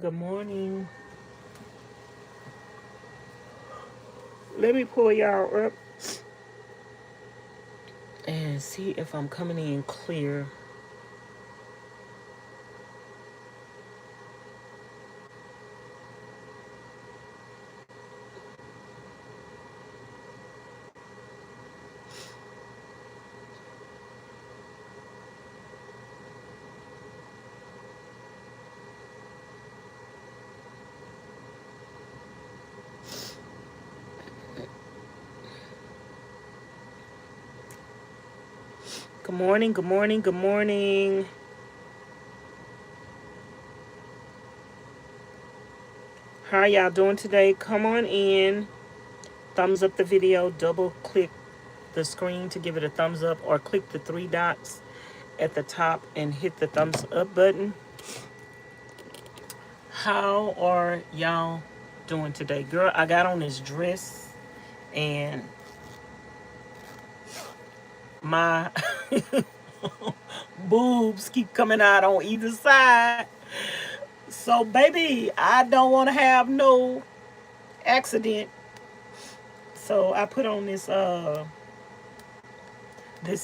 Good morning. Let me pull y'all up and see if I'm coming in clear. Good morning, good morning, good morning. How y'all doing today? Come on in. Thumbs up the video. Double click the screen to give it a thumbs up, or click the three dots at the top and hit the thumbs up button. How are y'all doing today? Girl, I got on this dress and my boobs keep coming out on either side. So, baby, I don't want to have no accident. So I put on this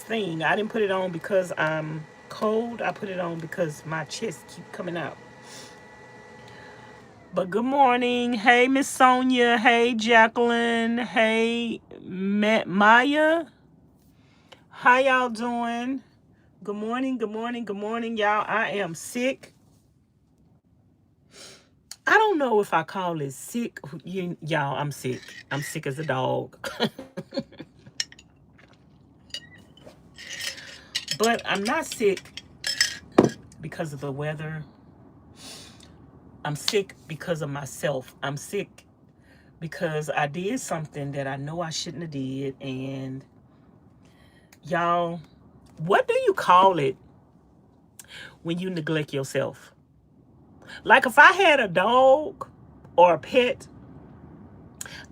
thing. I didn't put it on because I'm cold. I put it on because my chest keep coming out. But good morning. Hey, Miss Sonia. Hey, Jacqueline. Hey, Maya. How y'all doing? Good morning, good morning, good morning, y'all. I am sick. I don't know if I call it sick. Y'all, I'm sick. I'm sick as a dog. But I'm not sick because of the weather. I'm sick because of myself. I'm sick because I did something that I know I shouldn't have did. And y'all, what do you call it when you neglect yourself? Like if I had a dog or a pet,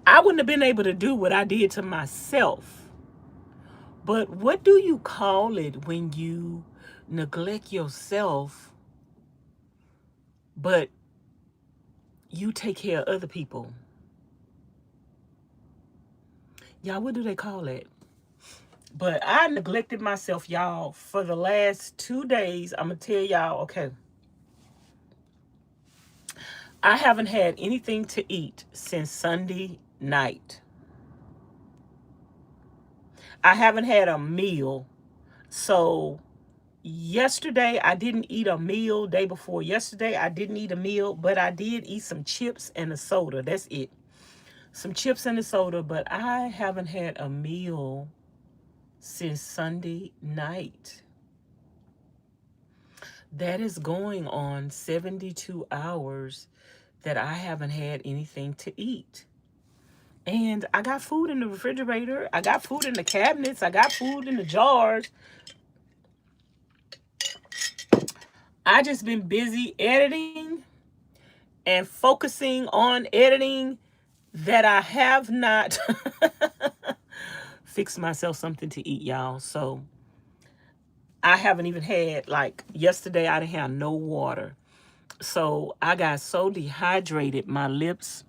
I wouldn't have been able to do what I did to myself. But what do you call it when you neglect yourself, but you take care of other people? Y'all, what do they call it? But I neglected myself, y'all, for the last 2 days. I'm going to tell y'all, okay. I haven't had anything to eat since Sunday night. I haven't had a meal. So yesterday I didn't eat a meal. Day before yesterday I didn't eat a meal, but I did eat some chips and a soda. That's it. Some chips and a soda, but I haven't had a meal since Sunday night. That is going on 72 hours that I haven't had anything to eat. And I got food in the refrigerator. I got food in the cabinets. I got food in the jars. I just been busy editing and focusing on editing that I have not fixed myself something to eat, y'all. So I haven't even had, like yesterday, I didn't have no water. So I got so dehydrated, my lips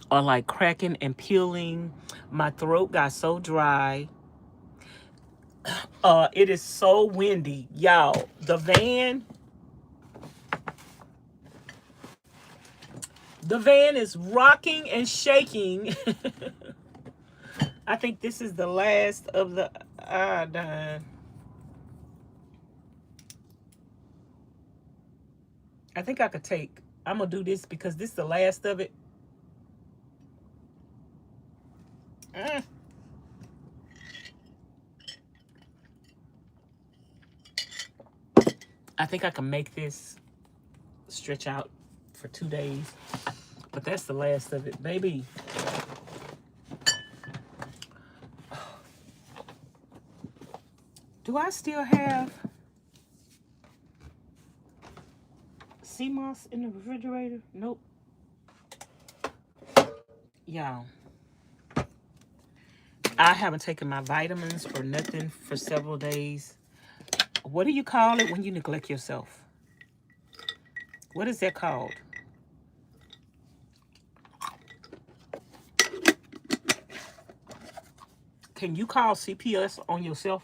are like cracking and peeling. My throat got so dry. It is so windy, y'all. The van is rocking and shaking. I think this is the last of the iodine. I think I could take, I'm going to do this because this is the last of it. I think I can make this stretch out for 2 days. But that's the last of it, baby. Do I still have sea moss in the refrigerator? Nope. Y'all, I haven't taken my vitamins or nothing for several days. What do you call it when you neglect yourself? What is that called? Can you call CPS on yourself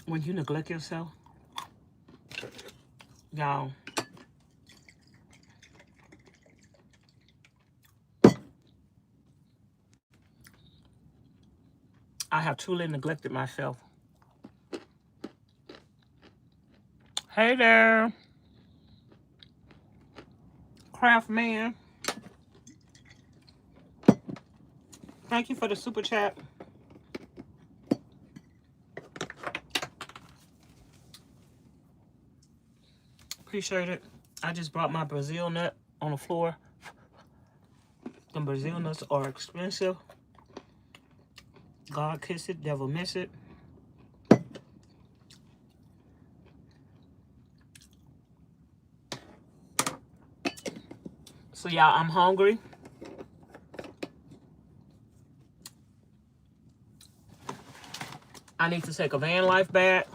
when you neglect yourself? Y'all, I have truly neglected myself. Hey there, Craft Man. Thank you for the super chat. Appreciate it. I just brought my Brazil nut on the floor. The Brazil nuts are expensive. God kiss it, devil miss it. So y'all, I'm hungry. I need to take a Vanlife bath.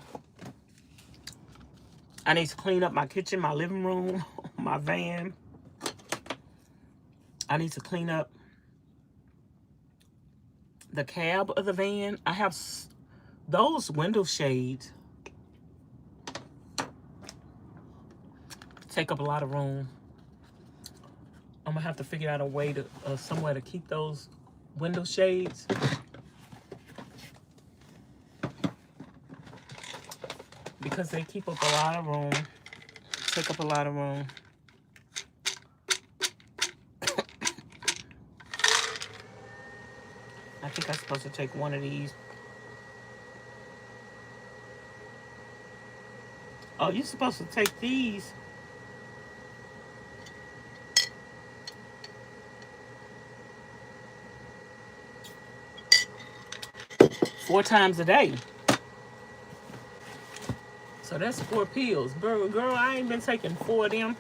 I need to clean up my kitchen, my living room, my van. I need to clean up the cab of the van. I have those window shades. Take up a lot of room. I'm gonna have to figure out a way to somewhere to keep those window shades. Because they keep up a lot of room. Take up a lot of room. I think I'm supposed to take one of these. Oh, you're supposed to take these. Four times a day. So that's 4 pills. Girl, I ain't been taking 4 of them.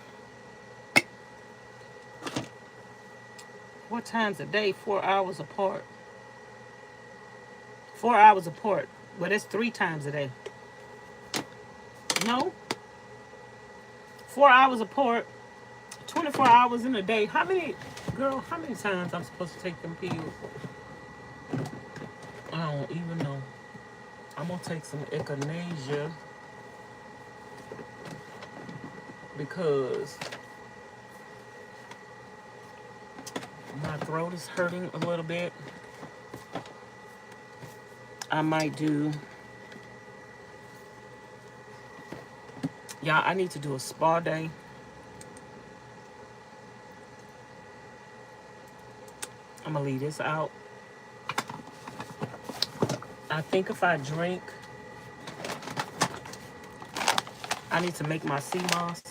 4 times a day, 4 hours apart. 4 hours apart. Well, that's 3 times a day. No. 4 hours apart. 24 hours in a day. How many times I'm supposed to take them pills? I don't even know. I'm going to take some echinacea. Because my throat is hurting a little bit. I might do... Yeah, I need to do a spa day. I'm going to leave this out. I think if I drink... I need to make my sea moss.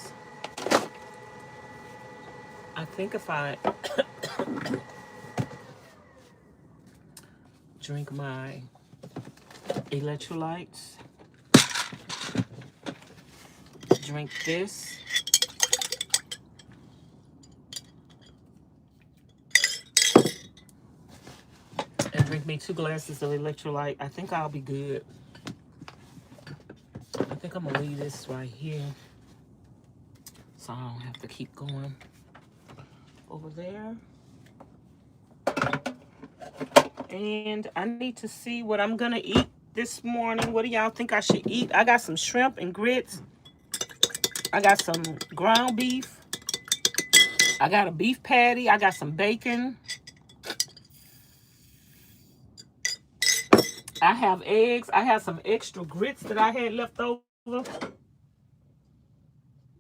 I think if I drink my electrolytes, drink this, and drink me 2 glasses of electrolyte, I think I'll be good. I think I'm gonna leave this right here so I don't have to keep going over there. And I need to see what I'm gonna eat this morning. What do y'all think I should eat? I got some shrimp and grits. I got some ground beef. I got a beef patty. I got some bacon. I have eggs. I have some extra grits that I had left over.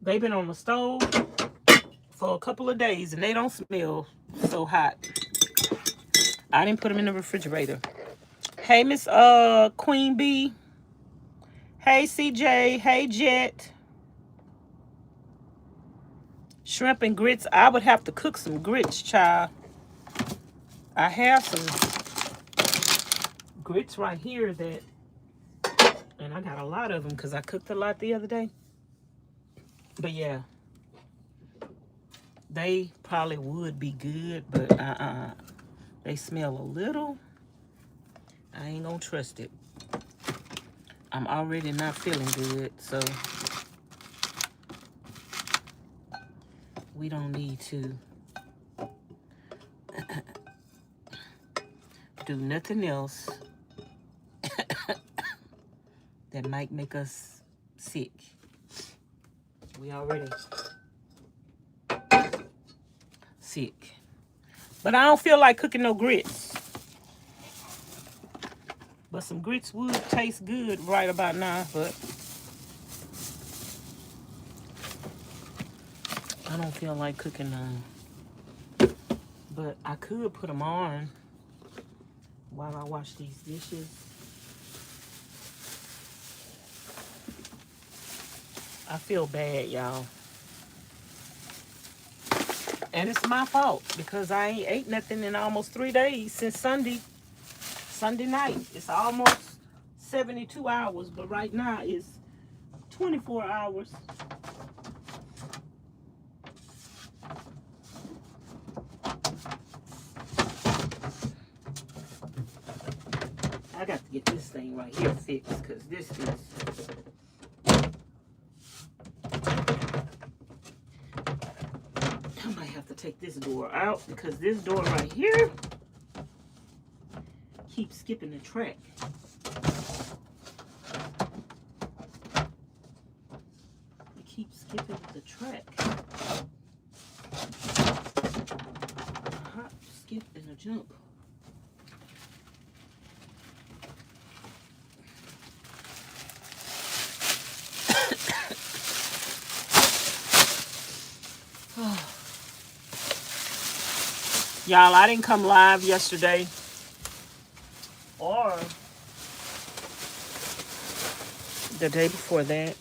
They've been on the stove for a couple of days and they don't smell so hot. I didn't put them in the refrigerator. Hey, Miss Queen Bee. Hey, CJ. Hey, Jet. Shrimp and grits. I would have to cook some grits, child. I have some grits right here that, and I got a lot of them because I cooked a lot the other day. But yeah, they probably would be good, but they smell a little. I ain't gonna trust it. I'm already not feeling good, so we don't need to do nothing else that might make us sick. We already sick. But I don't feel like cooking no grits. But some grits would taste good right about now, but I don't feel like cooking them. But I could put them on while I wash these dishes. I feel bad, y'all. And it's my fault because I ain't ate nothing in almost 3 days since Sunday night. It's almost 72 hours, but right now it's 24 hours. I got to get this thing right here fixed because this is... I might have to take this door out because this door right here keeps skipping the track. It keeps skipping the track. A hop, skip, and a jump. Y'all, I didn't come live yesterday or the day before that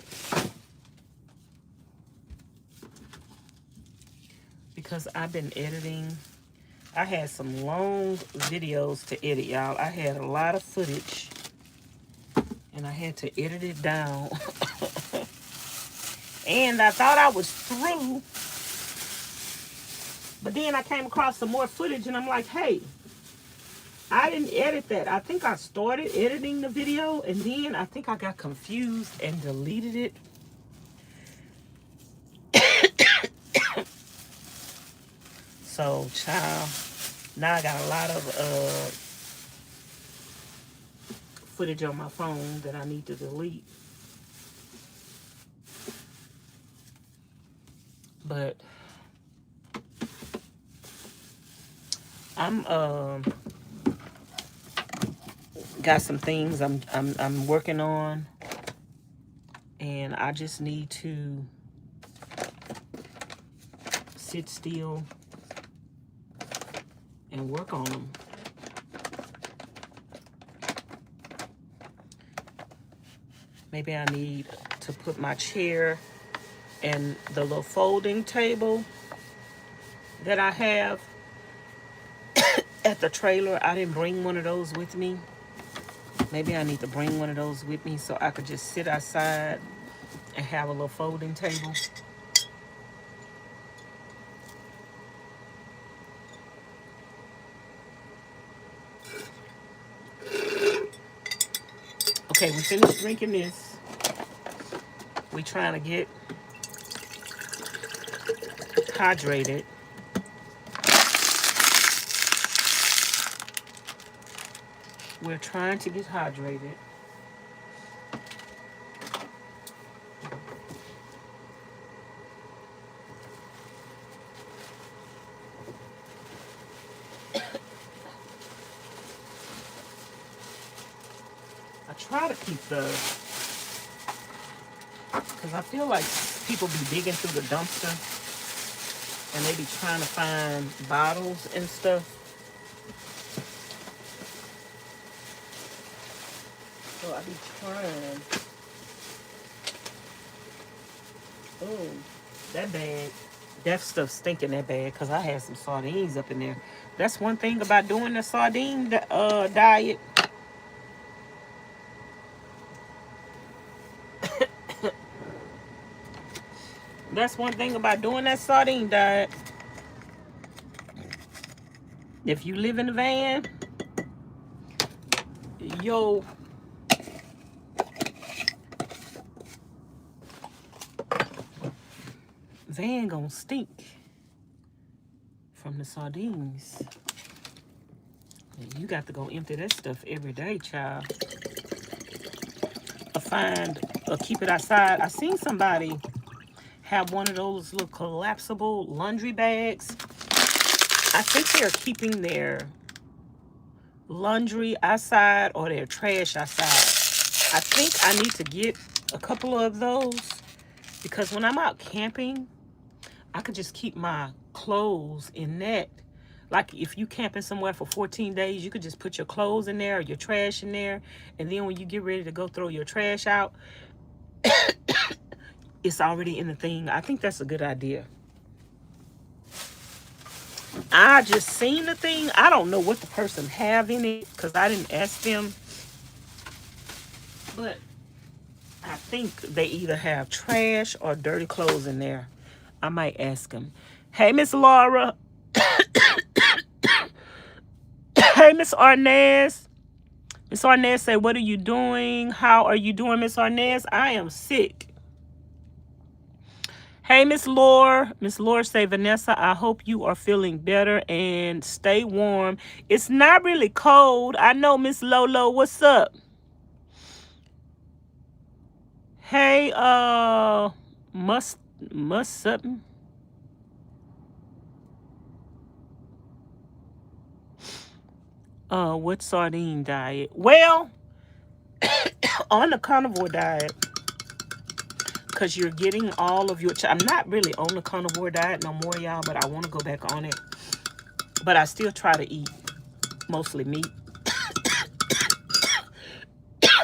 because I've been editing. I had some long videos to edit, y'all. I had a lot of footage and I had to edit it down. And I thought I was through. But then I came across some more footage and I'm like, hey, I didn't edit that. I think I started editing the video and then I think I got confused and deleted it. So, child, now I got a lot of footage on my phone that I need to delete. But I'm got some things I'm working on, and I just need to sit still and work on them. Maybe I need to put my chair and the little folding table that I have at the trailer. I didn't bring one of those with me. Maybe I need to bring one of those with me so I could just sit outside and have a little folding table. Okay, we finished drinking this. We trying to get hydrated. We're trying to get hydrated. I try to keep the, because I feel like people be digging through the dumpster and they be trying to find bottles and stuff. So I be trying. Oh, that bag. That stuff stinking that bad because I had some sardines up in there. That's one thing about doing the sardine diet. That's one thing about doing that sardine diet. If you live in a van, your van gonna stink from the sardines. And you got to go empty that stuff every day, child. Keep it outside. I seen somebody have one of those little collapsible laundry bags. I think they're keeping their laundry outside or their trash outside. I think I need to get a couple of those because when I'm out camping, I could just keep my clothes in that. Like if you camping somewhere for 14 days, you could just put your clothes in there or your trash in there. And then when you get ready to go throw your trash out, it's already in the thing. I think that's a good idea. I just seen the thing. I don't know what the person have in it because I didn't ask them. But I think they either have trash or dirty clothes in there. I might ask them. Hey, Miss Laura. Hey, Miss Arnaz. Miss Arnaz say, what are you doing? How are you doing, Miss Arnaz? I am sick. Hey, Miss Lore. Miss Lore say, Vanessa, I hope you are feeling better and stay warm. It's not really cold. I know, Miss Lolo. What's up? Hey, must something. What sardine diet? Well, on the carnivore diet, because you're getting all of your... I'm not really on the carnivore diet no more, y'all, but I want to go back on it. But I still try to eat mostly meat.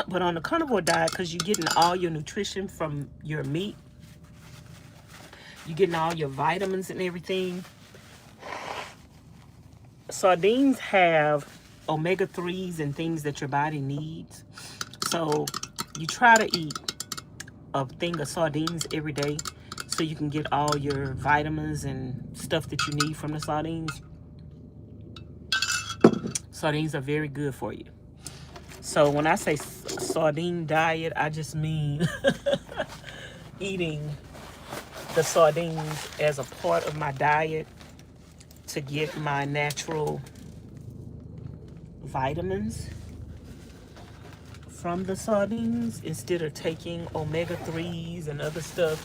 But on the carnivore diet, because you're getting all your nutrition from your meat, you're getting all your vitamins and everything. Sardines have omega-3s and things that your body needs. So you try to eat a thing of sardines every day so you can get all your vitamins and stuff that you need from the sardines. Sardines are very good for you. So when I say sardine diet, I just mean eating the sardines as a part of my diet to get my natural vitamins from the sardines instead of taking omega-3s and other stuff.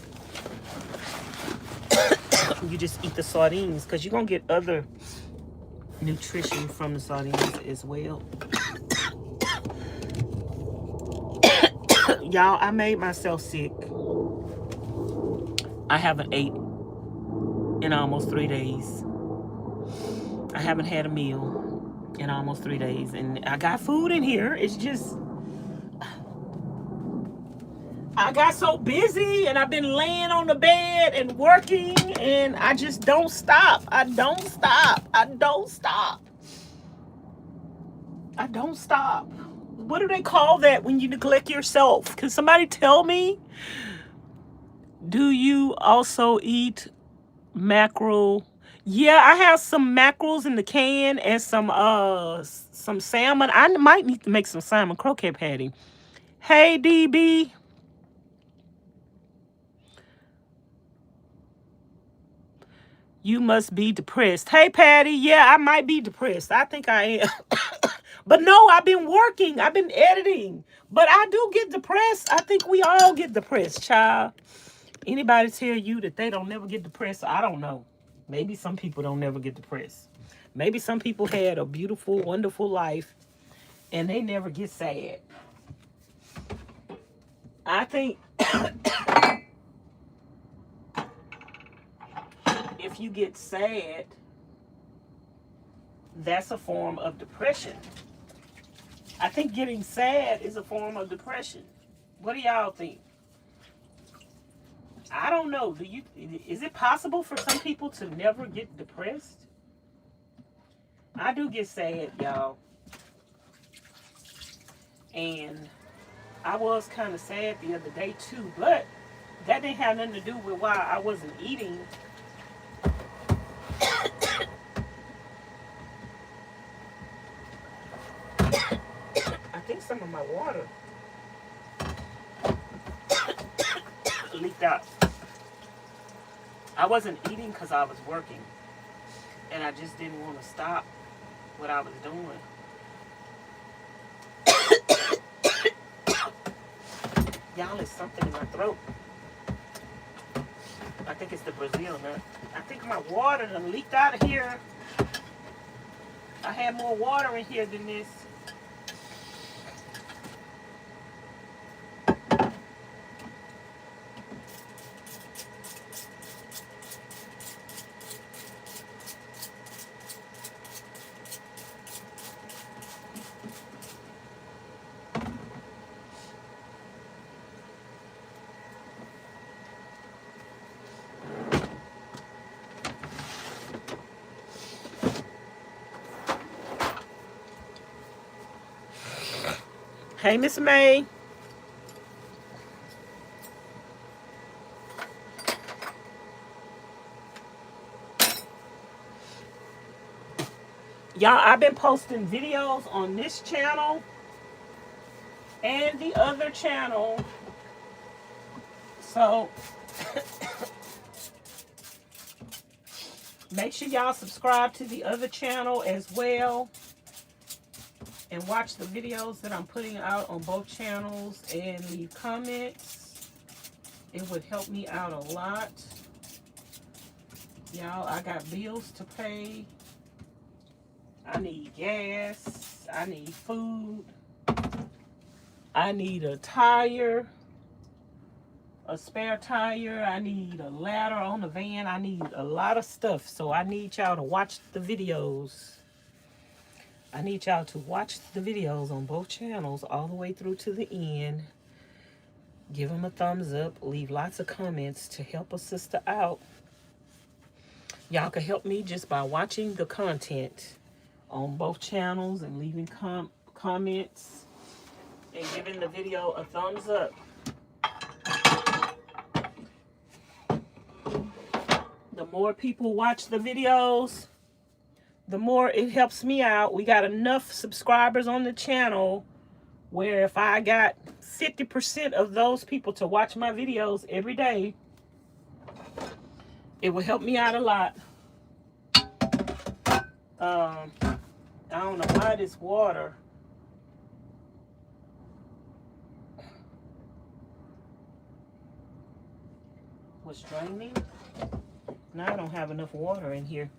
You just eat the sardines because you're going to get other nutrition from the sardines as well. Y'all, I made myself sick. I haven't ate in almost 3 days. I haven't had a meal in almost 3 days. And I got food in here. It's just... I got so busy and I've been laying on the bed and working and I just don't stop. I don't stop. I don't stop. I don't stop. What do they call that when you neglect yourself? Can somebody tell me? Do you also eat mackerel? Yeah, I have some mackerels in the can and some salmon. I might need to make some salmon croquette patty. Hey, DB. You must be depressed. Hey, Patty. Yeah, I might be depressed. I think I am. But no, I've been working. I've been editing. But I do get depressed. I think we all get depressed, child. Anybody tell you that they don't never get depressed? I don't know. Maybe some people don't never get depressed. Maybe some people had a beautiful, wonderful life and they never get sad. I think... if you get sad, that's a form of depression. I think getting sad is a form of depression. What do y'all think? I don't know. Is it possible for some people to never get depressed? I do get sad, y'all. And I was kind of sad the other day too, but that didn't have nothing to do with why I wasn't eating. I think some of my water leaked out. I wasn't eating because I was working. And I just didn't want to stop what I was doing. Y'all, there's something in my throat. I think it's the Brazil nut. I think my water done leaked out of here. I had more water in here than this. Hey, Miss May. Y'all, I've been posting videos on this channel and the other channel. So, make sure y'all subscribe to the other channel as well. And watch the videos that I'm putting out on both channels and leave comments. It would help me out a lot. Y'all, I got bills to pay. I need gas. I need food. I need a tire. A spare tire. I need a ladder on the van. I need a lot of stuff. So I need y'all to watch the videos. I need y'all to watch the videos on both channels all the way through to the end. Give them a thumbs up. Leave lots of comments to help a sister out. Y'all can help me just by watching the content on both channels and leaving comments and giving the video a thumbs up. The more people watch the videos, the more it helps me out. We got enough subscribers on the channel where if I got 50% of those people to watch my videos every day, it will help me out a lot. I don't know why this water was draining. Now I don't have enough water in here.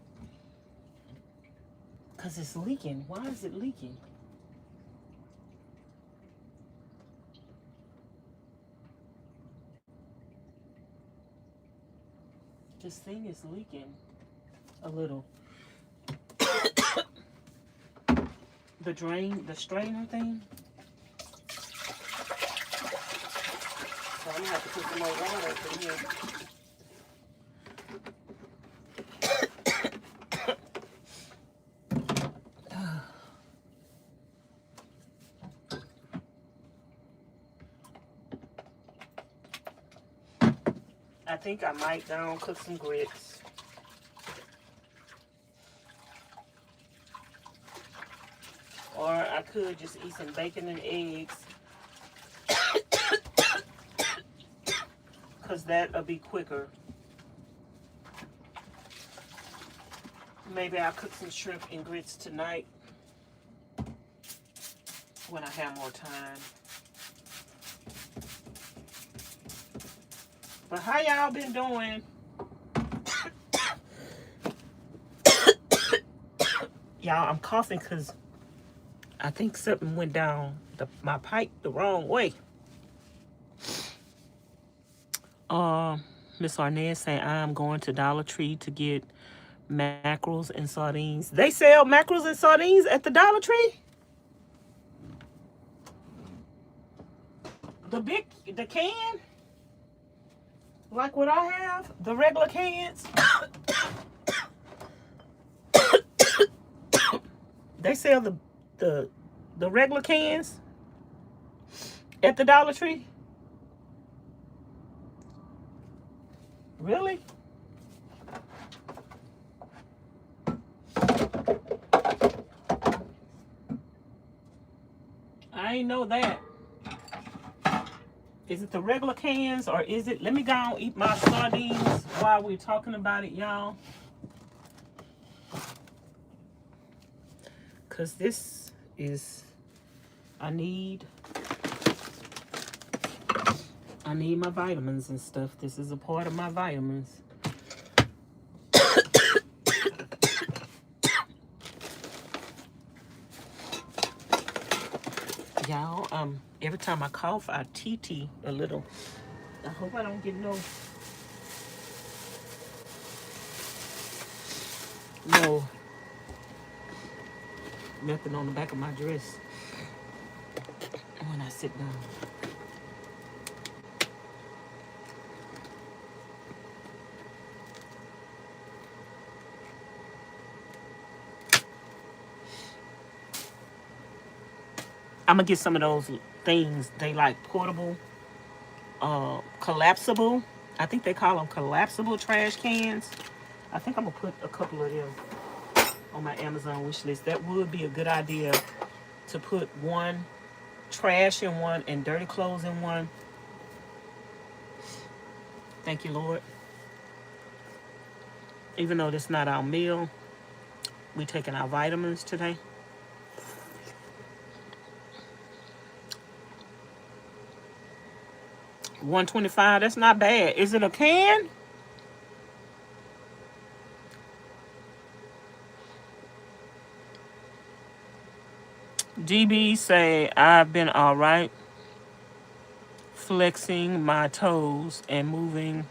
Because it's leaking. Why is it leaking? This thing is leaking a little. The strainer thing. So I'm gonna have to put some more water up in here. I think I might down cook some grits. Or I could just eat some bacon and eggs. Because that'll be quicker. Maybe I'll cook some shrimp and grits tonight when I have more time. But how y'all been doing? Y'all, I'm coughing because I think something went down my pipe the wrong way. Ms Arnett saying I'm going to Dollar Tree to get mackerels and sardines. They sell mackerels and sardines at the Dollar Tree? The can? Like what I have? The regular cans? They sell the regular cans at the Dollar Tree? Really? I ain't know that. Is it the regular cans or is it? Let me go and eat my sardines while we're talking about it, y'all. Because this is, I need my vitamins and stuff. This is a part of my vitamins. Y'all, every time I cough, I TT a little. I hope I don't get no nothing on the back of my dress when I sit down. I'm gonna get some of those things. They like portable, collapsible. I think they call them collapsible trash cans. I think I'm gonna put a couple of them on my Amazon wish list. That would be a good idea, to put one trash in one and dirty clothes in one. Thank you, Lord. Even though this not our meal, we taking our vitamins today. $125, that's not bad. Is it a can? DB say, I've been all right, flexing my toes and moving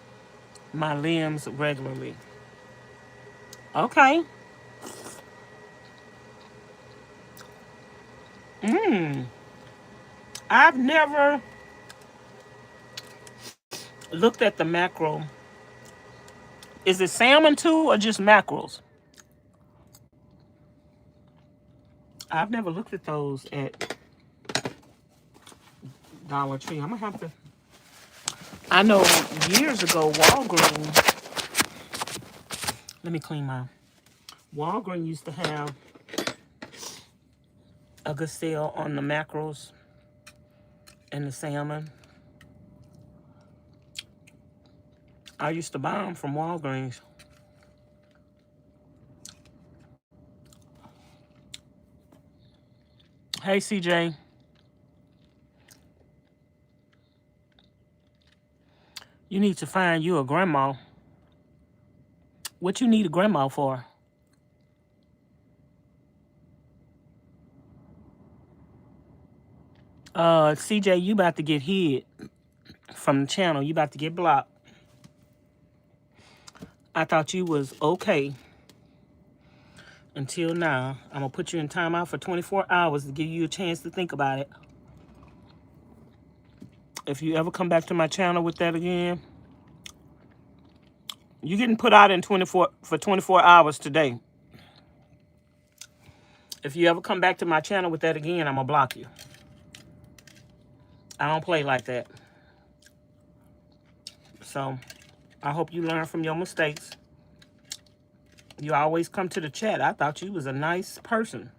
my limbs regularly. Okay. I've never looked at the mackerel. Is it salmon too or just mackerels? I've never looked at those at Dollar Tree. I'm gonna have to. I know years ago, Walgreens. Let me clean mine. Walgreens used to have a good sale on the mackerels and the salmon. I used to buy them from Walgreens. Hey, CJ. You need to find you a grandma. What you need a grandma for? CJ, you about to get hit from the channel. You about to get blocked. I thought you was okay until now. I'm going to put you in timeout for 24 hours to give you a chance to think about it. If you ever come back to my channel with that again, you're getting put out in 24 hours today. If you ever come back to my channel with that again, I'm going to block you. I don't play like that. So, I hope you learn from your mistakes. You always come to the chat. I thought you was a nice person.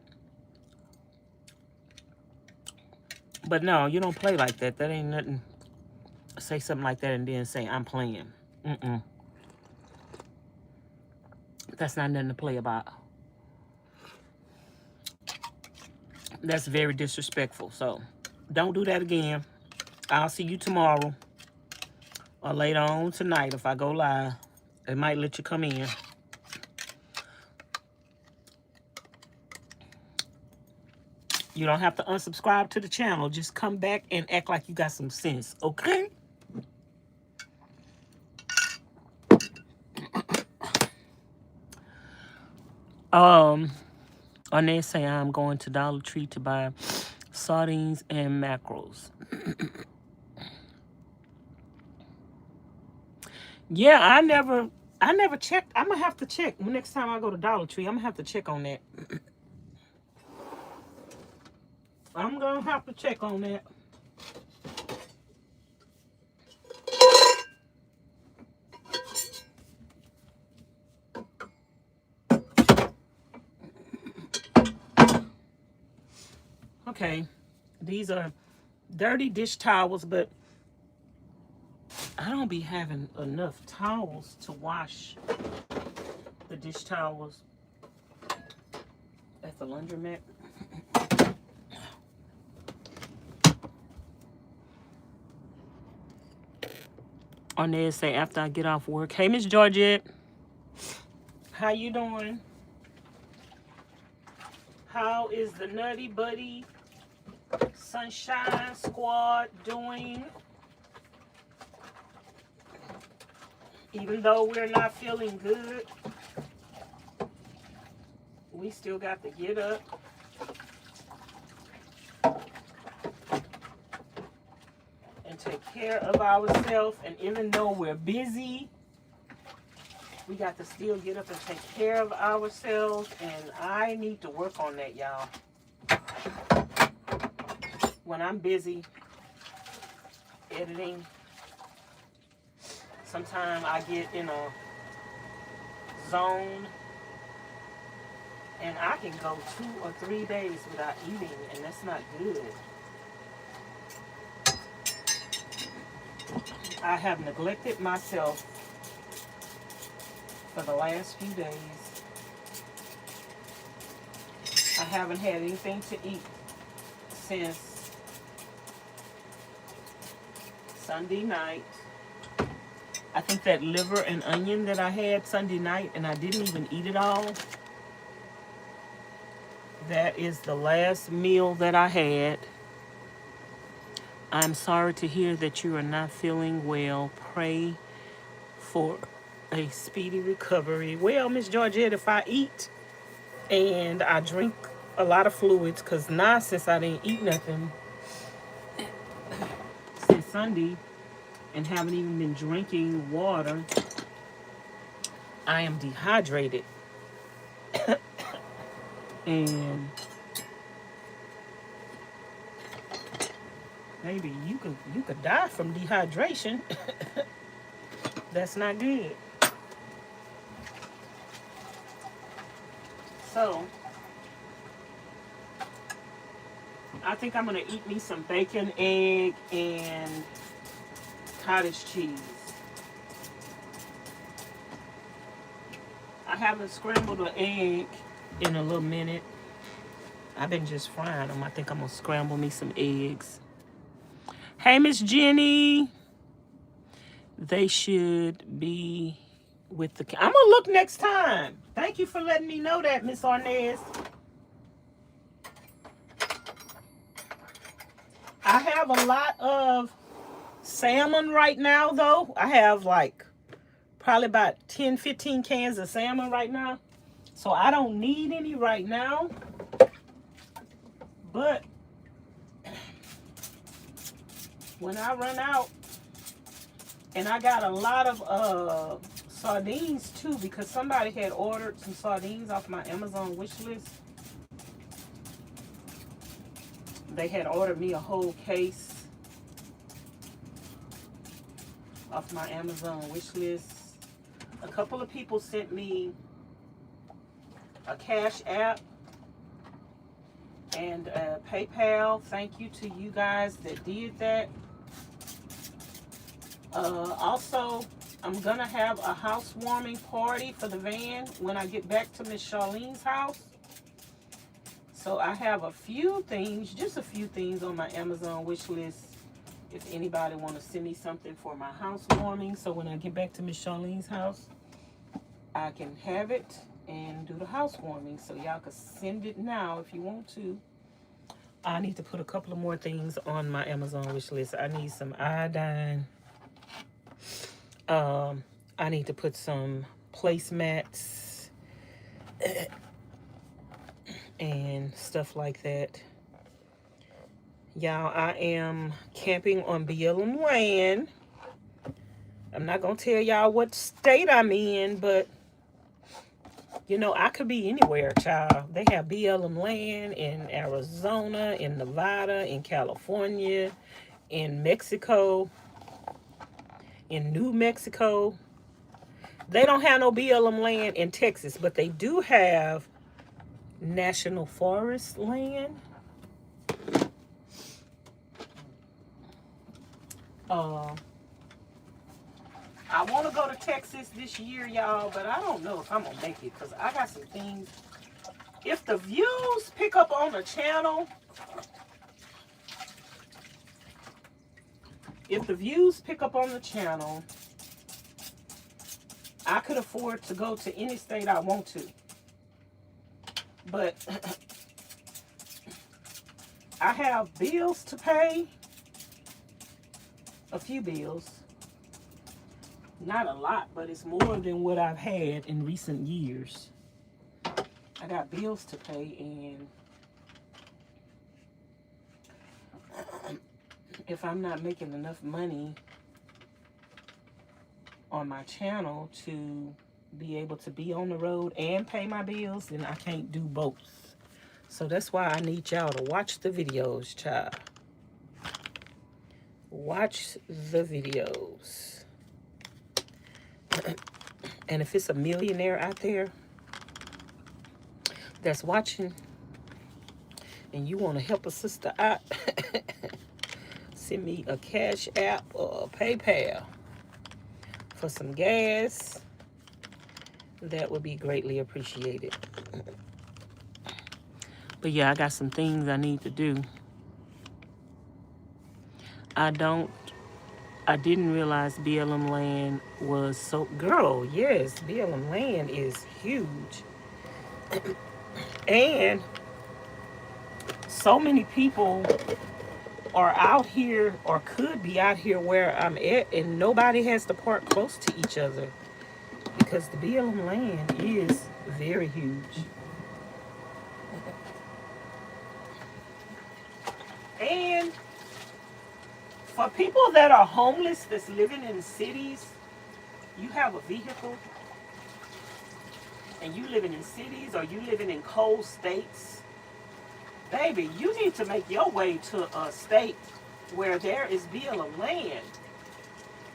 But no, you don't play like that. That ain't nothing. Say something like that and then say, I'm playing. That's not nothing to play about. That's very disrespectful. So, don't do that again. I'll see you tomorrow. Or later on tonight if I go live. It might let you come in. You don't have to unsubscribe to the channel. Just come back and act like you got some sense, okay? Vanessa say I'm going to Dollar Tree to buy sardines and mackerels. Yeah, I never checked. I'm gonna have to check next time I go to Dollar Tree. I'm gonna have to check on that. I'm gonna have to check on that. Okay, these are dirty dish towels, but I don't be having enough towels to wash the dish towels at the laundromat. Arnez say after I get off work. Hey, Miss Georgette. How you doing? How is the Nutty Buddy Sunshine Squad doing? Even though we're not feeling good, we still got to get up and take care of ourselves. And even though we're busy, we got to still get up and take care of ourselves. And I need to work on that, y'all. When I'm busy editing, sometimes I get in a zone and I can go 2 or 3 days without eating, and that's not good. I have neglected myself for the last few days. I haven't had anything to eat since Sunday night. I think that liver and onion that I had Sunday night, and I didn't even eat it all. That is the last meal that I had. I'm sorry to hear that you are not feeling well. Pray for a speedy recovery. Well, Miss Georgette, if I eat and I drink a lot of fluids, because now since I didn't eat nothing since Sunday and haven't even been drinking water, I am dehydrated. And maybe you could die from dehydration. That's not good. So I think I'm gonna eat me some bacon, egg, and cottage cheese. I haven't scrambled an egg in a little minute. I've been just frying them. I think I'm gonna scramble me some eggs. Hey, Miss Jenny. They should be with the... I'm gonna look next time. Thank you for letting me know that, Miss Arnez. I have a lot of salmon right now, though. I have like probably about 10, 15 cans of salmon right now. So I don't need any right now. But when I run out, and I got a lot of sardines too, because somebody had ordered some sardines off my Amazon wish list. They had ordered me a whole case off my Amazon wish list. A couple of people sent me a Cash App and a PayPal. Thank you to you guys that did that. Also, I'm gonna have a housewarming party for the van when I get back to Ms Charlene's house. So I have a few things, just a few things on my Amazon wish list. If anybody want to send me something for my housewarming, so when I get back to Ms Charlene's house, I can have it and do the housewarming. So y'all can send it now if you want to. I need to put a couple of more things on my Amazon wish list. I need some iodine. I need to put some placemats and stuff like that. Y'all, I am camping on BLM land. I'm not going to tell y'all what state I'm in, but, you know, I could be anywhere, child. They have BLM land in Arizona, in Nevada, in California, in Mexico, in New Mexico. They don't have no BLM land in Texas, but they do have National Forest land. I want to go to Texas this year, y'all, but I don't know if I'm going to make it because I got some things. If the views pick up on the channel, I could afford to go to any state I want to. But I have bills to pay, a few bills. Not a lot, but it's more than what I've had in recent years. I got bills to pay, and if I'm not making enough money on my channel to be able to be on the road and pay my bills, then I can't do both. So that's why I need y'all to watch the videos, child. Watch the videos. And if it's a millionaire out there that's watching and you want to help a sister out, send me a Cash App or a PayPal for some gas. That would be greatly appreciated. But yeah, I got some things I need to do. I didn't realize BLM land was so... Girl, yes, BLM land is huge. And so many people are out here or could be out here where I'm at, and nobody has to park close to each other because the BLM land is very huge. And for people that are homeless, that's living in cities, you have a vehicle, and you living in cities or you living in cold states, baby, you need to make your way to a state where there is BLM land.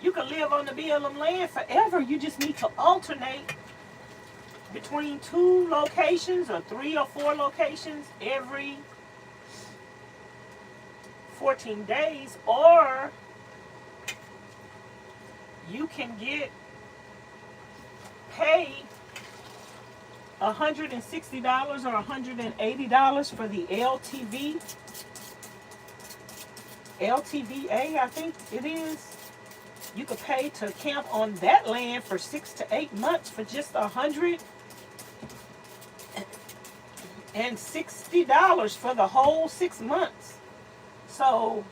You can live on the BLM land forever. You just need to alternate between 2 locations or 3 or 4 locations every 14 days, or you can pay $160 or $180 for the LTVA, I think it is. You could pay to camp on that land for 6 to 8 months for just $160 for the whole 6 months. So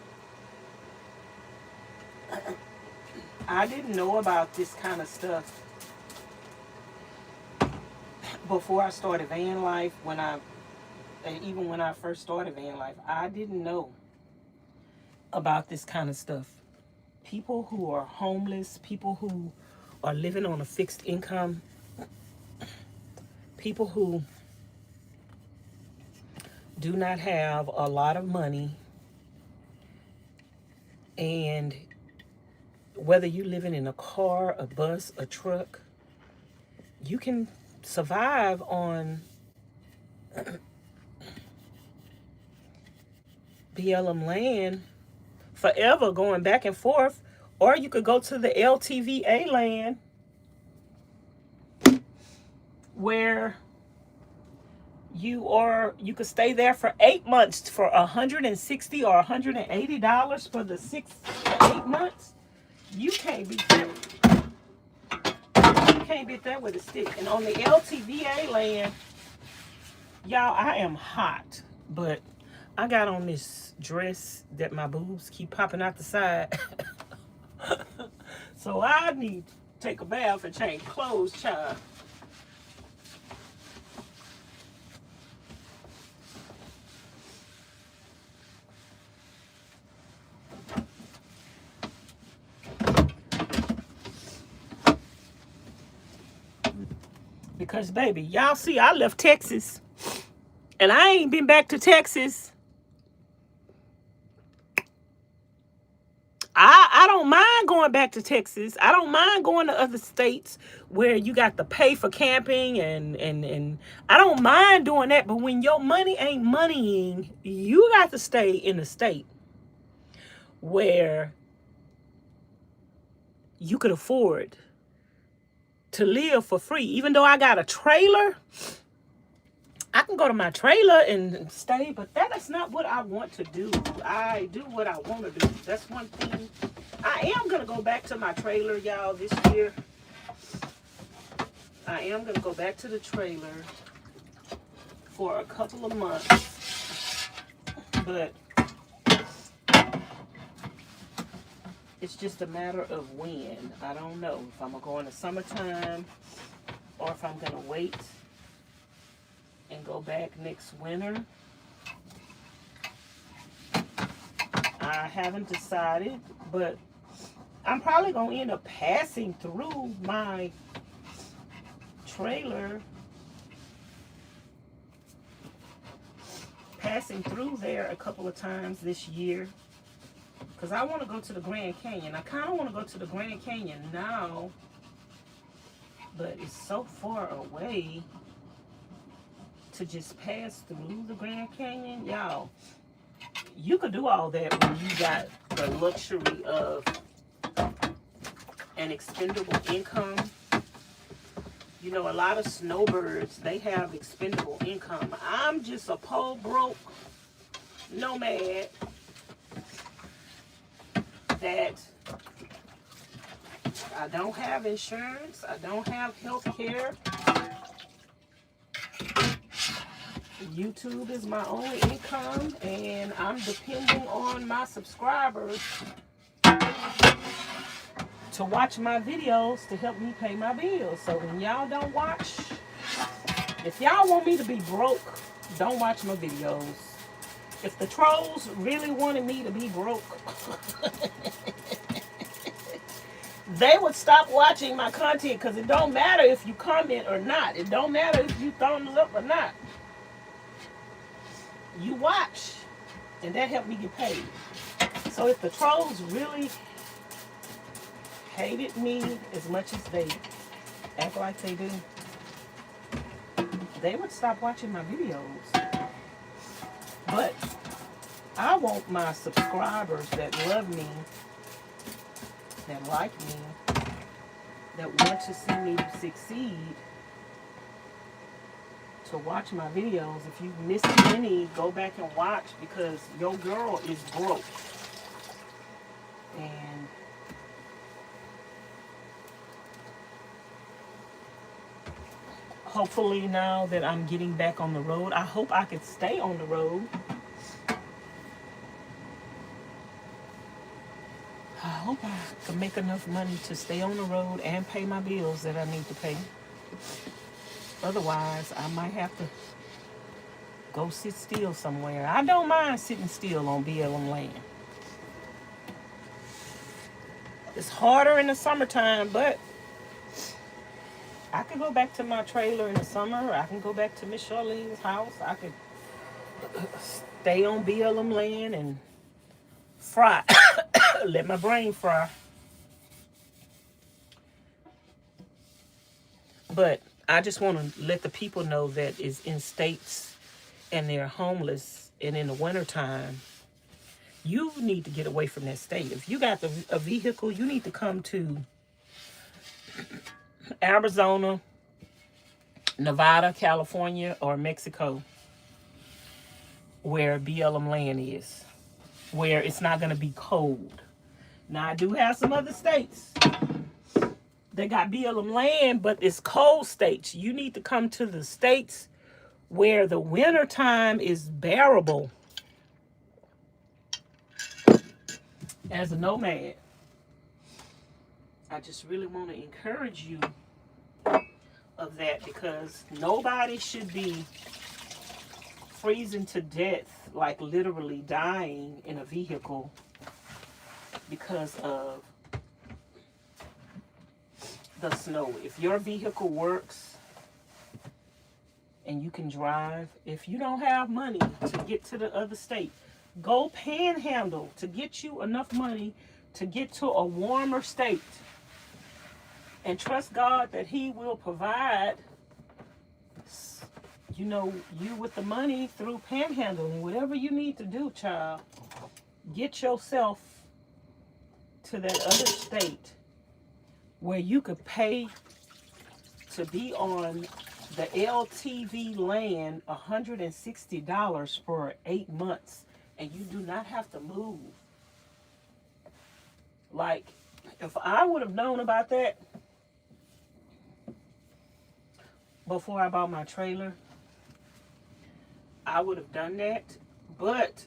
I didn't know about this kind of stuff before I started van life. Even when I first started van life, I didn't know about this kind of stuff. People who are homeless, people who are living on a fixed income, people who do not have a lot of money, and whether you're living in a car, a bus, a truck, you can survive on BLM land forever, going back and forth. Or you could go to the LTVA land where you could stay there for 8 months for $160 or $180 for the 6 to 8 months. You can't beat that. You can't beat that with a stick. And on the LTVA land, y'all, I am hot, but I got on this dress that my boobs keep popping out the side. So I need to take a bath and change clothes, child. Because, baby, y'all see, I left Texas. And I ain't been back to Texas. I don't mind going back to Texas. I don't mind going to other states where you got to pay for camping and I don't mind doing that. But when your money ain't moneying, you got to stay in a state where you could afford to live for free. Even though I got a trailer, I can go to my trailer and stay, but that is not what I want to do. I do what I want to do. That's one thing. I am going to go back to my trailer, y'all, this year. I am going to go back to the trailer for a couple of months. But it's just a matter of when. I don't know if I'm going to go in the summertime or if I'm going to wait and go back next winter. I haven't decided, but I'm probably going to end up passing through my trailer, passing through there a couple of times this year, because I want to go to the Grand Canyon. I kind of want to go to the Grand Canyon now, but it's so far away to just pass through the Grand Canyon. Y'all, you could do all that when you got the luxury of an expendable income. You know, a lot of snowbirds, they have expendable income. I'm just a poor, broke nomad that I don't have insurance. I don't have health care. YouTube is my only income, and I'm depending on my subscribers to watch my videos to help me pay my bills. So when y'all don't watch, if y'all want me to be broke, don't watch my videos. If the trolls really wanted me to be broke, they would stop watching my content, because it don't matter if you comment or not. It don't matter if you thumbs up or not. You watch, and that helped me get paid. So if the trolls really hated me as much as they act like they do, they would stop watching my videos. But I want my subscribers that love me, that like me, that want to see me succeed, to watch my videos. If you missed any, go back and watch, because your girl is broke. And hopefully now that I'm getting back on the road, I hope I could stay on the road. I hope I can make enough money to stay on the road and pay my bills that I need to pay. Otherwise, I might have to go sit still somewhere. I don't mind sitting still on BLM land. It's harder in the summertime, but I can go back to my trailer in the summer. I can go back to Ms Charlene's house. I could stay on BLM land and fry. Let my brain fry. But I just want to let the people know that is in states and they're homeless, and in the wintertime, you need to get away from that state. If you got a vehicle, you need to come to Arizona, Nevada, California, or Mexico, where BLM land is, where it's not going to be cold. Now, I do have some other states that got BLM land, but it's cold states. You need to come to the states where the winter time is bearable. As a nomad, I just really want to encourage you of that, because nobody should be freezing to death, like literally dying in a vehicle because of the snow. If your vehicle works and you can drive, if you don't have money to get to the other state, go panhandle to get you enough money to get to a warmer state, and trust God that He will provide, you know, you with the money through panhandling. Whatever you need to do, child, get yourself to that other state where you could pay to be on the LTV land $160 for 8 months, and you do not have to move. Like, if I would have known about that before I bought my trailer, I would have done that. But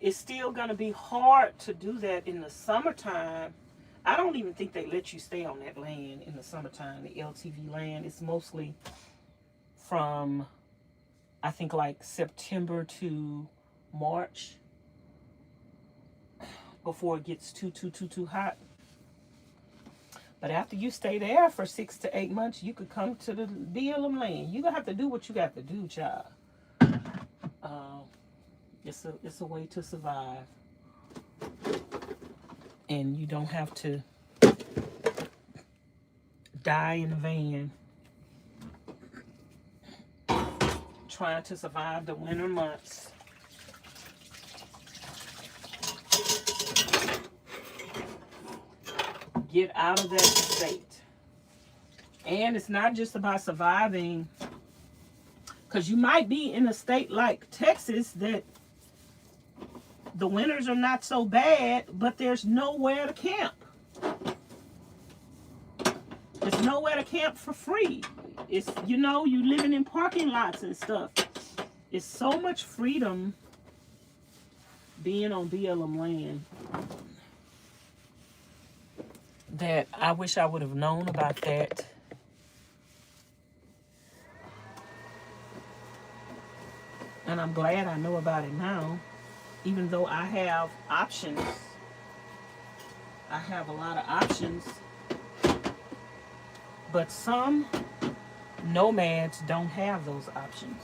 it's still going to be hard to do that in the summertime. I don't even think they let you stay on that land in the summertime, the LTV land. It's mostly from, I think, like September to March before it gets too hot. But after you stay there for 6 to 8 months, you could come to the BLM land. You're going to have to do what you got to do, child. It's a way to survive. And you don't have to die in a van trying to survive the winter months. Get out of that state. And it's not just about surviving, because you might be in a state like Texas that the winters are not so bad, but there's nowhere to camp. There's nowhere to camp for free. It's, you know, you living in parking lots and stuff. It's so much freedom being on BLM land that I wish I would have known about that. And I'm glad I know about it now. Even though I have options, I have a lot of options, but some nomads don't have those options.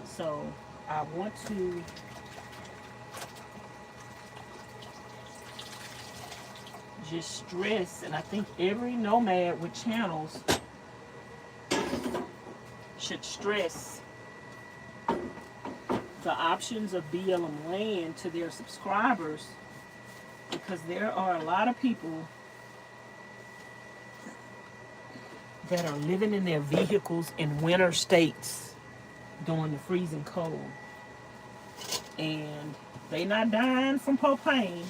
So I want to just stress, and I think every nomad with channels should stress the options of BLM land to their subscribers, because there are a lot of people that are living in their vehicles in winter states during the freezing cold, and they not dying from propane.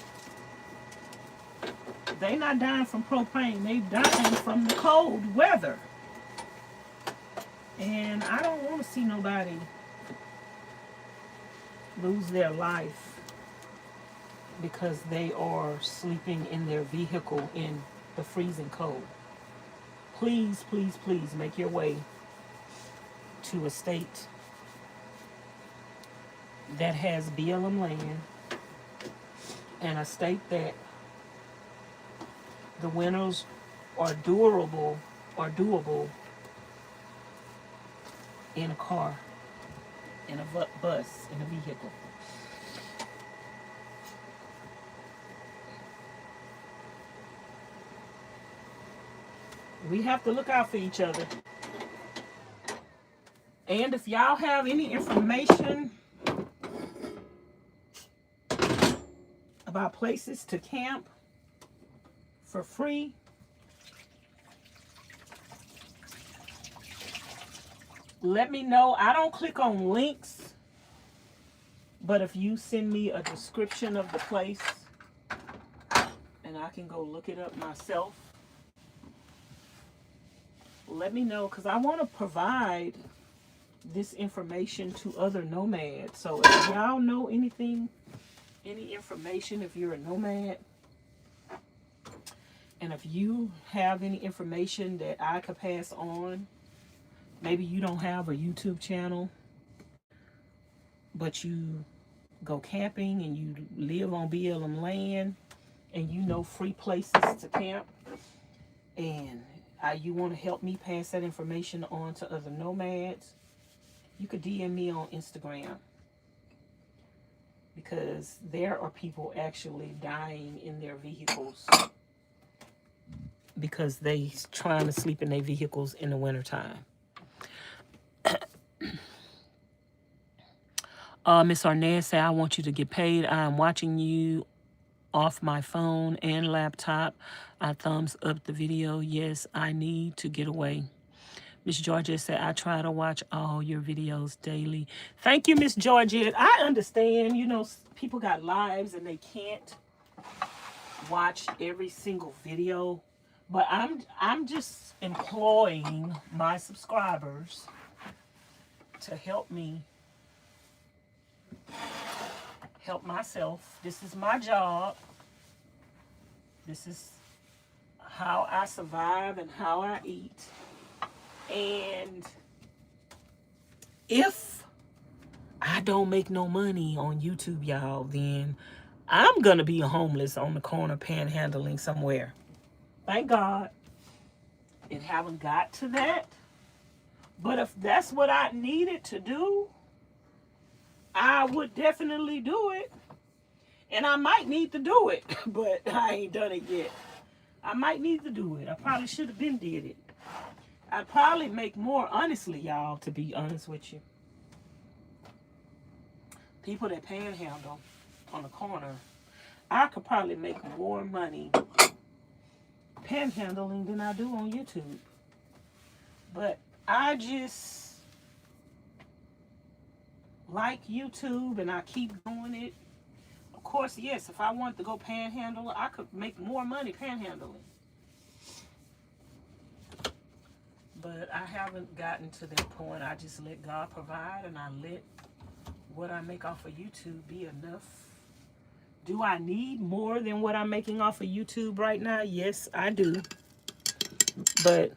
They not dying from propane. They dying from the cold weather. And I don't want to see nobody lose their life because they are sleeping in their vehicle in the freezing cold. Please, please, please make your way to a state that has BLM land, and a state that the winters are doable in a car, in a bus, in a vehicle. We have to look out for each other. And if y'all have any information about places to camp for free, let me know. I don't click on links, but if you send me a description of the place and I can go look it up myself, let me know, because I want to provide this information to other nomads. So if y'all know anything, any information, if you're a nomad, and if you have any information that I could pass on, maybe you don't have a YouTube channel, but you go camping and you live on BLM land and you know free places to camp, and you want to help me pass that information on to other nomads, you could DM me on Instagram, because there are people actually dying in their vehicles because they trying to sleep in their vehicles in the wintertime. Ms Charlene said, I want you to get paid. I'm watching you off my phone and laptop. I thumbs up the video. Yes, I need to get away. Miss Georgette said, I try to watch all your videos daily. Thank you, Miss Georgette. I understand, you know, people got lives and they can't watch every single video. But I'm just employing my subscribers to help me help myself. This is my job. This is how I survive and how I eat. And if I don't make no money on YouTube, y'all, then I'm gonna be homeless on the corner panhandling somewhere. Thank God it haven't got to that. But if that's what I needed to do, I would definitely do it. And I might need to do it, but I ain't done it yet. I might need to do it. I probably should have been did it. I'd probably make more, honestly, y'all, to be honest with you. People that panhandle on the corner, I could probably make more money panhandling than I do on YouTube. But I just like YouTube and I keep doing it. Of course, yes, if I wanted to go panhandle, I could make more money panhandling. But I haven't gotten to that point. I just let God provide and I let what I make off of YouTube be enough. Do I need more than what I'm making off of YouTube right now? Yes, I do. But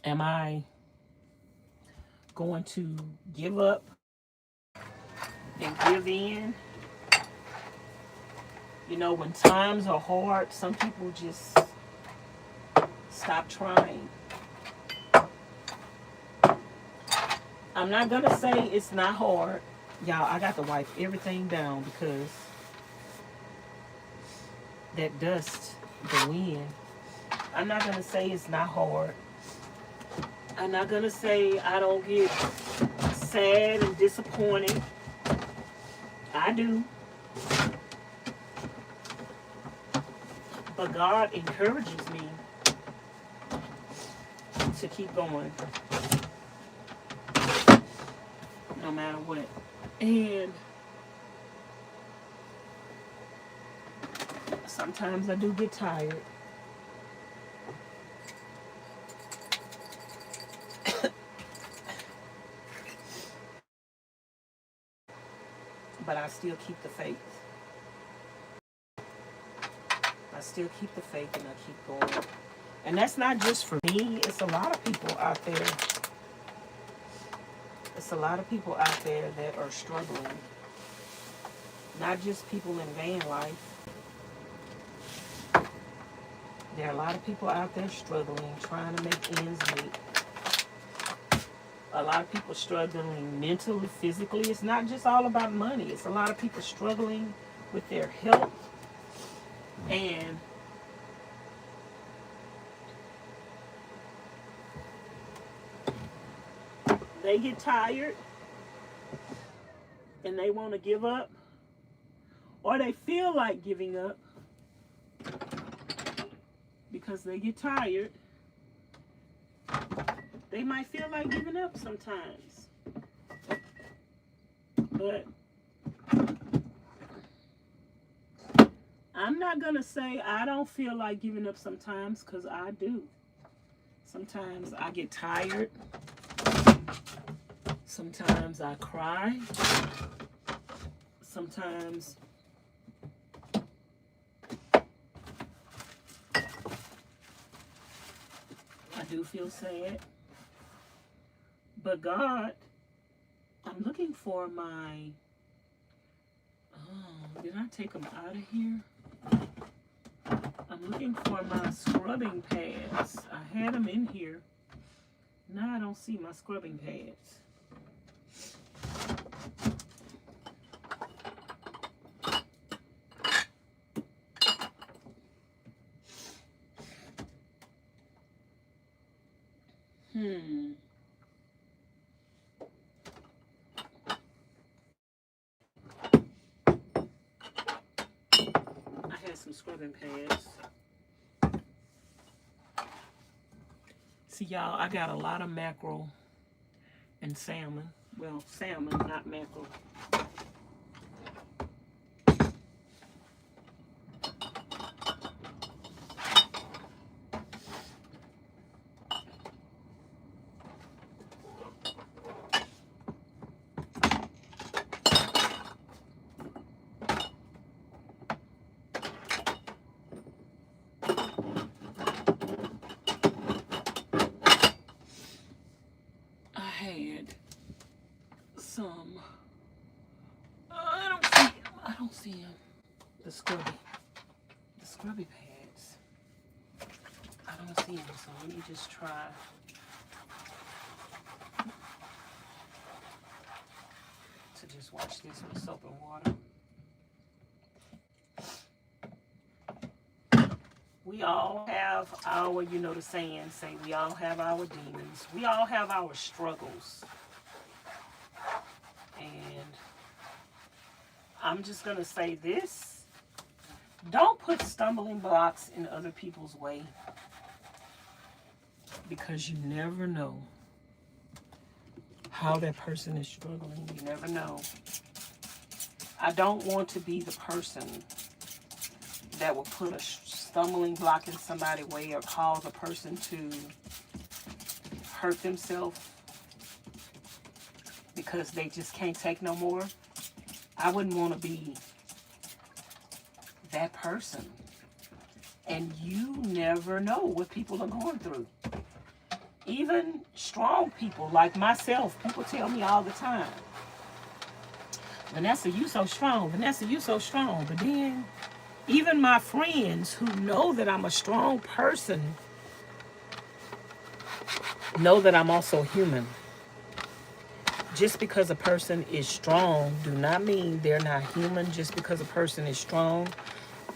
am I going to give up and give in? You know, when times are hard, some people just stop trying. I'm not going to say it's not hard. Y'all, I got to wipe everything down because that dust, the wind. I'm not going to say it's not hard. I'm not going to say I don't get sad and disappointed. I do. But God encourages me to keep going. No matter what. And sometimes I do get tired. But I still keep the faith. I still keep the faith and I keep going. And that's not just for me. It's a lot of people out there. It's a lot of people out there that are struggling. Not just people in van life. There are a lot of people out there struggling, trying to make ends meet. A lot of people struggling mentally, physically. It's not just all about money. It's a lot of people struggling with their health. And they get tired and they want to give up, or they feel like giving up because they get tired. They might feel like giving up sometimes. But I'm not going to say I don't feel like giving up sometimes, because I do. Sometimes I get tired. Sometimes I cry. Sometimes I do feel sad. But God, I'm looking for my, did I take them out of here? I'm looking for my scrubbing pads. I had them in here. Now I don't see my scrubbing pads. some scrubbing pads. See, y'all, I got a lot of mackerel and salmon. Well, salmon, not mackerel. I don't see them. The scrubby pads. I don't see them, so let me just try. To just wash this with soap and water. We all have our, you know the saying, say we all have our demons. We all have our struggles. And I'm just going to say this. Don't put stumbling blocks in other people's way. Because you never know how that person is struggling. You never know. I don't want to be the person that will put a stumbling block in somebody's way or cause a person to hurt themselves because they just can't take no more. I wouldn't want to be that person. And you never know what people are going through. Even strong people like myself, people tell me all the time, Vanessa, you so strong. Vanessa, you so strong. But then, even my friends who know that I'm a strong person know that I'm also human. Just because a person is strong do not mean they're not human. Just because a person is strong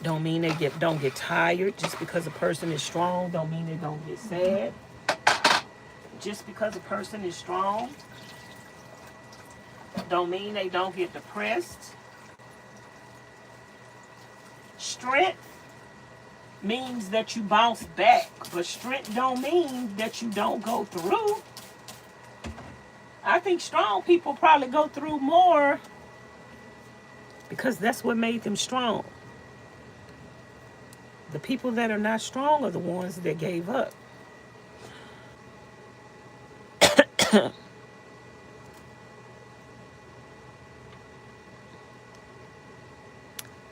don't mean they don't get tired. Just because a person is strong don't mean they don't get sad. Just because a person is strong don't mean they don't get depressed. Strength means that you bounce back, but strength don't mean that you don't go through. I think strong people probably go through more because that's what made them strong. The people that are not strong are the ones that gave up.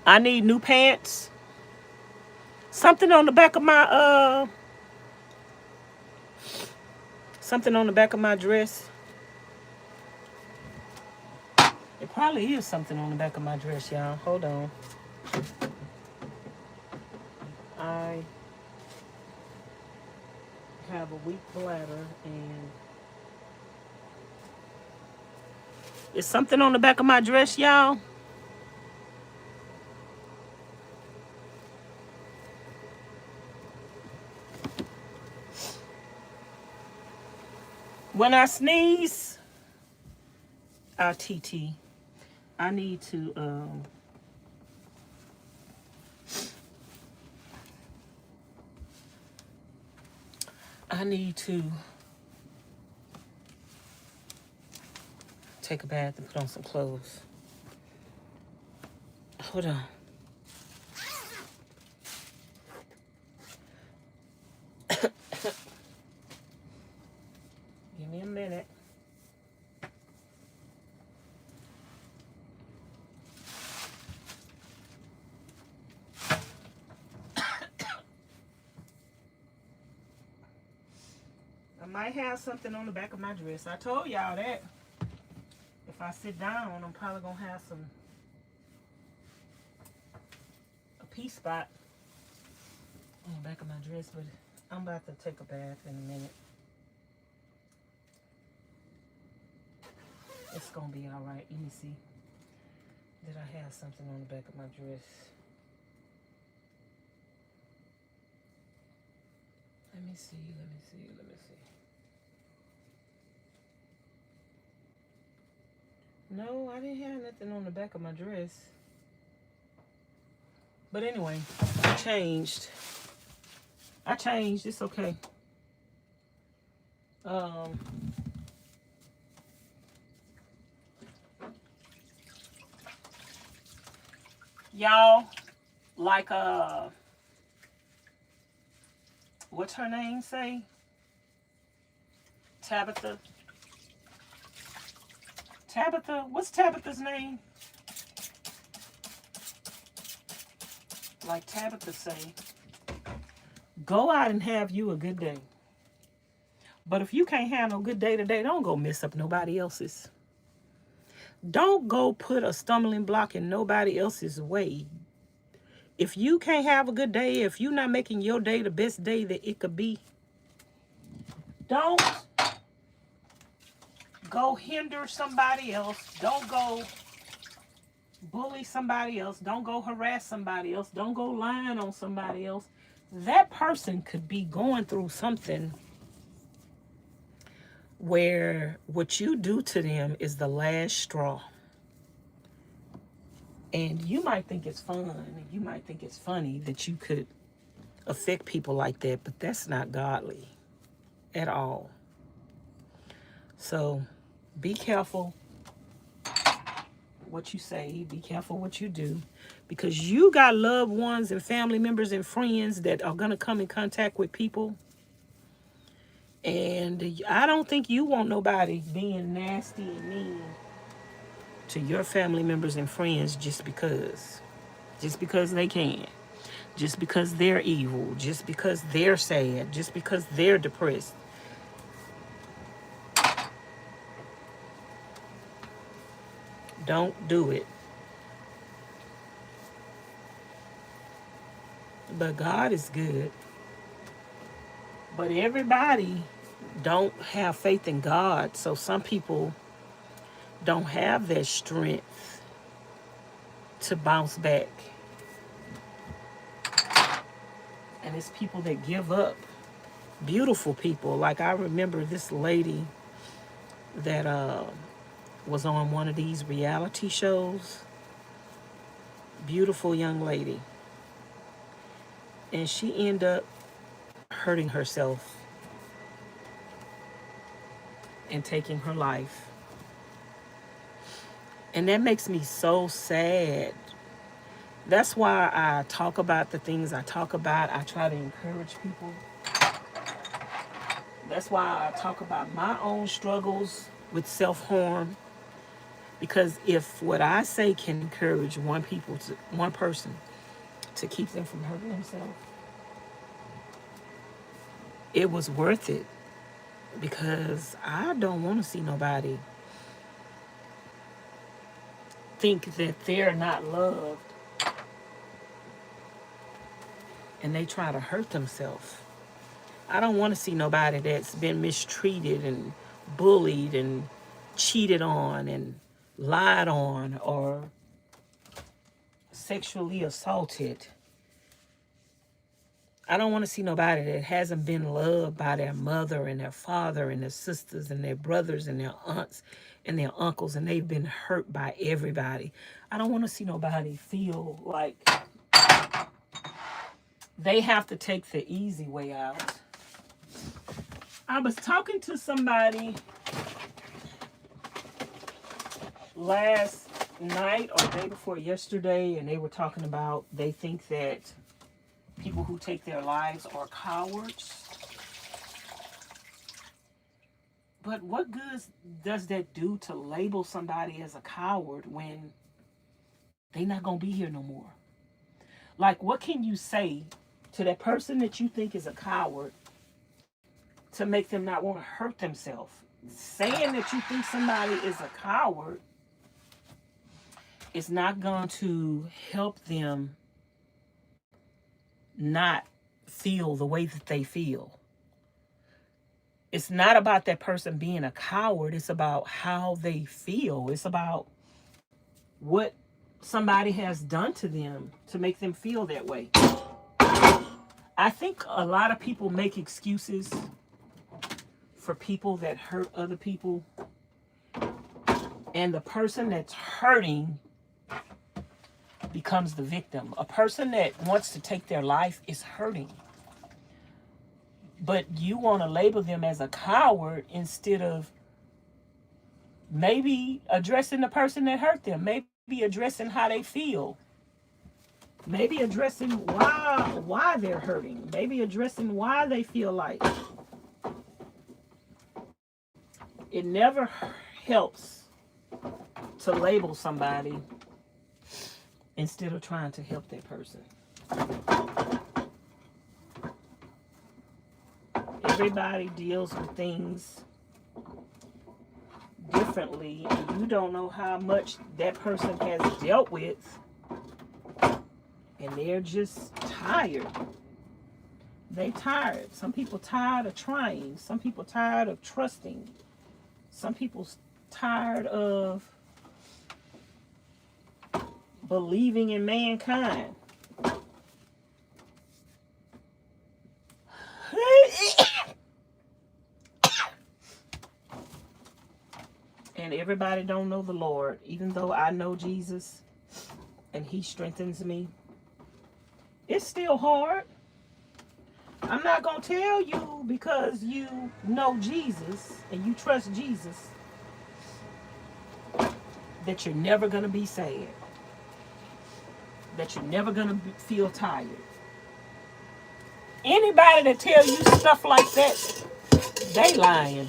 I need new pants. Something on the back of my dress. It probably is something on the back of my dress, y'all. Hold on. I have a weak bladder and it's something on the back of my dress, y'all. When I sneeze, I TT. I need to take a bath and put on some clothes. Hold on. Give me a minute. I might have something on the back of my dress. I told y'all that. If I sit down, I'm probably going to have a pee spot on the back of my dress, but I'm about to take a bath in a minute. It's going to be all right. Let me see. Did I have something on the back of my dress? Let me see. No, I didn't have nothing on the back of my dress. But anyway, I changed. It's okay. Y'all, like what's her name say? Tabitha, what's Tabitha's name? Like Tabitha say, go out and have you a good day. But if you can't have no good day today, don't go mess up nobody else's. Don't go put a stumbling block in nobody else's way. If you can't have a good day, if you're not making your day the best day that it could be, don't go hinder somebody else. Don't go bully somebody else. Don't go harass somebody else. Don't go lying on somebody else. That person could be going through something where what you do to them is the last straw. And you might think it's fun, and you might think it's funny that you could affect people like that, but that's not godly at all. So be careful what you say, be careful what you do, because you got loved ones and family members and friends that are going to come in contact with people. And I don't think you want nobody being nasty and mean to your family members and friends just because they can, just because they're evil, just because they're sad, just because they're depressed. Don't do it. But God is good. But everybody don't have faith in God. So some people don't have that strength to bounce back. And it's people that give up. Beautiful people. Like I remember this lady that was on one of these reality shows. Beautiful young lady. And she ended up hurting herself and taking her life. And that makes me so sad. That's why I talk about the things I talk about. I try to encourage people. That's why I talk about my own struggles with self-harm. Because if what I say can encourage one person to keep them from hurting themselves, it was worth it. Because I don't want to see nobody think that they're not loved and they try to hurt themselves. I don't want to see nobody that's been mistreated and bullied and cheated on and lied on or sexually assaulted. I don't want to see nobody that hasn't been loved by their mother and their father and their sisters and their brothers and their aunts and their uncles, and they've been hurt by everybody. I don't want to see nobody feel like they have to take the easy way out. I was talking to somebody last night or day before yesterday, and they were talking about they think that people who take their lives are cowards. But what good does that do to label somebody as a coward when they're not going to be here no more? Like, what can you say to that person that you think is a coward to make them not want to hurt themselves? Saying that you think somebody is a coward is not going to help them not feel the way that they feel. It's not about that person being a coward. It's about how they feel. It's about what somebody has done to them to make them feel that way. I think a lot of people make excuses for people that hurt other people. And the person that's hurting becomes the victim. A person that wants to take their life is hurting. But you want to label them as a coward instead of maybe addressing the person that hurt them, maybe addressing how they feel, maybe addressing why they're hurting, maybe addressing why they feel like. It never helps to label somebody instead of trying to help that person. Everybody deals with things differently, and you don't know how much that person has dealt with, and they're just tired. They tired. Some people tired of trying. Some people tired of trusting. Some people tired of believing in mankind. And everybody don't know the Lord. Even though I know Jesus and he strengthens me, it's still hard. I'm not going to tell you because you know Jesus and you trust Jesus that you're never going to be sad. That you're never going to feel tired. Anybody that tell you stuff like that, they lying.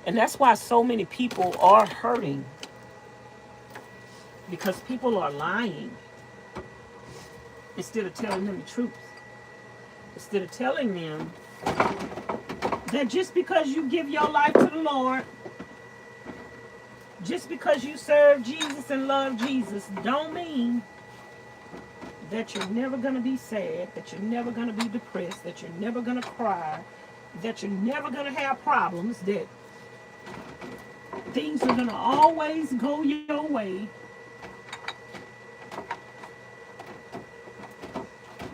And that's why so many people are hurting. Because people are lying instead of telling them the truth. Instead of telling them that just because you give your life to the Lord, just because you serve Jesus and love Jesus, don't mean that you're never going to be sad, that you're never going to be depressed, that you're never going to cry, that you're never going to have problems, that things are going to always go your way.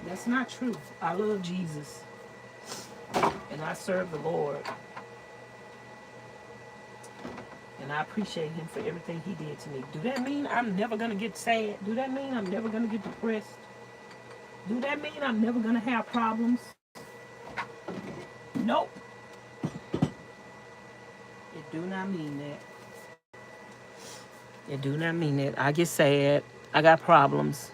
That's not true. I love Jesus. And I serve the Lord. And I appreciate him for everything he did to me. Do that mean I'm never going to get sad? Do that mean I'm never going to get depressed? Do that mean I'm never going to have problems? Nope. It do not mean that. It do not mean that. I get sad. I got problems.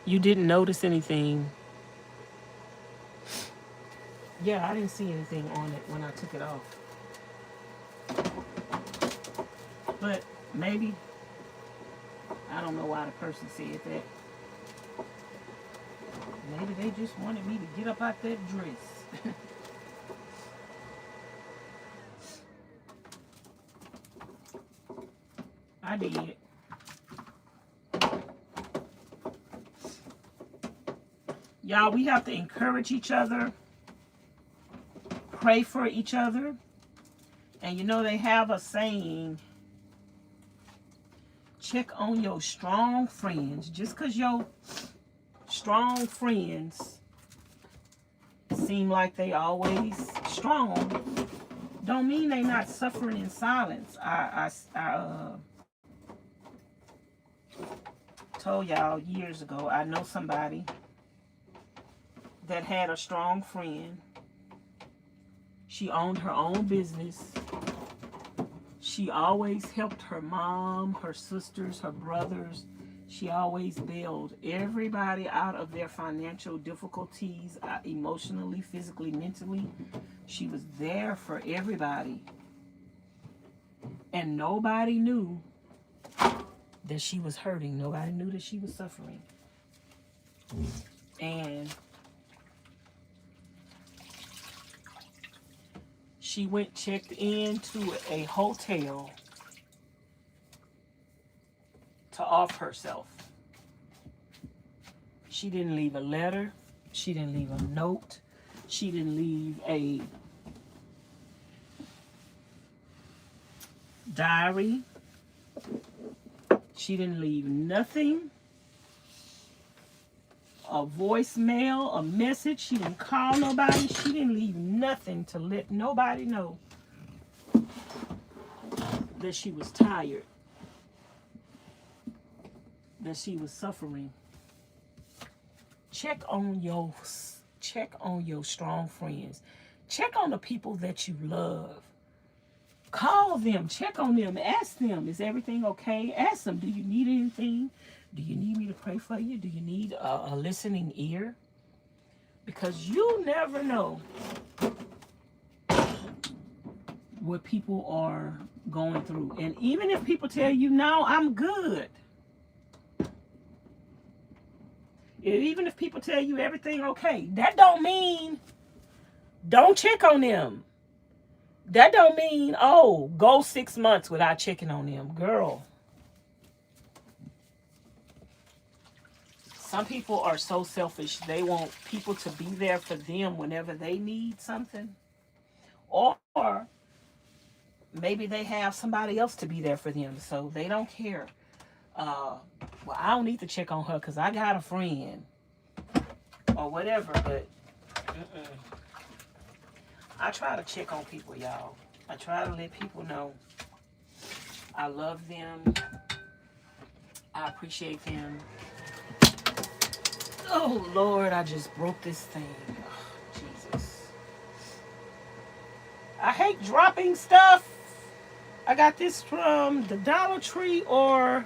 You didn't notice anything. Yeah, I didn't see anything on it when I took it off. But maybe, I don't know why the person said that. Maybe they just wanted me to get up out that dress. I did. Y'all, we have to encourage each other. Pray for each other. And you know they have a saying, check on your strong friends. Just because your strong friends seem like they always strong, don't mean they not suffering in silence. I told y'all years ago, I know somebody that had a strong friend. She owned her own business. She always helped her mom, her sisters, her brothers. She always bailed everybody out of their financial difficulties, emotionally, physically, mentally. She was there for everybody. And nobody knew that she was hurting. Nobody knew that she was suffering. And she went, checked into a hotel to off herself. She didn't leave a letter. She didn't leave a note. She didn't leave a diary. She didn't leave nothing. A voicemail, a message. She didn't call nobody. She didn't leave nothing to let nobody know that she was tired, that she was suffering. Check on your strong friends. Check on the people that you love. Call them, check on them, ask them, is everything okay? Ask them, do you need anything? Do you need me to pray for you? Do you need a listening ear? Because you never know what people are going through. And even if people tell you, no, I'm good. Even if people tell you everything okay, that don't mean don't check on them. That don't mean, oh, go 6 months without checking on them. Girl. Some people are so selfish. They want people to be there for them whenever they need something. Or maybe they have somebody else to be there for them, so they don't care. Well, I don't need to check on her because I got a friend. Or whatever, but I try to check on people, y'all. I try to let people know I love them. I appreciate them. Oh, Lord, I just broke this thing. Oh, Jesus. I hate dropping stuff. I got this from the Dollar Tree or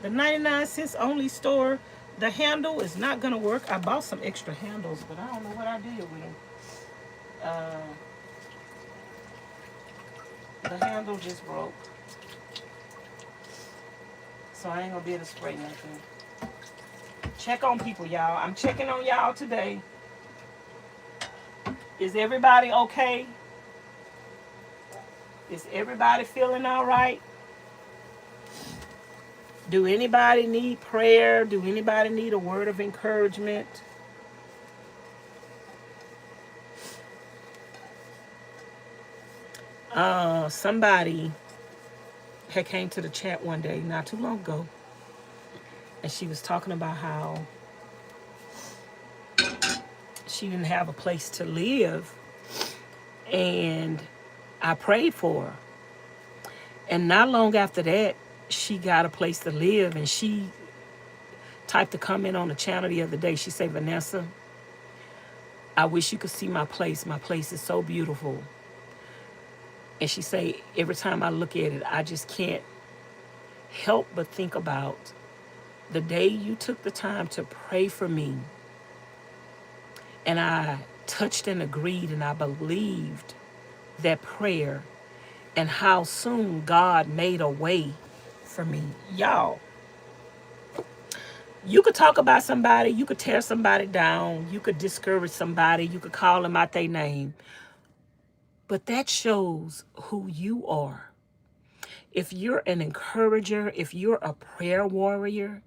the 99-cent only store. The handle is not going to work. I bought some extra handles, but I don't know what I did with them. The handle just broke. So I ain't going to be able to spray nothing. Check on people, y'all. I'm checking on y'all today. Is everybody okay? Is everybody feeling all right? Do anybody need prayer? Do anybody need a word of encouragement? Somebody had came to the chat one day not too long ago, and she was talking about how she didn't have a place to live, and I prayed for her. And not long after that, she got a place to live, and she typed a comment on the channel the other day. She said, Vanessa, I wish you could see my place. My place is so beautiful. And she say, every time I look at it, I just can't help but think about the day you took the time to pray for me. And I touched and agreed, and I believed that prayer, and how soon God made a way for me. Y'all, you could talk about somebody, you could tear somebody down, you could discourage somebody, you could call them out their name, but that shows who you are. If you're an encourager, if you're a prayer warrior,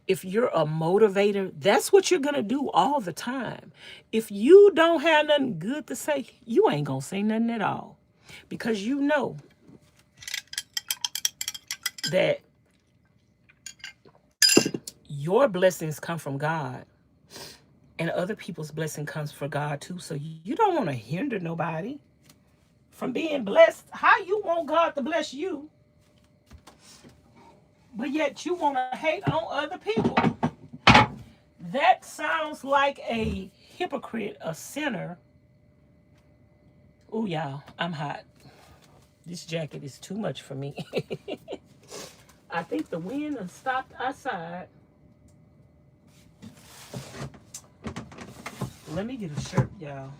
if you're a motivator, that's what you're going to do all the time. If you don't have nothing good to say, you ain't going to say nothing at all. Because you know that your blessings come from God, and other people's blessing comes from God too. So you don't want to hinder nobody from being blessed. How you want God to bless you, but yet you want to hate on other people? That sounds like a hypocrite, a sinner. Oh, y'all, I'm hot. This jacket is too much for me. I think the wind has stopped outside. Let me get a shirt, y'all.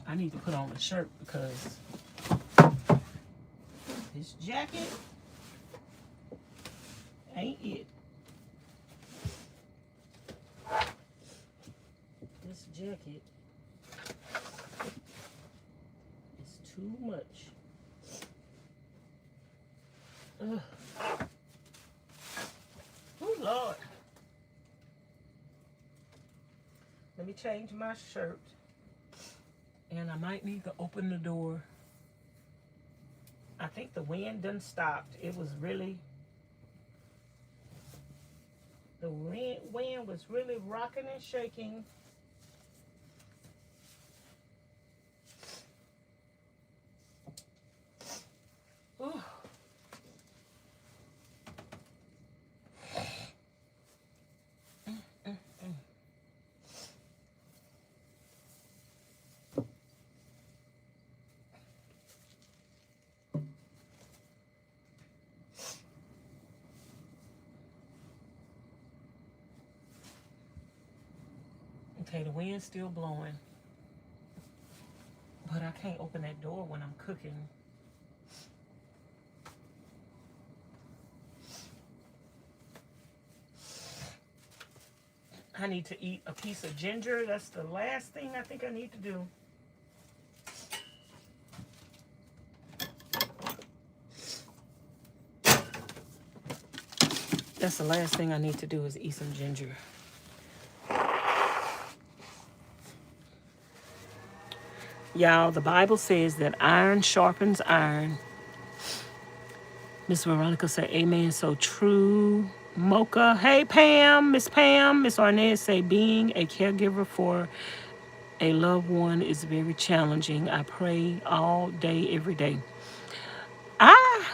I need to put on a shirt because this jacket ain't it. This jacket is too much. Ugh. Oh, Lord. Let me change my shirt. And I might need to open the door. I think the wind done stopped. It was really... The wind was really rocking and shaking. Okay, the wind's still blowing. But I can't open that door when I'm cooking. I need to eat a piece of ginger. That's the last thing I think I need to do. That's the last thing I need to do is eat some ginger. Y'all, the Bible says that iron sharpens iron. Miss Veronica said, amen. So true. Mocha. Hey, Pam. Miss Arnett say, being a caregiver for a loved one is very challenging. I pray all day, every day. I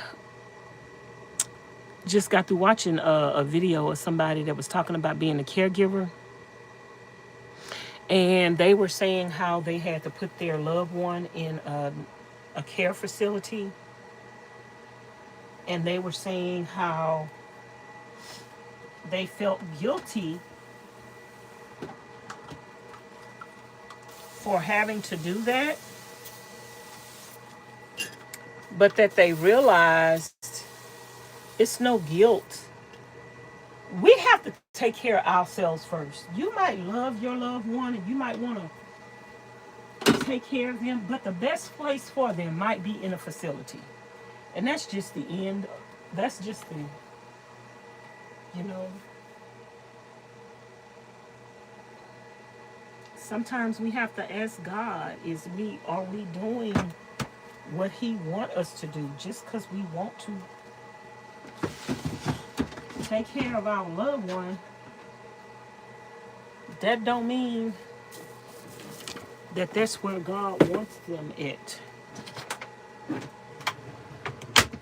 just got through watching a video of somebody that was talking about being a caregiver. And they were saying how they had to put their loved one in a care facility. And they were saying how they felt guilty for having to do that, but that they realized it's no guilt. We have to take care of ourselves first. You might love your loved one and you might want to take care of them, but the best place for them might be in a facility. And that's just the end. That's just the, you know. Sometimes we have to ask God, are we doing what he wants us to do? Just because we want to take care of our loved one, that don't mean that that's where God wants them at.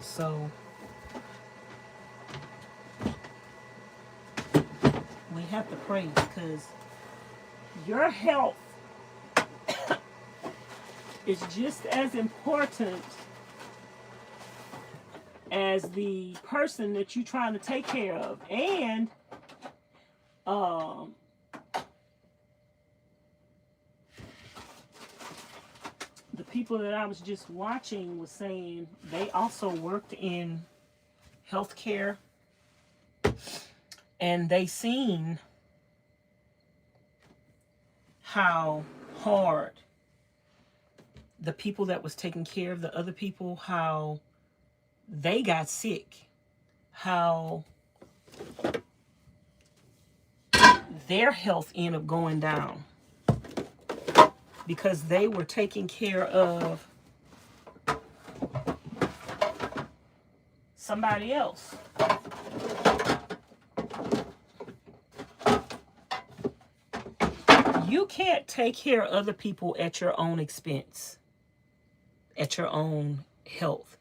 So we have to pray, because your health is just as important as the person that you're trying to take care of. And the people that I was just watching was saying they also worked in healthcare, and they seen how hard the people that was taking care of the other people, how they got sick, how their health ended up going down because they were taking care of somebody else. You can't take care of other people at your own expense, at your own health.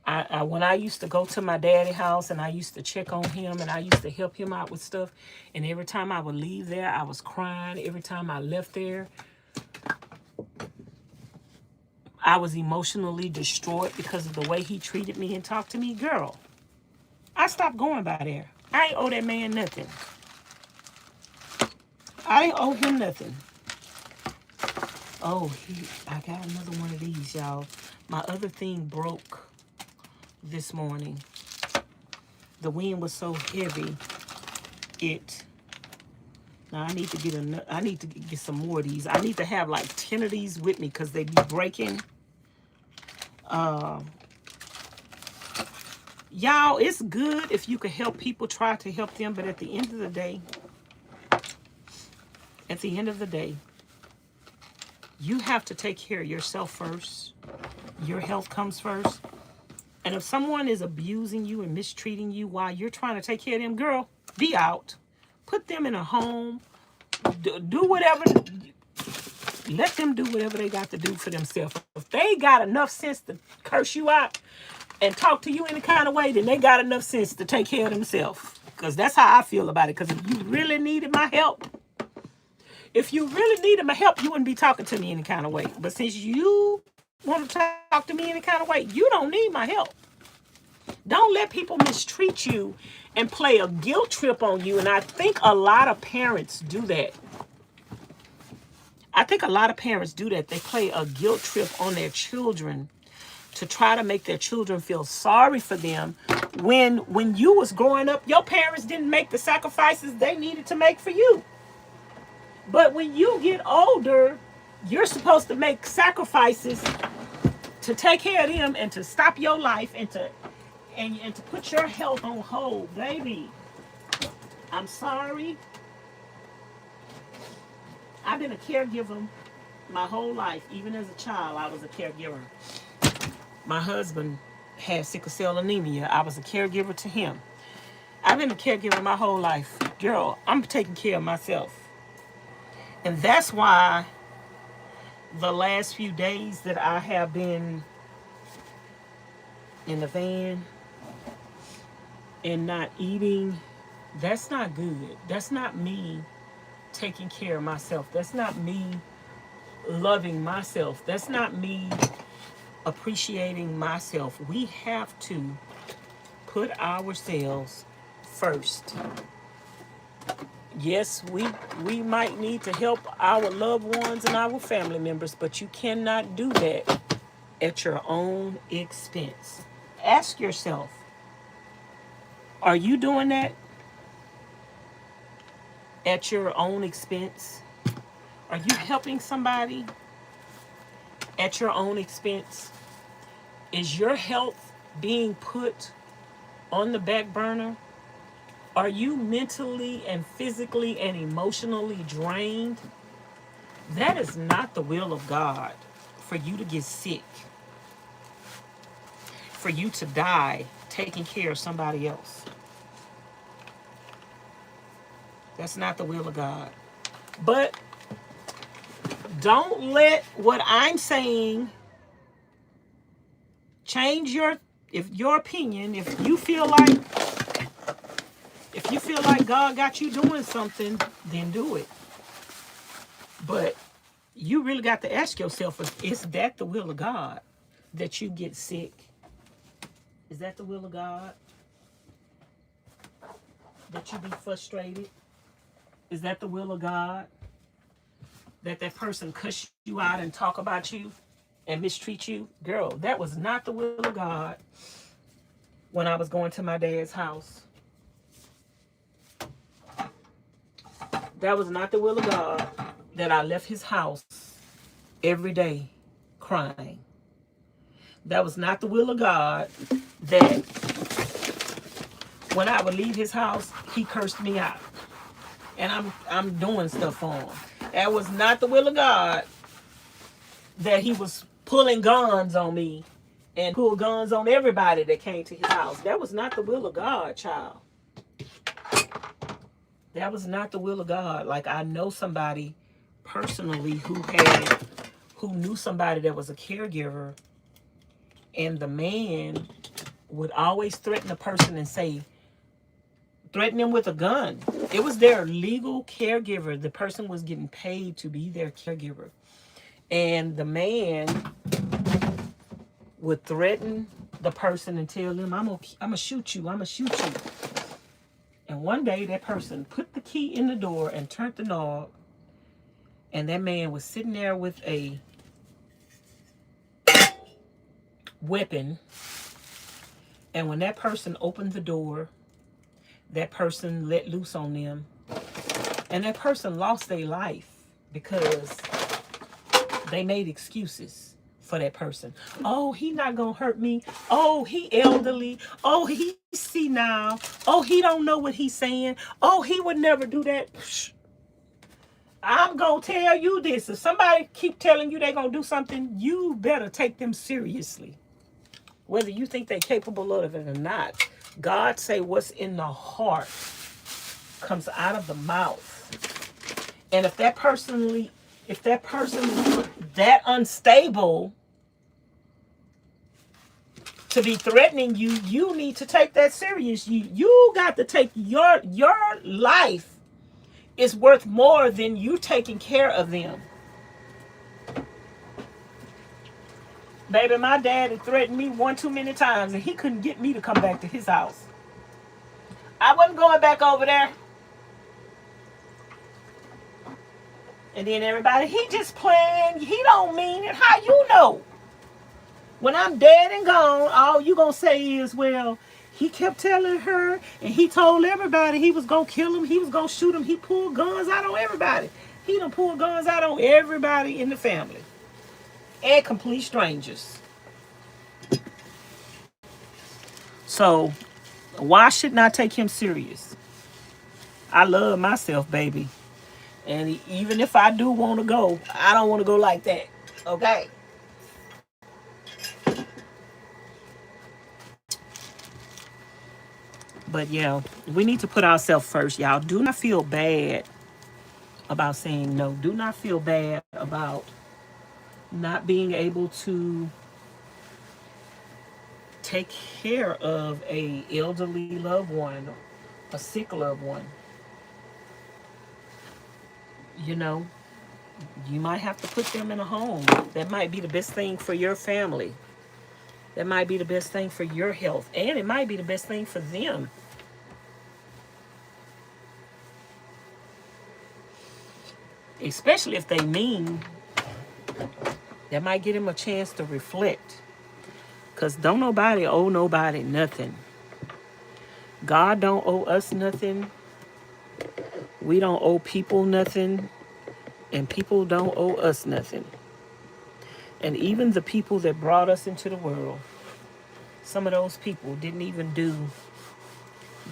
When I used to go to my daddy's house and I used to check on him and I used to help him out with stuff, and every time I would leave there, I was crying. Every time I left there, I was emotionally destroyed because of the way he treated me and talked to me. Girl, I stopped going by there. I ain't owe that man nothing. I ain't owe him nothing. Oh, I got another one of these, y'all. My other thing broke this morning. The wind was so heavy. Now I need to get some more of these. I need to have like 10 of these with me because they be breaking. Y'all, it's good if you can help people, try to help them, but at the end of the day, you have to take care of yourself first. Your health comes first. And if someone is abusing you and mistreating you while you're trying to take care of them, girl, be out. Put them in a home. Do whatever. Let them do whatever they got to do for themselves. If they got enough sense to curse you out and talk to you any kind of way, then they got enough sense to take care of themselves. Because that's how I feel about it. Because if you really needed my help, you wouldn't be talking to me any kind of way. But since you want to talk to me any kind of way, you don't need my help. Don't let people mistreat you and play a guilt trip on you. And I think a lot of parents do that. I think a lot of parents do that. They play a guilt trip on their children to try to make their children feel sorry for them. When you was growing up, your parents didn't make the sacrifices they needed to make for you. But when you get older, you're supposed to make sacrifices to take care of them and to stop your life and to put your health on hold. Baby, I'm sorry. I've been a caregiver my whole life. Even as a child, I was a caregiver. My husband had sickle cell anemia. I was a caregiver to him. I've been a caregiver my whole life. Girl, I'm taking care of myself. And that's why the last few days that I have been in the van and not eating, that's not good. That's not me taking care of myself. That's not me loving myself. That's not me appreciating myself. We have to put ourselves first. Yes, we might need to help our loved ones and our family members, but you cannot do that at your own expense. Ask yourself, are you doing that at your own expense? Are you helping somebody at your own expense? Is your health being put on the back burner? Are you mentally and physically and emotionally drained? That is not the will of God for you to get sick, for you to die taking care of somebody else. That's not the will of God. But don't let what I'm saying change your opinion. If you feel like God got you doing something, then do it. But you really got to ask yourself, is that the will of God that you get sick? Is that the will of God that you be frustrated? Is that the will of God that person cuss you out and talk about you and mistreat you? Girl, that was not the will of God when I was going to my dad's house. That was not the will of God that I left his house every day crying. That was not the will of God that when I would leave his house, he cursed me out. And I'm doing stuff for him. That was not the will of God that he was pulling guns on me and pulled guns on everybody that came to his house. That was not the will of God, child. That was not the will of God. Like, I know somebody personally who knew somebody that was a caregiver, and the man would always threaten the person and threaten them with a gun. It was their legal caregiver. The person was getting paid to be their caregiver. And the man would threaten the person and tell them, I'm gonna shoot you, I'm gonna shoot you. And one day that person put the key in the door and turned the knob, and that man was sitting there with a weapon. And when that person opened the door, that person let loose on them, and that person lost their life because they made excuses for that person. Oh, he not gonna hurt me. Oh, he elderly. Oh, he senile. Oh, he don't know what he's saying. Oh, he would never do that. I'm gonna tell you this. If somebody keep telling you they're gonna do something, you better take them seriously. Whether you think they're capable of it or not. God say what's in the heart comes out of the mouth. And if that person that unstable to be threatening you, you need to take that serious. You got to take your life is worth more than you taking care of them. Baby, my dad had threatened me one too many times, and he couldn't get me to come back to his house. I wasn't going back over there. And then everybody, he just playing. He don't mean it. How you know? When I'm dead and gone, all you gonna say is, well, he kept telling her, and he told everybody he was gonna kill him. He was gonna shoot him. He pulled guns out on everybody. He done pulled guns out on everybody in the family. And complete strangers. So, why shouldn't I take him serious? I love myself, baby. And even if I do want to go, I don't want to go like that. Okay? But yeah, we need to put ourselves first, y'all. Do not feel bad about saying no. Do not feel bad about not being able to take care of a elderly loved one, a sick loved one. You know, you might have to put them in a home. That might be the best thing for your family. That might be the best thing for your health. And it might be the best thing for them. Especially if they mean, that might give them a chance to reflect. Because don't nobody owe nobody nothing. God don't owe us nothing. We don't owe people nothing. And people don't owe us nothing. And even the people that brought us into the world, some of those people didn't even do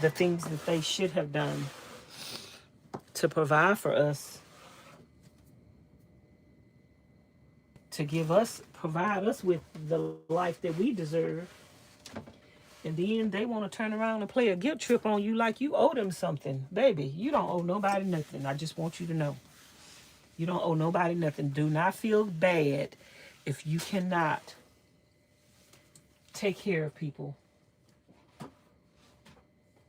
the things that they should have done to provide for us, to provide us with the life that we deserve. And then they want to turn around and play a guilt trip on you like you owe them something. Baby, you don't owe nobody nothing. I just want you to know. You don't owe nobody nothing. Do not feel bad if you cannot take care of people.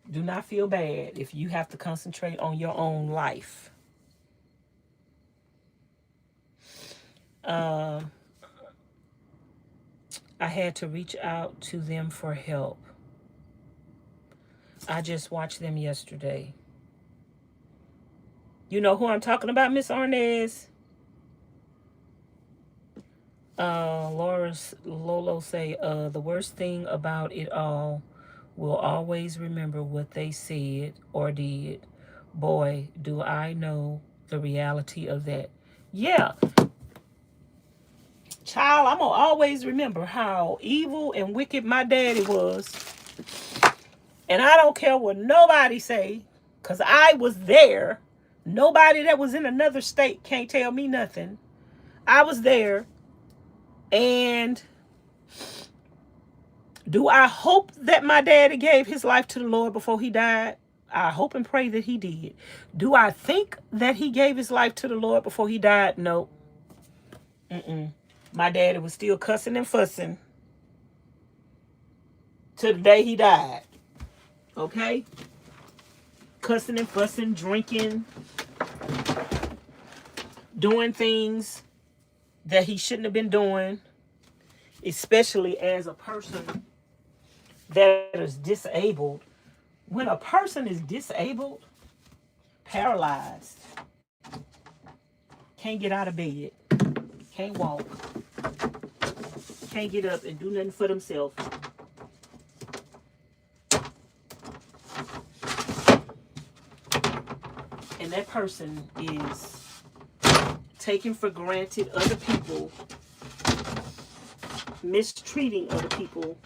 Do not feel bad if you have to concentrate on your own life. I had to reach out to them for help. I just watched them yesterday. You know who I'm talking about, Miss Arnaz? Lolo say, the worst thing about it all, will always remember what they said or did. Boy, do I know the reality of that. Yeah. Child, I'm going to always remember how evil and wicked my daddy was. And I don't care what nobody say, because I was there. Nobody that was in another state can't tell me nothing. I was there. And do I hope that my daddy gave his life to the Lord before he died? I hope and pray that he did. Do I think that he gave his life to the Lord before he died? No. My daddy was still cussing and fussing till the day he died. Okay? Cussing and fussing, drinking, doing things that he shouldn't have been doing, especially as a person that is disabled. When a person is disabled, paralyzed, can't get out of bed, can't walk, can't get up and do nothing for themselves, and that person is taking for granted other people, mistreating other people,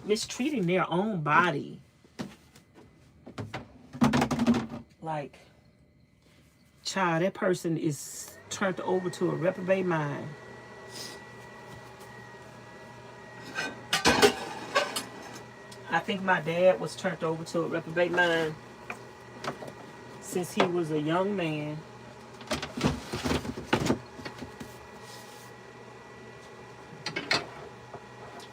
mistreating their own body. Like, child, that person is turned over to a reprobate mind. I think my dad was turned over to a reprobate mind since he was a young man.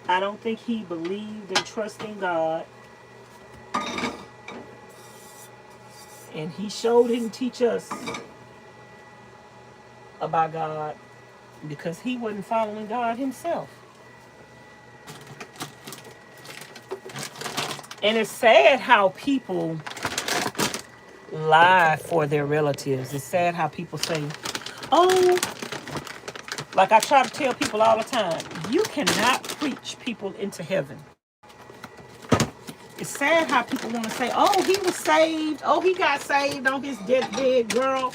I don't think he believed and trusted in God. And he sure didn't teach us about God because he wasn't following God himself. And it's sad how people lie for their relatives. It's sad how people say, oh, like I try to tell people all the time, you cannot preach people into heaven. It's sad how people want to say, oh, he was saved. Oh, he got saved on his deathbed, girl.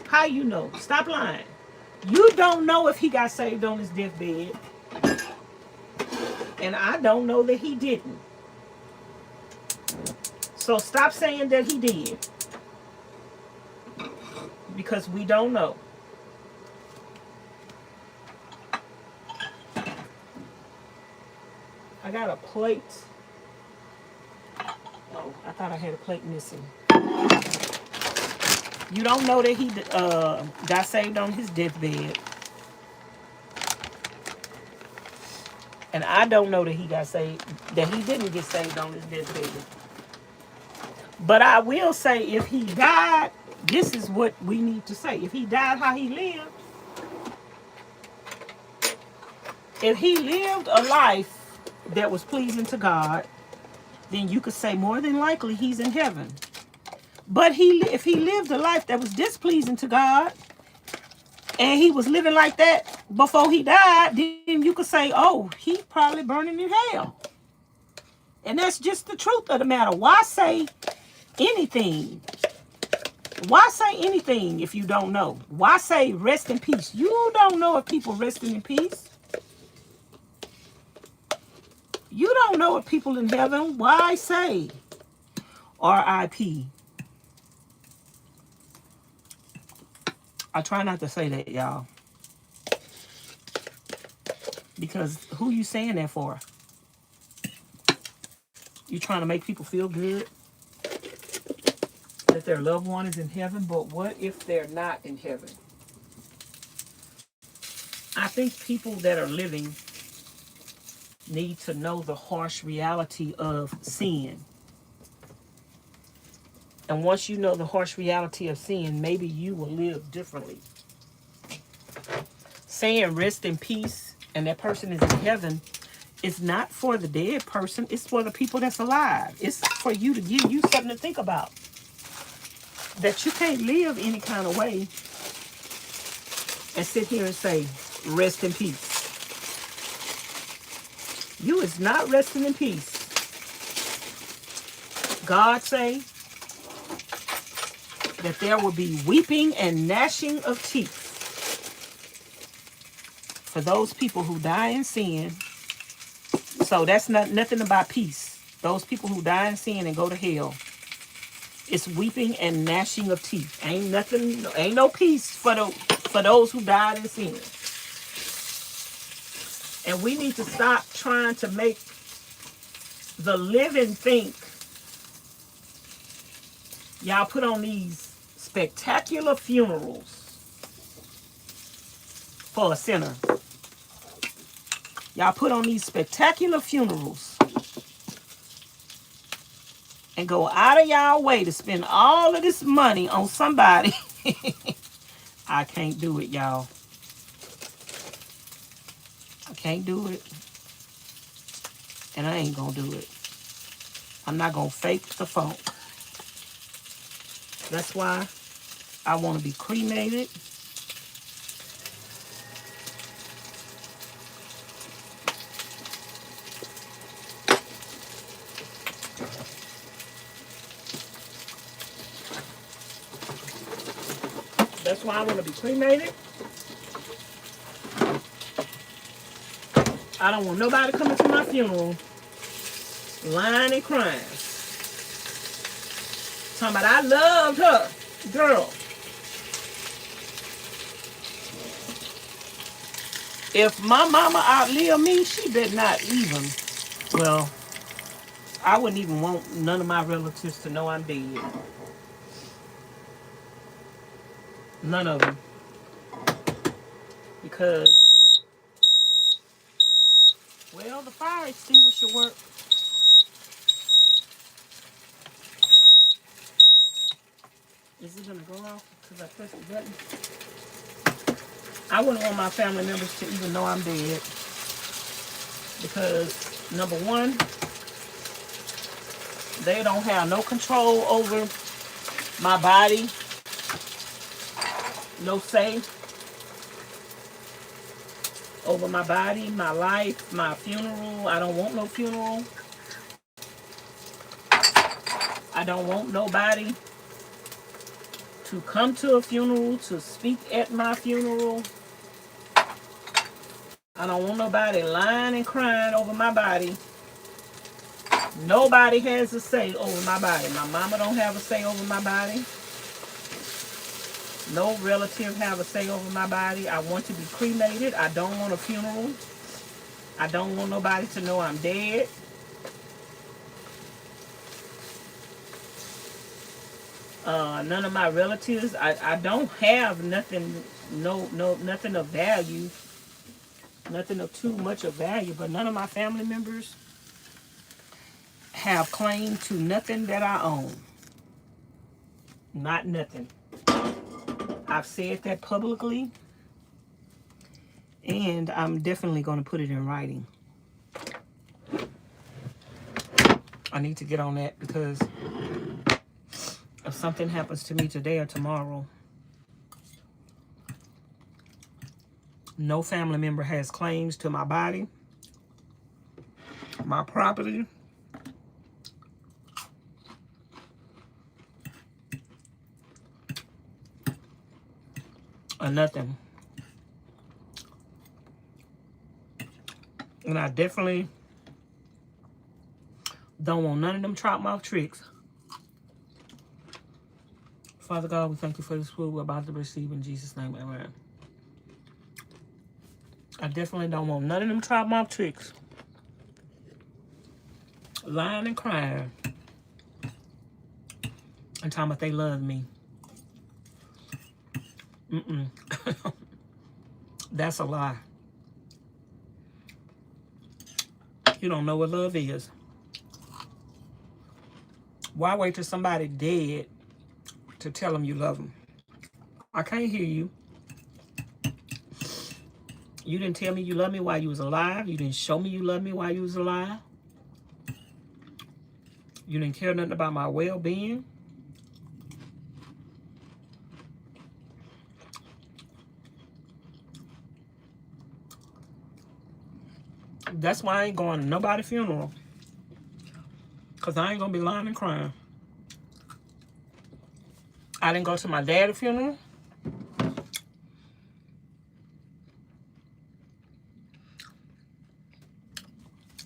How you know? Stop lying. You don't know if he got saved on his deathbed. And I don't know that he didn't. So stop saying that he did. Because we don't know. I got a plate. Oh, I thought I had a plate missing. You don't know that he got saved on his deathbed. And I don't know that he got saved, that he didn't get saved on his deathbed. But I will say, if he died, this is what we need to say. If he died how he lived, if he lived a life that was pleasing to God, then you could say more than likely he's in heaven. But if he lived a life that was displeasing to God, and he was living like that before he died, then you could say, oh, he's probably burning in hell. And that's just the truth of the matter. Why say anything? Why say anything if you don't know? Why say rest in peace? You don't know if people resting in peace. You don't know if people in heaven. Why say R.I.P.? I try not to say that, y'all. Because who you saying that for? You trying to make people feel good that their loved one is in heaven, but what if they're not in heaven? I think people that are living need to know the harsh reality of sin. And once you know the harsh reality of sin, maybe you will live differently. Saying rest in peace and that person is in heaven is not for the dead person. It's for the people that's alive. It's for you to give you something to think about. That you can't live any kind of way and sit here and say, rest in peace. You is not resting in peace. God say that there will be weeping and gnashing of teeth for those people who die in sin. So that's nothing about peace. Those people who die in sin and go to hell, it's weeping and gnashing of teeth. Ain't no peace for those who died in sin. And we need to stop trying to make the living think. Y'all put on these spectacular funerals for a sinner. Y'all put on these spectacular funerals and go out of y'all way to spend all of this money on somebody. I can't do it, y'all. I can't do it. And I ain't gonna do it. I'm not gonna fake the funk. That's why I want to be cremated. That's why I want to be cremated. I don't want nobody coming to my funeral lying and crying. Talking about I loved her. Girl. If my mama outlived me, she better not even. Well, I wouldn't even want none of my relatives to know I'm dead. None of them. Because, well, the fire extinguisher worked. Is it going to go off because I pressed the button? I wouldn't want my family members to even know I'm dead. Because, number one, they don't have no control over My body, no say over my body, my life, my funeral. I don't want no funeral. I don't want nobody to come to a funeral, to speak at my funeral. I don't want nobody lying and crying over my body. Nobody has a say over my body. My mama don't have a say over my body. No relative have a say over my body. I want to be cremated. I don't want a funeral. I don't want nobody to know I'm dead. None of my relatives. I don't have nothing, nothing of value. Nothing of too much of value, but none of my family members have claim to nothing that I own. Not nothing. I've said that publicly, and I'm definitely going to put it in writing. I need to get on that, because if something happens to me today or tomorrow, no family member has claims to my body, my property, or nothing. And I definitely don't want none of them trap mouth tricks. Father God, we thank you for this food we're about to receive. In Jesus' name, amen. I definitely don't want none of them trap mouth tricks. Lying and crying and talking about they love me. That's a lie. You don't know what love is. Why wait till somebody dead to tell them you love them? I can't hear you. You didn't tell me you love me while you was alive. You didn't show me you love me while you was alive. You didn't care nothing about my well-being. That's why I ain't going to nobody's funeral. Because I ain't going to be lying and crying. I didn't go to my dad's funeral.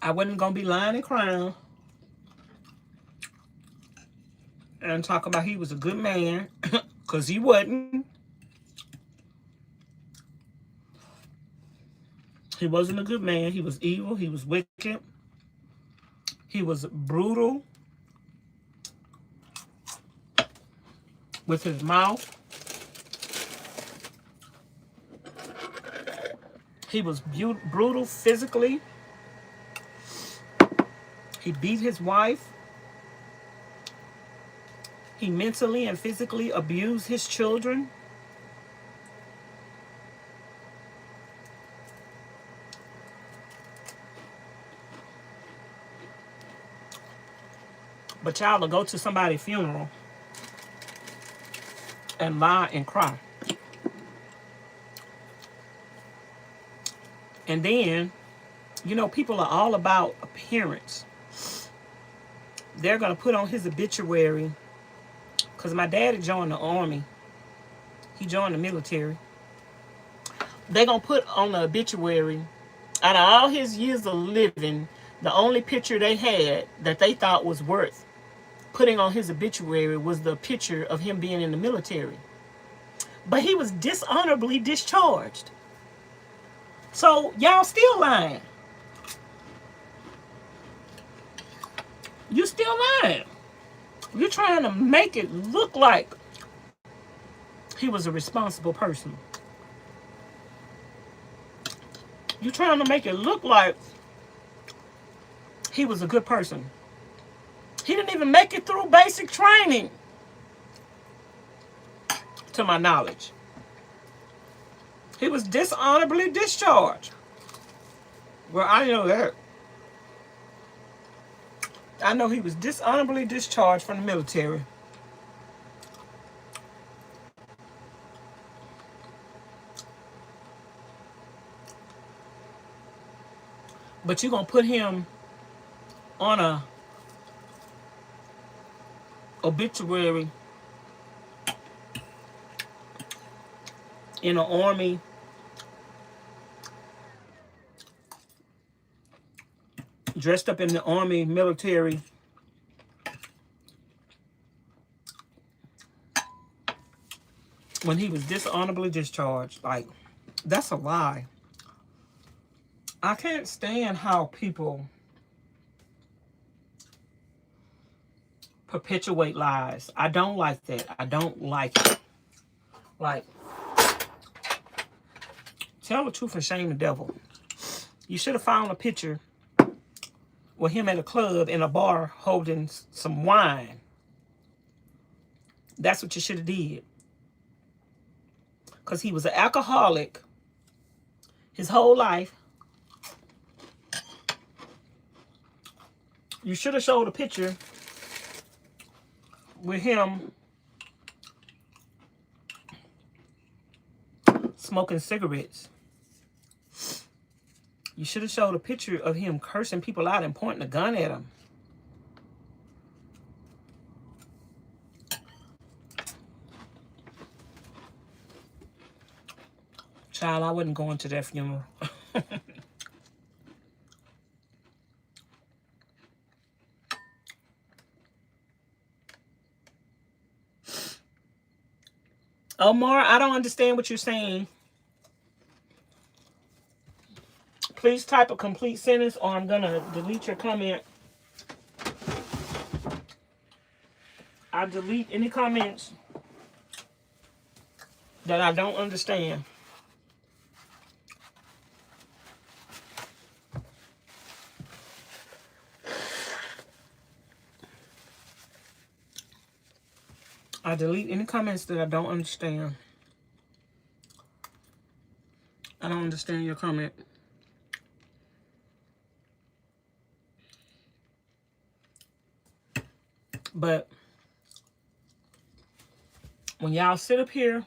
I wasn't going to be lying and crying and talk about he was a good man, because he wasn't. He wasn't a good man. He was evil. He was wicked. He was brutal with his mouth. He was brutal physically. He beat his wife. He mentally and physically abused his children. But y'all will go to somebody's funeral and lie and cry. And then, you know, people are all about appearance. They're going to put on his obituary, because my daddy joined the army. He joined the military. They're going to put on the obituary, out of all his years of living, the only picture they had that they thought was worth putting on his obituary was the picture of him being in the military. But he was dishonorably discharged. So y'all still lying. You still lying. You're trying to make it look like he was a responsible person. You're trying to make it look like he was a good person. He didn't even make it through basic training, to my knowledge. He was dishonorably discharged. Well, I know that. I know he was dishonorably discharged from the military. But you're going to put him on a obituary in an army, dressed up in the army military, when he was dishonorably discharged. Like, that's a lie. I can't stand how people perpetuate lies. I don't like that. I don't like it. Like, tell the truth and shame the devil. You should have found a picture with him at a club in a bar holding some wine. That's what you should have did. Because he was an alcoholic his whole life. You should have showed a picture with him smoking cigarettes. You should have showed a picture of him cursing people out and pointing a gun at them. Child, I wasn't going to that funeral. Omar, I don't understand what you're saying. Please type a complete sentence or I'm going to delete your comment. I delete any comments that I don't understand. I delete any comments that I don't understand. I don't understand your comment. But when y'all sit up here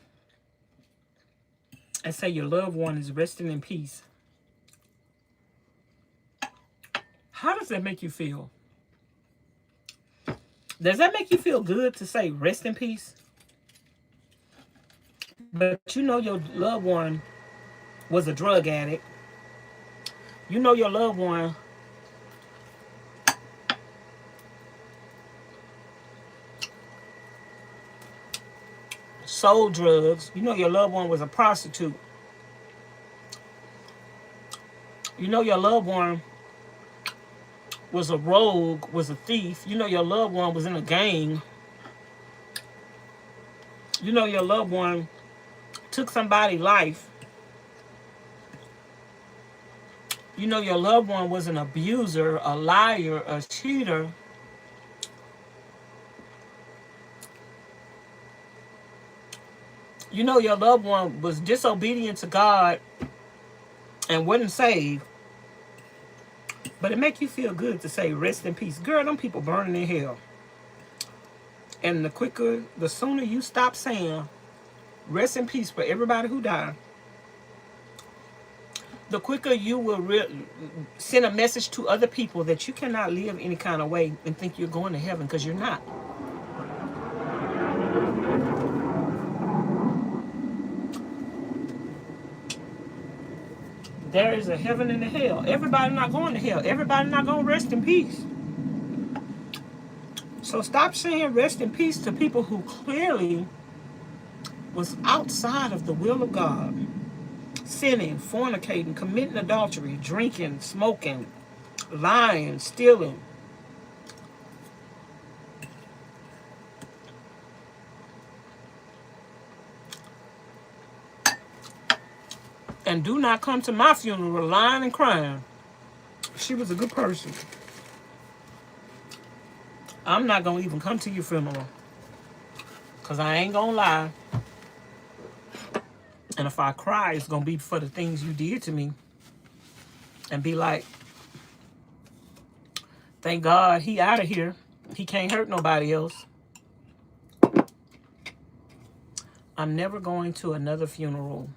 and say your loved one is resting in peace, how does that make you feel? Does that make you feel good to say rest in peace? But you know your loved one was a drug addict. You know your loved one sold drugs. You know your loved one was a prostitute. You know your loved one was a rogue, was a thief. You know your loved one was in a gang. You know your loved one took somebody's life. You know your loved one was an abuser, a liar, a cheater. You know your loved one was disobedient to God and wasn't saved. But it make you feel good to say rest in peace. Girl, them people burning in hell. And the sooner you stop saying rest in peace for everybody who died, the quicker you will send a message to other people that you cannot live any kind of way and think you're going to heaven, because you're not. There is a heaven and a hell. Everybody not going to hell. Everybody not going to rest in peace. So stop saying rest in peace to people who clearly was outside of the will of God. Sinning, fornicating, committing adultery, drinking, smoking, lying, stealing. And do not come to my funeral lying and crying. She was a good person. I'm not going to even come to your funeral. Because I ain't going to lie. And if I cry, it's going to be for the things you did to me. And be like, thank God he out of here. He can't hurt nobody else. I'm never going to another funeral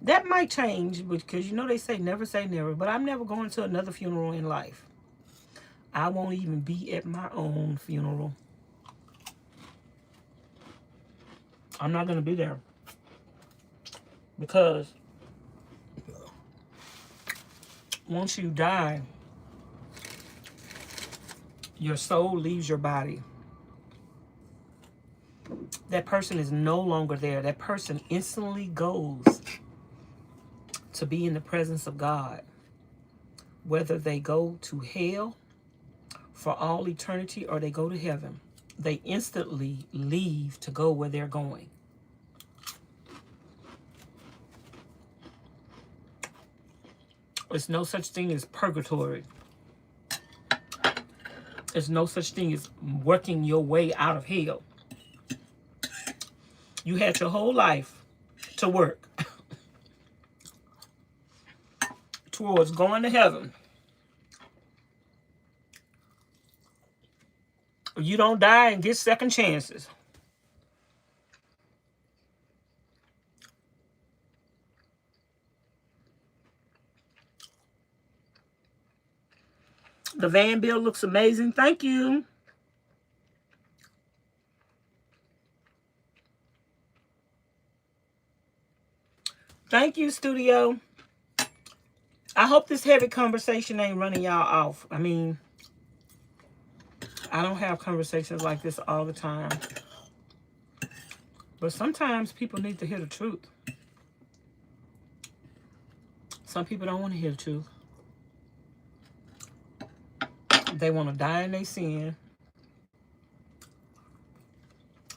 That might change because, you know, they say never. But I'm never going to another funeral in life. I won't even be at my own funeral. I'm not going to be there. Because once you die, your soul leaves your body. That person is no longer there. That person instantly goes to be in the presence of God. Whether they go to hell for all eternity or they go to heaven, they instantly leave to go where they're going. There's no such thing as purgatory. There's no such thing as working your way out of hell. You had your whole life to work towards going to heaven. You don't die and get second chances. The van bill looks amazing. Thank you. Thank you, studio. I hope this heavy conversation ain't running y'all off. I mean, I don't have conversations like this all the time. But sometimes people need to hear the truth. Some people don't want to hear the truth. They want to die in their sin.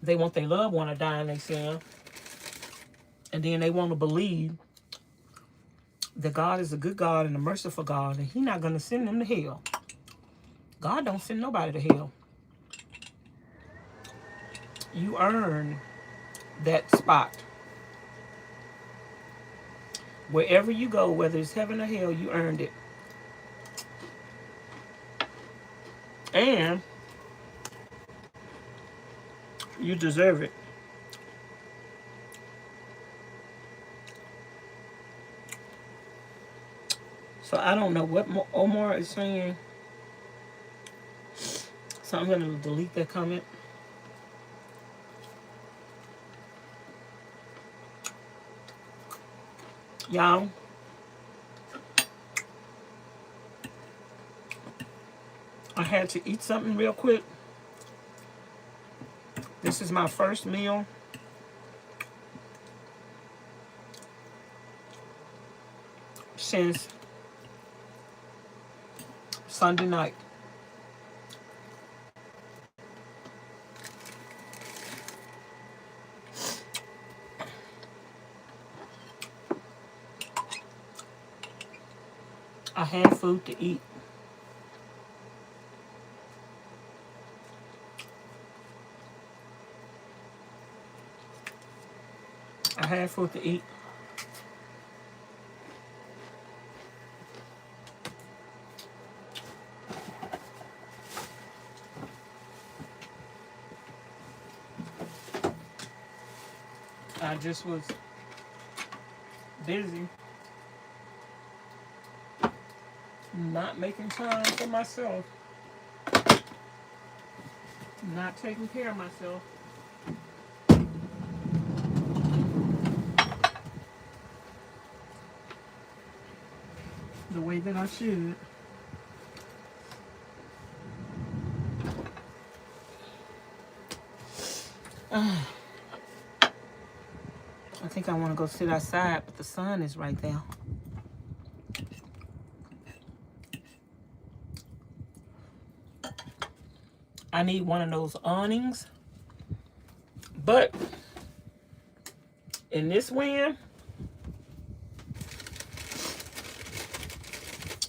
They want their loved one to die in their sin. And then they want to believe that God is a good God and a merciful God, and He's not going to send them to hell. God don't send nobody to hell. You earn that spot. Wherever you go, whether it's heaven or hell, you earned it. And you deserve it. So I don't know what Omar is saying. So I'm going to delete that comment. Y'all, I had to eat something real quick. This is my first meal since Sunday night. I had food to eat. I had food to eat. I just was busy not making time for myself, not taking care of myself. The way that I should. I think I want to go sit outside, but the sun is right there. I need one of those awnings. But in this wind,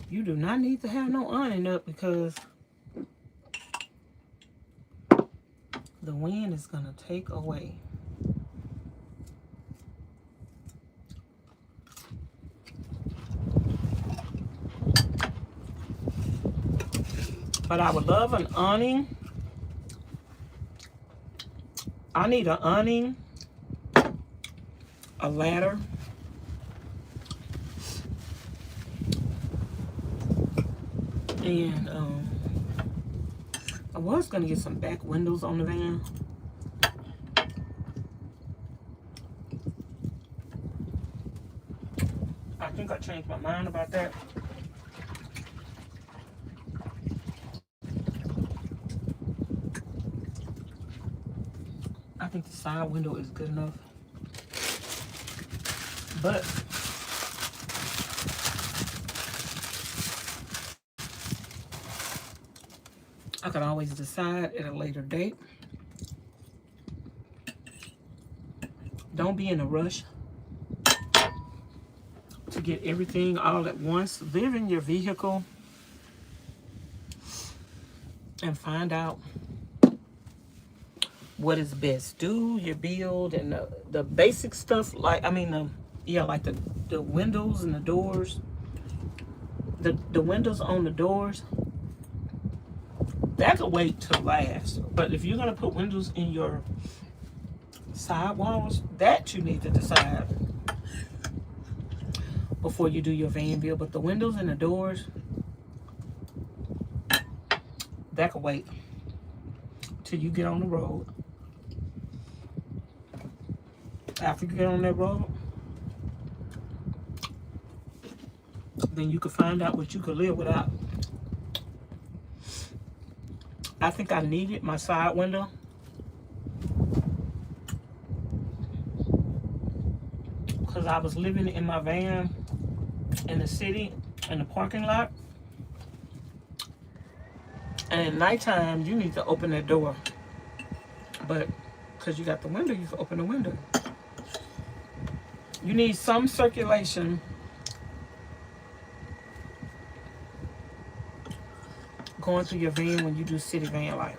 you do not need to have no awning up because the wind is going to take away. But I would love an awning. I need an awning, a ladder, And I was gonna get some back windows on the van. I think I changed my mind about that. I think the side window is good enough. But I could always decide at a later date. Don't be in a rush to get everything all at once. Live in your vehicle and find out what is best. Do your build and the basic stuff, like, I mean, yeah, like the windows and the doors. The windows on the doors, that could wait to last. But if you're gonna put windows in your side walls, that you need to decide before you do your van build. But the windows and the doors, that could wait till you get on the road. After you get on that road, then you could find out what you could live without. I think I needed my side window because I was living in my van in the city, in the parking lot. And at nighttime, you need to open that door. But because you got the window, you can open the window. You need some circulation going through your van when you do city van life.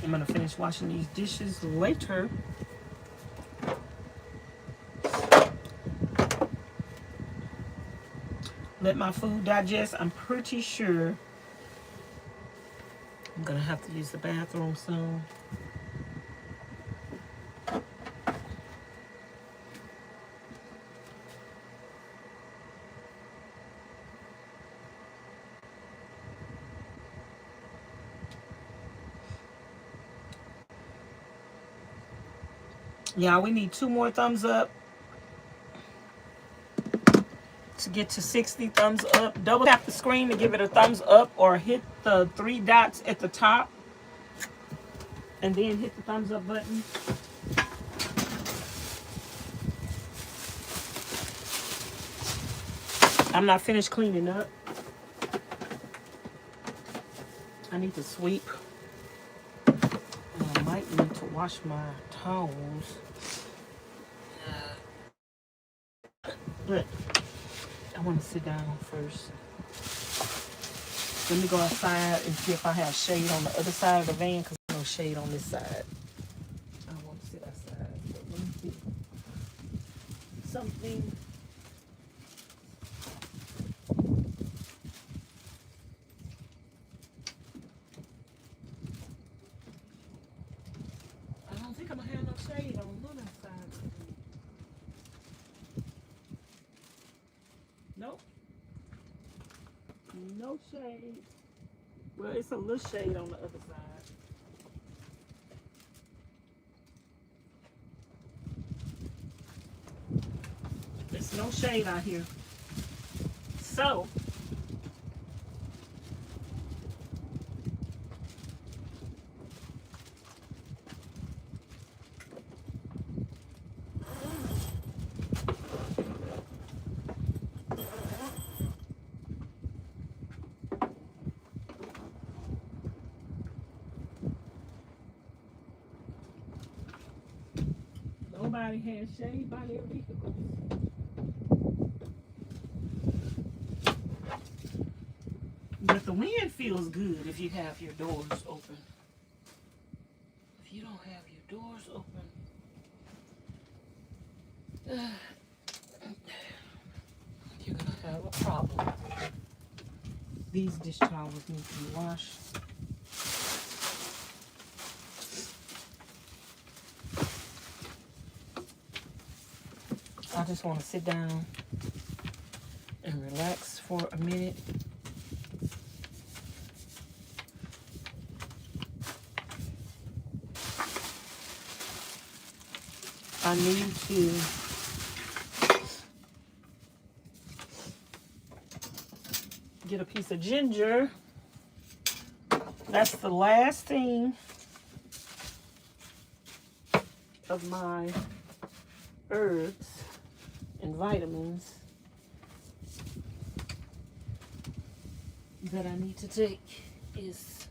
I'm gonna finish washing these dishes later. Let my food digest. I'm pretty sure I'm gonna have to use the bathroom soon. Yeah, we need 2 more thumbs up to get to 60 thumbs up. Double tap the screen to give it a thumbs up, or hit the 3 dots at the top and then hit the thumbs up button. I'm not finished cleaning up. I need to sweep. I might need to wash my towels. But I want to sit down first. Let me go outside and see if I have shade on the other side of the van, because there's no shade on this side. I want to sit outside. But let me see. Something. I don't think I'm going to have no shade on one side. Nope. No shade. Well, it's a little shade on the other side. There's no shade out here. So, nobody has shade by their vehicles. the wind feels good if you have your doors open. If you don't have your doors open, you're gonna have a problem. These dish towels need to be washed. I just want to sit down and relax for a minute. I need to get a piece of ginger. That's the last thing of my herbs and vitamins that I need to take is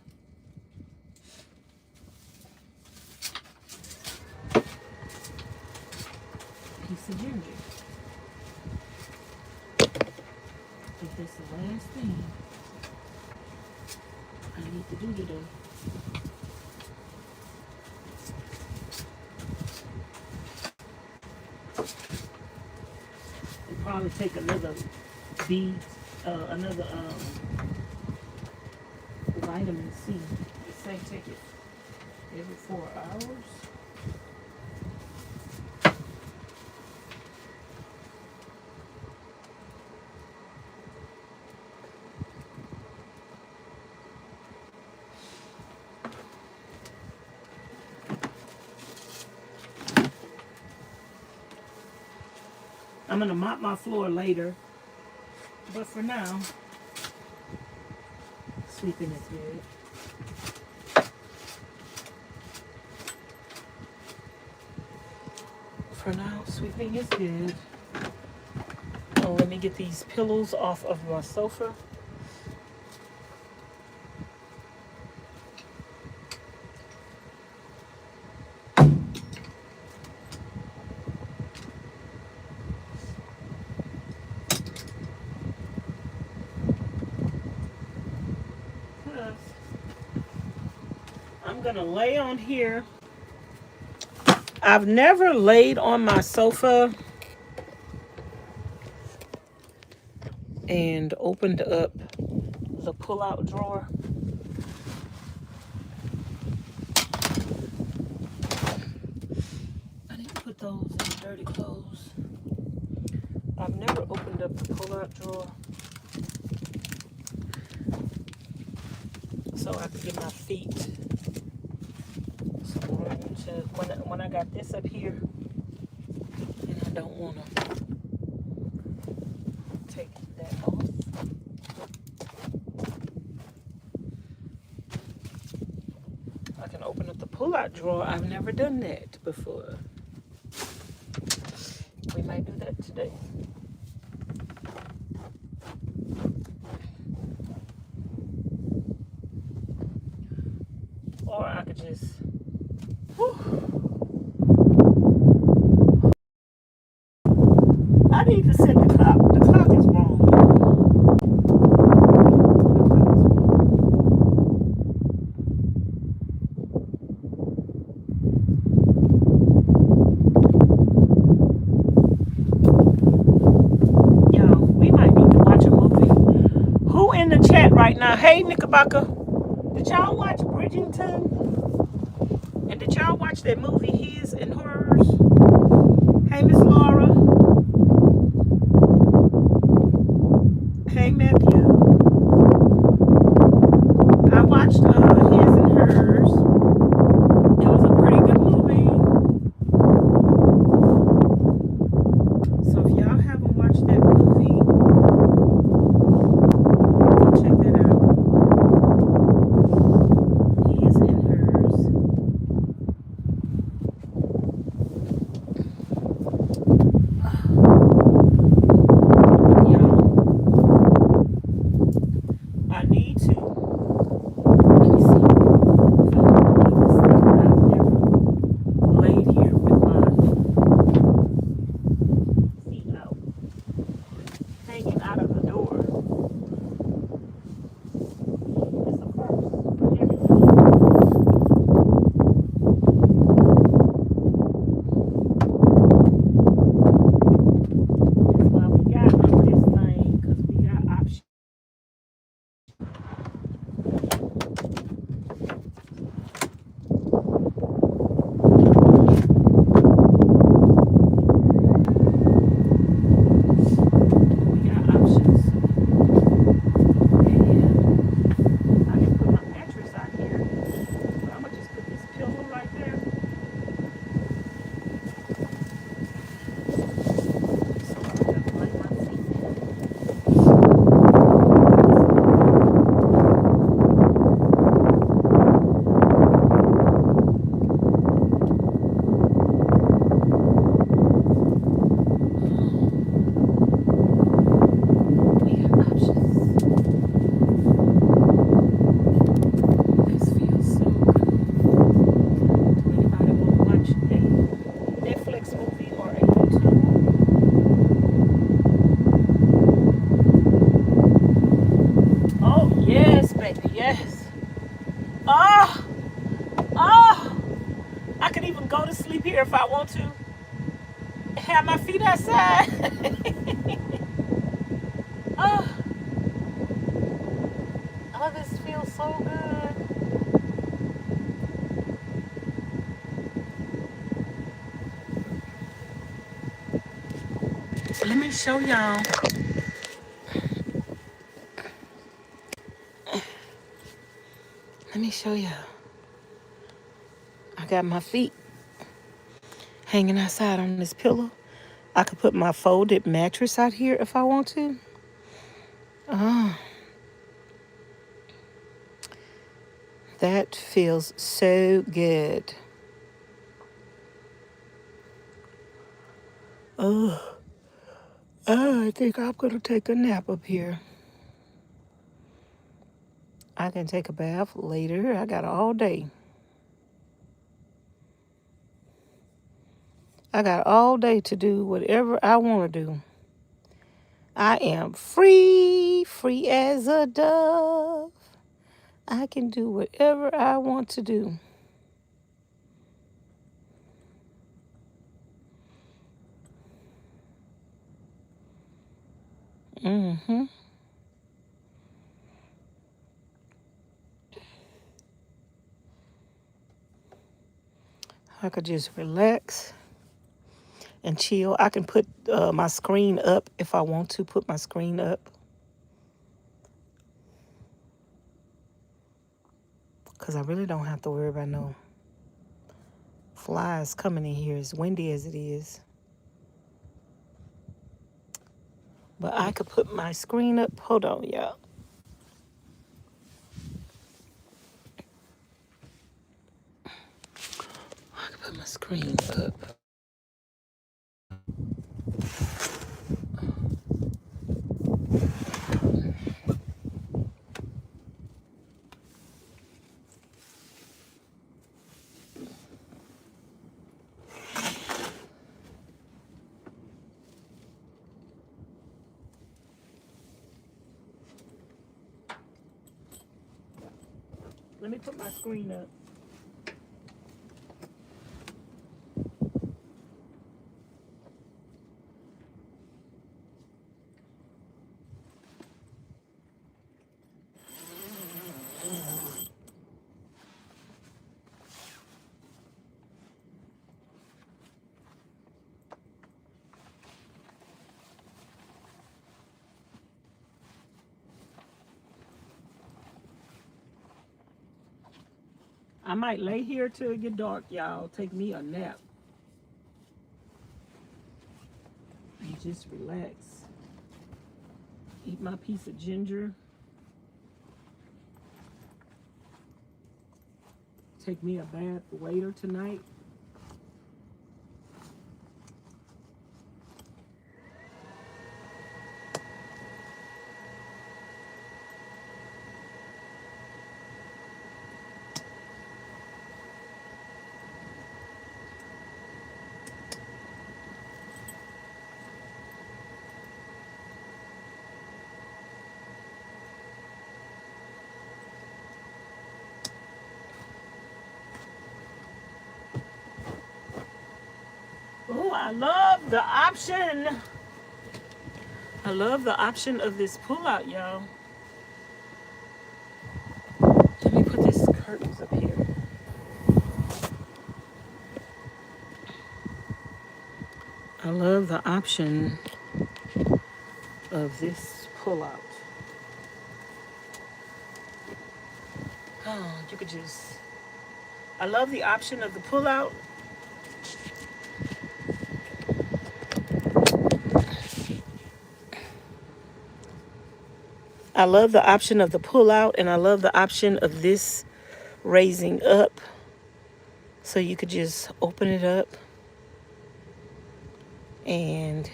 a piece of ginger. If that's the last thing I need to do today. It'll probably take another vitamin C. They say take it every 4 hours. I'm gonna mop my floor later, but for now, sweeping is good. For now, sweeping is good. Oh, let me get these pillows off of my sofa. I'm gonna lay on here. I've never laid on my sofa and opened up the pull-out drawer. I need to put those in the dirty clothes. I've never opened up the pull-out drawer so I could get my feet some room to, when I got this up here, and I don't want to take that off. I can open up the pull-out drawer. I've never done that before. We might do that today. Or I could just, I need to set the clock. The clock is wrong. Y'all, we might need to watch a movie. Who in the chat right now? Hey, Knickerbocker. Did y'all watch Bridgerton? And did y'all watch that movie, His and Hers? Hey, Miss Laura. Hey, Matthew. I watched His and Hers. It was a pretty good movie. So if y'all haven't watched that movie, go check that out. His and Hers. Y'all, Oh, oh, I could even go to sleep here if I want to. Have my feet outside. Oh, oh, this feels so good. Let me show y'all. Let me show y'all. I got my feet hanging outside on this pillow. I could put my folded mattress out here if I want to. Oh, that feels so good. Oh, I think I'm going to take a nap up here. I can take a bath later. I got all day. I got all day to do whatever I want to do. I am free, free as a dove. I can do whatever I want to do. Mm-hmm. I could just relax and chill. I can put my screen up if I want to put my screen up. Because I really don't have to worry about no flies coming in here as windy as it is. But I could put my screen up. Hold on, y'all. I could put my screen up. Let me put my screen up. I might lay here till it get dark, y'all. Take me a nap. And just relax. Eat my piece of ginger. Take me a bath later tonight. Oh, I love the option. I love the option of this pull-out, y'all. Let me put these curtains up here. I love the option of this pull-out. Oh, you could just... I love the option of the pull-out. I love the option of the pull-out, and I love the option of this raising up. So you could just open it up and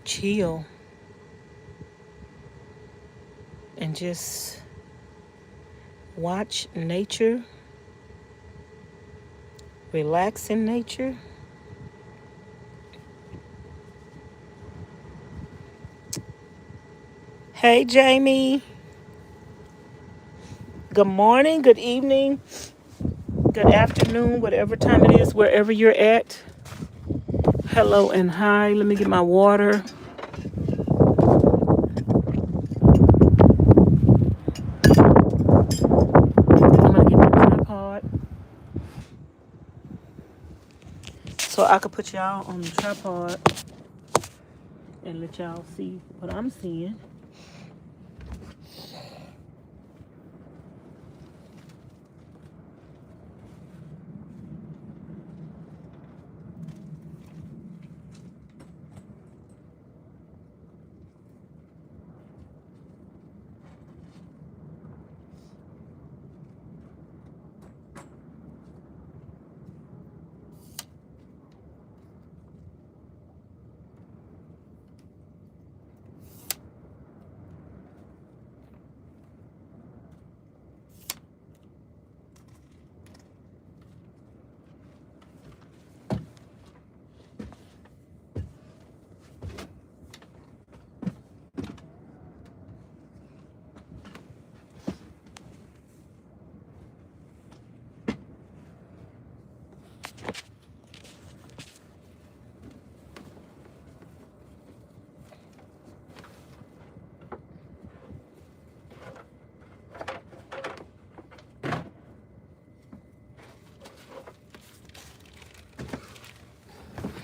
chill and just watch nature, relax in nature. Hey, Jamie. Good morning, good evening, good afternoon, whatever time it is, wherever you're at. Hello and hi. Let me get my water. I'm going to get my tripod so I could put y'all on the tripod and let y'all see what I'm seeing.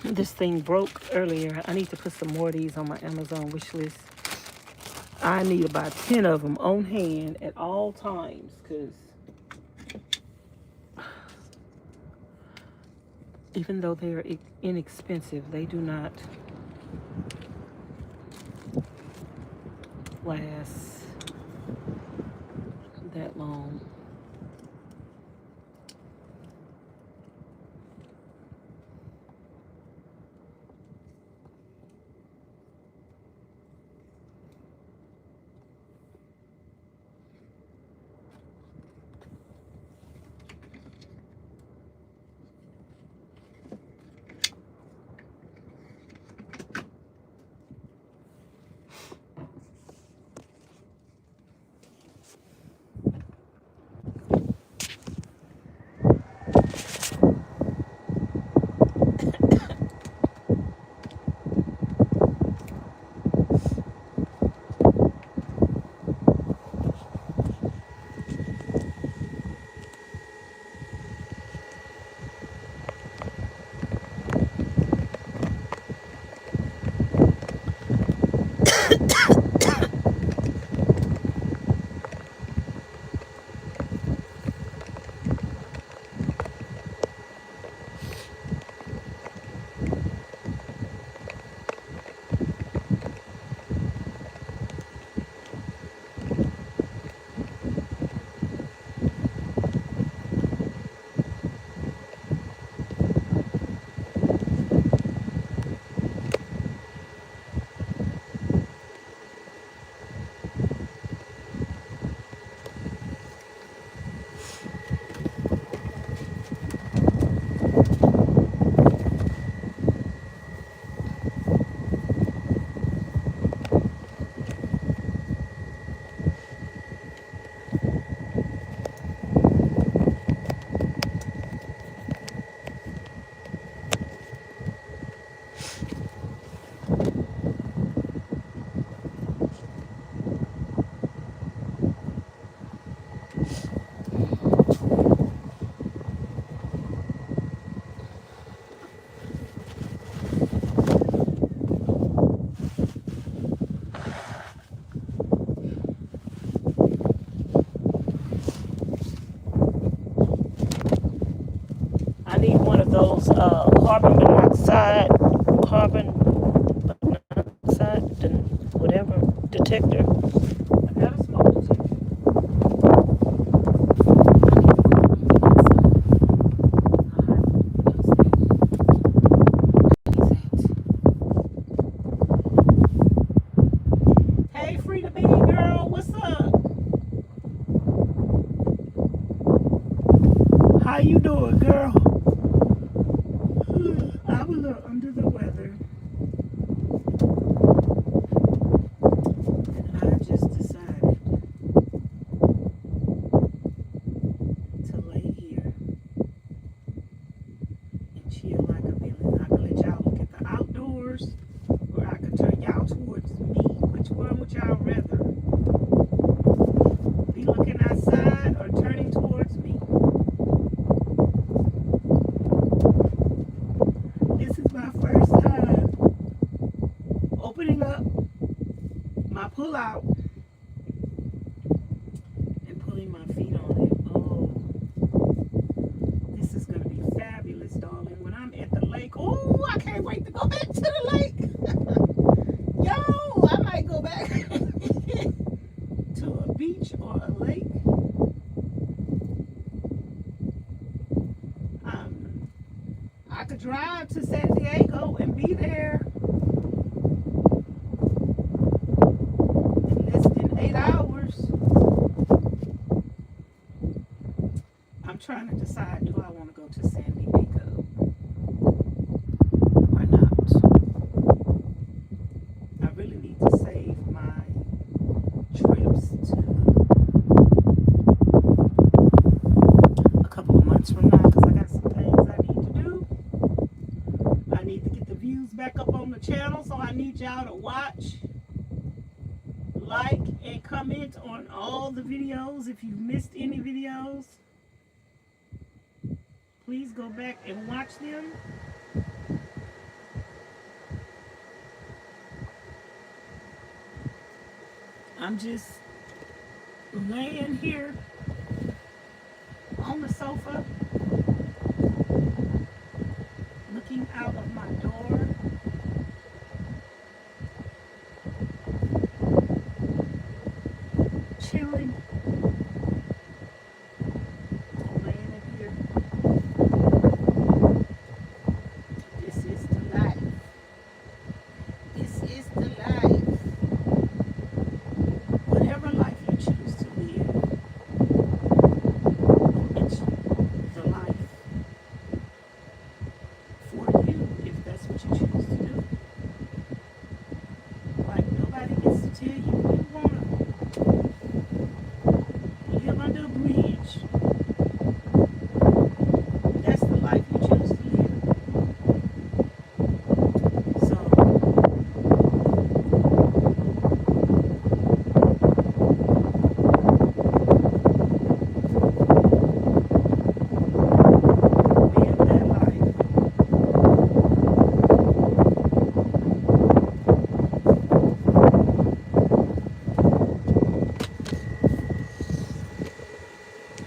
This thing broke earlier. I need to put some more of these on my Amazon wish list. I need about 10 of them on hand at all times because even though they are inexpensive, they do not last that long. I need one of those carbon monoxide, whatever detector. I got a smoke detector. Hey, Frida Bee girl, what's up? How you doing, girl? I'm a little under the weather. And one would y'all rather? Be looking outside or turning towards me? This is my first time opening up my pull out and putting my feet on it. Oh, this is going to be fabulous, darling. When I'm at the lake, oh, I can't wait to go back to the lake. Yo, I might go back to a beach or a lake. I could drive to San Diego and be there in less than 8 hours. I'm trying to decide, do I want to go to San Diego or not? I really need to save my trips to a couple of months from now because I got some things I need to do. I need to get the views back up on the channel, so I need y'all to watch, like, and comment on all the videos. If you missed any videos, please go back and watch them. I'm just laying here on the sofa, looking out of my door. Chilling. Laying in here. This is the life. This is the life. Whatever life you choose to live, it's the life for you, if that's what you choose to do. Like, nobody gets to tell you you want to live under a bridge. That's the life you choose to live. So, live that life.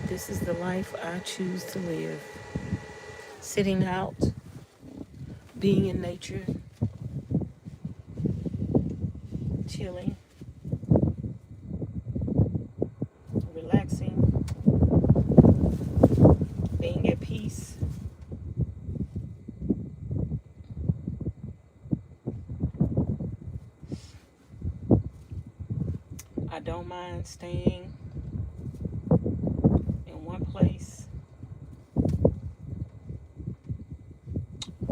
This is the life I choose to live. Sitting out, being in nature, chilling, relaxing, being at peace. I don't mind staying in one place.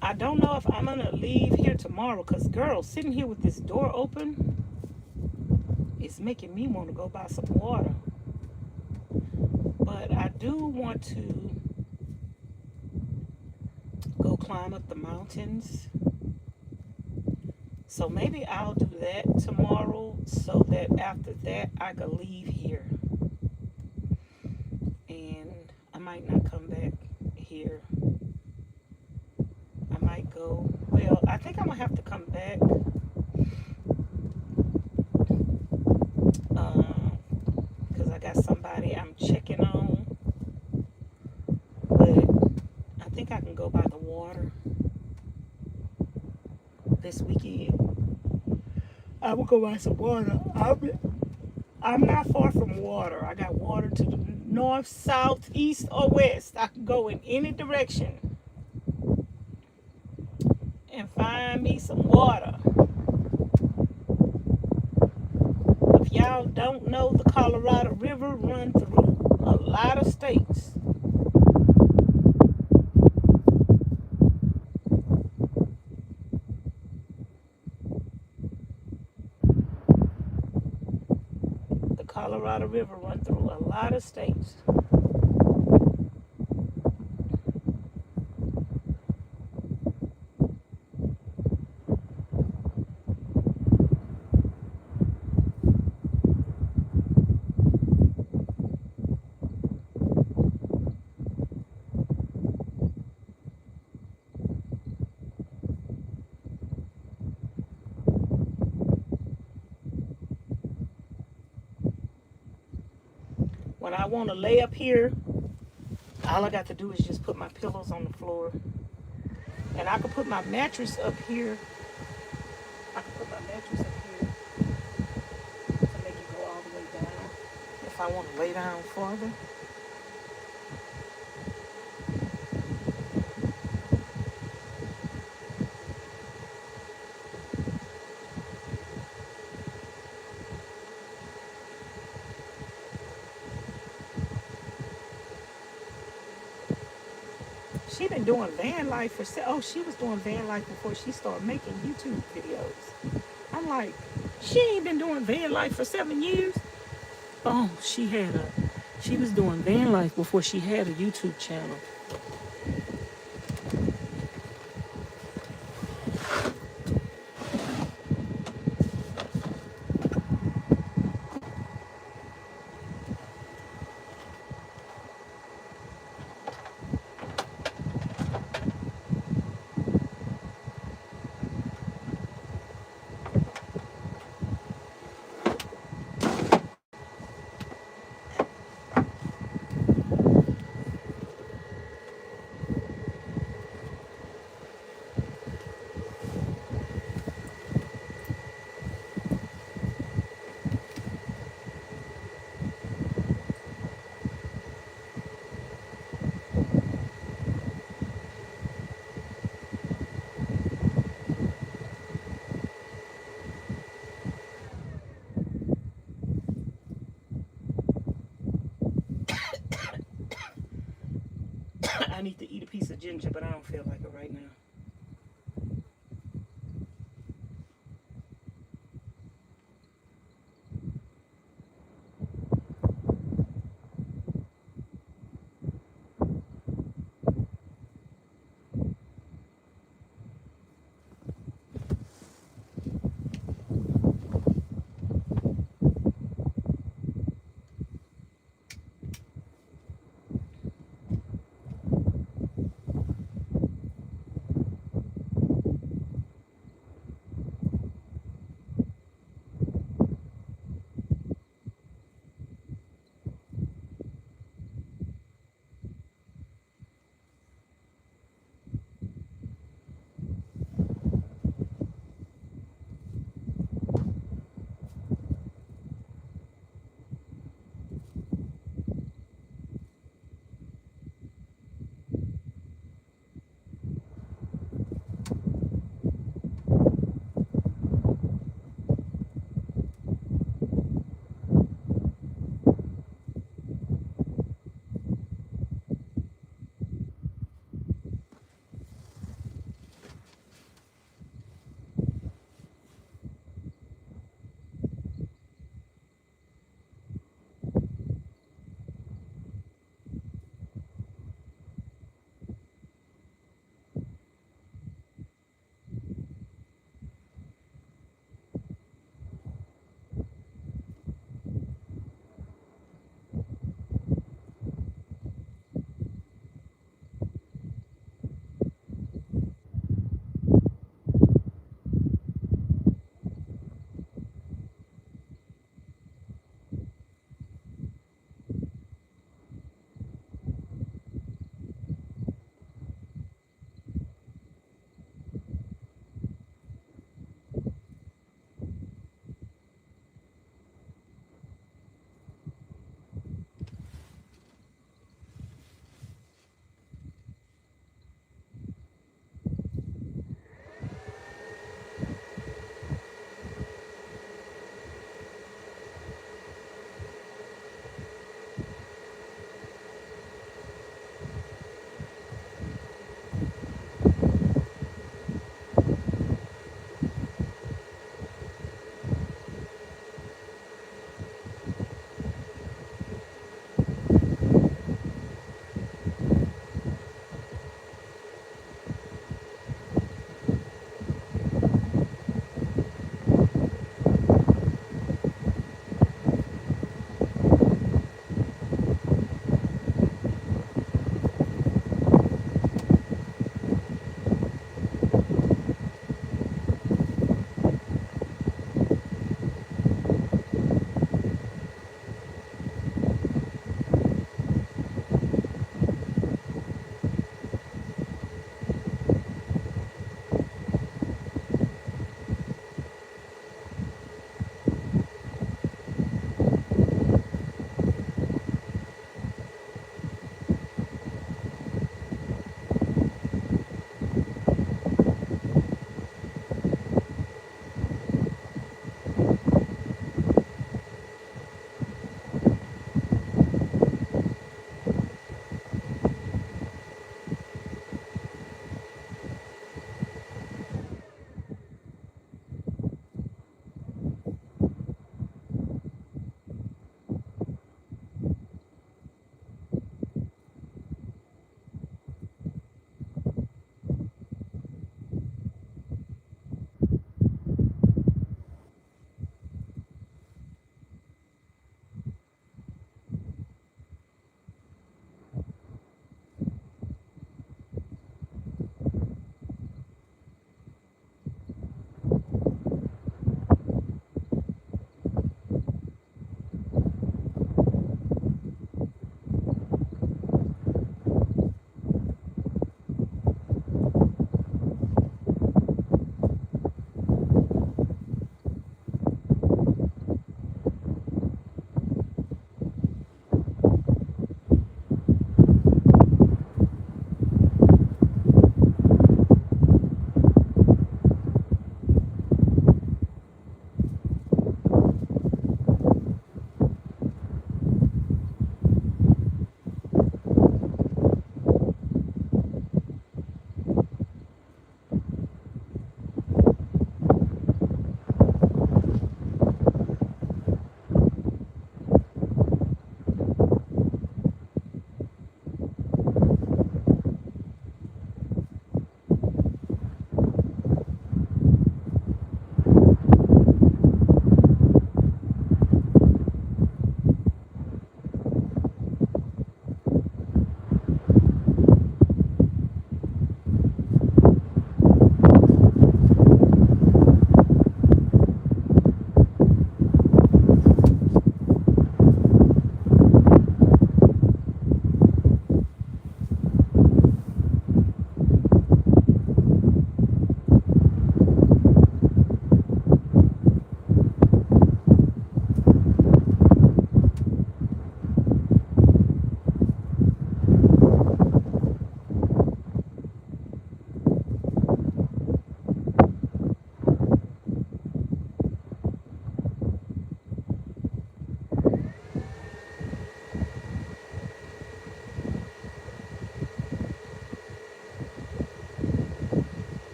I don't know if I'm going to leave here tomorrow because, girl, sitting here with this door open is making me want to go buy some water. But I do want to go climb up the mountains. So maybe I'll do that tomorrow so that after that I can leave here. And I might not come back here. I might go, well, I think I'm going to have to come back. Because I got somebody I'm checking on. But I think I can go by the water this weekend. I will go buy some water. I'm not far from water. I got water to the north, south, east, or west. I can go in any direction and find me some water. If y'all don't know, the Colorado River runs through a lot of states. The Colorado River runs through a lot of states. When I want to lay up here, all I got to do is just put my pillows on the floor. And I can put my mattress up here. I can put my mattress up here to make it go all the way down if I want to lay down farther. She been doing van life for she was doing van life before she started making YouTube videos. I'm like, she ain't been doing van life for 7 years. Oh, she was doing van life before she had a YouTube channel. I need to eat a piece of ginger, but I don't feel like it right now.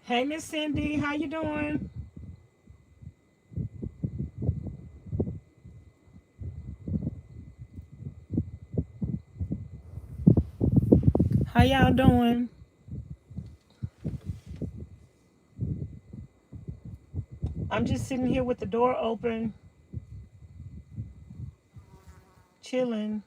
Hey, Miss Cindy, how you doing? How y'all doing? I'm just sitting here with the door open, chilling.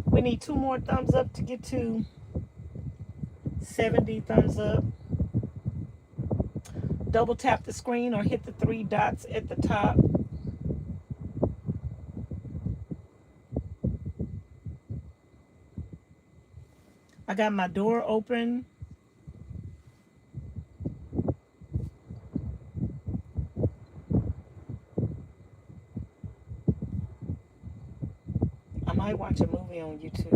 We need 2 more thumbs up to get to 70 thumbs up. Double tap the screen or hit the 3 dots at the top. I got my door open. I might watch a movie on YouTube.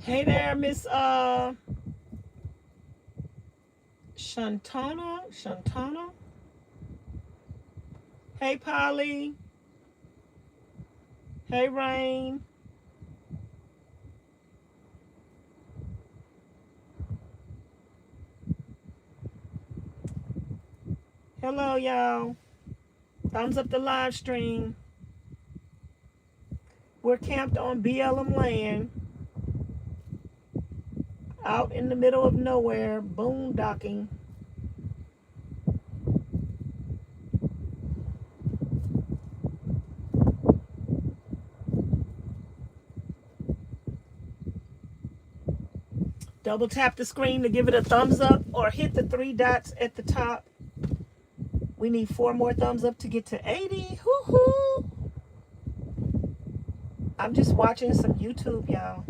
Hey there, Miss Shantana. Hey, Polly. Hey, Rain. Hello, y'all. Thumbs up the live stream. We're camped on BLM land, out in the middle of nowhere, boondocking. Double tap the screen to give it a thumbs up, or hit the 3 dots at the top. We need 4 more thumbs up to get to 80. Hoo-hoo. I'm just watching some YouTube, y'all.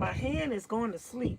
My hand is going to sleep.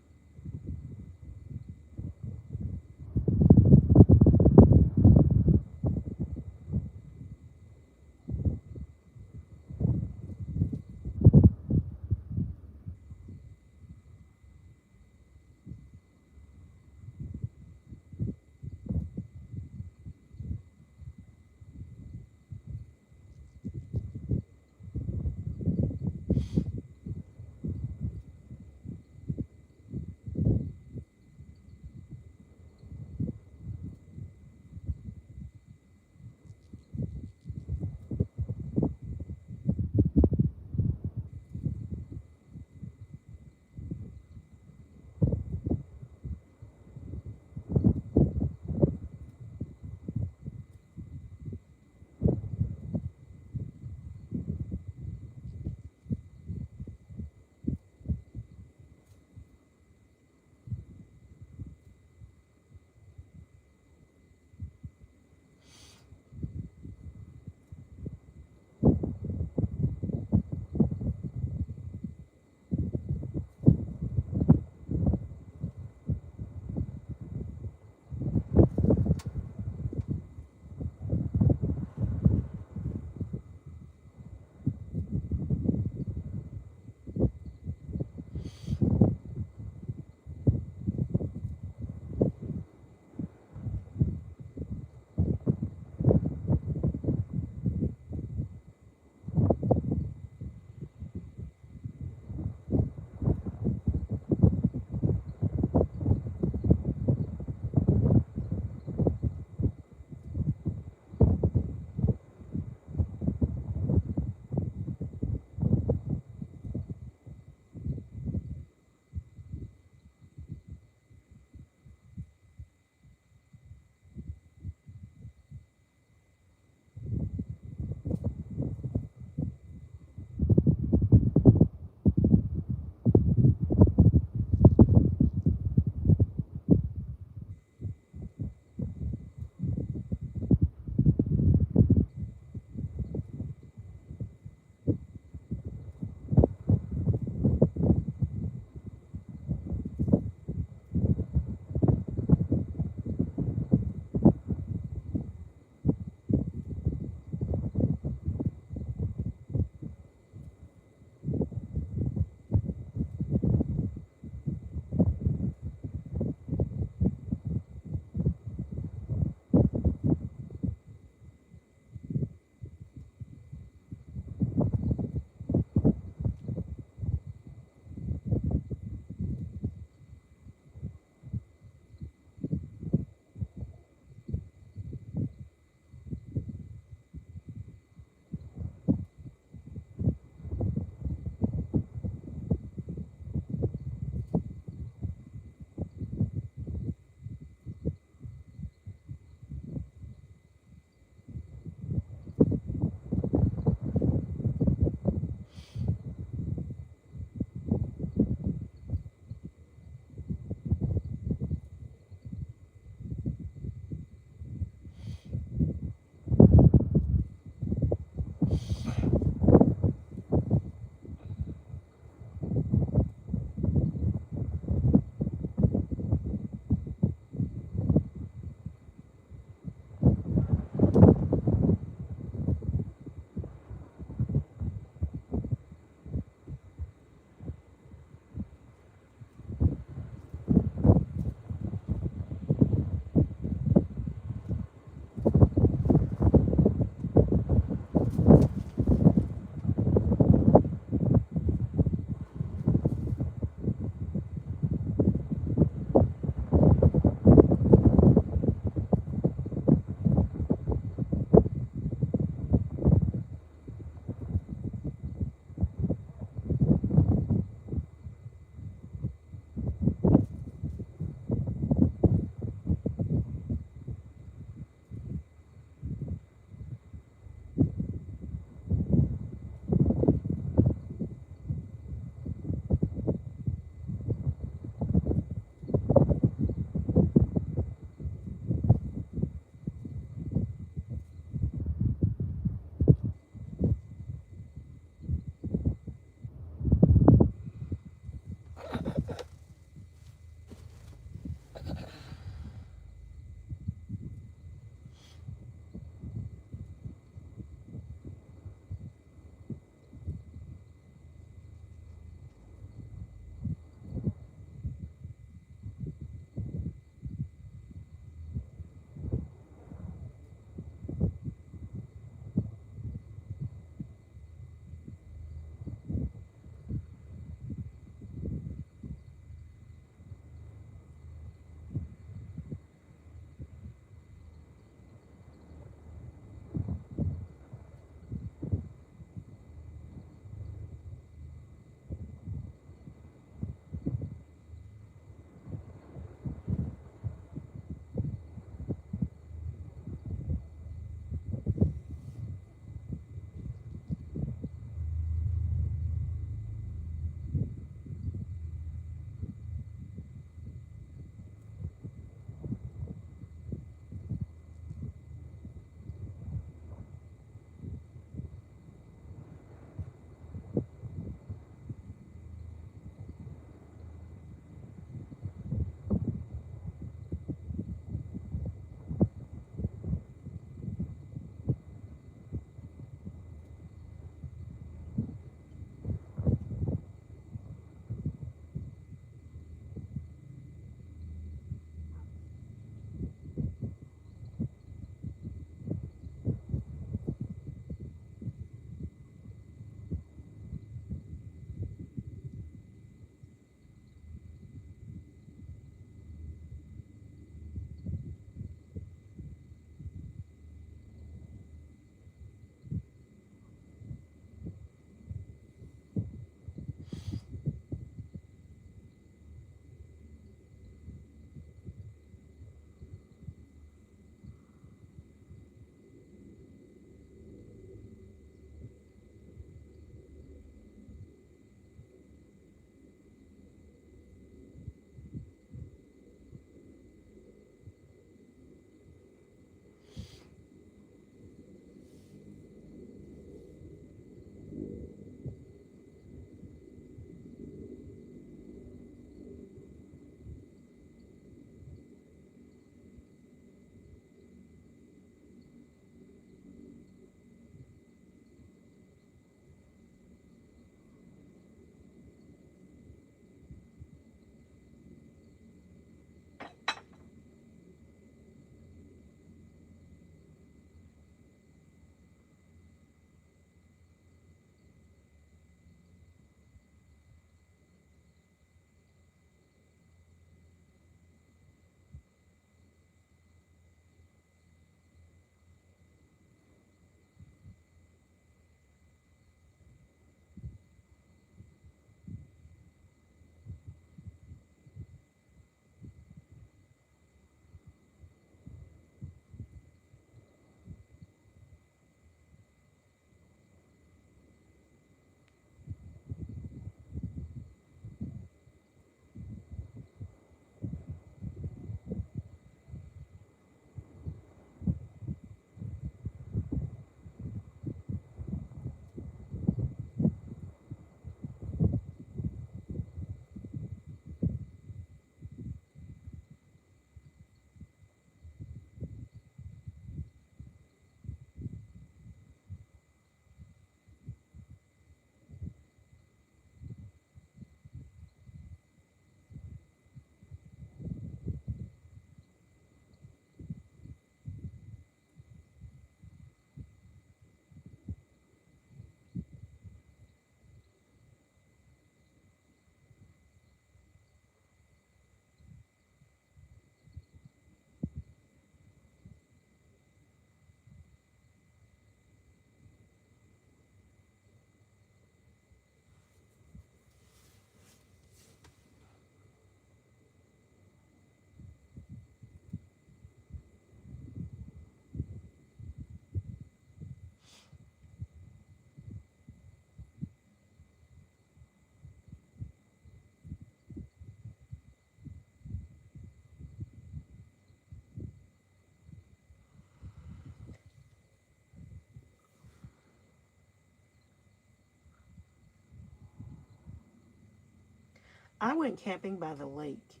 I went camping by the lake,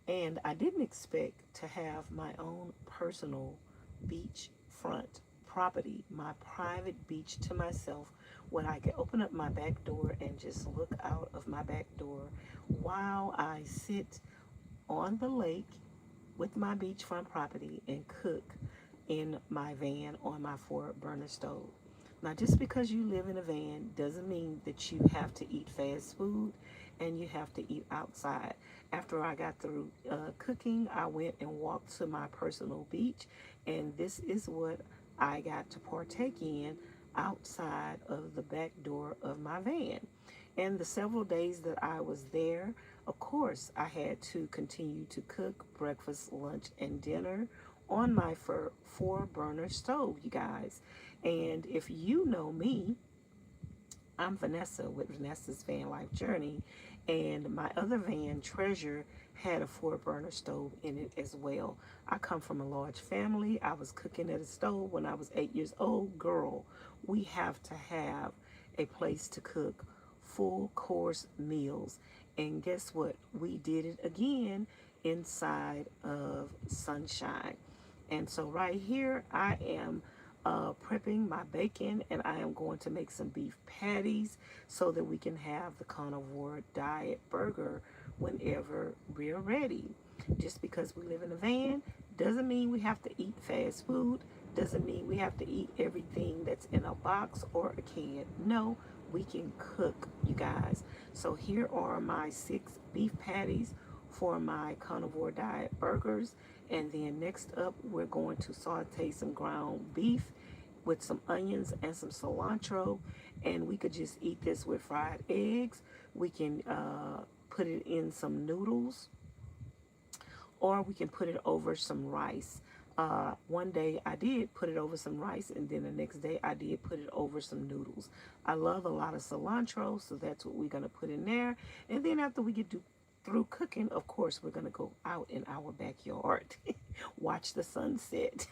and I didn't expect to have my own personal beachfront property, my private beach to myself, when I could open up my back door and just look out of my back door while I sit on the lake with my beachfront property and cook in my van on my 4 burner stove. Now, just because you live in a van doesn't mean that you have to eat fast food and you have to eat outside. After I got through cooking, I went and walked to my personal beach, and this is what I got to partake in outside of the back door of my van. And the several days that I was there, of course, I had to continue to cook breakfast, lunch, and dinner on my 4 burner stove, you guys. And if you know me, I'm Vanessa with Vanessa's Van Life Journey, and my other van, Treasure, had a 4 burner stove in it as well. I come from a large family. I was cooking at a stove when I was 8 years old. Girl, we have to have a place to cook full course meals. And guess what? We did it again inside of Sunshine. And so right here, I am prepping my bacon, and I am going to make some beef patties so that we can have the carnivore diet burger whenever we're ready. Just because we live in a van doesn't mean we have to eat fast food, doesn't mean we have to eat everything that's in a box or a can. No, we can cook, you guys. So here are my 6 beef patties for my carnivore diet burgers. And then next up, we're going to saute some ground beef with some onions and some cilantro. And we could just eat this with fried eggs. We can put it in some noodles, or we can put it over some rice. One day I did put it over some rice, and then the next day I did put it over some noodles. I love a lot of cilantro, so that's what we're going to put in there. And then after we get through cooking, of course, we're going to go out in our backyard, watch the sunset.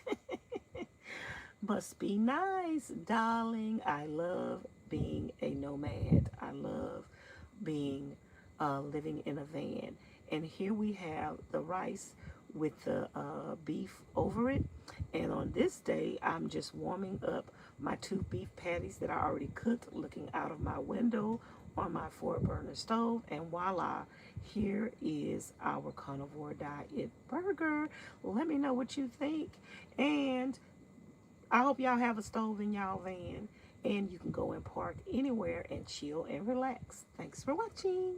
Must be nice, darling. I love being a nomad. I love being living in a van. And here we have the rice with the beef over it. And on this day, I'm just warming up my 2 beef patties that I already cooked, looking out of my window on my 4 burner stove. And voila, here is our carnivore diet burger. Let me know what you think. And I hope y'all have a stove in y'all van, and you can go and park anywhere and chill and relax. Thanks for watching.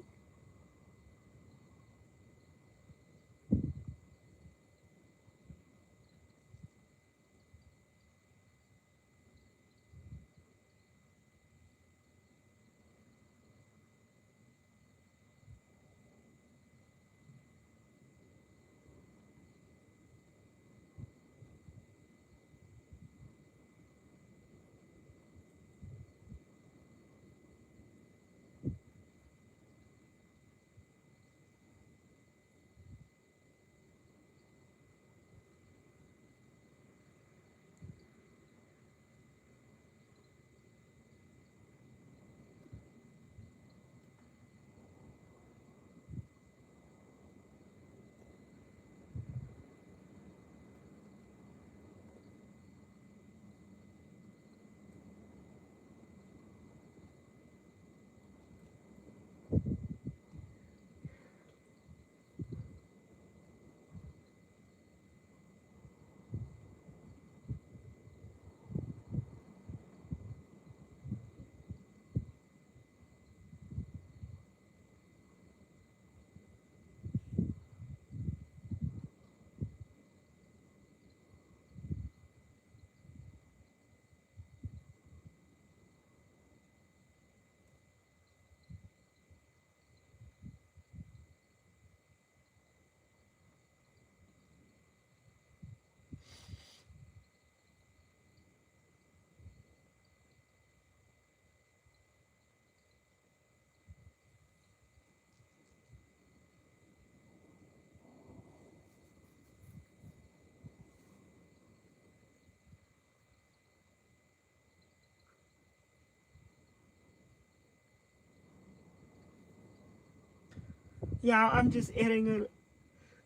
Y'all, I'm just editing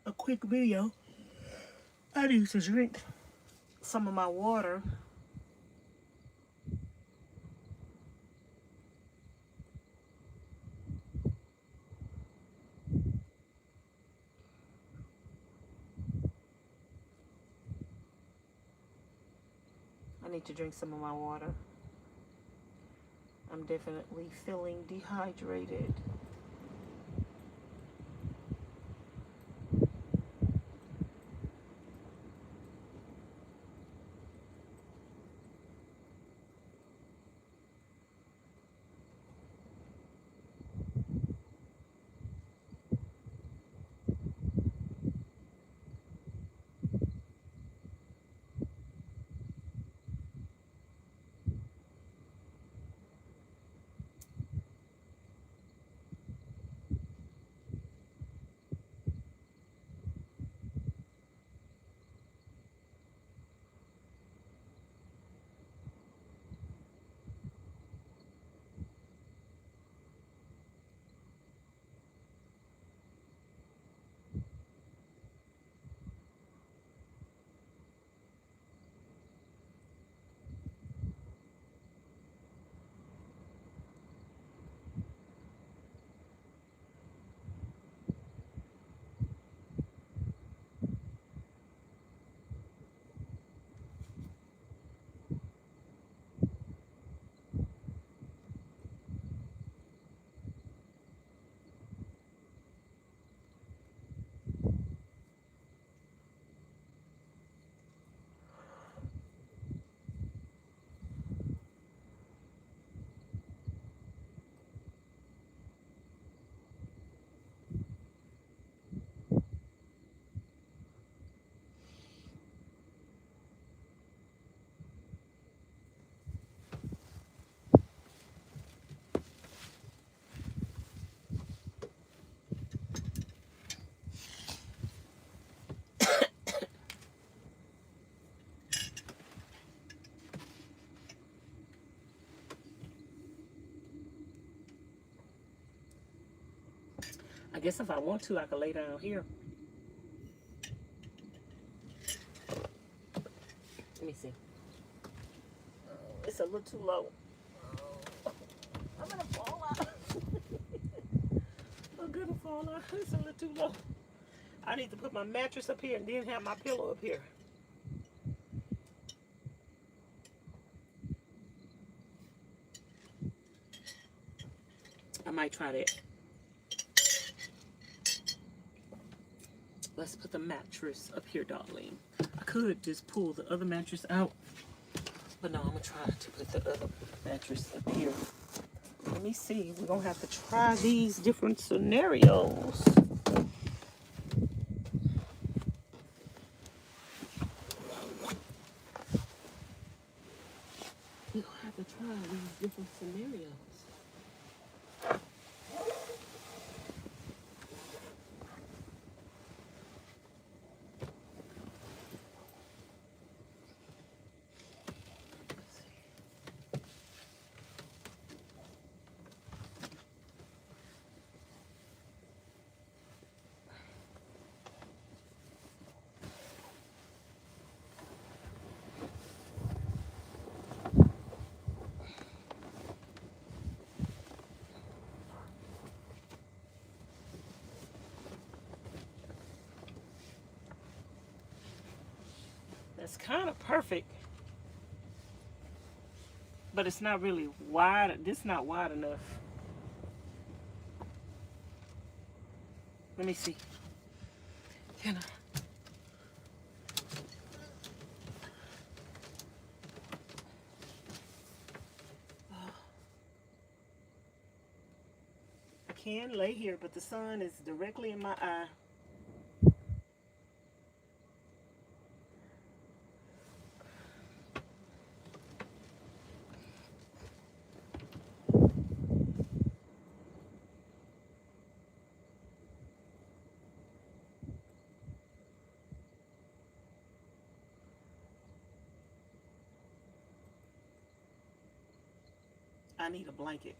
a quick video. I need to drink some of my water. I need to drink some of my water. I'm definitely feeling dehydrated. I guess if I want to, I could lay down here. Let me see. It's a little too low. I'm gonna fall out. I'm gonna fall out. It's a little too low. I need to put my mattress up here and then have my pillow up here. I might try that. Let's put the mattress up here, darling. I could just pull the other mattress out, but no, I'm gonna try to put the other mattress up here. Let me see. We're gonna have to try these different scenarios. We're gonna have to try these different scenarios. That's kind of perfect, but it's not really wide. This is not wide enough. Let me see. Can I can lay here, but the sun is directly in my eye. I need a blanket.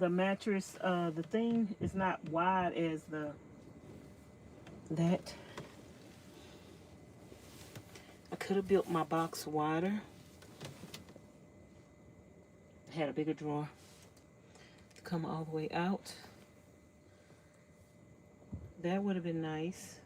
the mattress, the thing is not wide as that. I could have built my box wider. Had a bigger drawer to come all the way out. That would have been nice.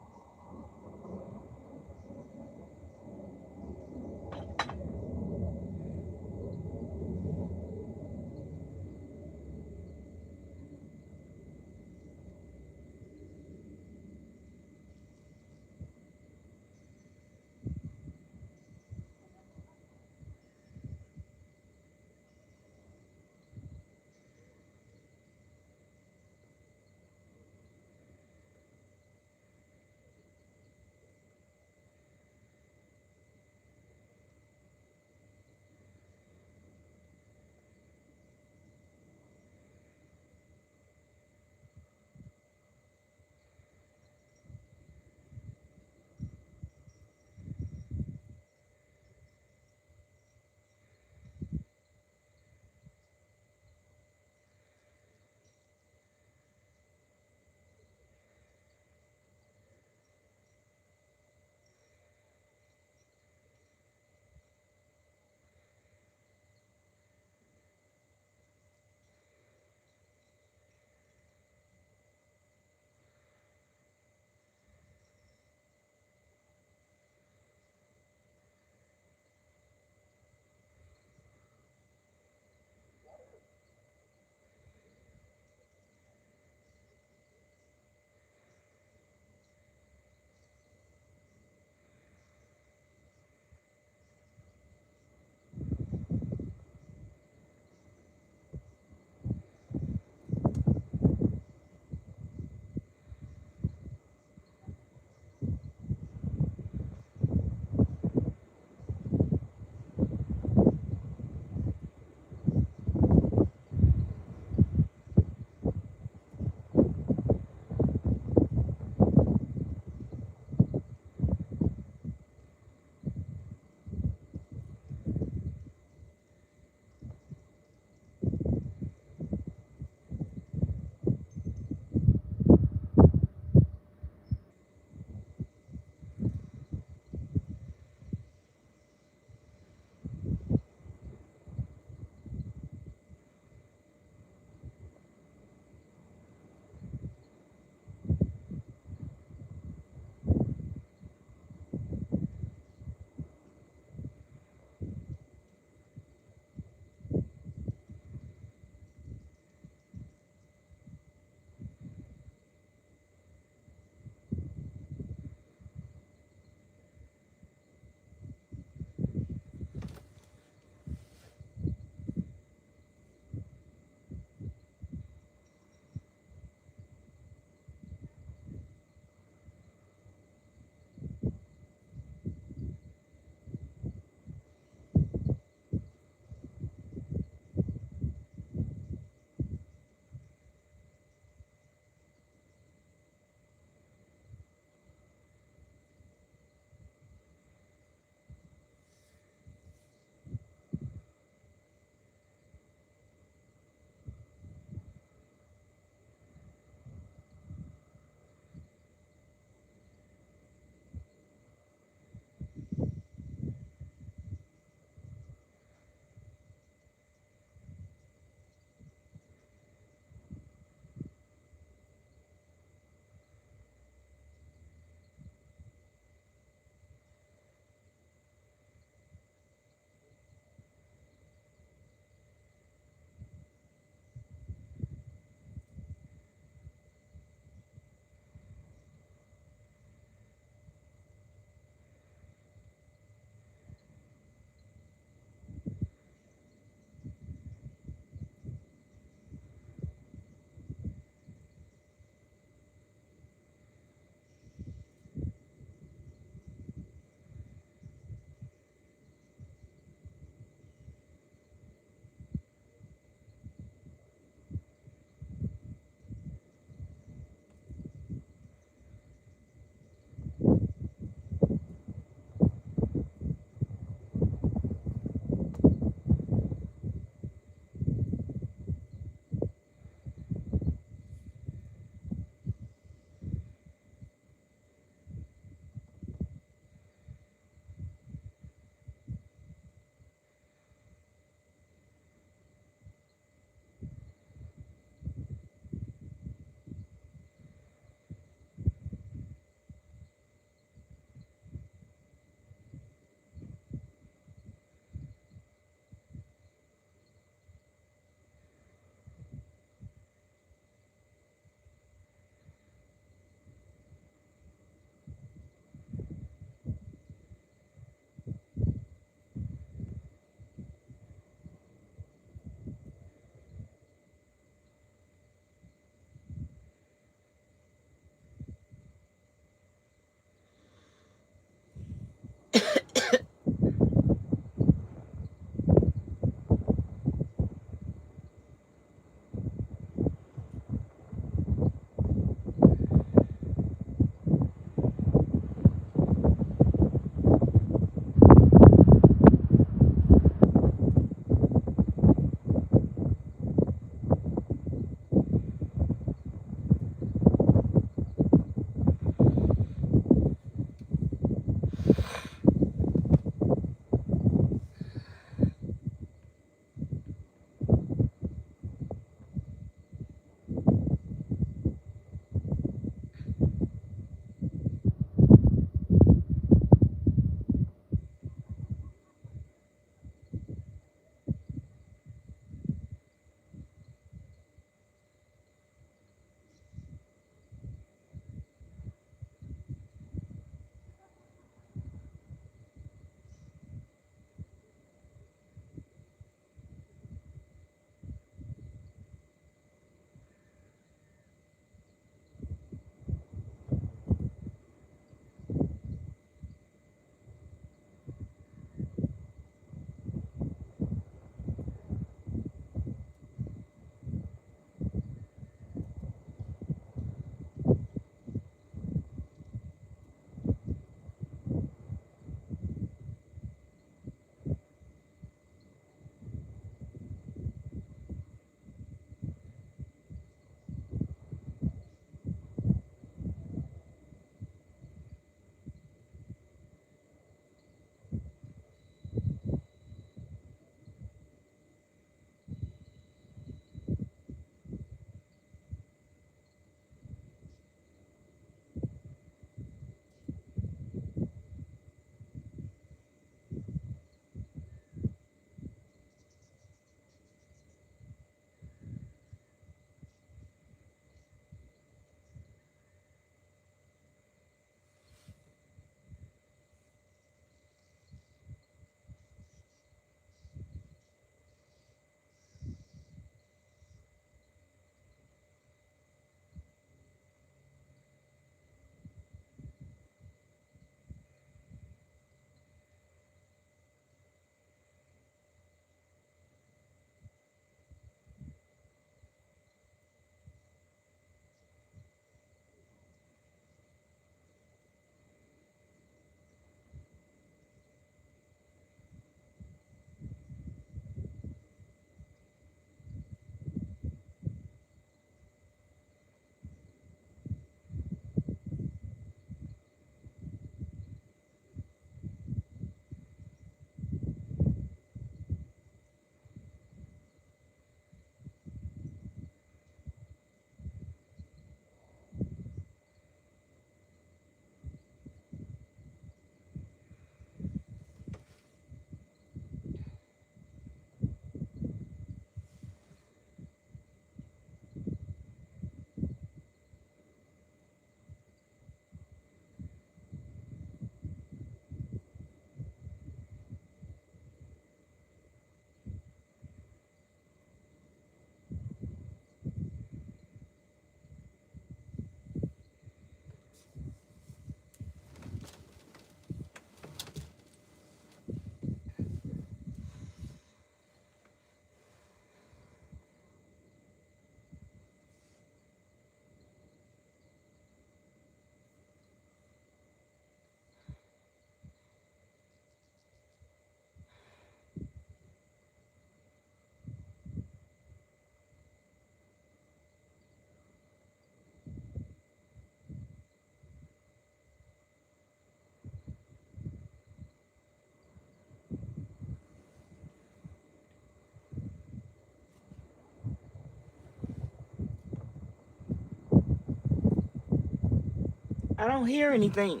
I don't hear anything.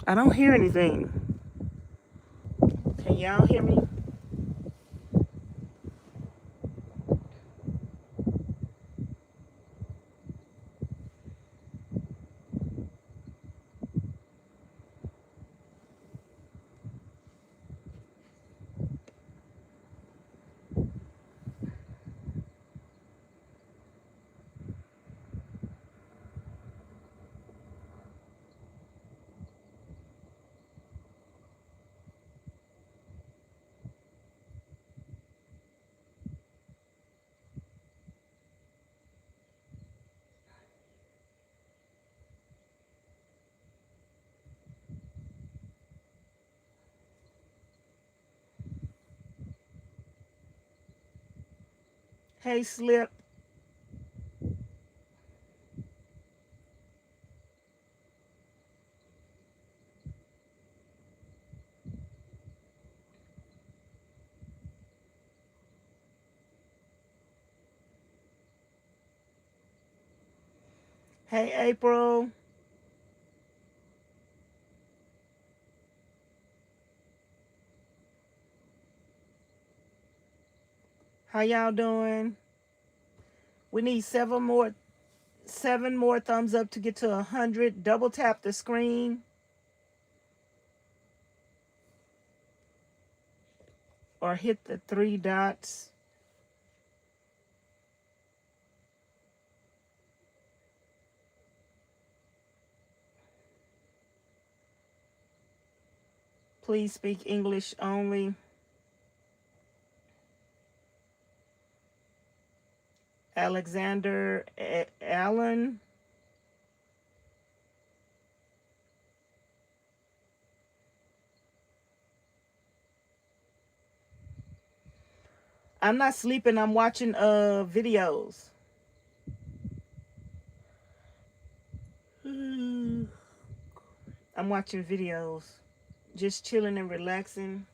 I don't hear anything. Can y'all hear me? Hey, Slip. Hey, April. How y'all doing? We need seven more thumbs up to get to 100. Double tap the screen or hit the 3 dots. Please speak English only. Alexander Allen. I'm not sleeping. I'm watching videos. I'm watching videos. Just chilling and relaxing.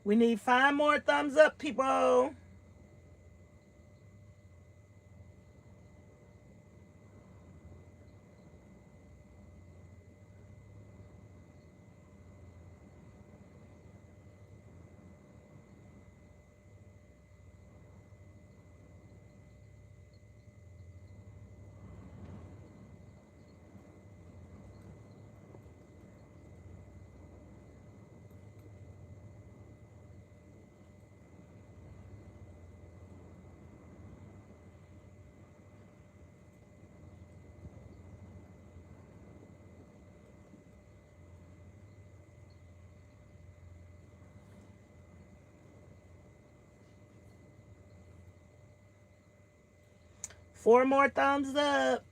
We need 5 more thumbs up, people. Four more thumbs up.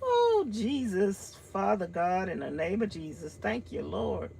Oh, Jesus, Father God, in the name of Jesus, thank you, Lord.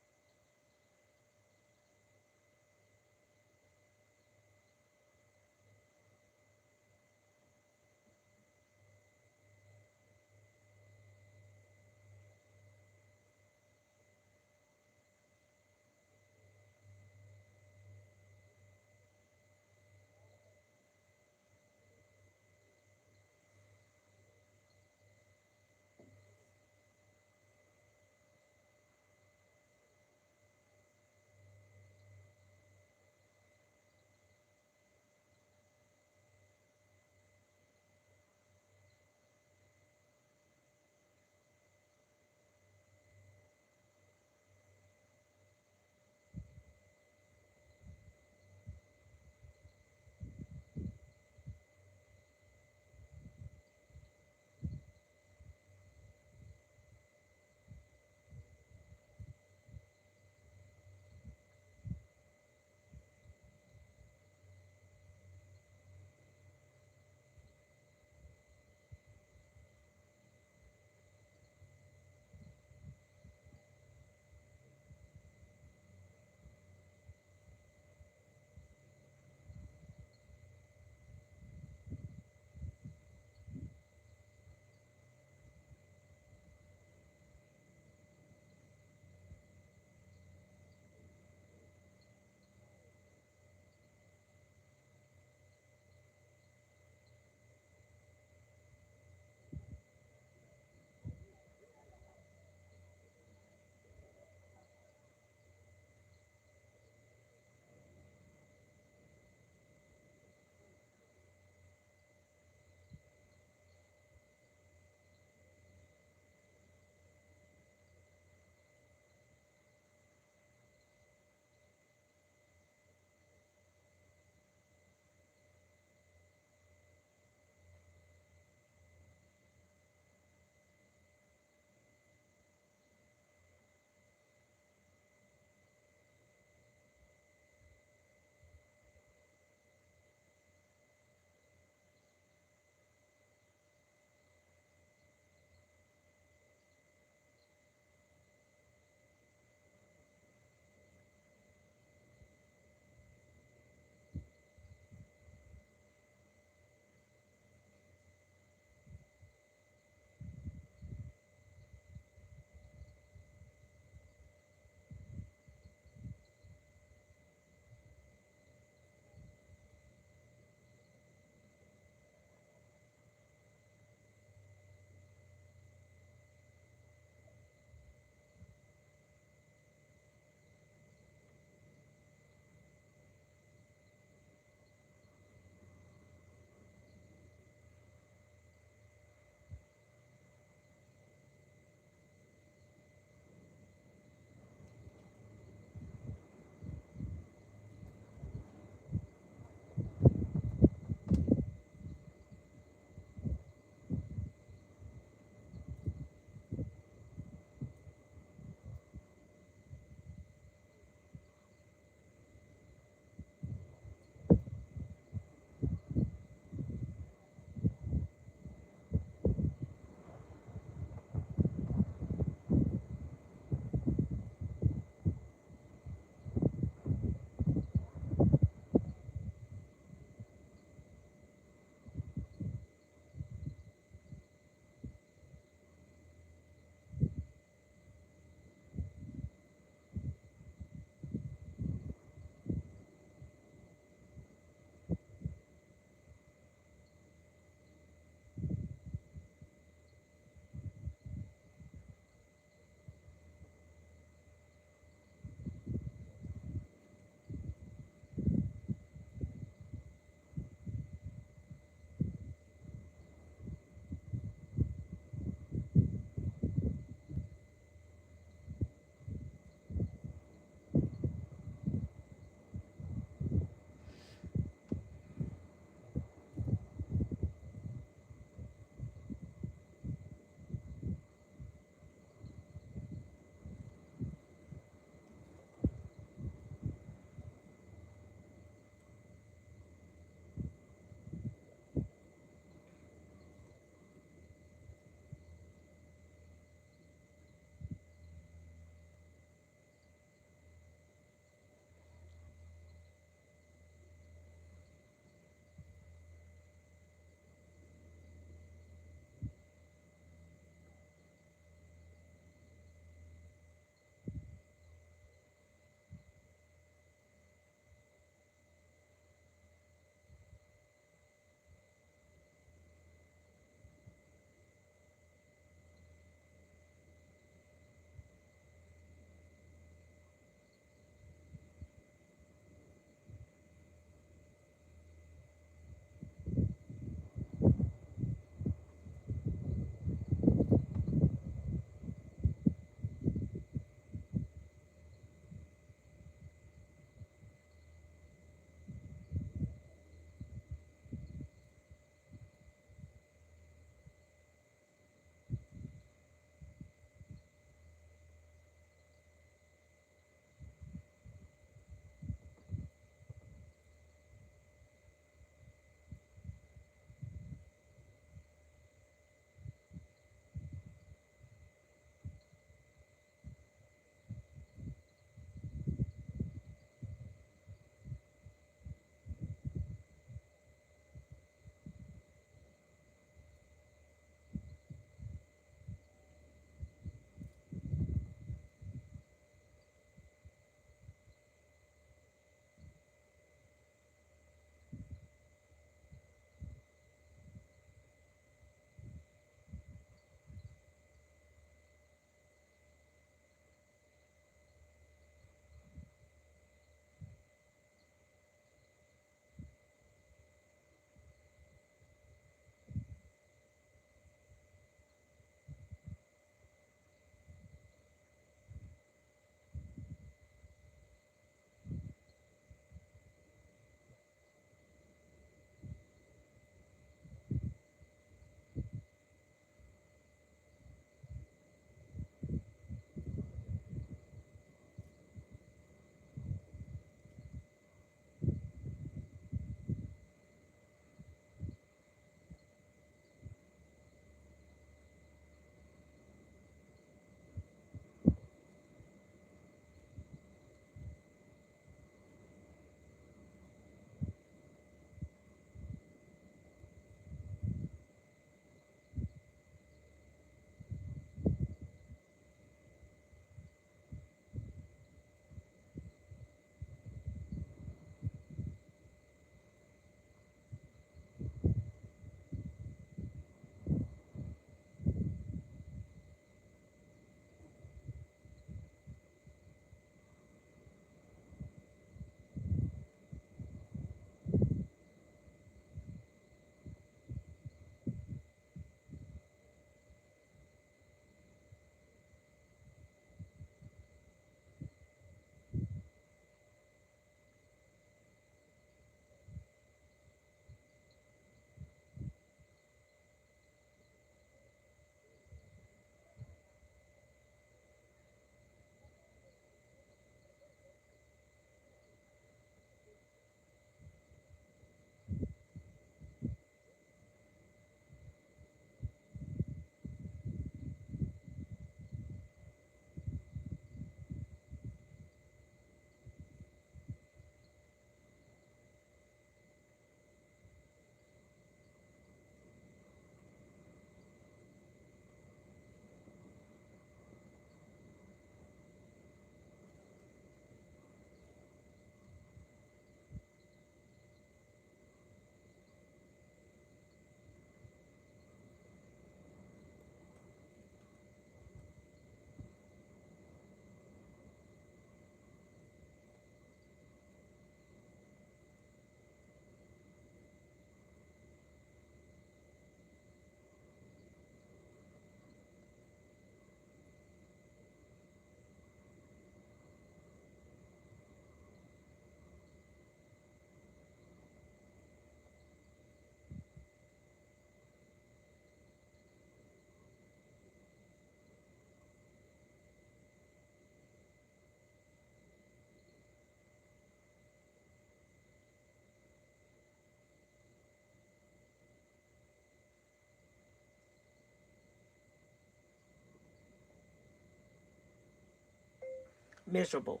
miserable.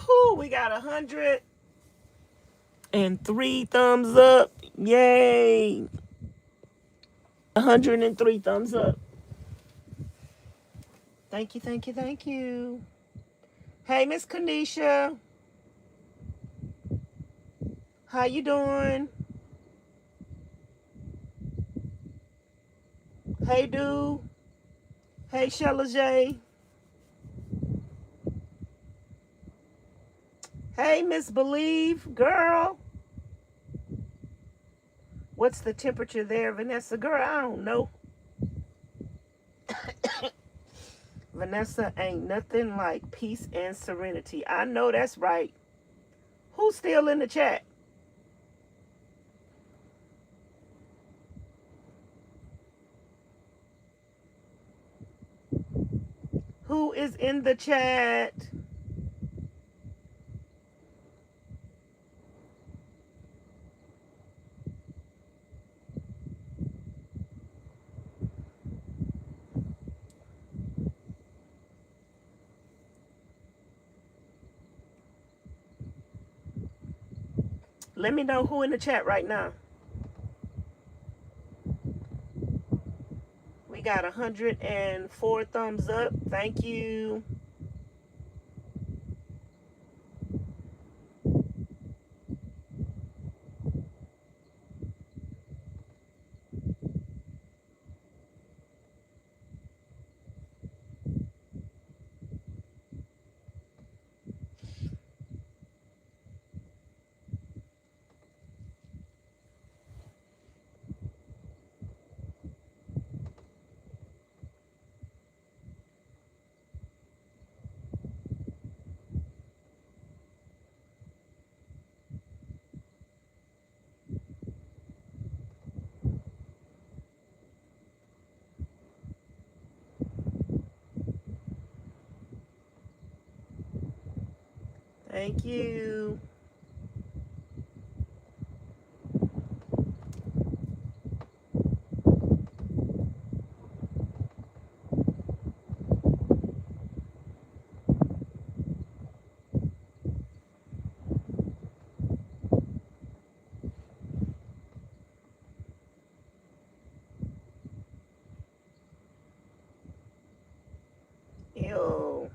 Woohoo! We got 103 thumbs up. Yay! 103 thumbs up. Thank you, thank you, thank you. Hey, Miss Kanisha. How you doing? Hey, dude. Hey, Shella J. Hey, Miss Believe. Girl. What's the temperature there, Vanessa? Girl, I don't know. Vanessa, ain't nothing like peace and serenity. I know that's right. Who's still in the chat? Who is in the chat? Let me know who in the chat right now. We got 104 thumbs up. Thank you. Thank you. Ew.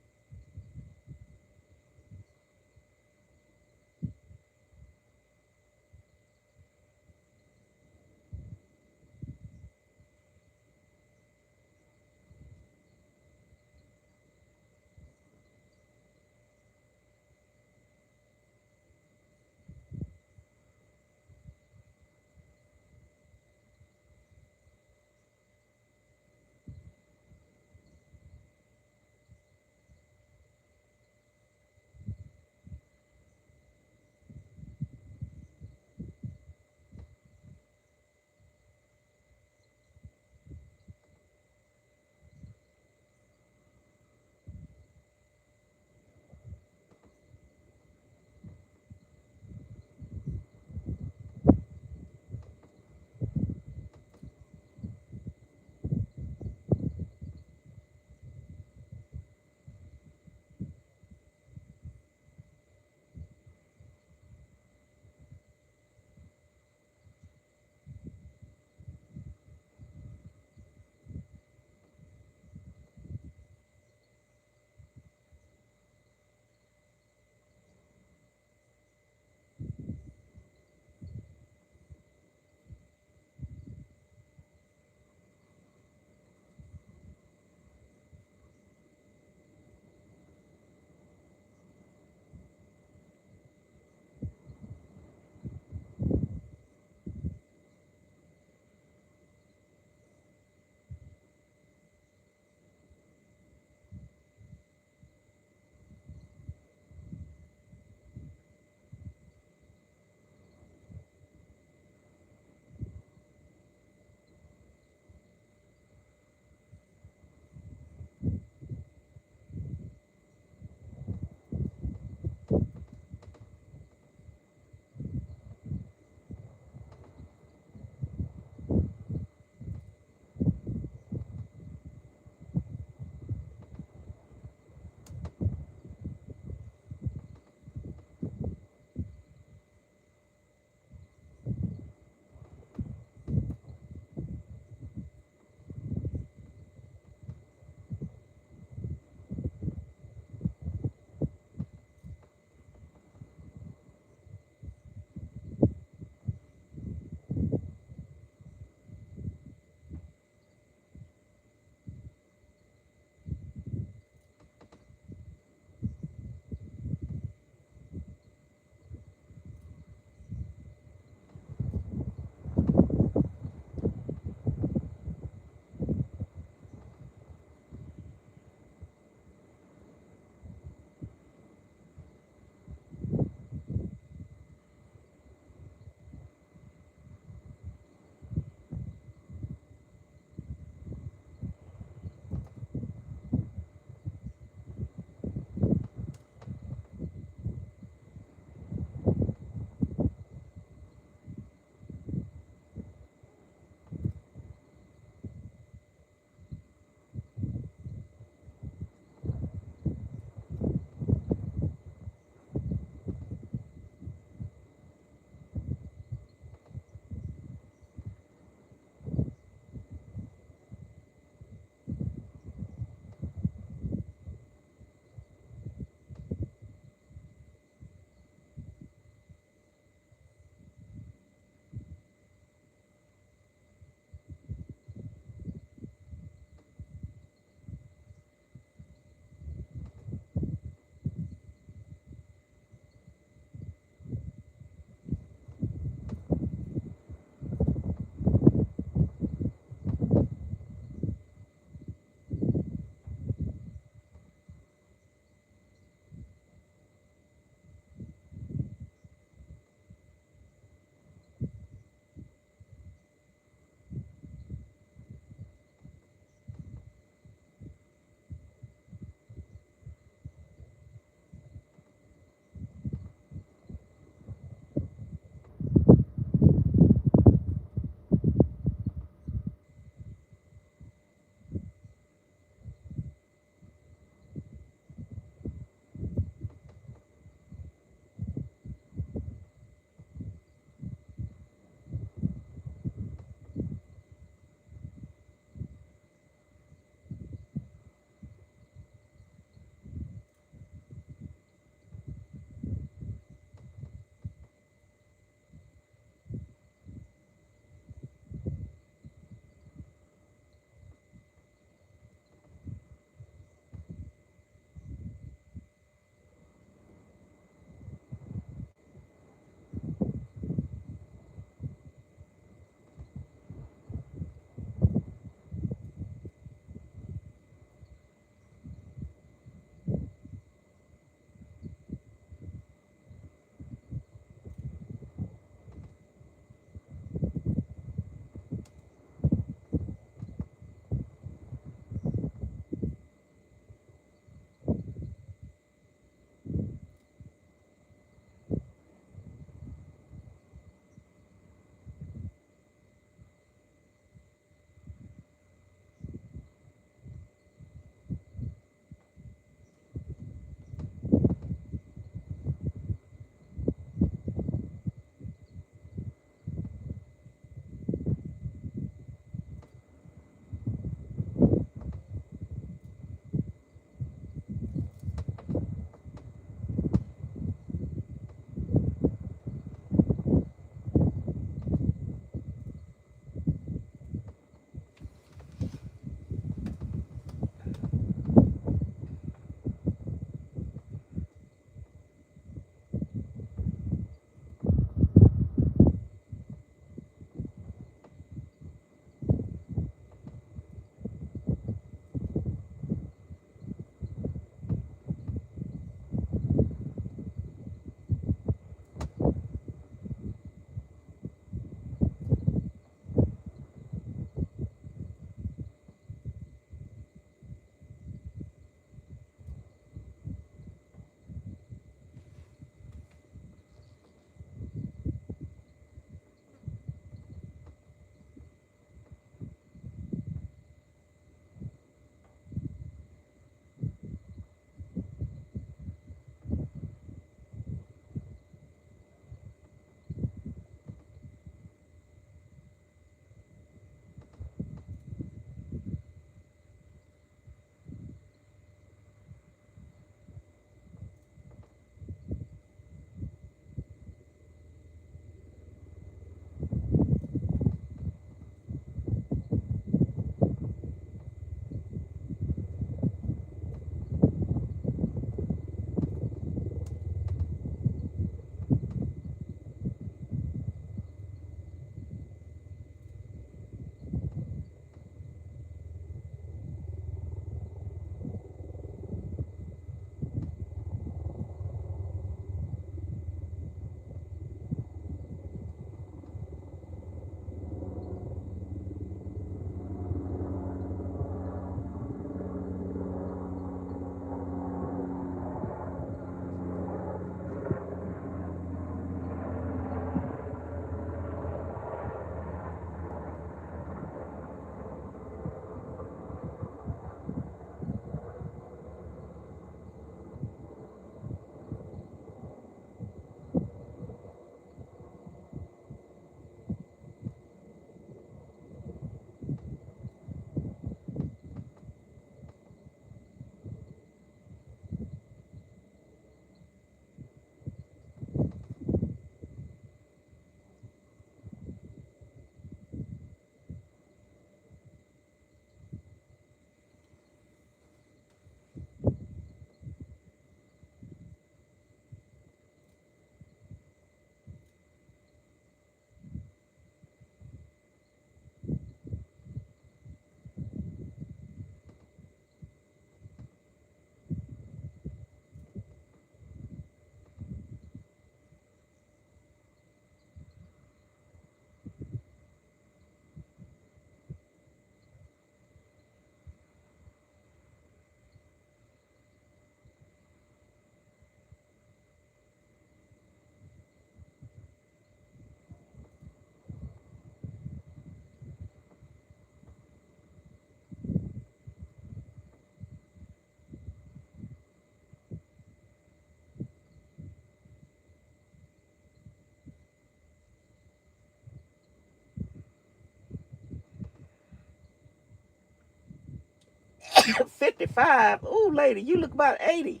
55. Ooh, lady, you look about 80.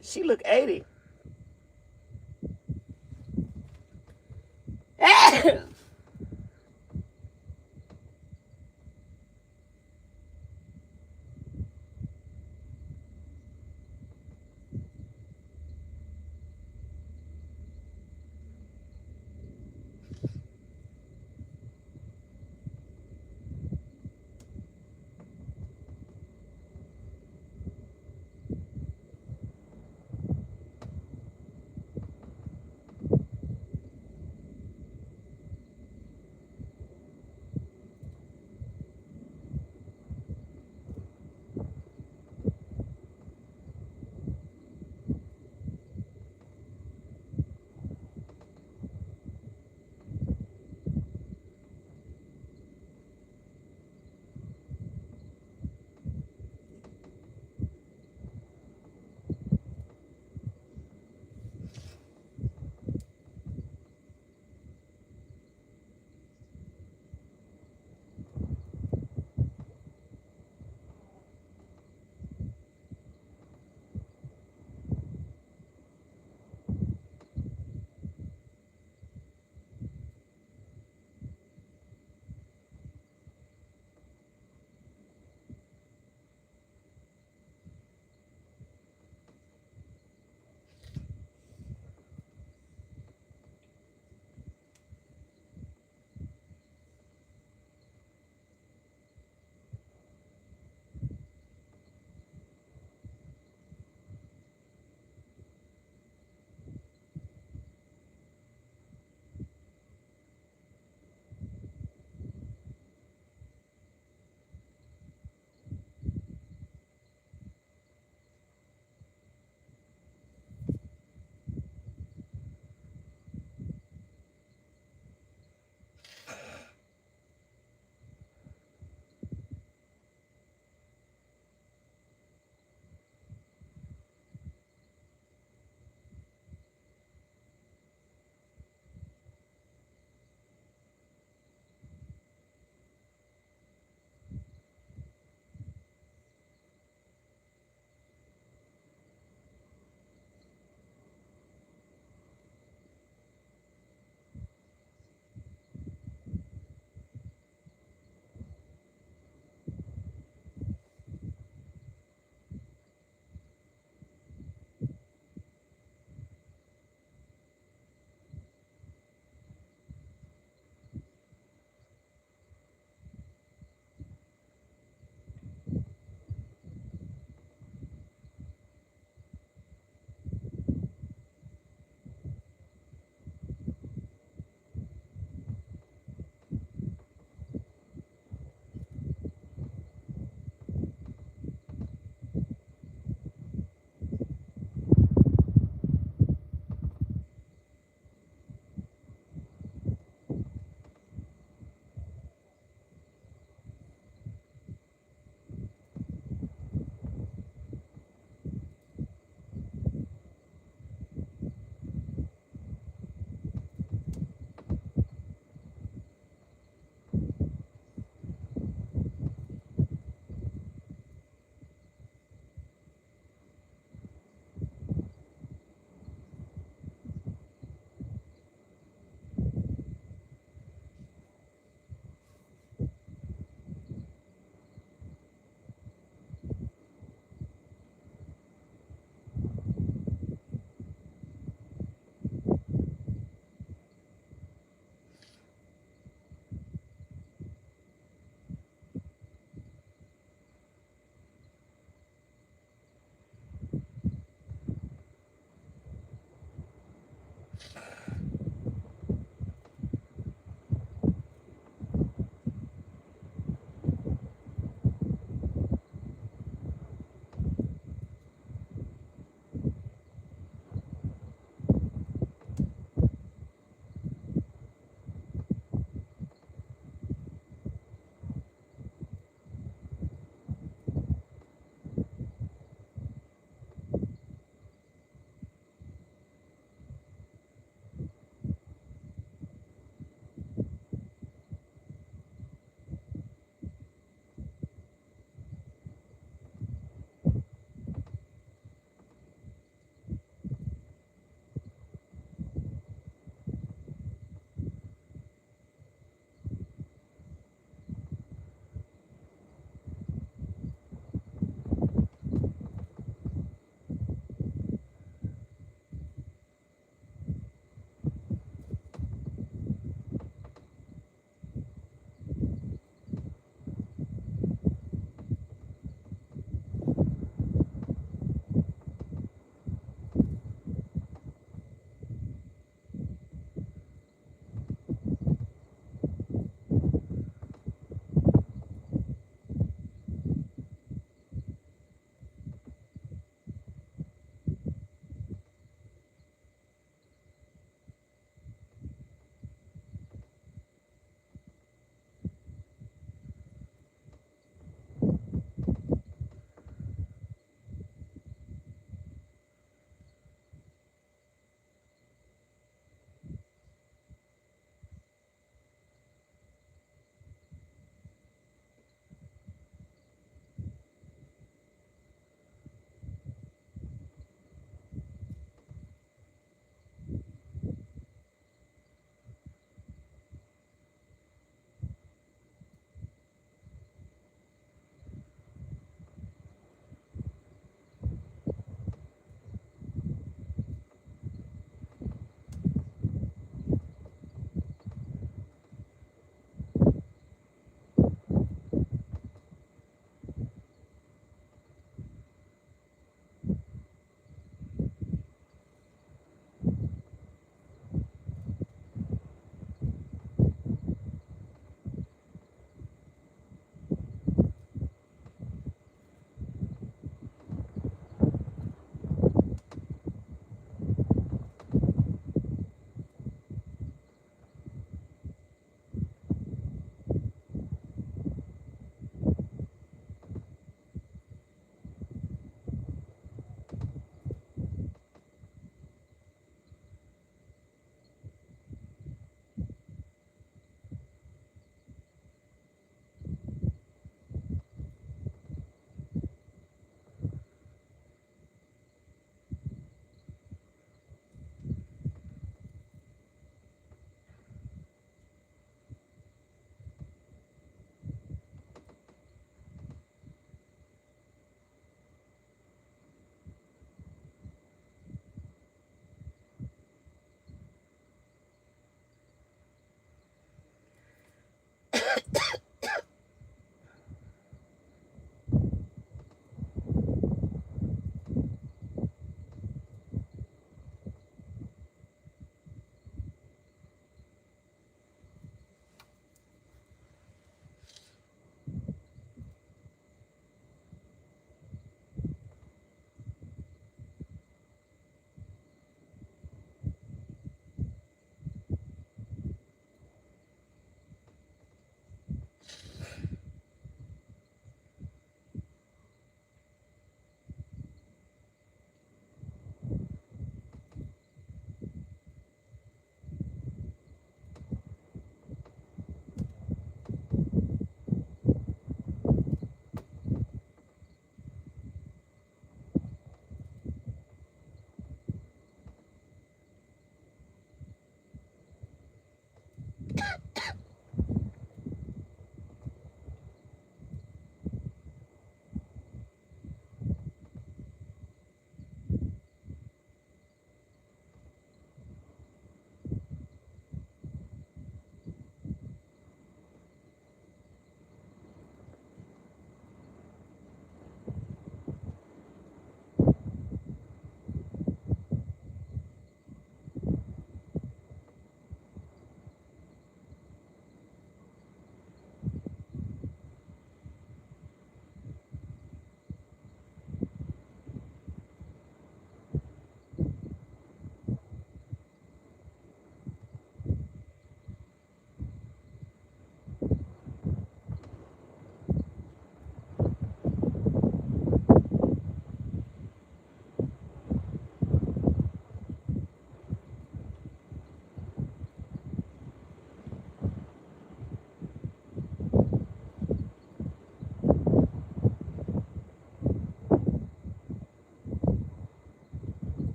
She look 80.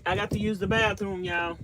I got to use the bathroom, y'all.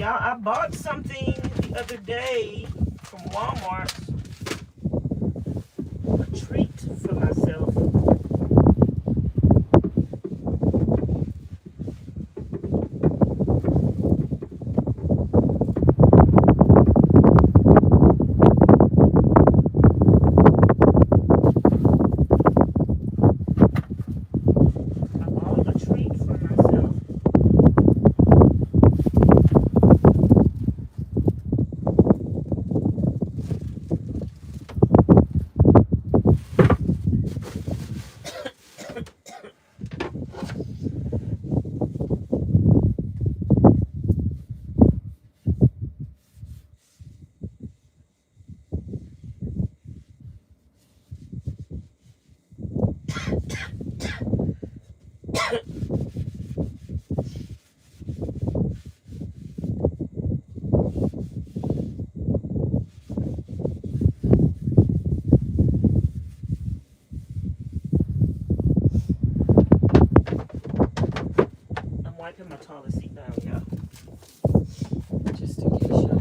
Y'all, I bought something the other day from Walmart. A treat for myself. Wiping my toilet seat down, y'all. Just in case y'all.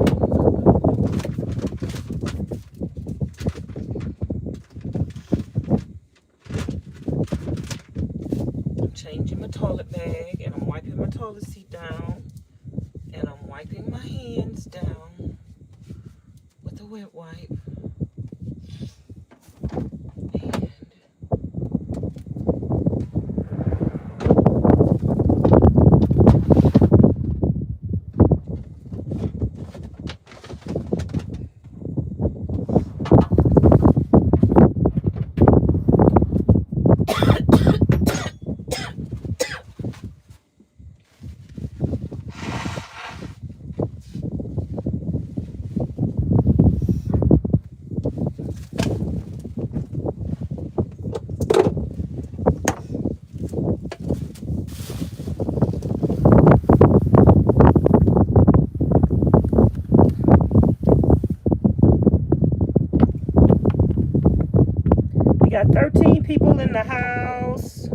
I'm changing my toilet bag and I'm wiping my toilet seat down and I'm wiping my hands down with a wet wipe. Got 13 people in the house.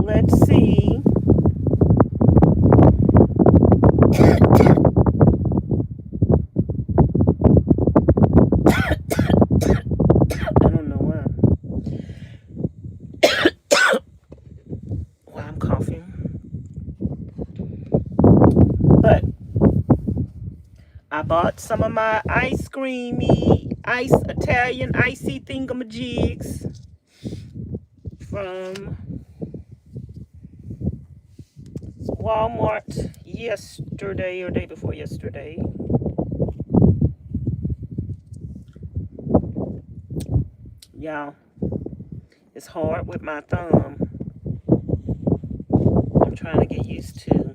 Let's see. I don't know why I'm coughing. But I bought some of my ice Italian icy thingamajigs from Walmart yesterday or day before yesterday. Y'all, it's hard with my thumb. I'm trying to get used to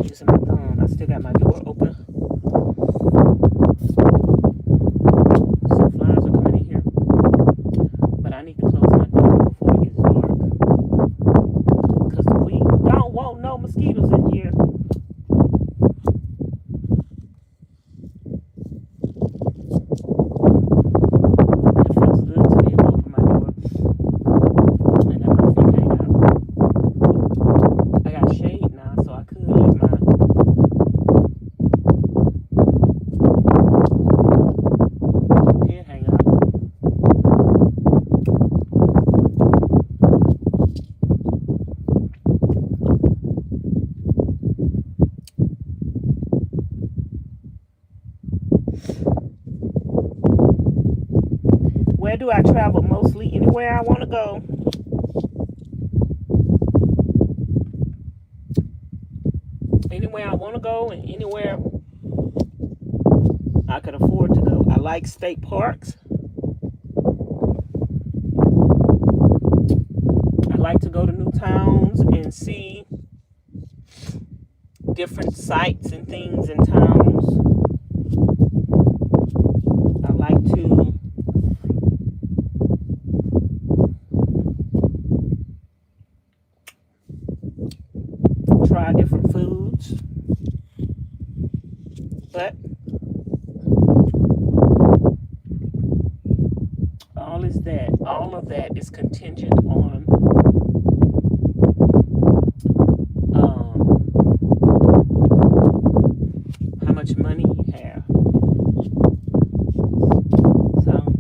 using my thumb. I still got my door open. Some flies are coming in here. But I need to close my door before it gets dark. Because we don't want no mosquitoes in here. But it feels good to be able to open my door and let my feet hang out. I got shade now, so I could leave my head hang out. Where do I travel? Mostly anywhere I want to go. Anywhere I want to go and anywhere I could afford to go. I like state parks. I like to go to new towns and see different sites and things in towns. I like to try different foods. But all of that is contingent on how much money you have. So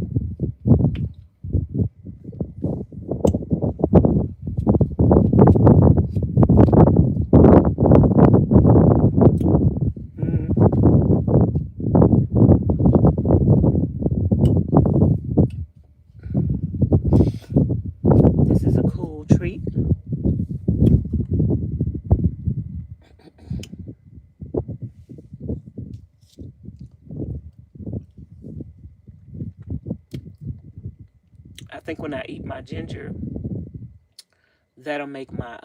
this is a cool treat. I think when I eat my ginger, that'll make my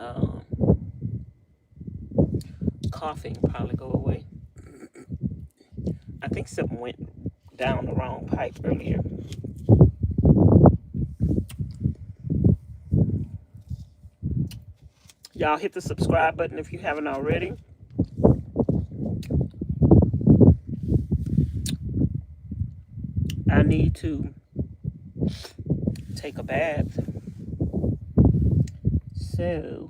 coughing probably go away. I think something went down the wrong pipe earlier. Y'all hit the subscribe button if you haven't already. I need to take a bath. So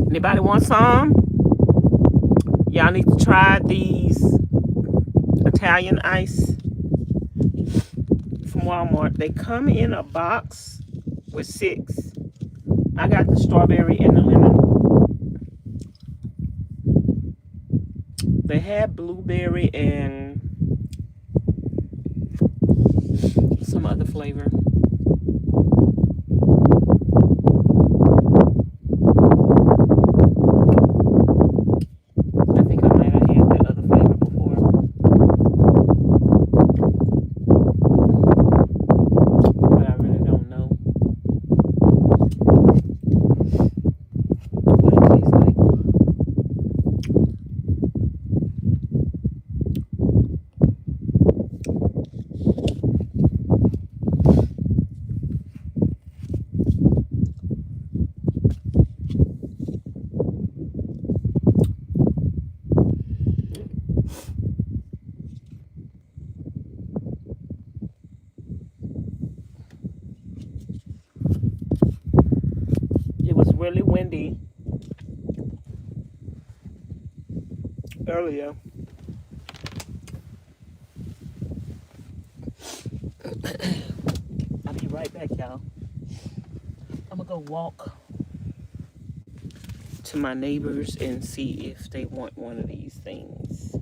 anybody want some? Y'all need to try these Italian ice from Walmart. They come in a box with 6. I got the strawberry and the lemon. They had blueberry and some other flavor. I think I might have had that other flavor before. But I really don't know what it tastes like. candy earlier. I'll be right back, y'all. I'm gonna go walk to my neighbors and see if they want one of these things.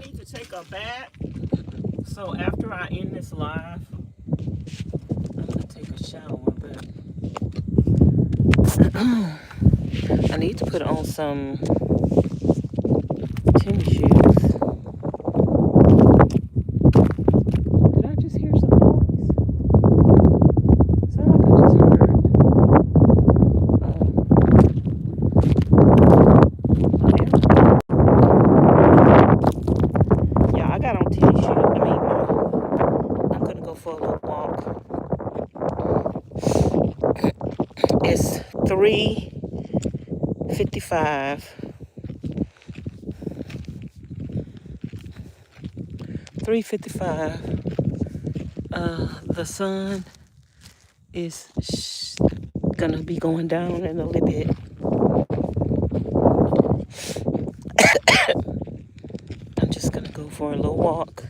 need to take a bath. So after I end this live, I'm gonna take a shower, but I need to put on some tennis shoes. Did I just hear some noise? Sound like I just heard. Yeah, I got on tennis shoes. I'm gonna go for a little walk. It's 3:55. 3:55. The sun is gonna be going down in a little bit. I'm just gonna go for a little walk.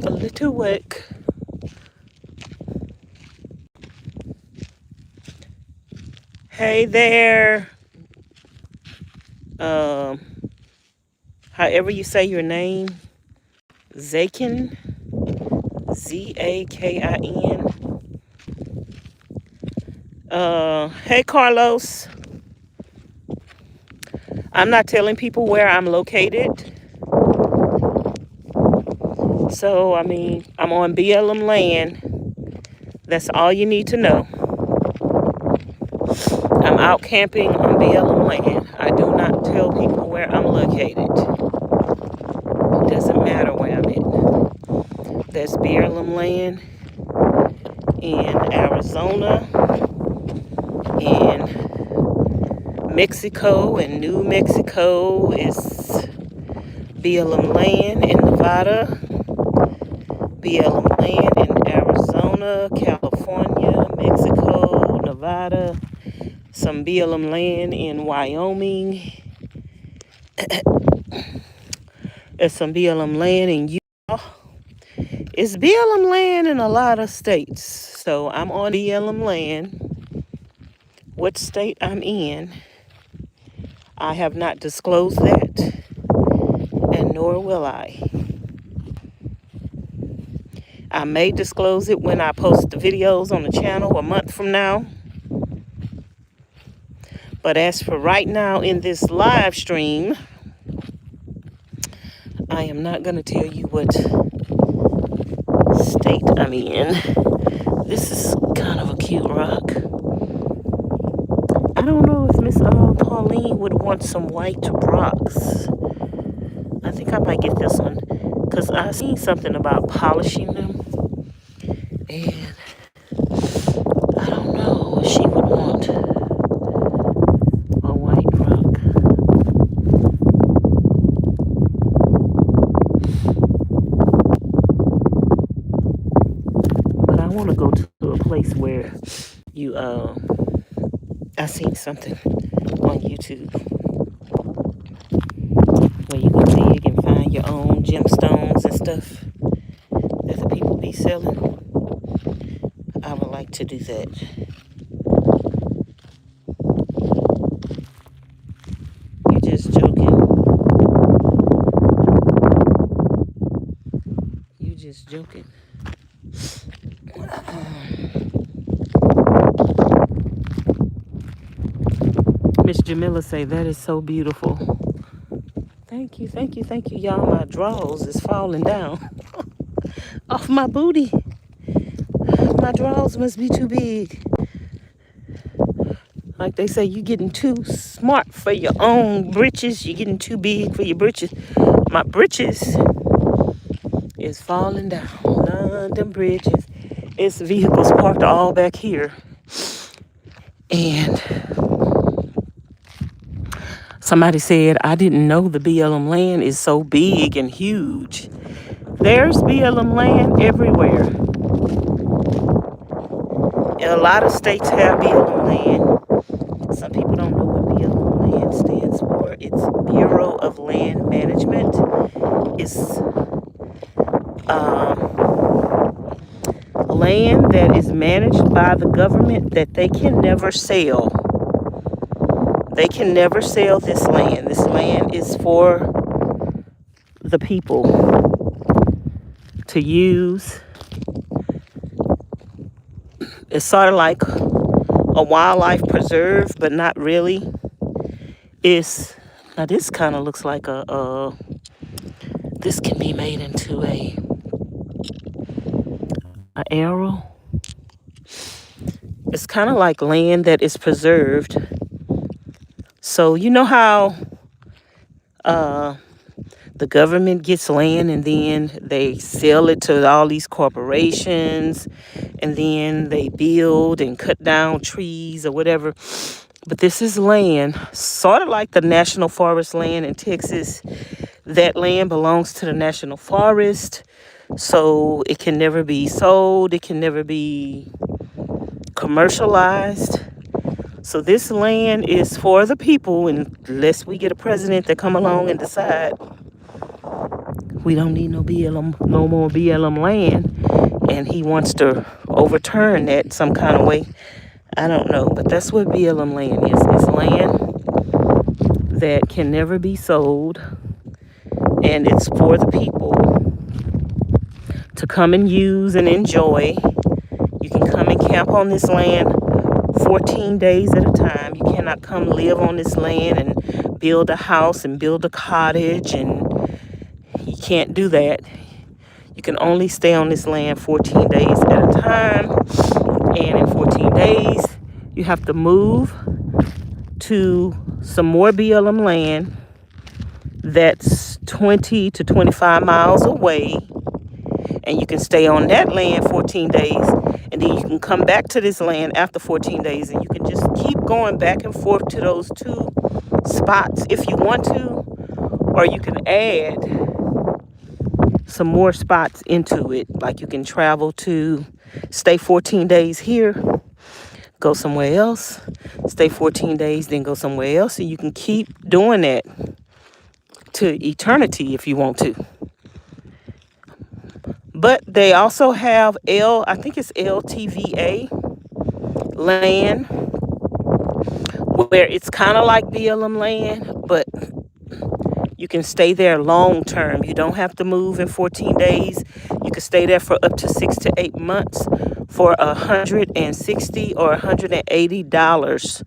A little work. Hey there. However you say your name, Zakin, Zakin. Hey Carlos. I'm not telling people where I'm located. So, I'm on BLM land. That's all you need to know. I'm out camping on BLM land. I do not tell people where I'm located. It doesn't matter where I'm at. That's BLM land in Arizona, in Mexico, and New Mexico is BLM land in Nevada, BLM land in Arizona, California, Mexico, Nevada, some BLM land in Wyoming, there's some BLM land in Utah. It's BLM land in a lot of states. So I'm on BLM land. What state I'm in, I have not disclosed that, and nor will I. I may disclose it when I post the videos on the channel a month from now. But as for right now in this live stream, I am not going to tell you what state I'm in. This is kind of a cute rock. I don't know if Ms Charlene would want some white rocks. I think I might get this one because I seen something about polishing them. And I don't know if she would want a white rock. But I want to go to a place where you, I seen something on YouTube where you can dig and find your own gemstones and stuff that the people be selling. I would like to do that. You're just joking. You just joking. Miss Jamila say that is so beautiful. Thank you, thank you, thank you. Y'all, my drawers is falling down off my booty. My drawers must be too big. Like they say, you getting too smart for your own britches. You're getting too big for your britches. My britches is falling down. London bridges. It's vehicles parked all back here. And somebody said, I didn't know the BLM land is so big and huge. There's BLM land everywhere. And a lot of states have BLM land. Some people don't know what BLM land stands for. It's Bureau of Land Management. It's land that is managed by the government that they can never sell. They can never sell this land. This land is for the people to use. It's sort of like a wildlife preserve, but not really. Now this kind of looks like this can be made into a arrow. It's kind of like land that is preserved. So you know how the government gets land and then they sell it to all these corporations, and then they build and cut down trees or whatever. But this is land, sort of like the National Forest land in Texas. That land belongs to the National Forest, so it can never be sold. It can never be commercialized. So this land is for the people, unless we get a president that come along and decide we don't need no more BLM land, and he wants to overturn that some kind of way. I don't know, but that's what BLM land is. It's land that can never be sold, and it's for the people to come and use and enjoy. You can come and camp on this land 14 days at a time. You cannot come live on this land and build a house and build a cottage, and you can't do that. You can only stay on this land 14 days at a time, and in 14 days you have to move to some more BLM land that's 20 to 25 miles away, and you can stay on that land 14 days, and then you can come back to this land after 14 days, and you can just keep going back and forth to those two spots if you want to, or you can add some more spots into it. Like you can travel to stay 14 days here, go somewhere else, stay 14 days, then go somewhere else, and you can keep doing that to eternity if you want to. But they also have I think it's LTVA land, where it's kind of like BLM land, but you can stay there long term. You don't have to move in 14 days. You can stay there for up to 6 to 8 months for $160 or $180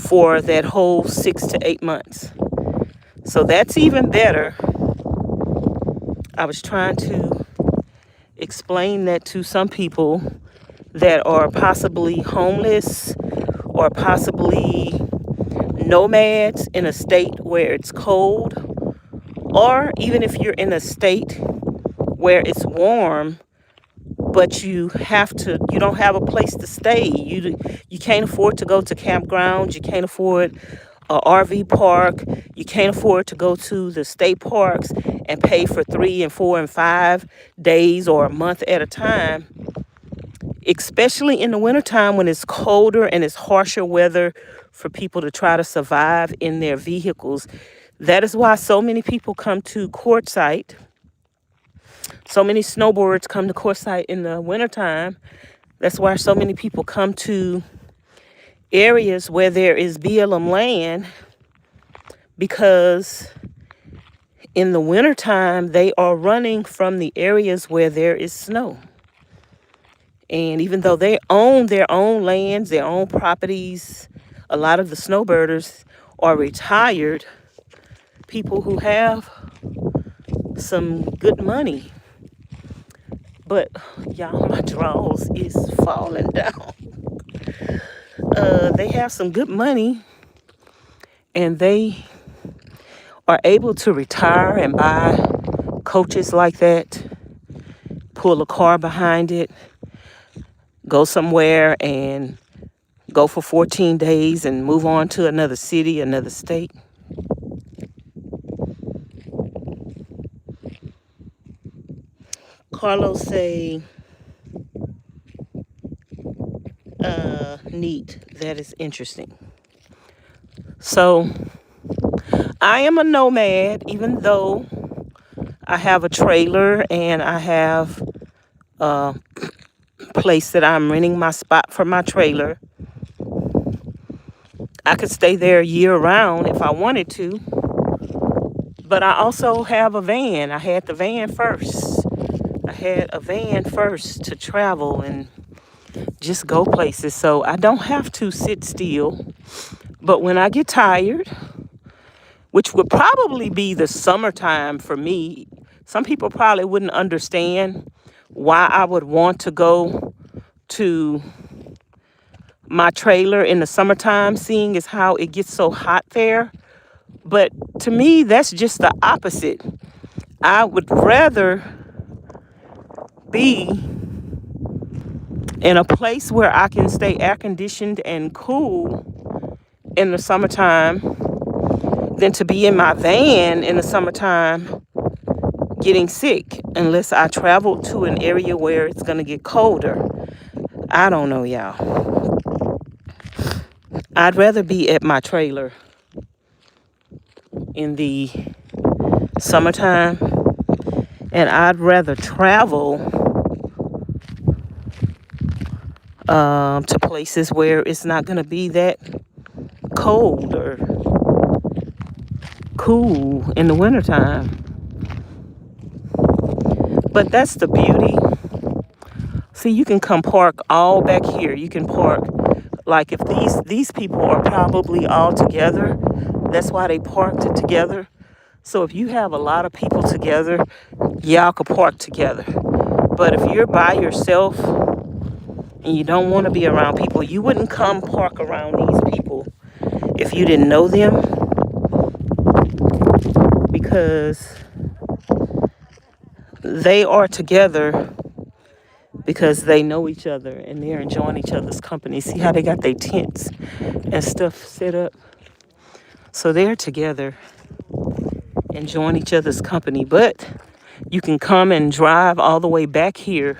for that whole 6 to 8 months. So that's even better. I was trying to explain that to some people that are possibly homeless or possibly nomads in a state where it's cold, or even if you're in a state where it's warm, but you don't have a place to stay. You can't afford to go to campgrounds. You can't afford a RV park. You can't afford to go to the state parks and pay for 3 and 4 and 5 days or a month at a time, especially in the wintertime when it's colder and it's harsher weather for people to try to survive in their vehicles. That is why so many people come to Quartzsite. So many snowboarders come to Quartzsite in the wintertime. That's why so many people come to areas where there is BLM land, because in the wintertime they are running from the areas where there is snow. And even though they own their own lands, their own properties, a lot of the snowbirders are retired people who have some good money. But y'all, my drawers is falling down. They have some good money, and they are able to retire and buy coaches like that, pull a car behind it, go somewhere and go for 14 days and move on to another city, another state. Carlos say, neat. That is interesting. So I am a nomad, even though I have a trailer and I have place that I'm renting my spot for my trailer. I could stay there year round if I wanted to. But I also have a van. I had the van first. I had a van first to travel and just go places. So I don't have to sit still. But when I get tired, which would probably be the summertime for me, some people probably wouldn't understand why I would want to go to my trailer in the summertime, seeing as how it gets so hot there. But to me, that's just the opposite. I would rather be in a place where I can stay air conditioned and cool in the summertime than to be in my van in the summertime getting sick, unless I travel to an area where it's going to get colder. I don't know, y'all. I'd rather be at my trailer in the summertime, and I'd rather travel to places where it's not going to be that cold or cool in the wintertime. But that's the beauty. See, you can come park all back here. You can park, like if these people are probably all together, that's why they parked it together. So if you have a lot of people together, y'all could park together. But if you're by yourself and you don't want to be around people, you wouldn't come park around these people if you didn't know them, because they are together because they know each other and they're enjoying each other's company. See how they got their tents and stuff set up? So they're together enjoying each other's company. But you can come and drive all the way back here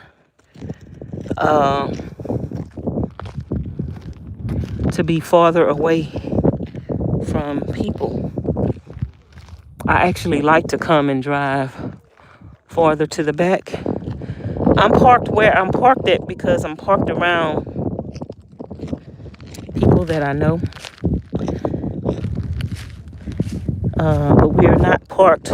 to be farther away from people. I actually like to come and drive farther to the back. I'm parked where I'm parked at because I'm parked around people that I know. But we're not parked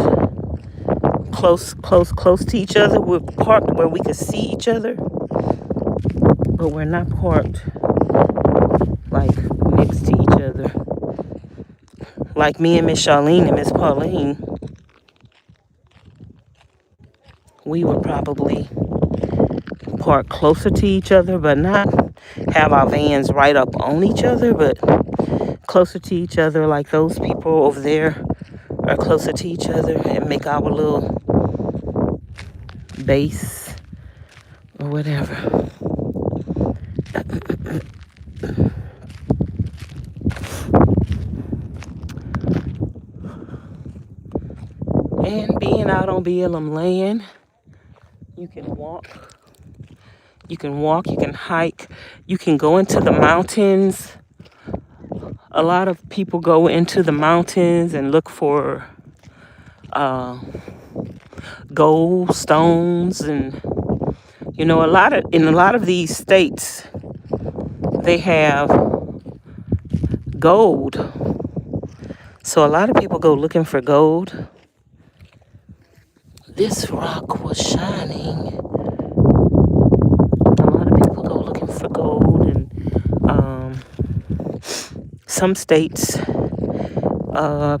close to each other. We're parked where we can see each other, but we're not parked like next to each other. Like me and Ms Charlene and Ms Pauline, we would probably park closer to each other, but not have our vans right up on each other, but closer to each other, like those people over there are closer to each other, and make our little base or whatever. And being out on BLM land, you can walk, you can hike, you can go into the mountains. A lot of people go into the mountains and look for gold, stones, and in a lot of these states, they have gold. So a lot of people go looking for gold. This rock was shining. A lot of people go looking for gold, and some states,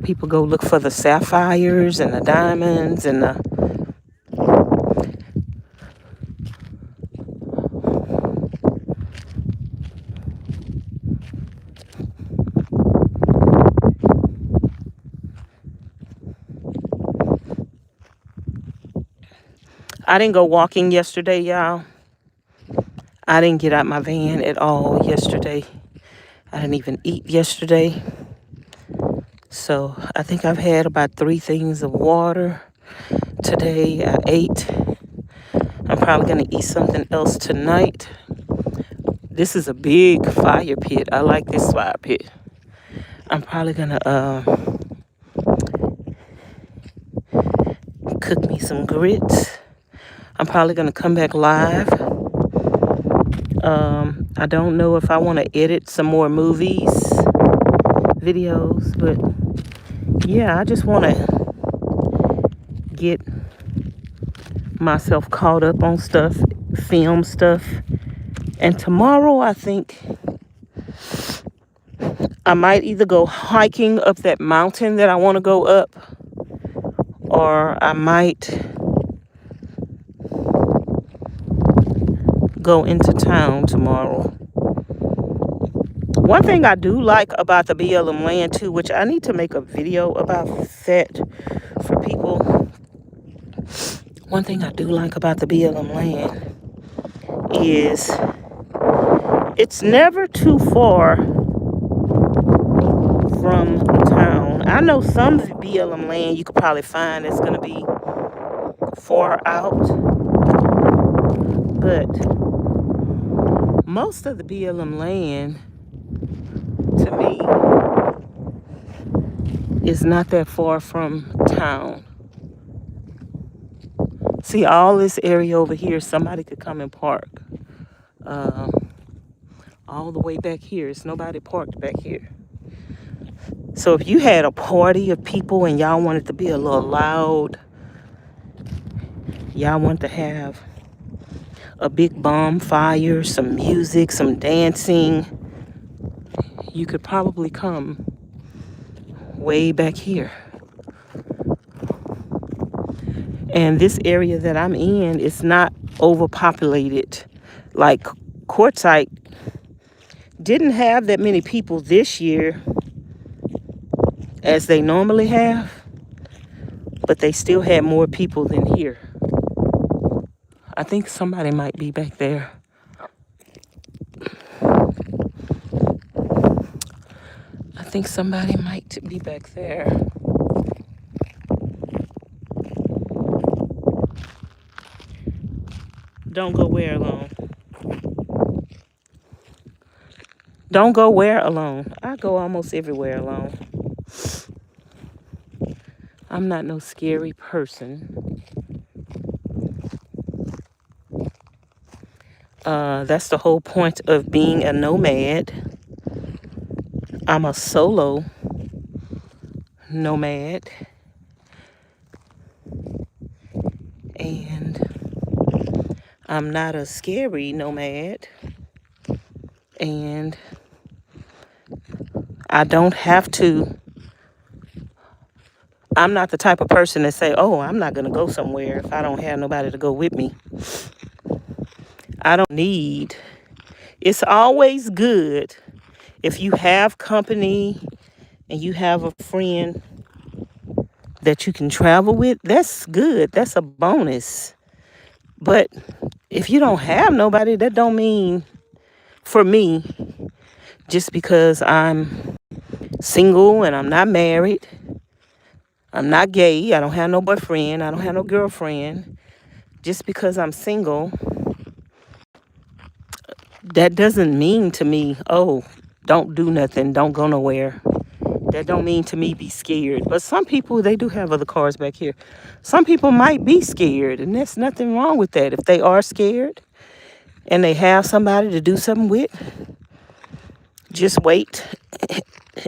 people go look for the sapphires and the diamonds and the I didn't go walking yesterday, y'all. I didn't get out my van at all yesterday. I didn't even eat yesterday. So I think I've had about 3 things of water today. I ate. I'm probably going to eat something else tonight. This is a big fire pit. I like this fire pit. I'm probably going to cook me some grits. I'm probably going to come back live I don't know if I want to edit some more videos, but yeah, I just want to get myself caught up on stuff, film stuff. And tomorrow, I think I might either go hiking up that mountain that I want to go up, or I might go into town tomorrow. One thing I do like about the BLM land too, which I need to make a video about that for people. One thing I do like about the BLM land is it's never too far from town. I know some BLM land you could probably find that's going to be far out, but most of the BLM land, to me, is not that far from town. See, all this area over here, somebody could come and park. All the way back here, it's nobody parked back here. So if you had a party of people and y'all wanted to be a little loud, y'all want to have a big bonfire, some music, some dancing, you could probably come way back here. And this area that I'm in is not overpopulated. Like Quartzsite didn't have that many people this year as they normally have, but they still had more people than here. I think somebody might be back there. I think somebody might be back there. Don't go where alone? Don't go where alone? I go almost everywhere alone. I'm not no scary person. That's the whole point of being a nomad. I'm a solo nomad. And I'm not a scary nomad. And I don't have to. I'm not the type of person that say, oh, I'm not going to go somewhere if I don't have nobody to go with me. I don't need. It's always good if you have company and you have a friend that you can travel with. That's good. That's a bonus. But if you don't have nobody, that don't mean, for me, just because I'm single and I'm not married, I'm not gay, I don't have no boyfriend, I don't have no girlfriend, just because I'm single, that doesn't mean to me, oh, don't do nothing, don't go nowhere. That don't mean to me be scared. But some people, they do have other cars back here. Some people might be scared, and there's nothing wrong with that. If they are scared and they have somebody to do something with, just wait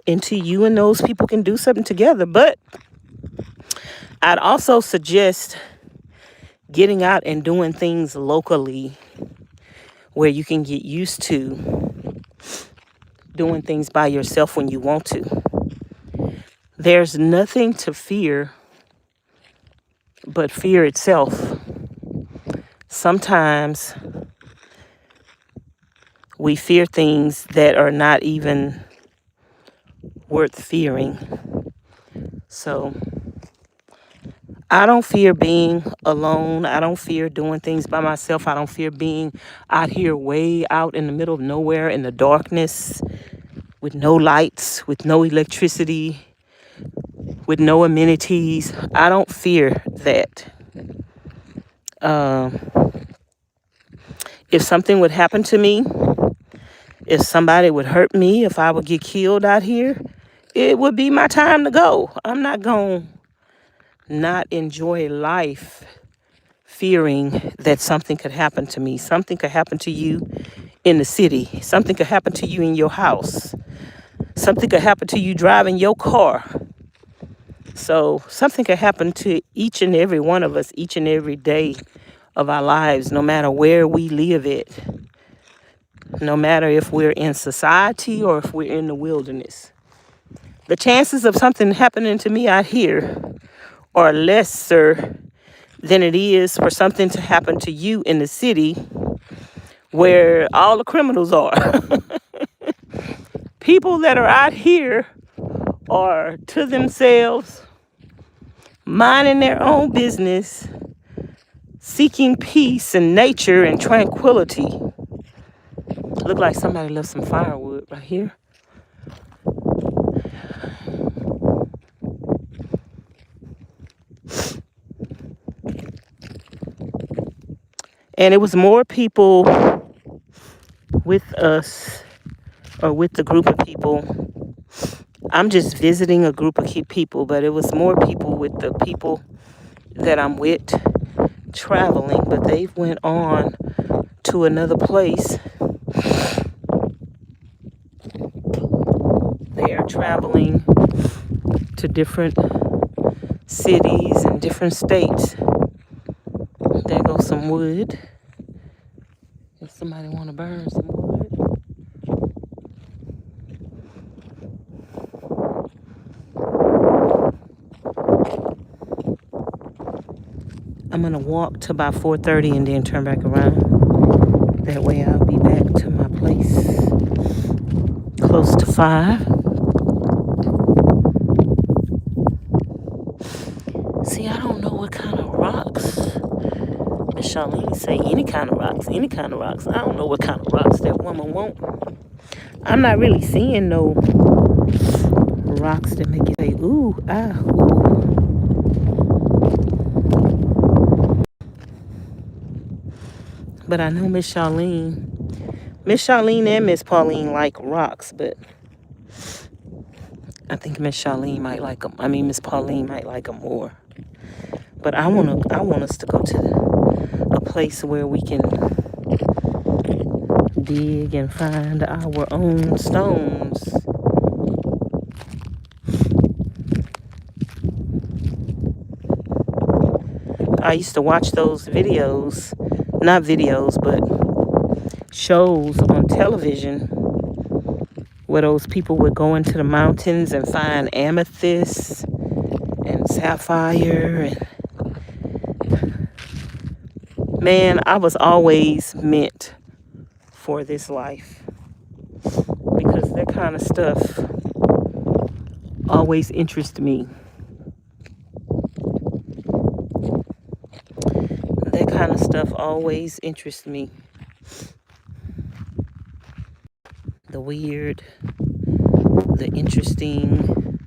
until you and those people can do something together. But I'd also suggest getting out and doing things locally where you can get used to doing things by yourself when you want to. There's nothing to fear but fear itself. Sometimes we fear things that are not even worth fearing. So I don't fear being alone. I don't fear doing things by myself. I don't fear being out here way out in the middle of nowhere in the darkness with no lights, with no electricity, with no amenities. I don't fear that. If something would happen to me, if somebody would hurt me, if I would get killed out here, it would be my time to go. I'm not going to not enjoy life fearing that something could happen to me. Something could happen to you in the city. Something could happen to you in your house. Something could happen to you driving your car. So something could happen to each and every one of us each and every day of our lives, no matter where we live it, no matter if we're in society or if we're in the wilderness. The chances of something happening to me out here are lesser than it is for something to happen to you in the city where all the criminals are. People that are out here are to themselves, minding their own business, seeking peace and nature and tranquility. Look like somebody left some firewood right here. And it was more people with us, or with the group of people. I'm just visiting a group of people, but it was more people with the people that I'm with traveling, but they went on to another place. They are traveling to different cities and different states. There goes some wood. If somebody want to burn some wood. I'm going to walk to about 4:30 and then turn back around. That way I'll be back to my place close to 5. See, I don't know what kind of rocks. Ms Charlene say any kind of rocks, any kind of rocks. I don't know what kind of rocks that woman want. I'm not really seeing no rocks that make you say, ooh, ah, ooh. But I know Ms Charlene and Ms Pauline like rocks, but I think Ms Charlene might like them. I mean, Ms Pauline might like them more. But I want us to go to a place where we can dig and find our own stones. I used to watch those videos, not videos, but shows on television where those people would go into the mountains and find amethyst and sapphire. And man, I was always meant for this life, because that kind of stuff always interests me. That kind of stuff always interests me. The weird, the interesting,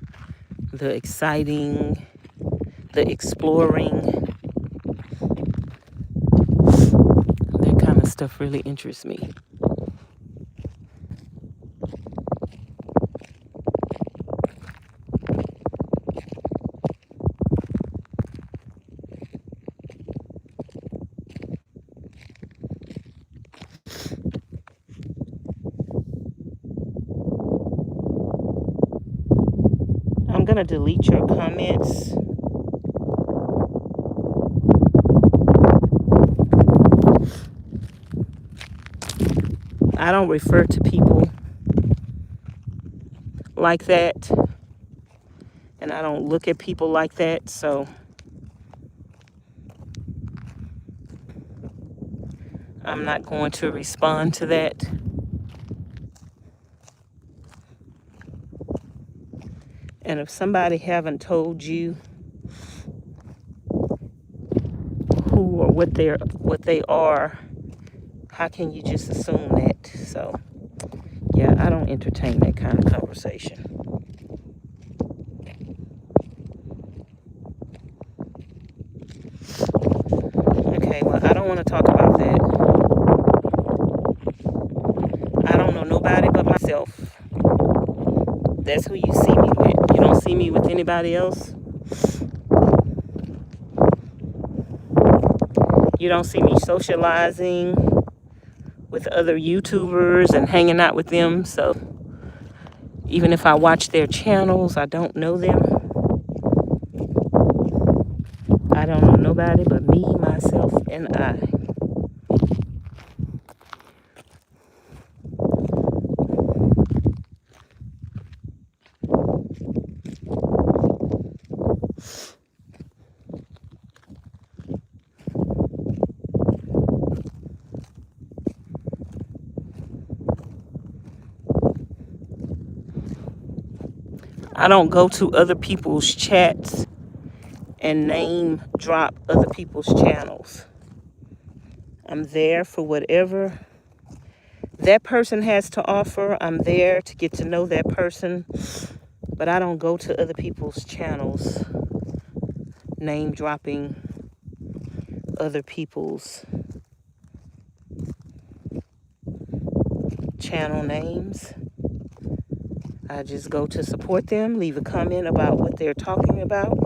the exciting, the exploring. That kind of stuff really interests me. I'm going to delete your comments. I don't refer to people like that, and I don't look at people like that, so I'm not going to respond to that. And if somebody haven't told you who or what they are, how can you just assume that? So, yeah, I don't entertain that kind of conversation. Okay, well, I don't want to talk about that. I don't know nobody but myself. That's who you see me with. You don't see me with anybody else. You don't see me socializing with other YouTubers and hanging out with them. So even if I watch their channels, I don't know them. I don't know nobody but me, myself, and I. I don't go to other people's chats and name drop other people's channels. I'm there for whatever that person has to offer. I'm there to get to know that person, but I don't go to other people's channels name dropping other people's channel names. I just go to support them, leave a comment about what they're talking about,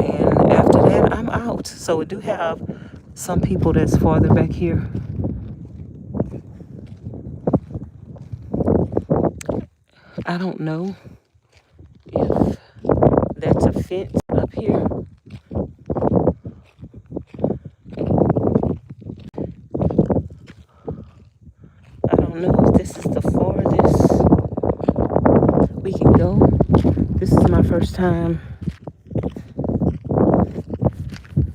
and after that, I'm out. So we do have some people that's farther back here. I don't know if that's a fence up here. I don't know if this is the farthest we can go. This is my first time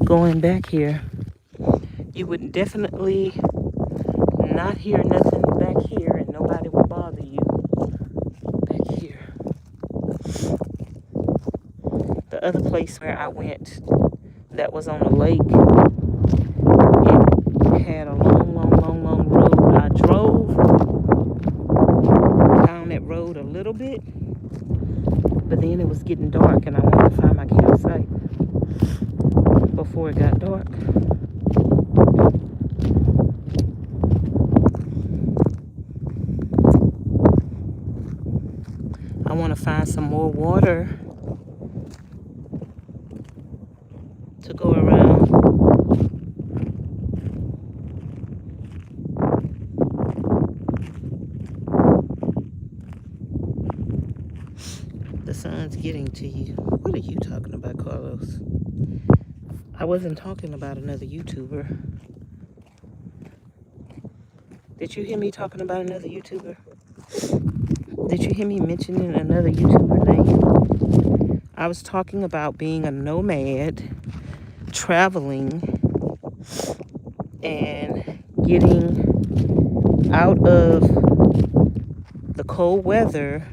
going back here. You would definitely not hear nothing back here, and nobody would bother you back here. The other place where I went that was on the lake, it had a long road. I drove down that road a little bit, but then it was getting dark and I wanted to find my campsite before it got dark. I want to find some more water to go around. The sun's getting to you. What are you talking about, Carlos? I wasn't talking about another YouTuber. Did you hear me talking about another YouTuber? Did you hear me mentioning another YouTuber name? I was talking about being a nomad, traveling, and getting out of the cold weather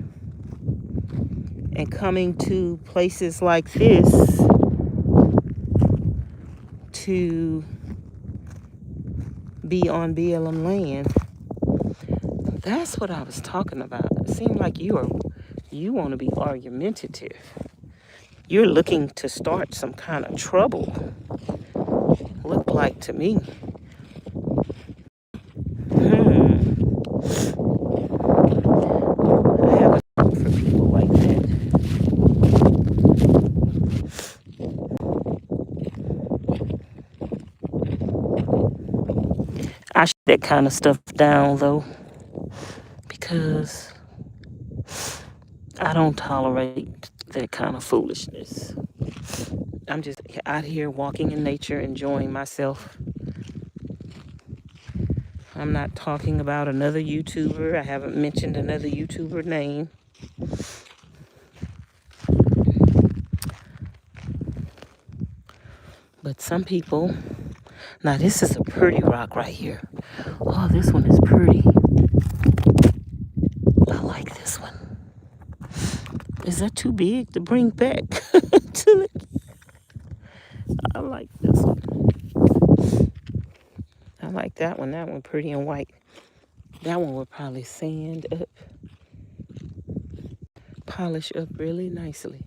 and coming to places like this to be on BLM land. That's what I was talking about. It seemed like you want to be argumentative. You're looking to start some kind of trouble. Look like to me. I have a for people like that. I shut that kind of stuff down though, because I don't tolerate that kind of foolishness. I'm just out here walking in nature, enjoying myself. I'm not talking about another YouTuber. I haven't mentioned another YouTuber name. But some people, now this is a pretty rock right here. Oh, this one is pretty. I like this one. Is that too big to bring back? I like this one. I like that one. That one pretty and white. That one would probably sand up, polish up really nicely.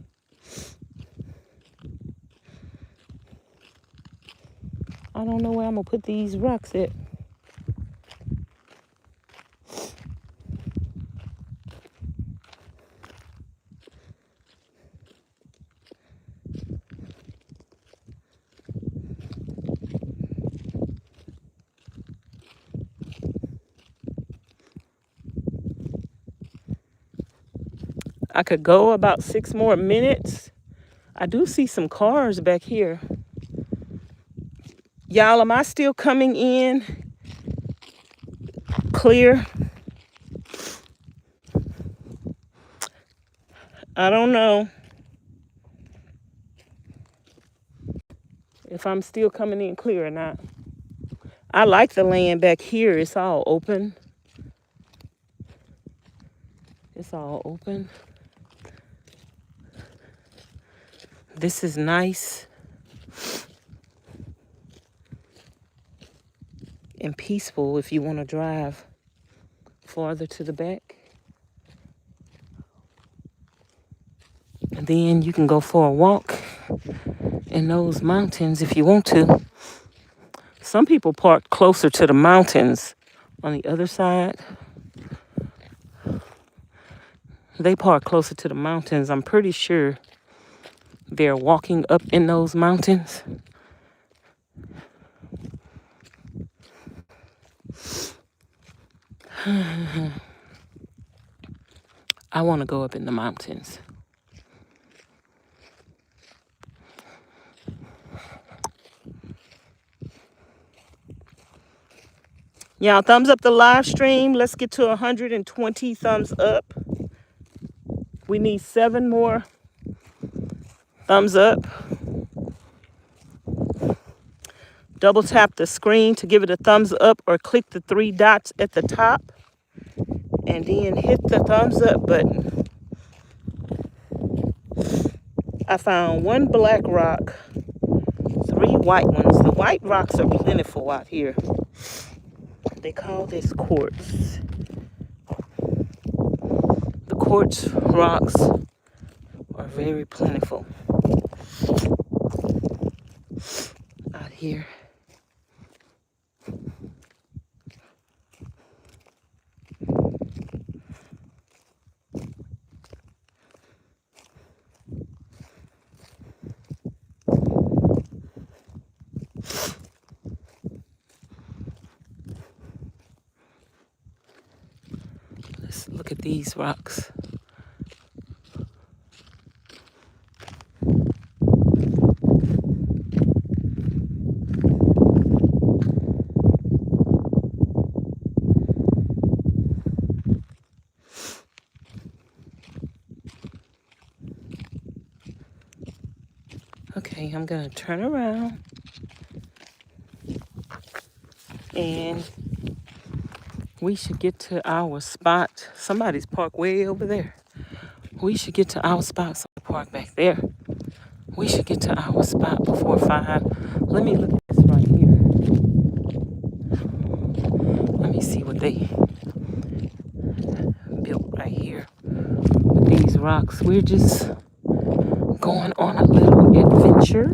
I don't know where I'm gonna put these rocks at. I could go about 6 more minutes. I do see some cars back here. Y'all, am I still coming in clear? I don't know if I'm still coming in clear or not. I like the land back here. It's all open. It's all open. This is nice and peaceful if you want to drive farther to the back. And then you can go for a walk in those mountains if you want to. Some people park closer to the mountains on the other side. They park closer to the mountains. I'm pretty sure they're walking up in those mountains. I want to go up in the mountains. Y'all, thumbs up the live stream. Let's get to 120 thumbs up. We need 7 more thumbs up. Double tap the screen to give it a thumbs up or click the 3 dots at the top and then hit the thumbs up button. I found 1 black rock, 3 white ones. The white rocks are plentiful out here. They call this quartz. The quartz rocks are very plentiful out here. Let's look at these rocks. Okay, I'm gonna turn around and we should get to our spot. Somebody's parked way over there. We should get to our spot. So park back there. We should get to our spot before 5. Let me look at this right here. Let me see what they built right here with these rocks. We're just going on a little adventure.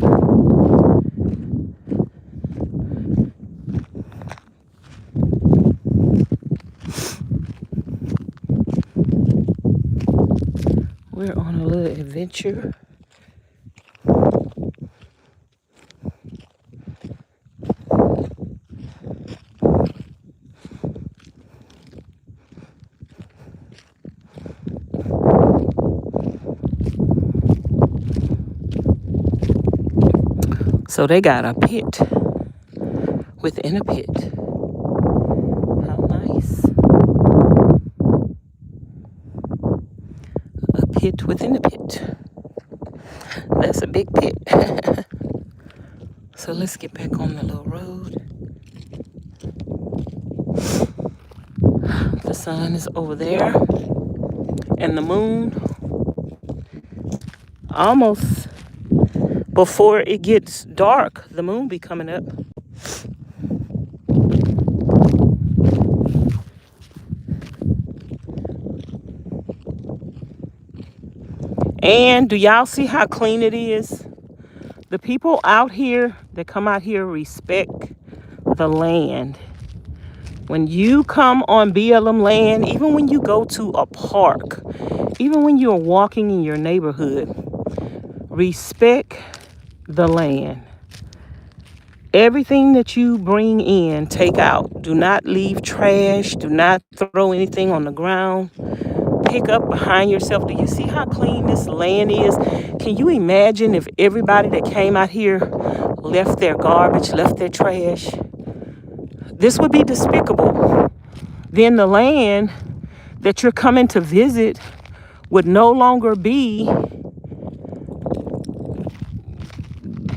We're on a little adventure. So they got a pit within a pit. How nice. A pit within a pit. That's a big pit. So let's get back on the little road. The sun is over there. And the moon, almost before it gets dark, the moon be coming up. And do y'all see how clean it is? The people out here that come out here respect the land. When you come on BLM land, even when you go to a park, even when you're walking in your neighborhood, respect the land. Everything that you bring in, take out. Do not leave trash. Do not throw anything on the ground. pick up behind yourself. Do you see how clean this land is? Can you imagine if everybody that came out here left their garbage, left their trash? This would be despicable. Then the land that you're coming to visit would no longer be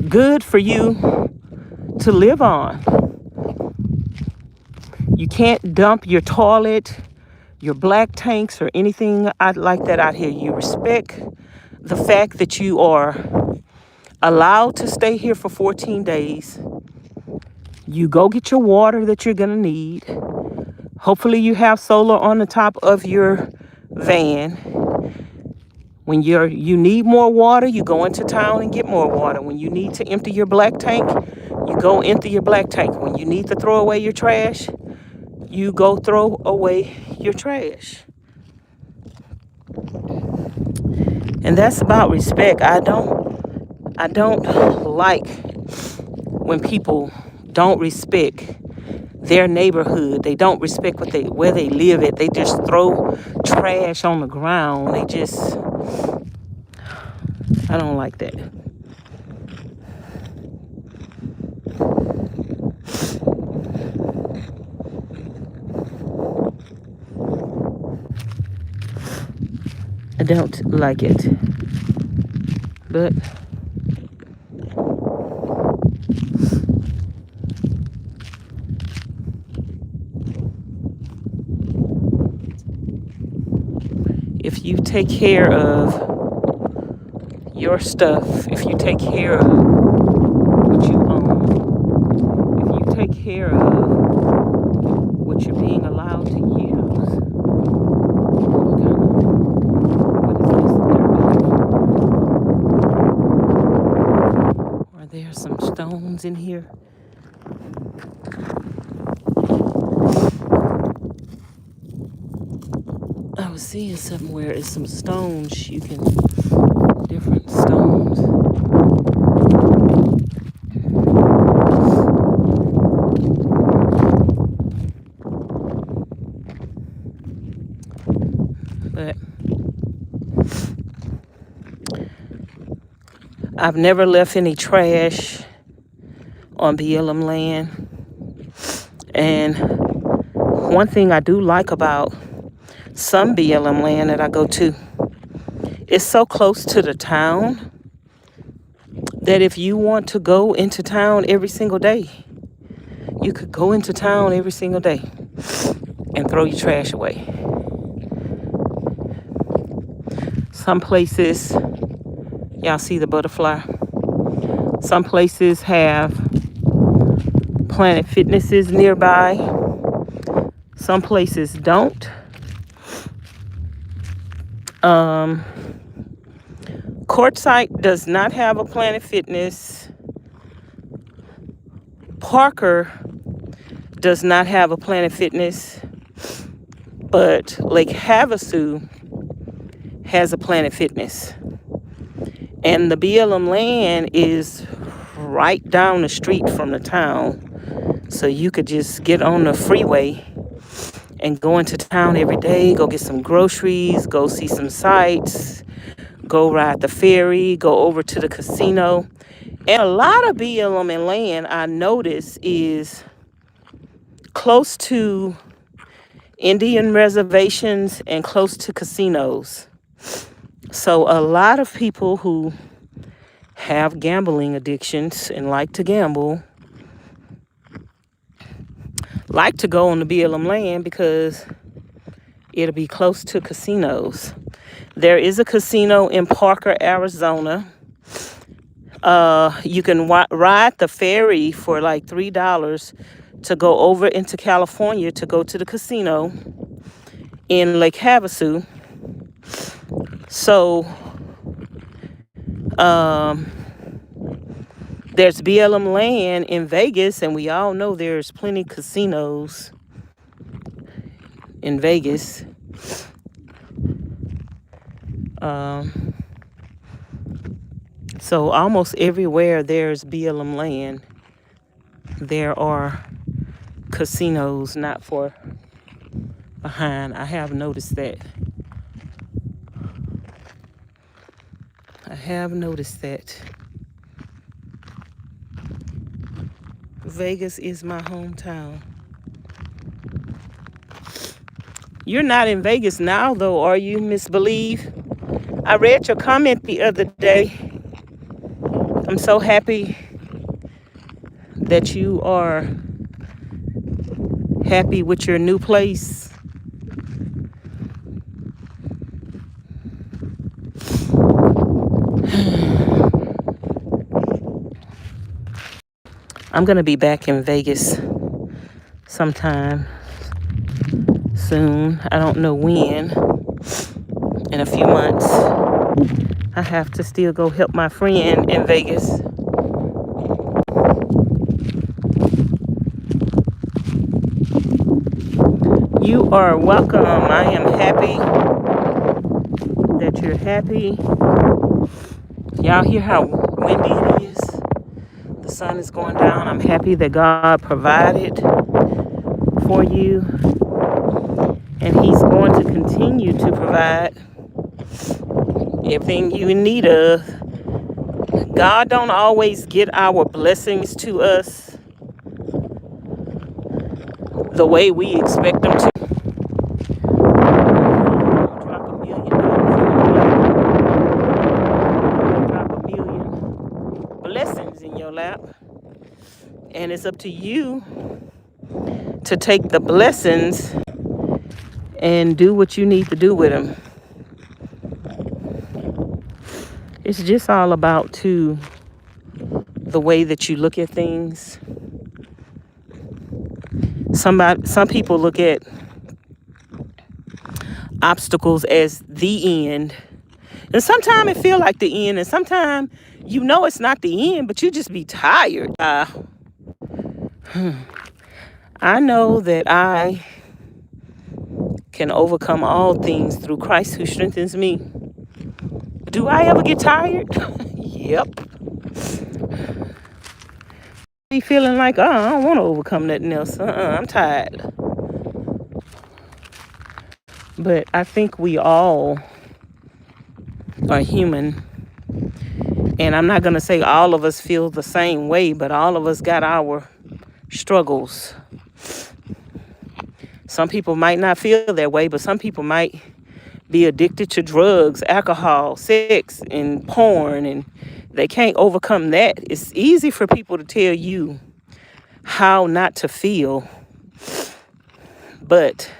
good for you to live on. You can't dump your toilet, your black tanks, or anything like that out here. You respect the fact that you are allowed to stay here for 14 days. You go get your water that you're gonna need. Hopefully you have solar on the top of your van. When you need more water, you go into town and get more water. When you need to empty your black tank, you go empty your black tank. When you need to throw away your trash, you go throw away your trash. And that's about respect. I don't like when people don't respect their neighborhood. They don't respect where they live at. They just throw trash on the ground. I don't like that. I don't like it. But if you take care of your stuff, if you take care of what you own, if you take care of what you're being allowed to use, what is this? Are there some stones in here? I was seeing somewhere is some stones. You can, different stones. But I've never left any trash on BLM land. And one thing I do like about some BLM land that I go to, it's so close to the town that if you want to go into town every single day, you could go into town every single day and throw your trash away. Some places, y'all see the butterfly? Some places have Planet Fitnesses nearby. Some places don't. Quartzsite does not have a Planet Fitness. Parker does not have a Planet Fitness. But Lake Havasu has a Planet Fitness. And the BLM land is right down the street from the town. So you could just get on the freeway and go into town every day, go get some groceries, go see some sights, go ride the ferry, go over to the casino. And a lot of BLM and land I notice is close to Indian reservations and close to casinos. So a lot of people who have gambling addictions and like to gamble like to go on the BLM land because it'll be close to casinos. There is a casino in Parker, Arizona. You can ride the ferry for like $3 to go over into California to go to the casino in Lake Havasu. So there's BLM land in Vegas, and we all know there's plenty of casinos in Vegas. So almost everywhere there's BLM land, there are casinos not far behind. I have noticed that have noticed that. Vegas is my hometown. You're not in Vegas now, though, are you, Miss Believe? I read your comment the other day. I'm so happy that you are happy with your new place. I'm going to be back in Vegas sometime soon. I don't know when. In a few months. I have to still go help my friend in Vegas. You are welcome. I am happy that you're happy. Y'all hear how windy it is? The sun is going down. I'm happy that God provided for you. And he's going to continue to provide everything you in need of. God don't always get our blessings to us the way we expect them to. Drop $1 million. Drop $1 million blessings in your lap. And it's up to you to take the blessings and do what you need to do with them. It's just all about, too, the way that you look at things. Some people look at obstacles as the end. And sometimes it feel like the end. And sometimes you know it's not the end, but you just be tired. I know that I can overcome all things through Christ who strengthens me. Do I ever get tired? Yep. Be feeling like, I don't want to overcome nothing else. I'm tired. But I think we all are human. And I'm not going to say all of us feel the same way, but all of us got our struggles. Some people might not feel that way, but some people might be addicted to drugs, alcohol, sex, and porn, and they can't overcome that. It's easy for people to tell you how not to feel, but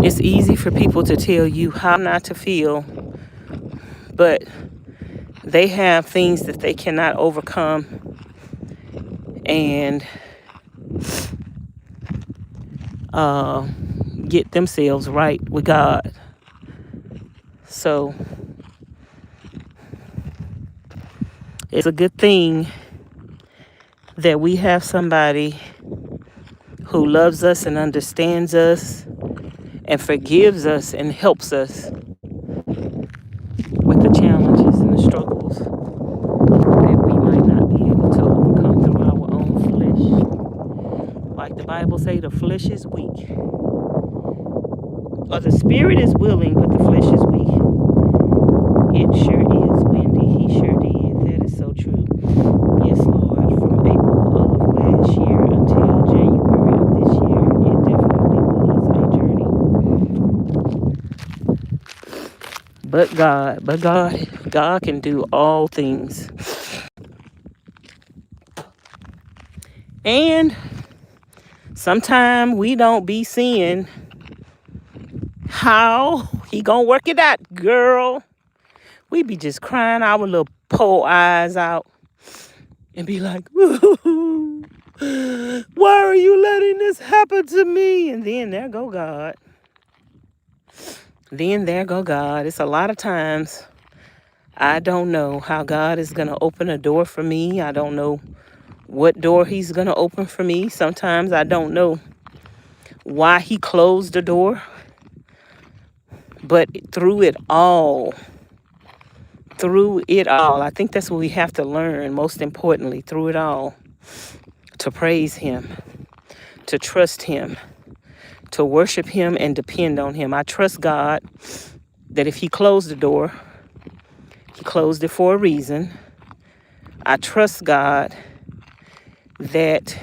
it's easy for people to tell you how not to feel, but they have things that they cannot overcome and get themselves right with God. So it's a good thing that we have somebody who loves us and understands us and forgives us and helps us with the challenges and the struggles that we might not be able to overcome through our own flesh. Like the Bible say, the flesh is weak. Or the spirit is willing, but the flesh is weak. It sure is windy. He sure did. That is so true. Yes, Lord. From April of last year until January of this year, it definitely was a journey. But God can do all things. And sometimes we don't be seeing how he gonna work it out, girl. We be just crying our little poor eyes out and be like, why are you letting this happen to me? And then there go God. It's a lot of times I don't know how God is going to open a door for me. I don't know what door he's going to open for me. Sometimes I don't know why he closed the door. But through it all, I think that's what we have to learn, most importantly, through it all, to praise him, to trust him, to worship him and depend on him. I trust God that if he closed the door, he closed it for a reason. I trust God that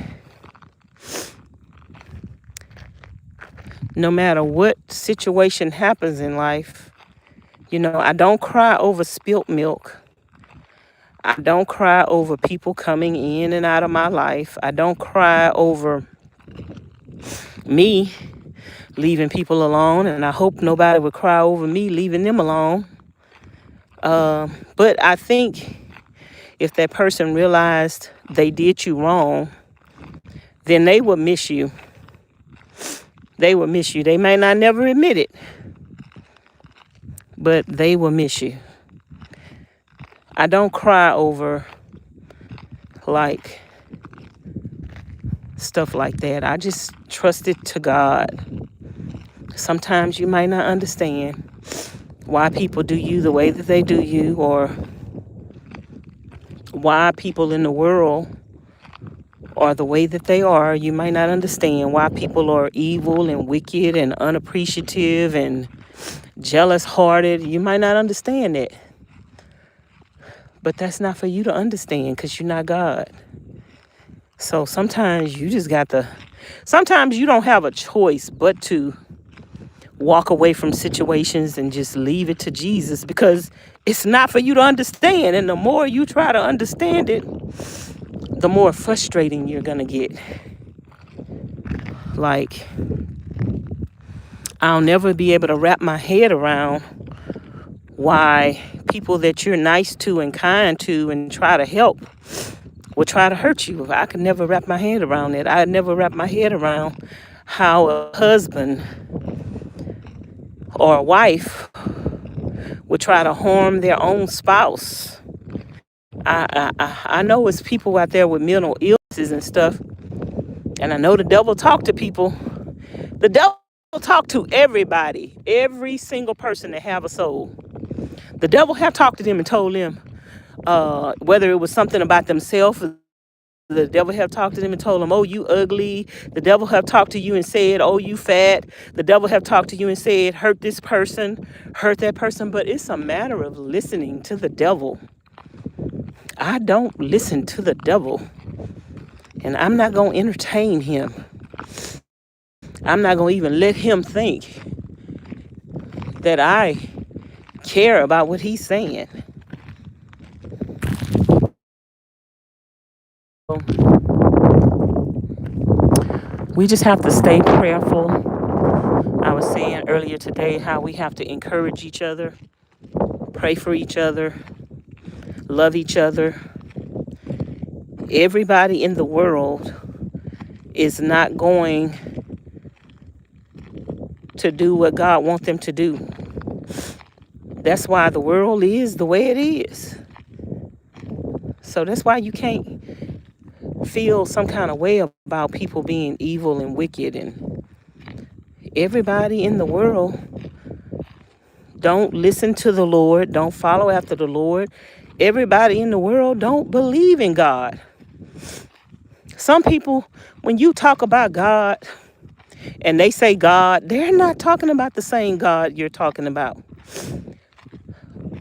no matter what situation happens in life, you know, I don't cry over spilt milk. I don't cry over people coming in and out of my life. I don't cry over me leaving people alone, and I hope nobody would cry over me leaving them alone. But I think if that person realized they did you wrong, then they would miss you. They will miss you. They may not never admit it, but they will miss you. I don't cry over like stuff like that. I just trust it to God. Sometimes you might not understand why people do you the way that they do you, or why people in the world are the way that they are. You might not understand why people are evil and wicked and unappreciative and jealous-hearted. You might not understand it. But that's not for you to understand because you're not God. So sometimes you just got to, sometimes you don't have a choice but to walk away from situations and just leave it to Jesus, because it's not for you to understand. And the more you try to understand it, the more frustrating you're going to get. Like, I'll never be able to wrap my head around why people that you're nice to and kind to and try to help will try to hurt you. I could never wrap my head around it. I'd never wrap my head around how a husband or a wife would try to harm their own spouse. I know it's people out there with mental illnesses and stuff, and I know the devil talk to people. The devil talk to everybody, every single person that have a soul. The devil have talked to them and told them, whether it was something about themselves, the devil have talked to them and told them, oh, you ugly. The devil have talked to you and said, oh, you fat. The devil have talked to you and said, hurt this person, hurt that person. But it's a matter of listening to the devil. I don't listen to the devil, and I'm not going to entertain him. I'm not going to even let him think that I care about what he's saying. We just have to stay prayerful. I was saying earlier today how we have to encourage each other, pray for each other, love each other. Everybody in the world is not going to do what God wants them to do. That's why the world is the way it is. So that's why you can't feel some kind of way about people being evil and wicked. And everybody in the world don't listen to the Lord, don't follow after the Lord. Everybody in the world don't believe in God. Some people, when you talk about God and they say God, they're not talking about the same God you're talking about.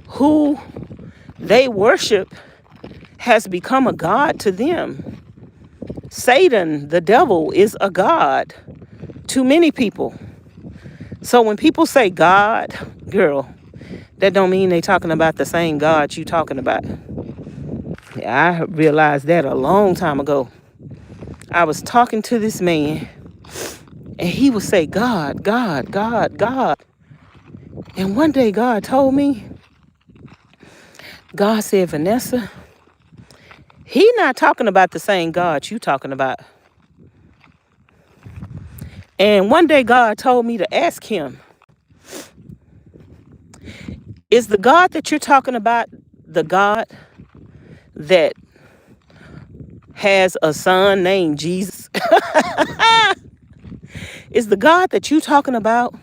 Who they worship has become a god to them. Satan, the devil, is a god to many people. So when people say God, girl, that don't mean they talking about the same God you talking about. I realized that a long time ago. I was talking to this man, and he would say, God, God, God, God. And one day God told me, God said, Vanessa, he not talking about the same God you talking about. And one day God told me to ask him, is the God that you're talking about the God that has a son named Jesus? Is the God that you talking about?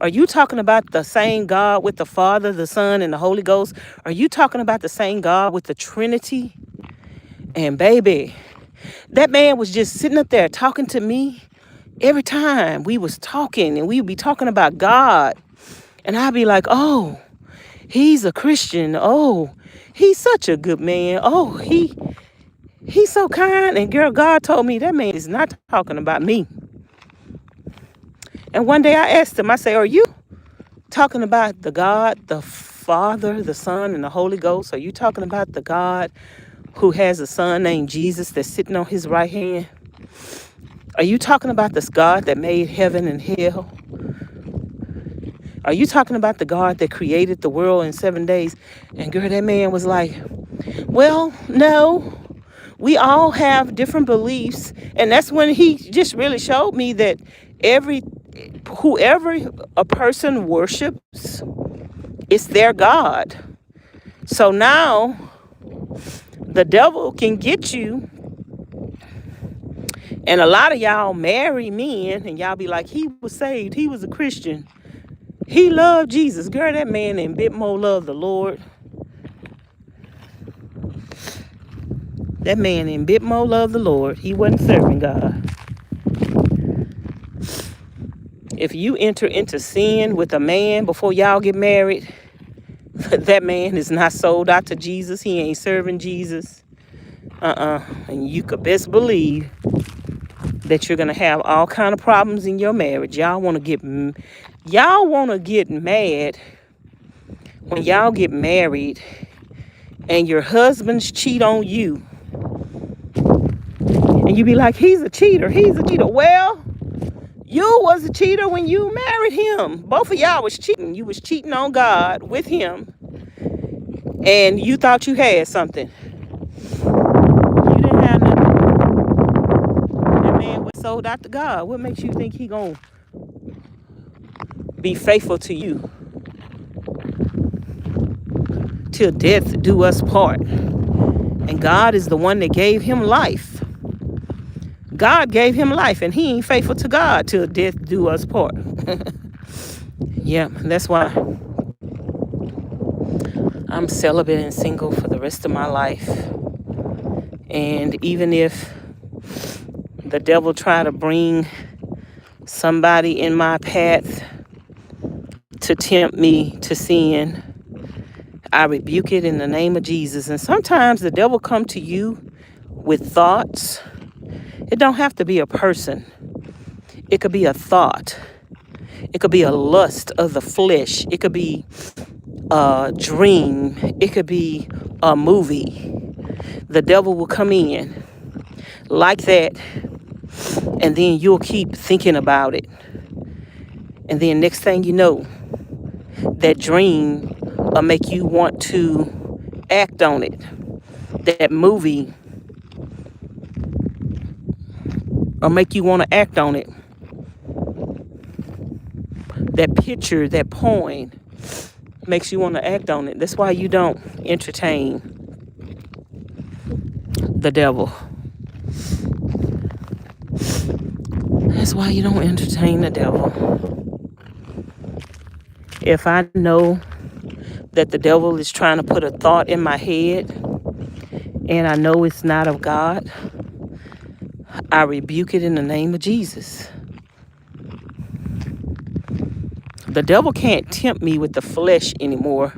Are you talking about the same God with the Father, the Son, and the Holy Ghost? Are you talking about the same God with the Trinity? And baby, that man was just sitting up there talking to me. Every time we was talking, and we would be talking about God, And I'd be like, oh, he's a Christian. Oh, he's such a good man. Oh, he's so kind. And girl, God told me that man is not talking about me. And one day I asked him, I say, are you talking about the God, the Father, the Son, and the Holy Ghost? Are you talking about the God who has a son named Jesus that's sitting on his right hand? Are you talking about this God that made heaven and hell? Are you talking about the God that created the world in 7 days? And girl, that man was like, well, no, we all have different beliefs. And that's when he just really showed me that whoever a person worships, it's their God. So now the devil can get you. And a lot of y'all marry men and y'all be like, he was saved. He was a Christian. He loved Jesus. Girl, that man in bit more love the Lord. That man in bit more love the Lord. He wasn't serving God. If you enter into sin with a man before y'all get married, that man is not sold out to Jesus. He ain't serving Jesus. And you could best believe that you're gonna have all kind of problems in your marriage. Y'all wanna get mad when y'all get married and your husbands cheat on you. And you be like, he's a cheater. Well, you was a cheater when you married him. Both of y'all was cheating. You was cheating on God with him. And you thought you had something. You didn't have nothing. That man was sold out to God. What makes you think he gonna be faithful to you till death do us part? And God is the one that gave him life. God gave him life, and he ain't faithful to God till death do us part. Yeah, that's why I'm celibate and single for the rest of my life. And even if the devil try to bring somebody in my path to tempt me to sin, I rebuke it in the name of Jesus. And sometimes the devil come to you with thoughts. It don't have to be a person. It could be a thought. It could be a lust of the flesh. It could be a dream. It could be a movie. The devil will come in like that, and then you'll keep thinking about it. And then next thing you know, that dream will make you want to act on it. That movie will make you want to act on it. That picture, that poem makes you want to act on it. That's why you don't entertain the devil. That's why you don't entertain the devil. If I know that the devil is trying to put a thought in my head and I know it's not of God, I rebuke it in the name of Jesus. The devil can't tempt me with the flesh anymore.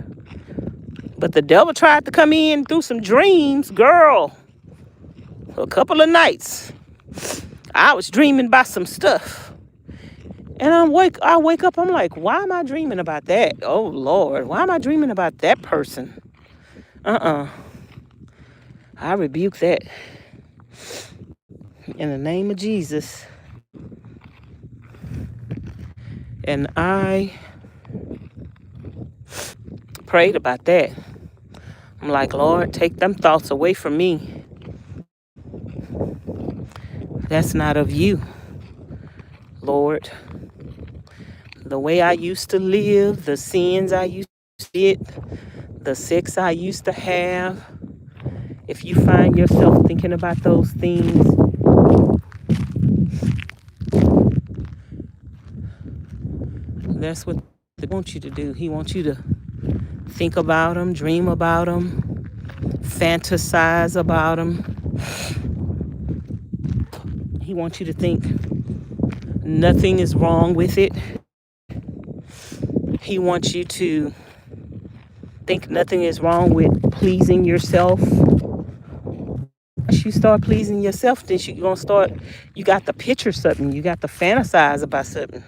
But the devil tried to come in through some dreams, girl. A couple of nights, I was dreaming about some stuff. And I wake up, I'm like, why am I dreaming about that? Oh, Lord, why am I dreaming about that person? I rebuke that in the name of Jesus. And I prayed about that. I'm like, Lord, take them thoughts away from me. That's not of you, Lord. The way I used to live, the sins I used to get, the sex I used to have. If you find yourself thinking about those things, that's what he wants you to do. He wants you to think about them, dream about them, fantasize about them. He wants you to think nothing is wrong with it. He wants you to think nothing is wrong with pleasing yourself. Once you start pleasing yourself, then you're going to start, you got to picture something. You got to fantasize about something.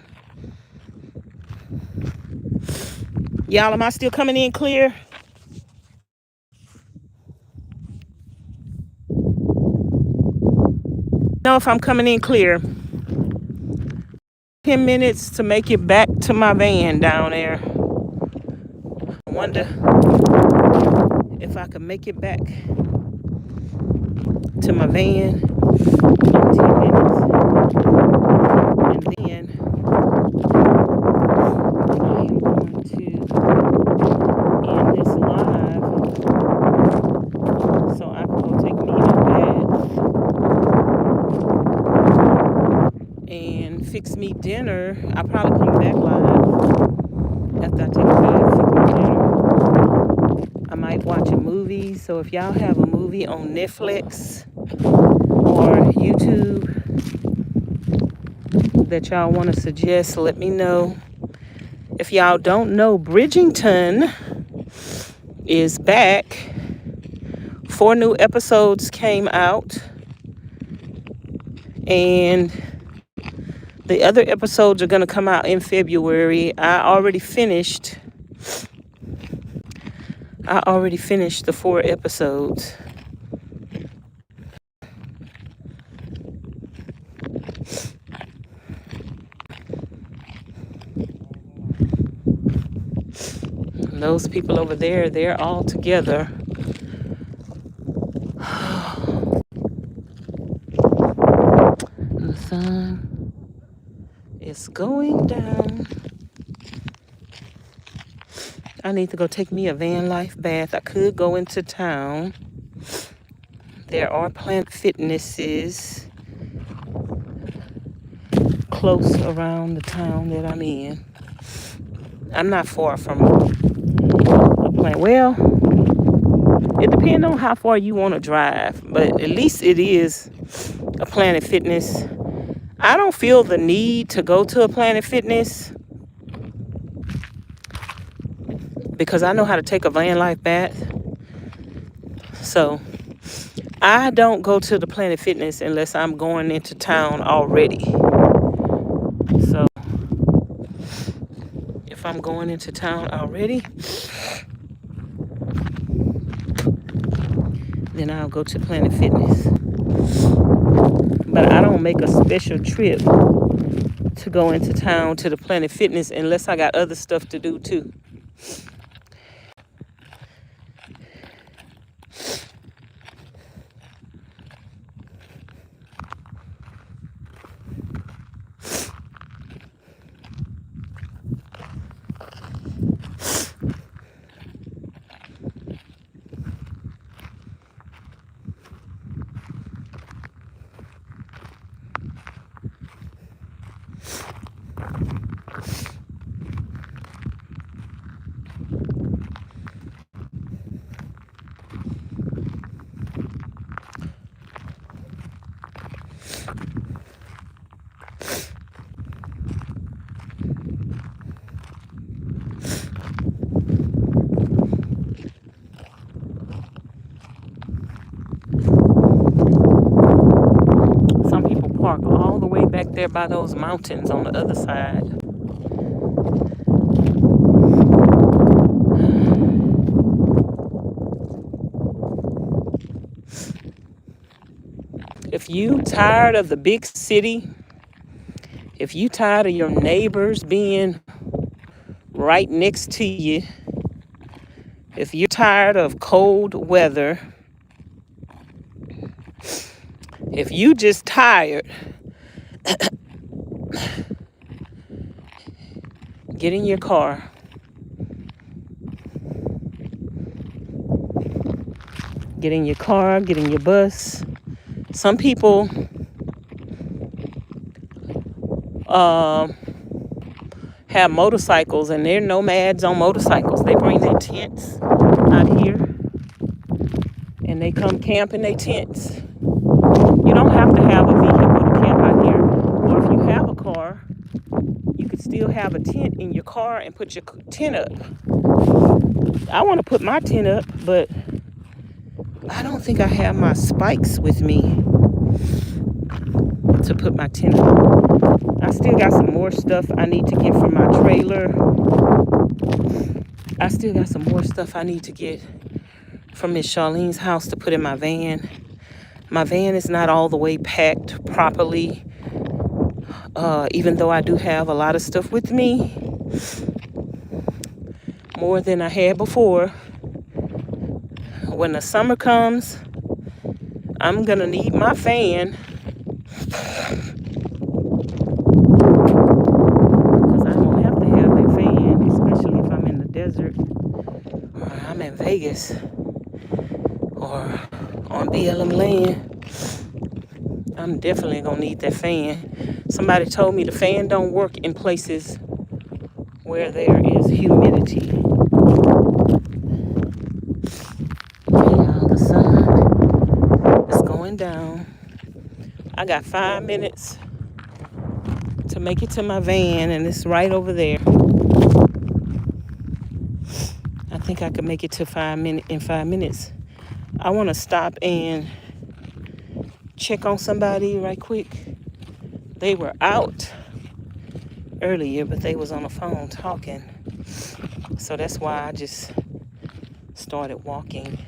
Y'all, am I still coming in clear? Know if I'm coming in clear. 10 minutes to make it back to my van down there. I wonder if I can make it back to my van in 10 minutes. And then I am going to end this live so I can go take me a bath and fix me dinner. I'll probably come back live after I take a bath, fix me dinner. I might watch a movie. So if y'all have a movie on Netflix or YouTube that y'all want to suggest, let me know. If y'all don't know, Bridgerton is back. 4 new episodes came out, and the other episodes are going to come out in February. I already finished the 4 episodes. And those people over there, they're all together. The sun is going down. I need to go take me a Vanlife bath. I could go into town. There are Planet Fitnesses close around the town that I'm in. I'm not far from a Planet. Well, it depends on how far you want to drive, but at least it is a Planet Fitness. I don't feel the need to go to a Planet Fitness because I know how to take a Vanlife bath. So I don't go to the Planet Fitness unless I'm going into town already. So if I'm going into town already, then I'll go to Planet Fitness. But I don't make a special trip to go into town to the Planet Fitness unless I got other stuff to do too. Park all the way back there by those mountains on the other side. If you tired of the big city, if you tired of your neighbors being right next to you, if you're tired of cold weather, if you just tired, get in your car. Get in your car, get in your bus. Some people have motorcycles, and they're nomads on motorcycles. They bring their tents out here and they come camp in their tents. You don't have to have a vehicle to camp out here. Or if you have a car, you could still have a tent in your car and put your tent up. I want to put my tent up, but I don't think I have my spikes with me to put my tent up. I still got some more stuff I need to get from my trailer. I still got some more stuff I need to get from Ms Charlene's house to put in my van. My van is not all the way packed properly, even though I do have a lot of stuff with me, more than I had before. When the summer comes, I'm gonna need my fan, because I don't have to have a fan, especially if I'm in the desert, or I'm in Vegas, or on BLM land. I'm definitely gonna need that fan. Somebody told me the fan don't work in places where there is humidity. The sun is going down. I got 5 minutes to make it to my van, and it's right over there. I think I could make it to in 5 minutes. I want to stop and check on somebody right quick. They were out earlier, but they was on the phone talking. So that's why I just started walking,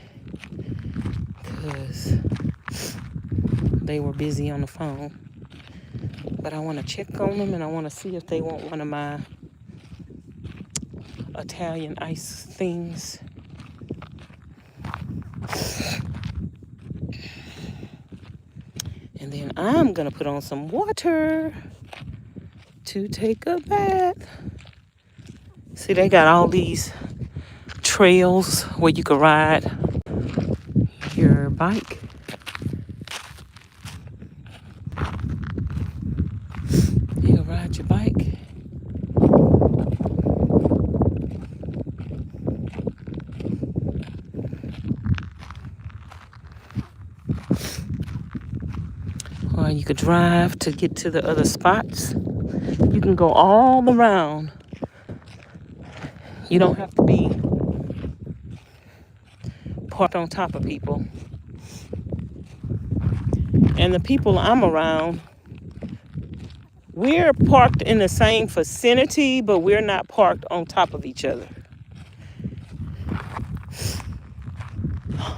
because they were busy on the phone. But I want to check on them, and I want to see if they want one of my Italian ice things. And then I'm going to put on some water to take a bath. See, they got all these trails where you can ride your bike. You can ride your bike. Or you could drive to get to the other spots. You can go all around. You don't have to be parked on top of people. And the people I'm around, we're parked in the same vicinity, but we're not parked on top of each other.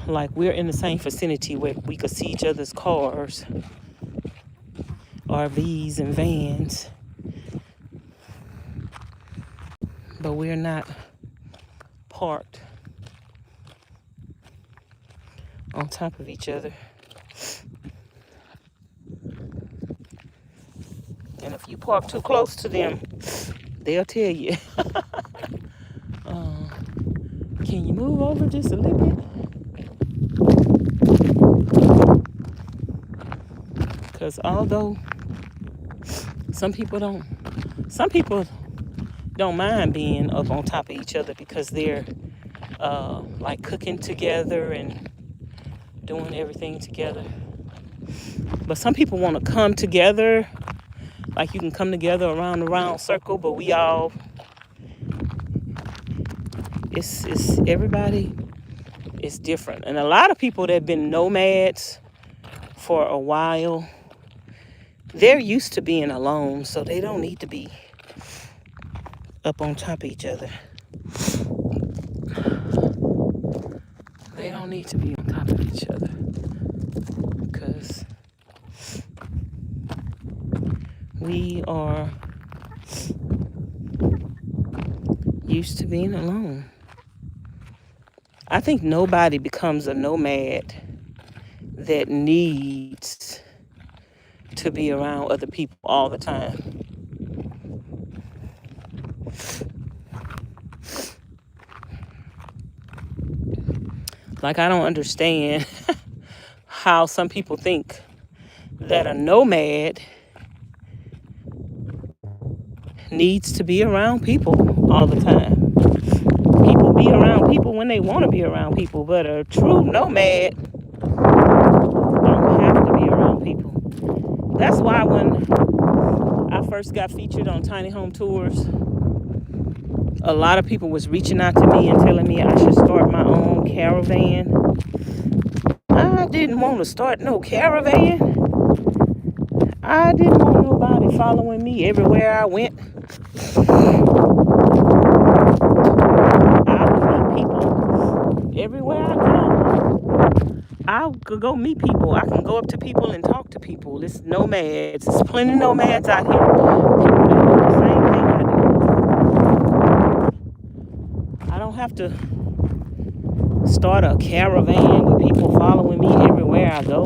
Like, we're in the same vicinity where we could see each other's cars, RVs and vans. But we're not parked on top of each other. And if you park too close to them, they'll tell you. Can you move over just a little bit? Because although some people don't mind being up on top of each other, because they're like cooking together and doing everything together. But some people want to come together, like you can come together around the round circle, but we all, it's everybody is different. And a lot of people that have been nomads for a while, they're used to being alone, so they don't need to be up on top of each other. They don't need to be on top of each other, because we are used to being alone. I think nobody becomes a nomad that needs to be around other people all the time. Like, I don't understand how some people think that a nomad needs to be around people all the time. People be around people when they want to be around people, but a true nomad don't have to be around people. That's why when I first got featured on Tiny Home Tours, a lot of people was reaching out to me and telling me I should start my own caravan. I didn't want to start no caravan. I didn't want nobody following me everywhere I went. I would meet people everywhere I go. I could go meet people. I can go up to people and talk to people. It's nomads. There's plenty of nomads out here. People that do the same thing I do. I don't have to start a caravan with people following me everywhere I go.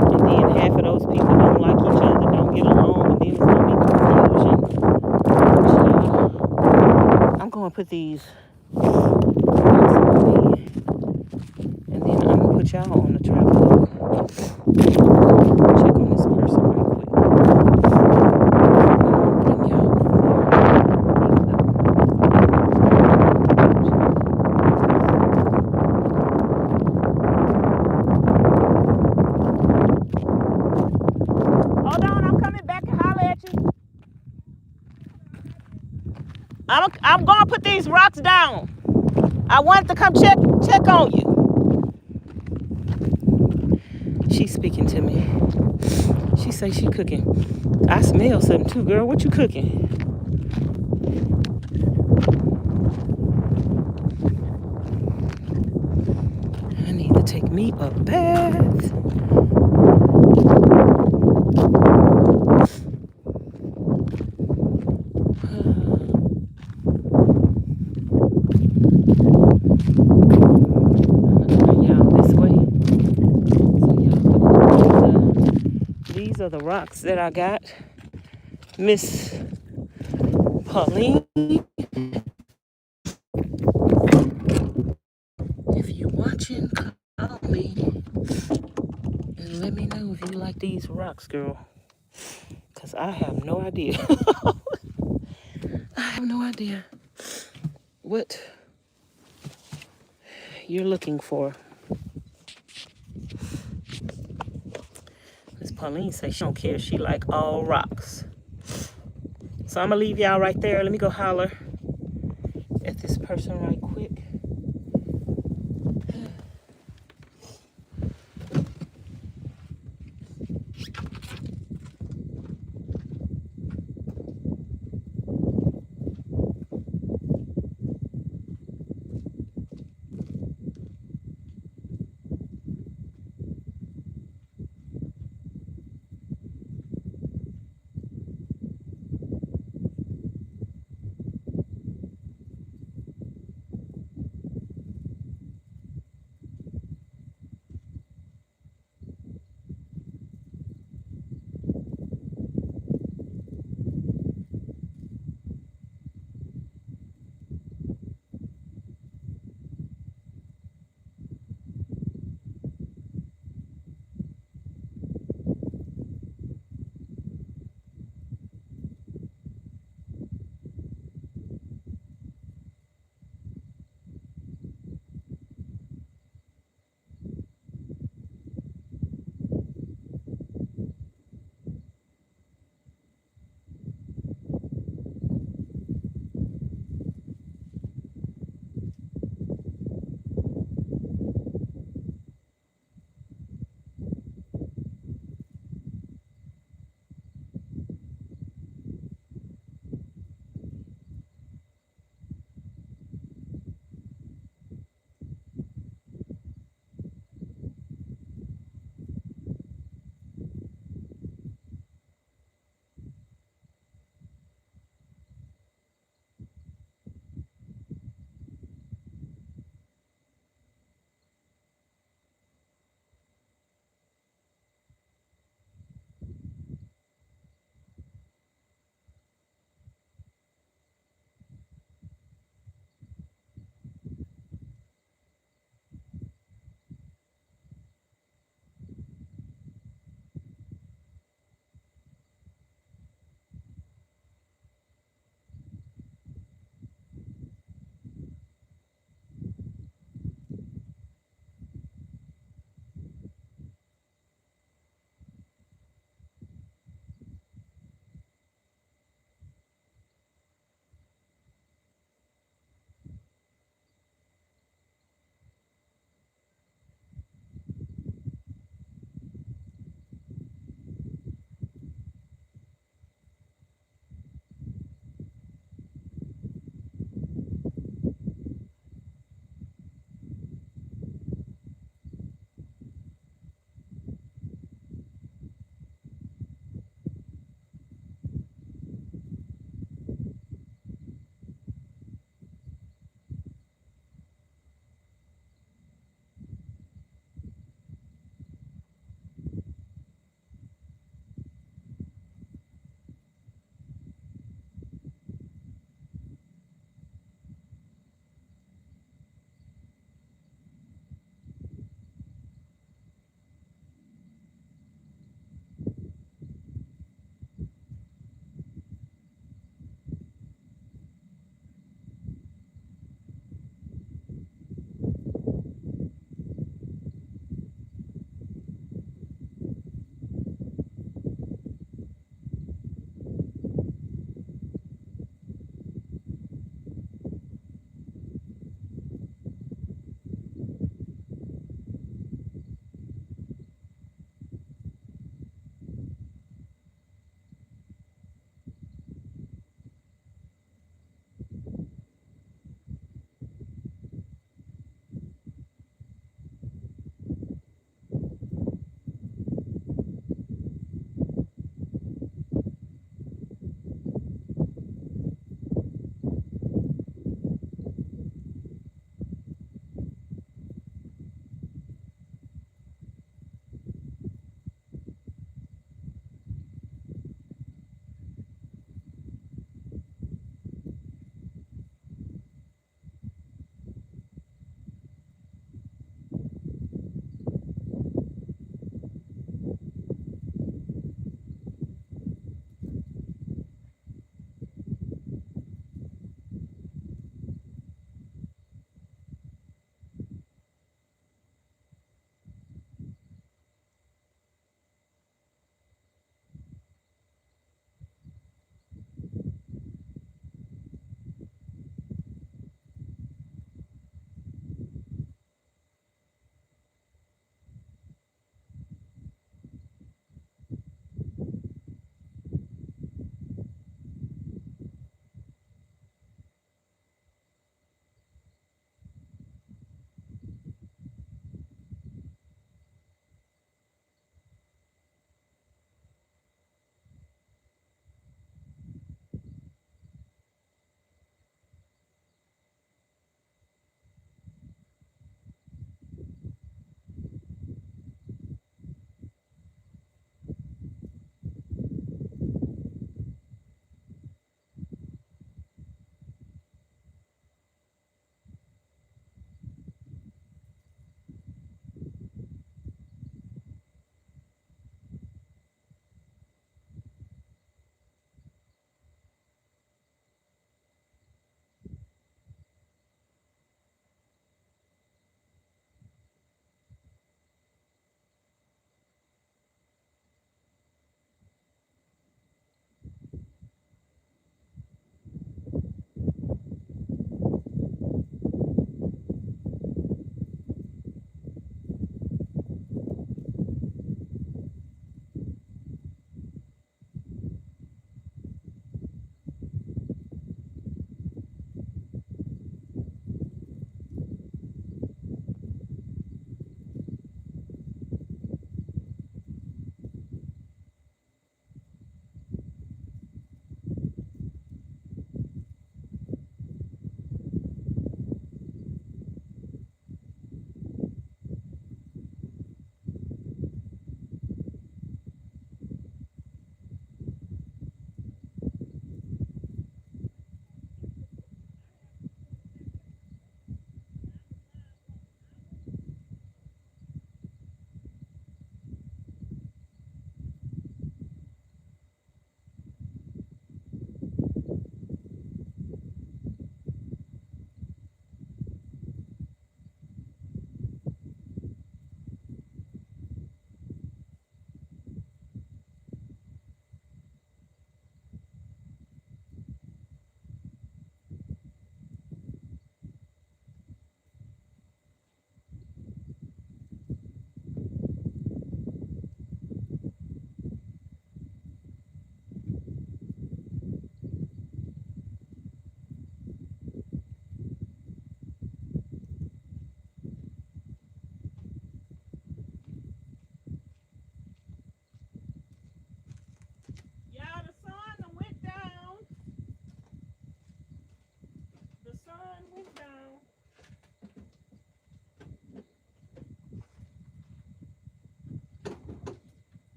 And then half of those people don't like each other, don't get along, and then it's going to be confusion. I'm going to put these, and then I'm going to put y'all on the tripod. Check on this person real quick. Bring y'all over I'm gonna put these rocks down. I wanted to come check on you. She's speaking to me. She say she cooking. I smell something too, girl. What you cooking? I need to take me a bath. These are the rocks that I got. Ms Charlene, if you're watching, call me and let me know if you like these rocks, girl. Because I have no idea. I have no idea what you're looking for. Ms Pauline says she don't care. She like all rocks. So I'm going to leave y'all right there. Let me go holler at this person right quick.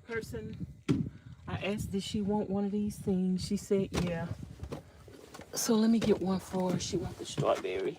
person, I asked, did she want one of these things? She said, yeah. So let me get one for her. She wants the strawberry.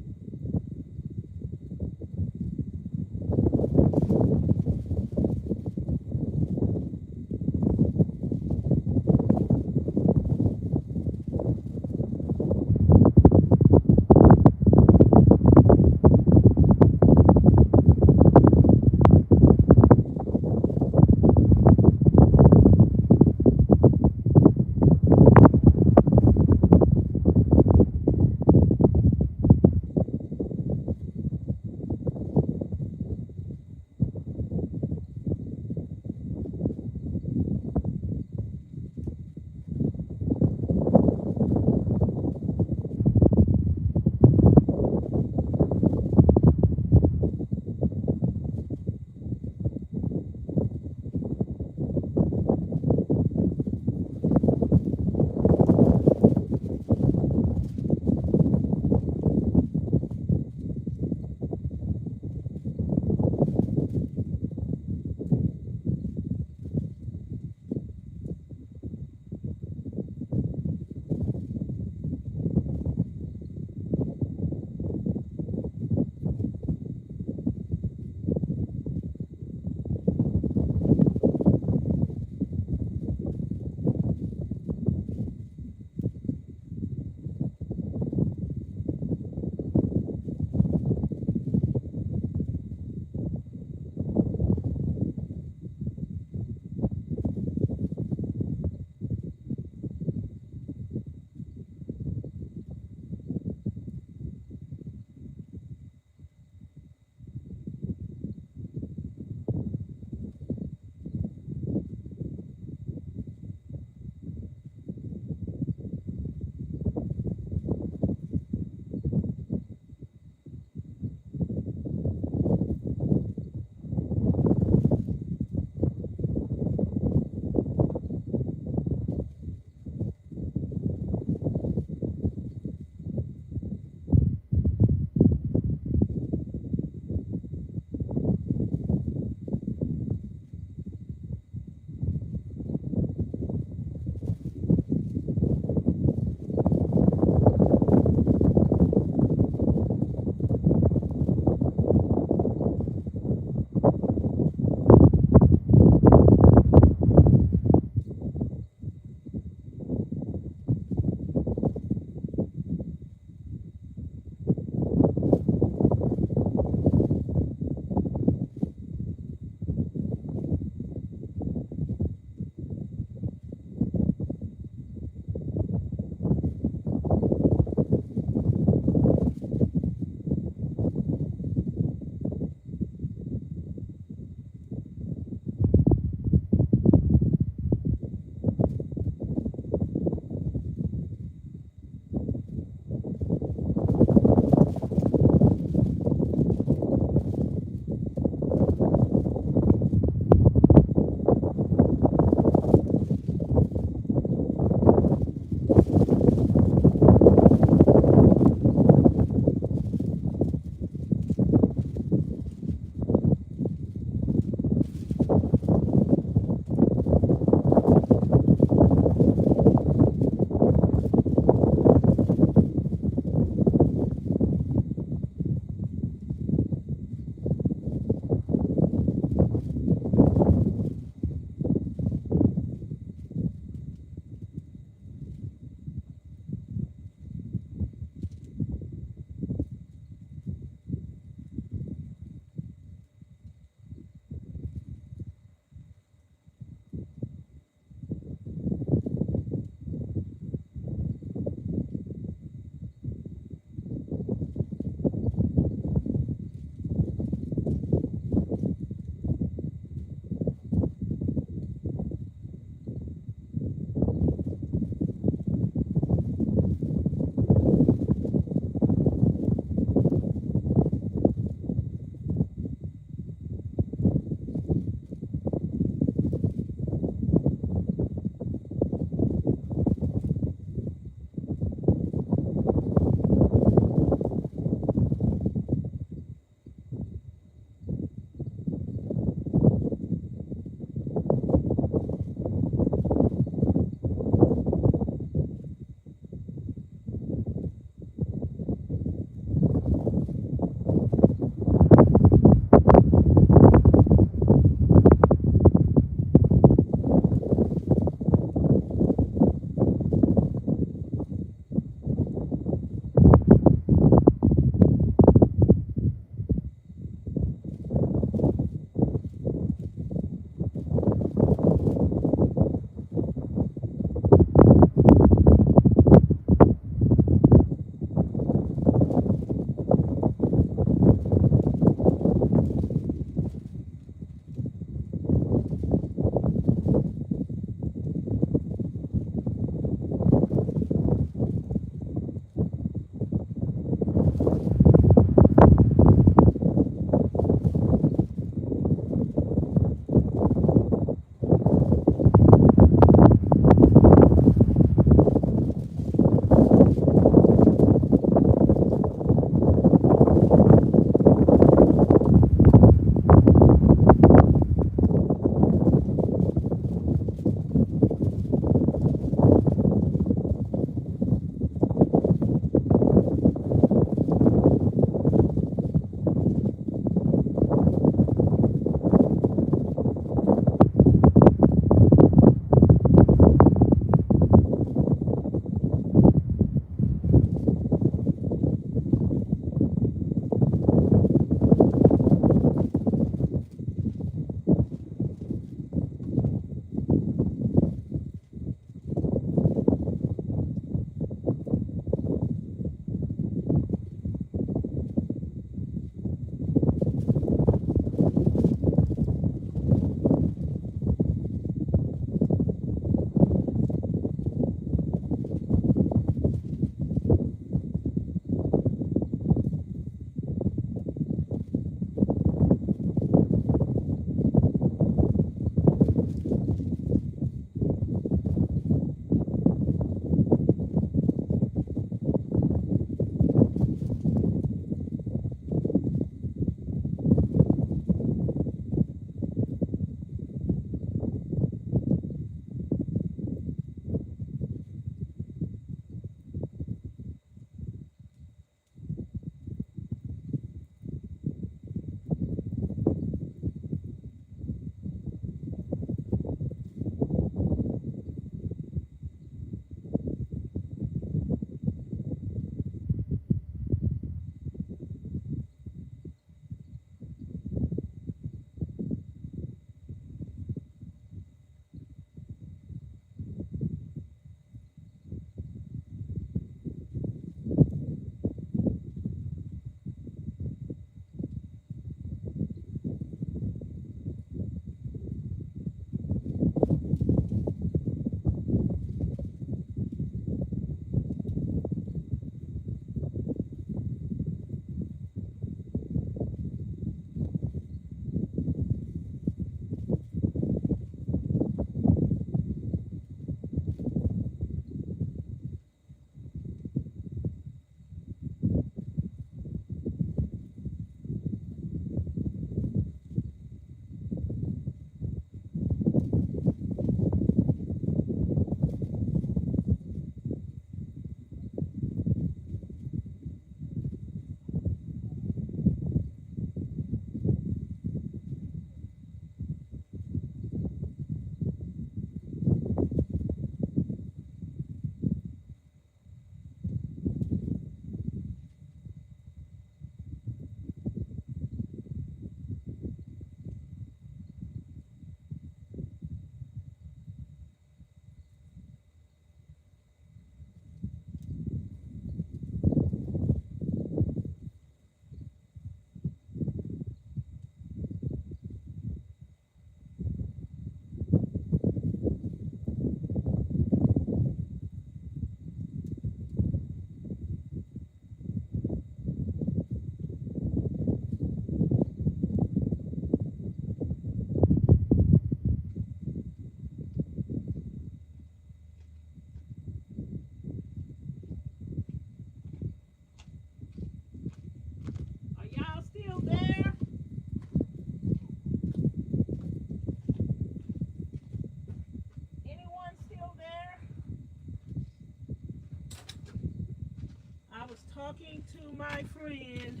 morning to my friend.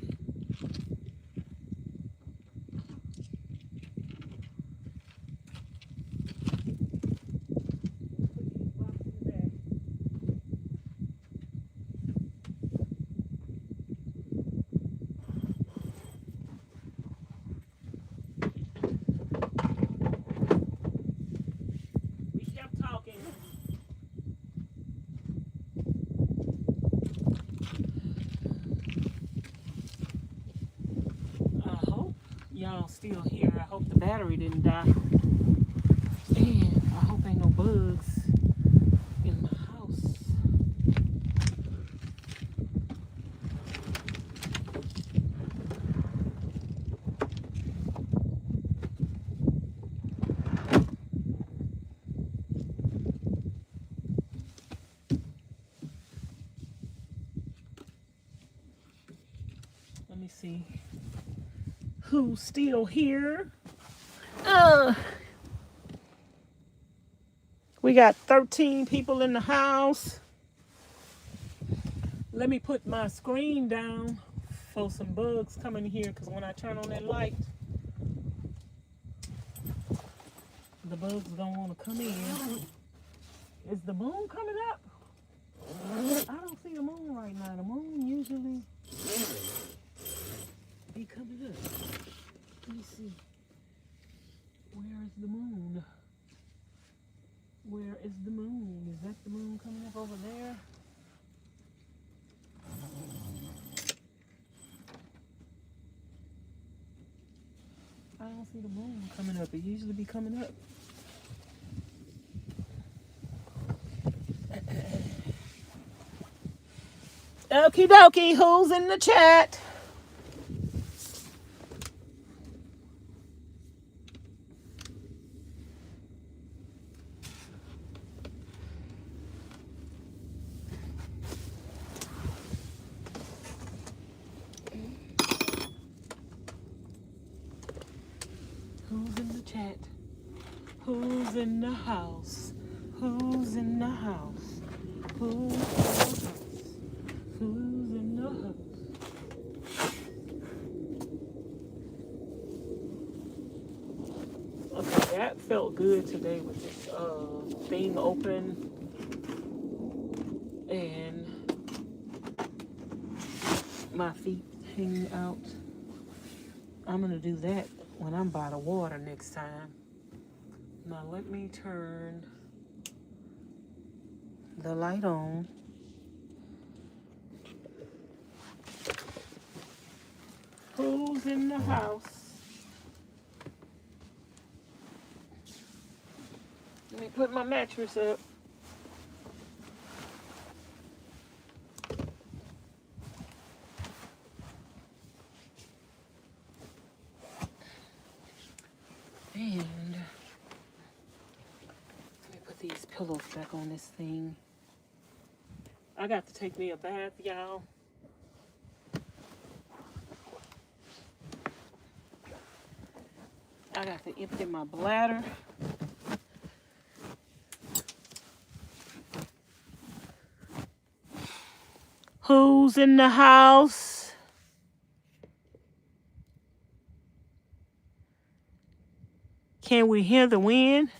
We kept talking. I hope y'all still here. I hope the battery didn't die. And I hope ain't no bugs in my house. Let me see who's still here. We got 13 people in the house. Let me put my screen down for some bugs coming here, because when I turn on that light, the bugs don't want to come in. Is the moon coming up? I don't see the moon right now. The moon usually be coming up. Let me see. Where is the moon? Where is the moon? Is that the moon coming up over there? I don't see the moon coming up. It usually be coming up. Okie dokie, who's in the chat? Who's in the chat? Who's in the house? Who's in the house? Who's in the house? Who's in the house? Okay, that felt good today with this thing open and my feet hanging out. I'm gonna do that when I'm by the water next time. Now let me turn the light on. Who's in the house? Let me put my mattress up. And let me put these pillows back on this thing. I got to take me a bath, y'all. I got to empty my bladder. Who's in the house? Can we hear the wind?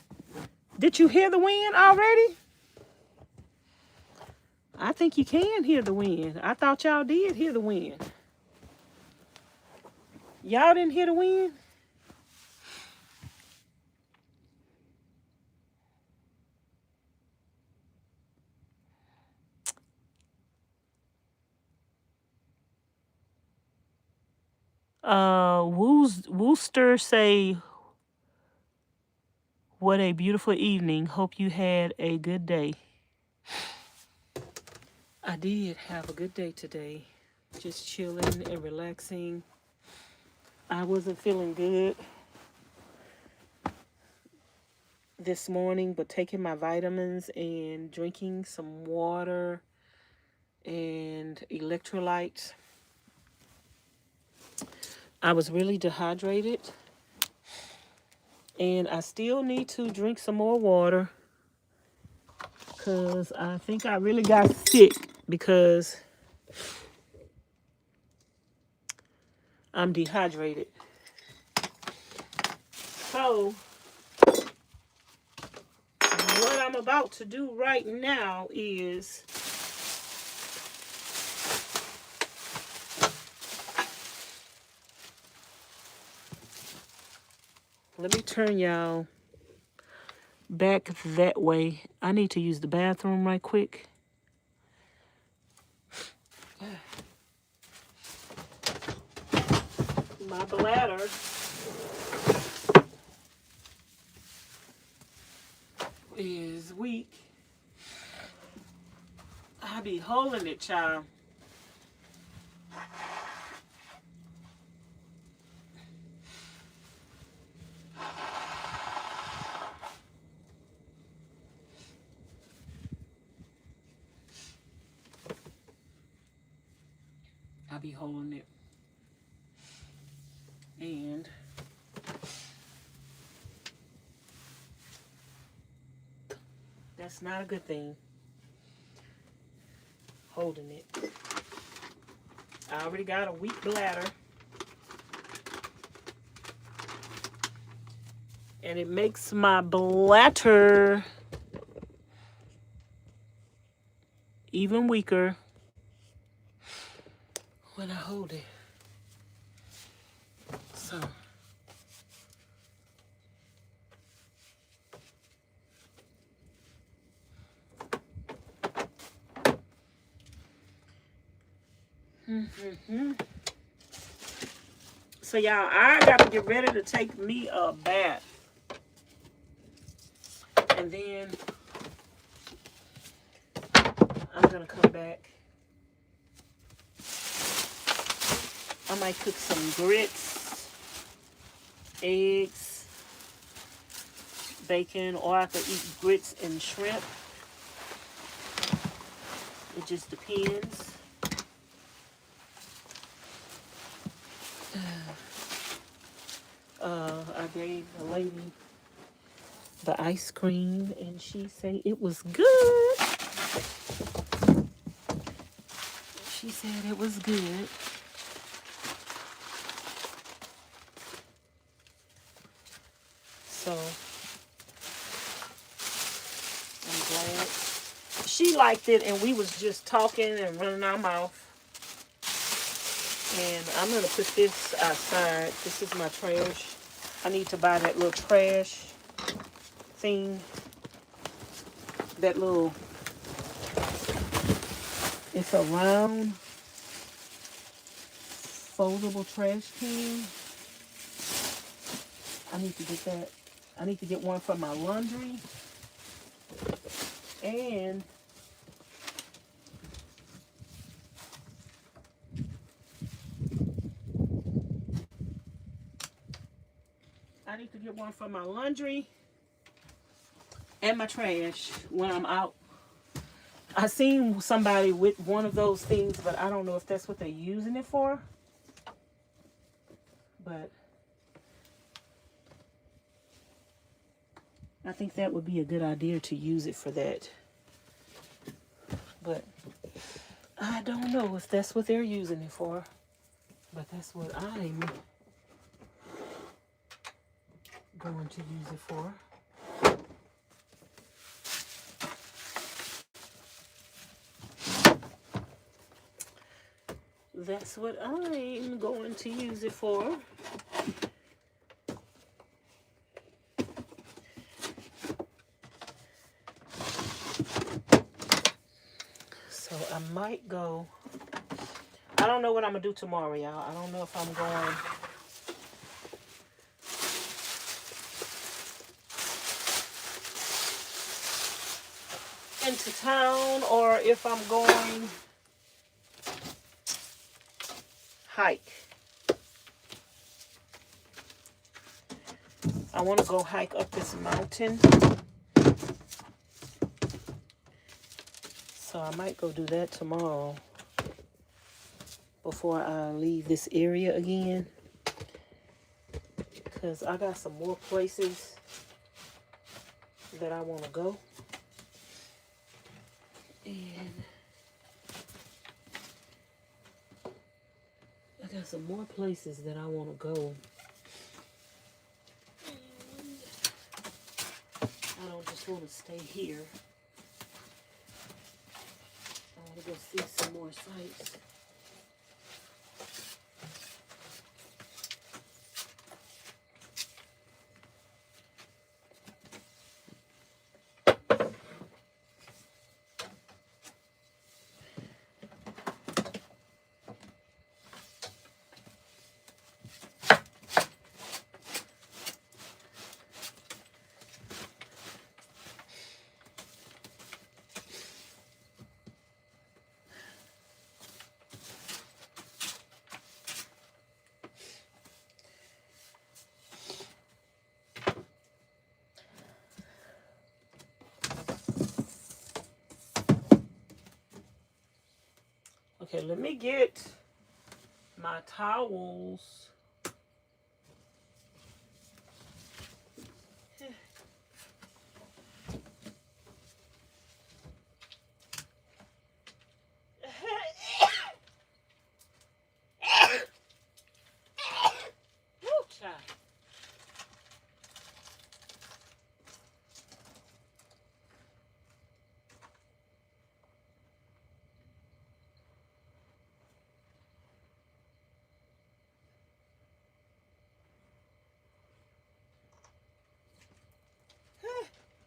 Did you hear the wind already? I think you can hear the wind. I thought y'all did hear the wind. Y'all didn't hear the wind? Wooster say, what a beautiful evening. Hope you had a good day. I did have a good day today. Just chilling and relaxing. I wasn't feeling good this morning, but taking my vitamins and drinking some water and electrolytes. I was really dehydrated, and I still need to drink some more water because I think I really got sick because I'm dehydrated. So what I'm about to do right now is let me turn y'all back that way. I need to use the bathroom right quick. My bladder is weak. I be holding it, child. I be holding it. And that's not a good thing. Holding it. I already got a weak bladder. And it makes my bladder even weaker when I hold it. So so y'all, I got to get ready to take me a bath. And then I'm going to come back. I might cook some grits, eggs, bacon, or I could eat grits and shrimp. It just depends. I gave a lady the ice cream and she said it was good. She said it was good. So I'm glad she liked it, and we was just talking and running our mouth. And I'm gonna put this outside. This is my trash. I need to buy that little trash thing. That little, it's a round foldable trash can. I need to get that. I need to get one for my laundry. And I need to get one for my laundry and my trash when I'm out. I seen somebody with one of those things, but I don't know if that's what they're using it for. But I think that would be a good idea to use it for that. But I don't know if that's what they're using it for. But that's what I'm going to use it for. That's what I'm going to use it for. So I might go. I don't know what I'm going to do tomorrow, y'all. I don't know if I'm going into town or if I'm going hike. I want to go hike up this mountain. So I might go do that tomorrow before I leave this area again. Because I got some more places that I want to go. And I got some more places that I want to go. I don't just want to stay here. I want to go see some more sights. Okay, let me get my towels. Woo, child.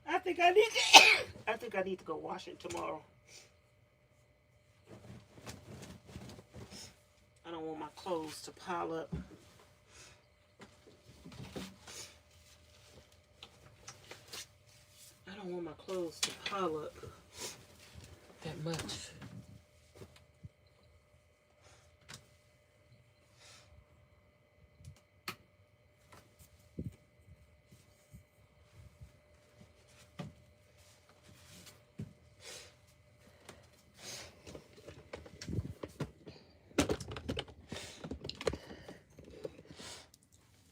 I think I need to go wash it tomorrow. I don't want my clothes to pile up. I don't want my clothes to pile up that much.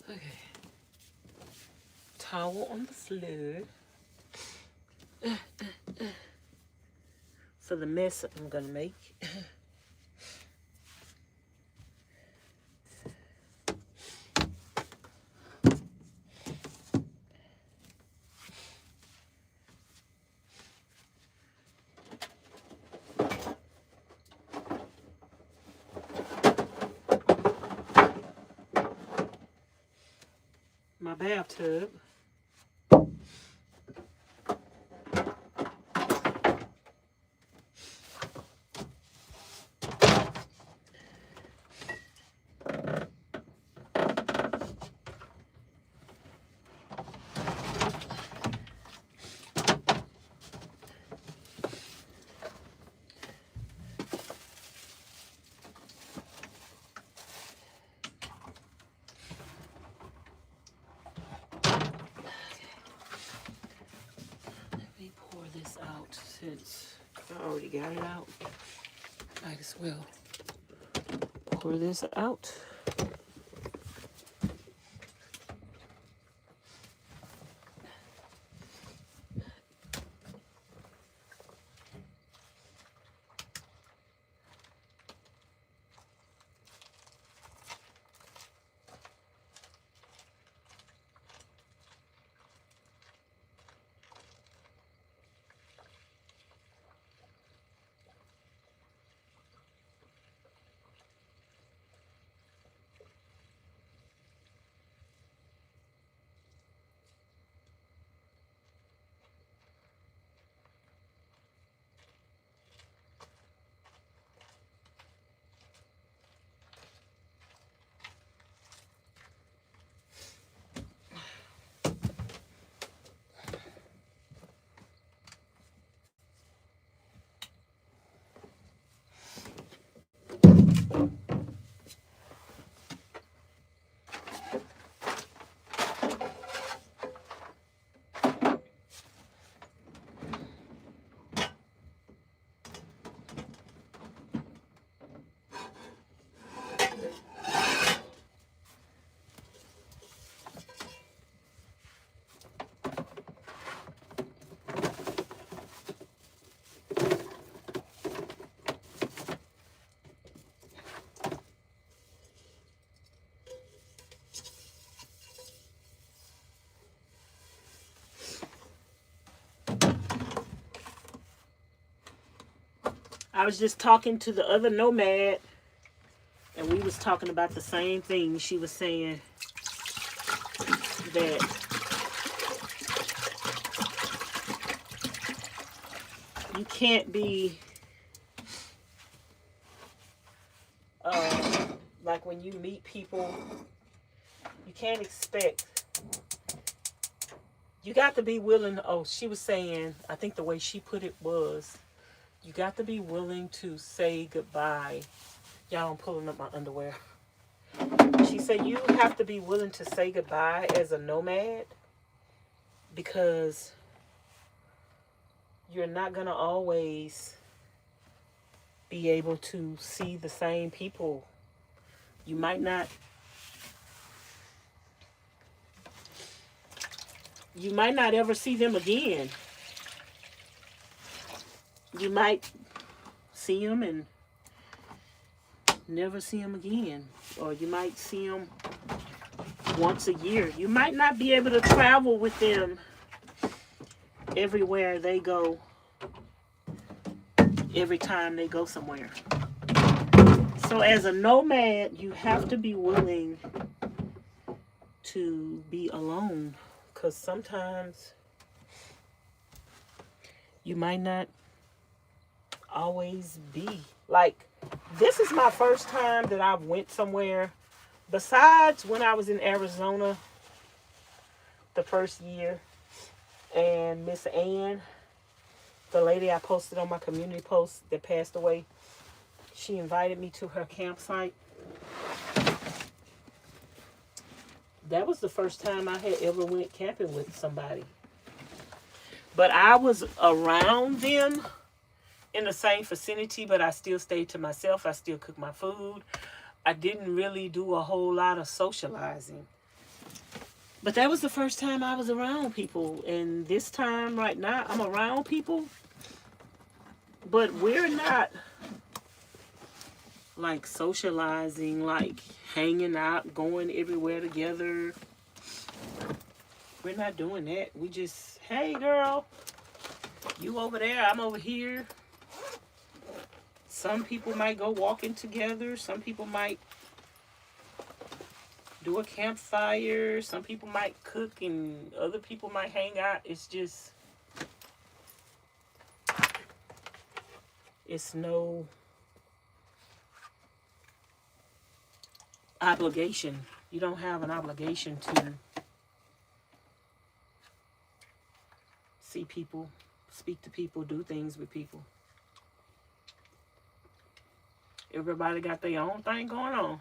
Okay. Towel on the floor. For the mess I'm gonna make. My bathtub. This out since I already got it out. Might as well pour this out. I was just talking to the other nomad, and we was talking about the same thing. She was saying that you can't be like when you meet people, you can't expect, you got to be willing. Oh, she was saying, I think the way she put it was, you got to be willing to say goodbye. Y'all, I'm pulling up my underwear. She said you have to be willing to say goodbye as a nomad, because you're not going to always be able to see the same people. You might not ever see them again. You might see them and never see them again. Or you might see them once a year. You might not be able to travel with them everywhere they go, every time they go somewhere. So as a nomad, you have to be willing to be alone, because sometimes you might not always be. Like, this is my first time that I went somewhere, besides when I was in Arizona the first year, and Ms Ann, the lady I posted on my community post that passed away, she invited me to her campsite. That was the first time I had ever went camping with somebody. But I was around them in the same vicinity, but I still stayed to myself. I still cooked my food. I didn't really do a whole lot of socializing. But that was the first time I was around people. And this time right now, I'm around people. But we're not like socializing, like hanging out, going everywhere together. We're not doing that. We just, hey girl, you over there, I'm over here. Some people might go walking together. Some people might do a campfire. Some people might cook, and other people might hang out. It's just, it's no obligation. You don't have an obligation to see people, speak to people, do things with people. Everybody got their own thing going on.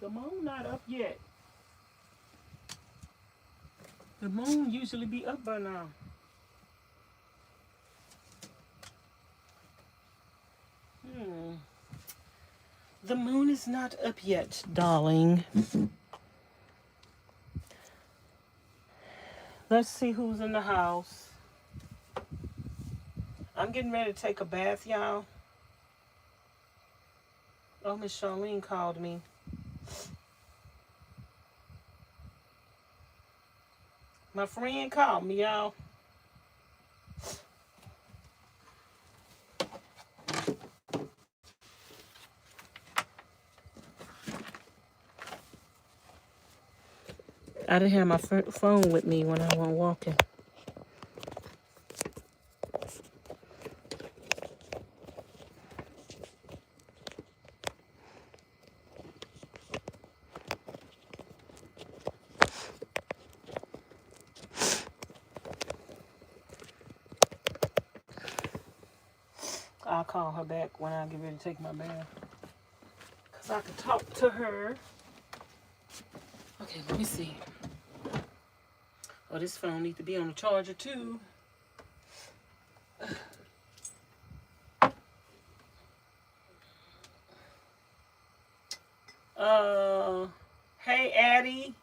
The moon not up yet. The moon usually be up by now. The moon is not up yet, darling. Let's see who's in the house. I'm getting ready to take a bath, y'all. Oh, Ms Charlene called me. My friend called me, y'all. I didn't have my phone with me when I went walking. I'll call her back when I get ready to take my bath. Because I can talk to her. Okay, let me see. Oh, this phone needs to be on the charger too. Hey Addie.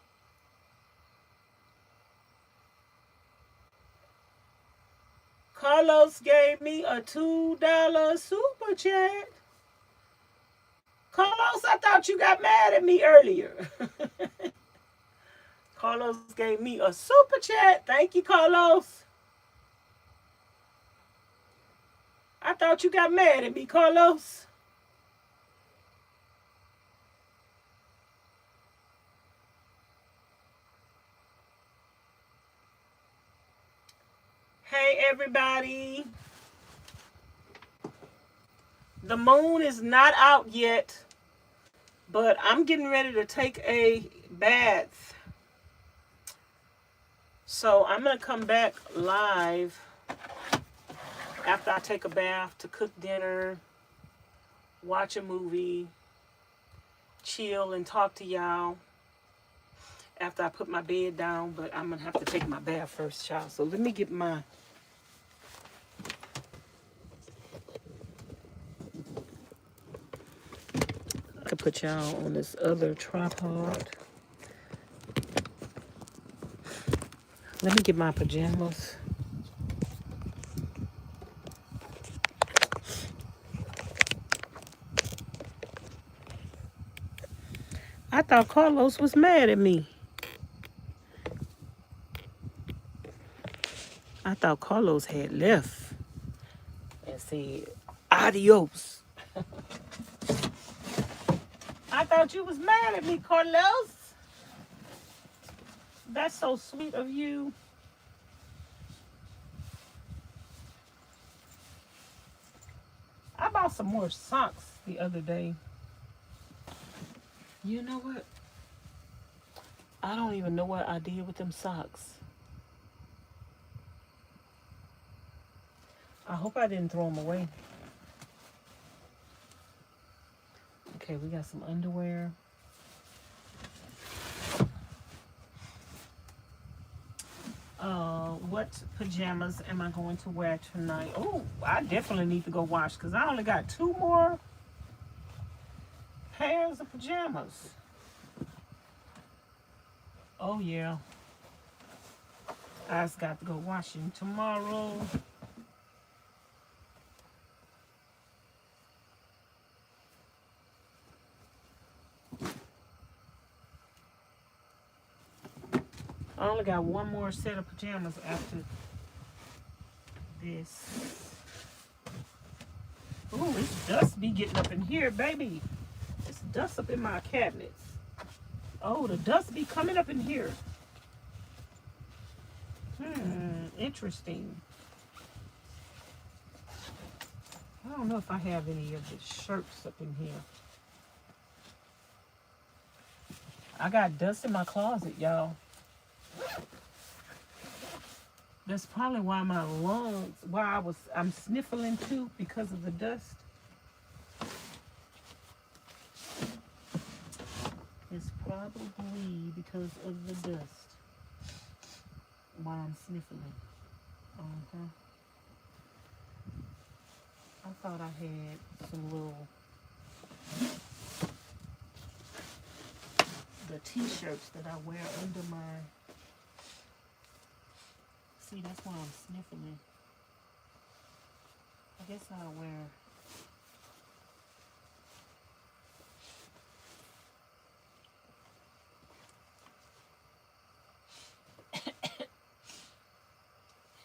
Carlos gave me a $2 super chat. Carlos, I thought you got mad at me earlier. Carlos gave me a super chat. Thank you, Carlos. I thought you got mad at me, Carlos. Hey, everybody. The moon is not out yet, but I'm getting ready to take a bath. So I'm going to come back live after I take a bath to cook dinner, watch a movie, chill and talk to y'all after I put my bed down. But I'm going to have to take my bath first, child. So let me get my... I could put y'all on this other tripod. Let me get my pajamas. I thought Carlos was mad at me. I thought Carlos had left and said, adios. I thought you was mad at me, Carlos. That's so sweet of you. I bought some more socks the other day. You know what? I don't even know what I did with them socks. I hope I didn't throw them away. Okay, we got some underwear. What pajamas am I going to wear tonight? Oh, I definitely need to go wash because I only got 2 more pairs of pajamas. Oh, yeah. I just got to go washing tomorrow. I only got 1 more set of pajamas after this. Oh, it's dust be getting up in here, baby. It's dust up in my cabinets. Oh, the dust be coming up in here. Interesting. I don't know if I have any of the shirts up in here. I got dust in my closet, y'all. That's probably why my lungs, I'm sniffling too because of the dust. Probably because of the dust. Why I'm sniffling. I thought I had some little the t-shirts that I wear under my. See, that's why I'm sniffling. I guess I'll wear.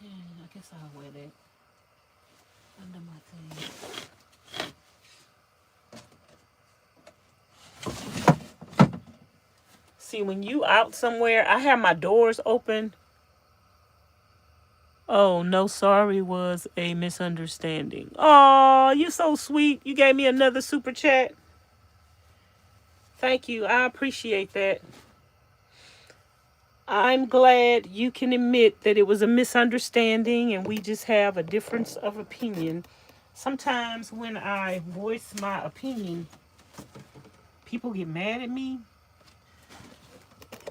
I guess I'll wear that under my thing. See, when you out somewhere, I have my doors open. Oh, no, sorry was a misunderstanding. Oh, you so sweet. You gave me another super chat. Thank you. I appreciate that. I'm glad you can admit that it was a misunderstanding and we just have a difference of opinion. Sometimes when I voice my opinion, people get mad at me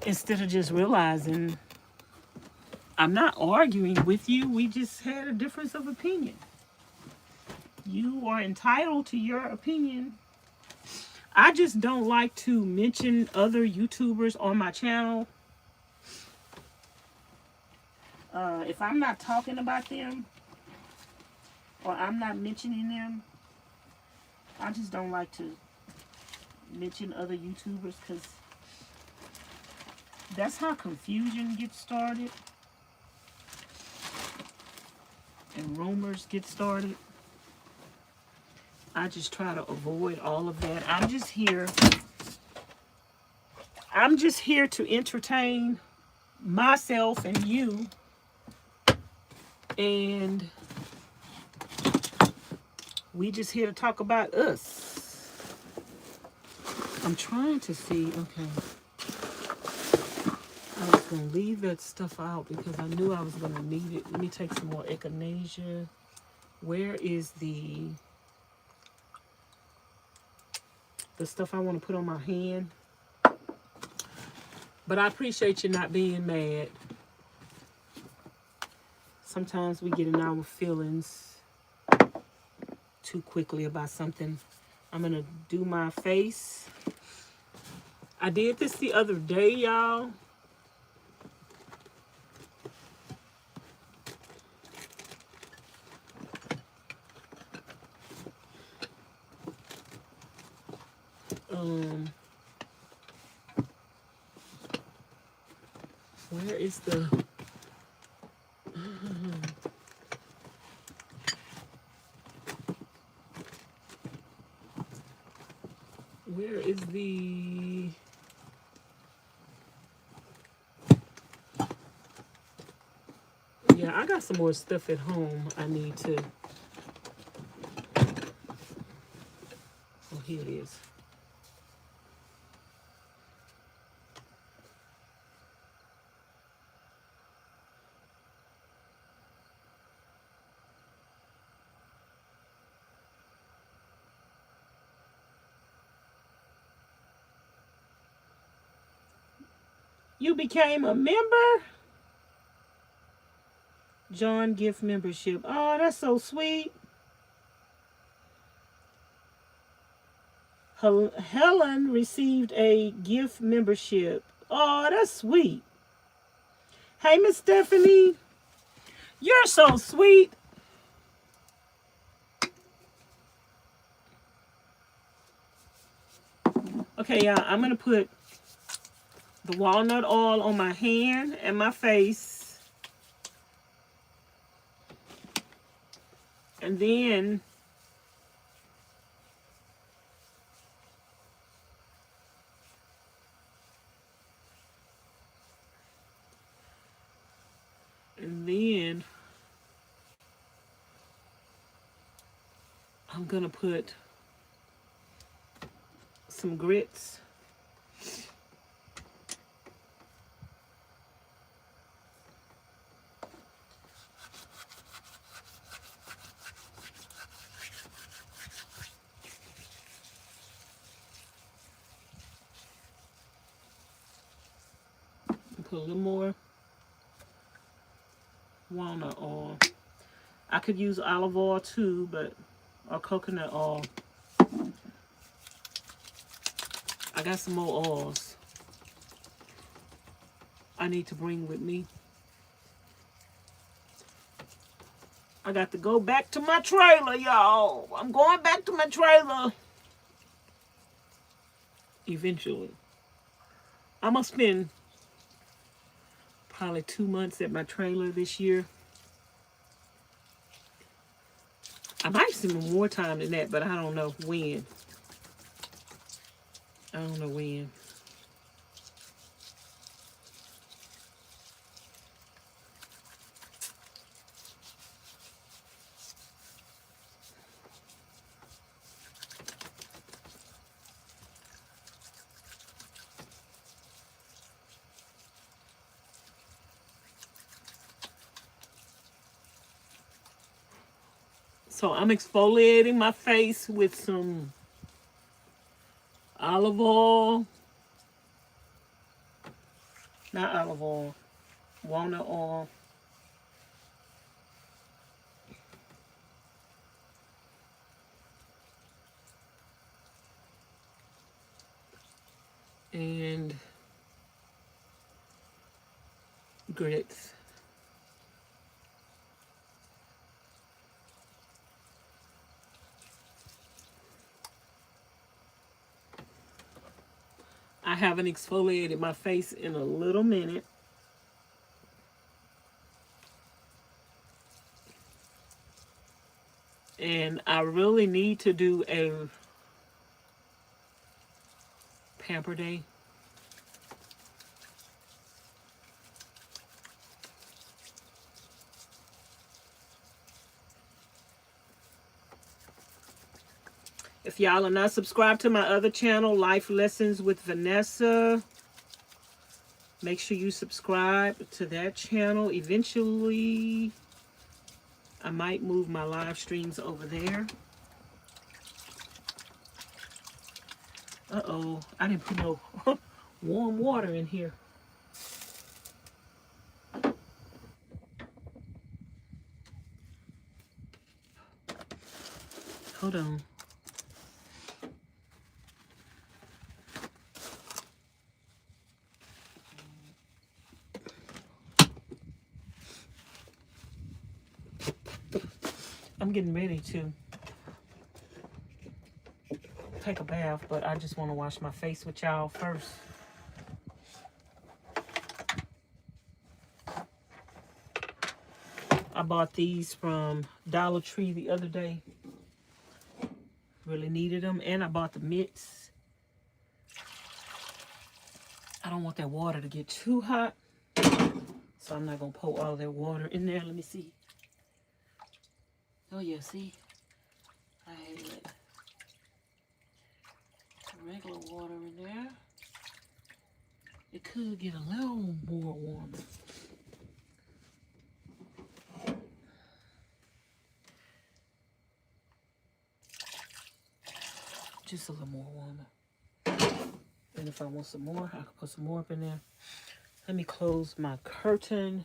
instead of just realizing I'm not arguing with you. We just had a difference of opinion. You are entitled to your opinion. I just don't like to mention other YouTubers on my channel. If I'm not talking about them or I'm not mentioning them, I just don't like to mention other YouTubers because that's how confusion gets started and rumors get started. I just try to avoid all of that. I'm just here to entertain myself and you. And we just here to talk about us. I'm trying to see, okay. I was going to leave that stuff out because I knew I was going to need it. Let me take some more echinacea. Where is the stuff I want to put on my hand? But I appreciate you not being mad. Sometimes we get in our feelings too quickly about something. I'm going to do my face. I did this the other day, y'all. Where is the... Where is the... Yeah, I got some more stuff at home I need to... Oh, here it is. You became a member? John gift membership. Oh, that's so sweet. Helen received a gift membership. Oh, that's sweet. Hey, Miss Stephanie. You're so sweet. Okay, y'all, I'm going to put the walnut oil on my hand and my face. And then I'm going to put some grits. put a little more walnut oil. I could use olive oil too, but or coconut oil. I got some more oils I need to bring with me. I got to go back to my trailer, y'all. I'm going back to my trailer. Eventually. I'm going to spend probably 2 months at my trailer this year. I might spend more time than that, but I don't know when. I don't know when. So I'm exfoliating my face with some olive oil. Not olive oil. Walnut oil. And grits. I haven't exfoliated my face in a little minute. And I really need to do a pamper day. If y'all are not subscribed to my other channel, Life Lessons with Vanessa, make sure you subscribe to that channel. Eventually, I might move my live streams over there. Uh-oh, I didn't put no warm water in here. Hold on. I'm getting ready to take a bath, but I just want to wash my face with y'all first. I bought these from Dollar Tree the other day. Really needed them. And I bought the mitts. I don't want that water to get too hot, so I'm not going to pour all that water in there. Let me see. Oh, yeah, see? I had regular water in there. It could get a little more warmer. Just a little more warmer. And if I want some more, I can put some more up in there. Let me close my curtain.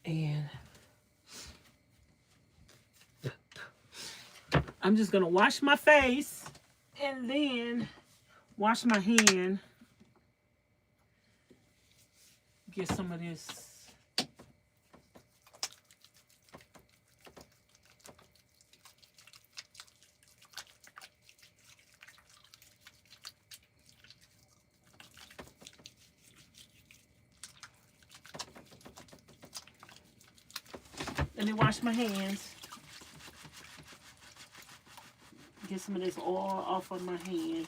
And I'm just going to wash my face and then wash my hand. Get some of this let me wash my hands. Get some of this oil off of my hand.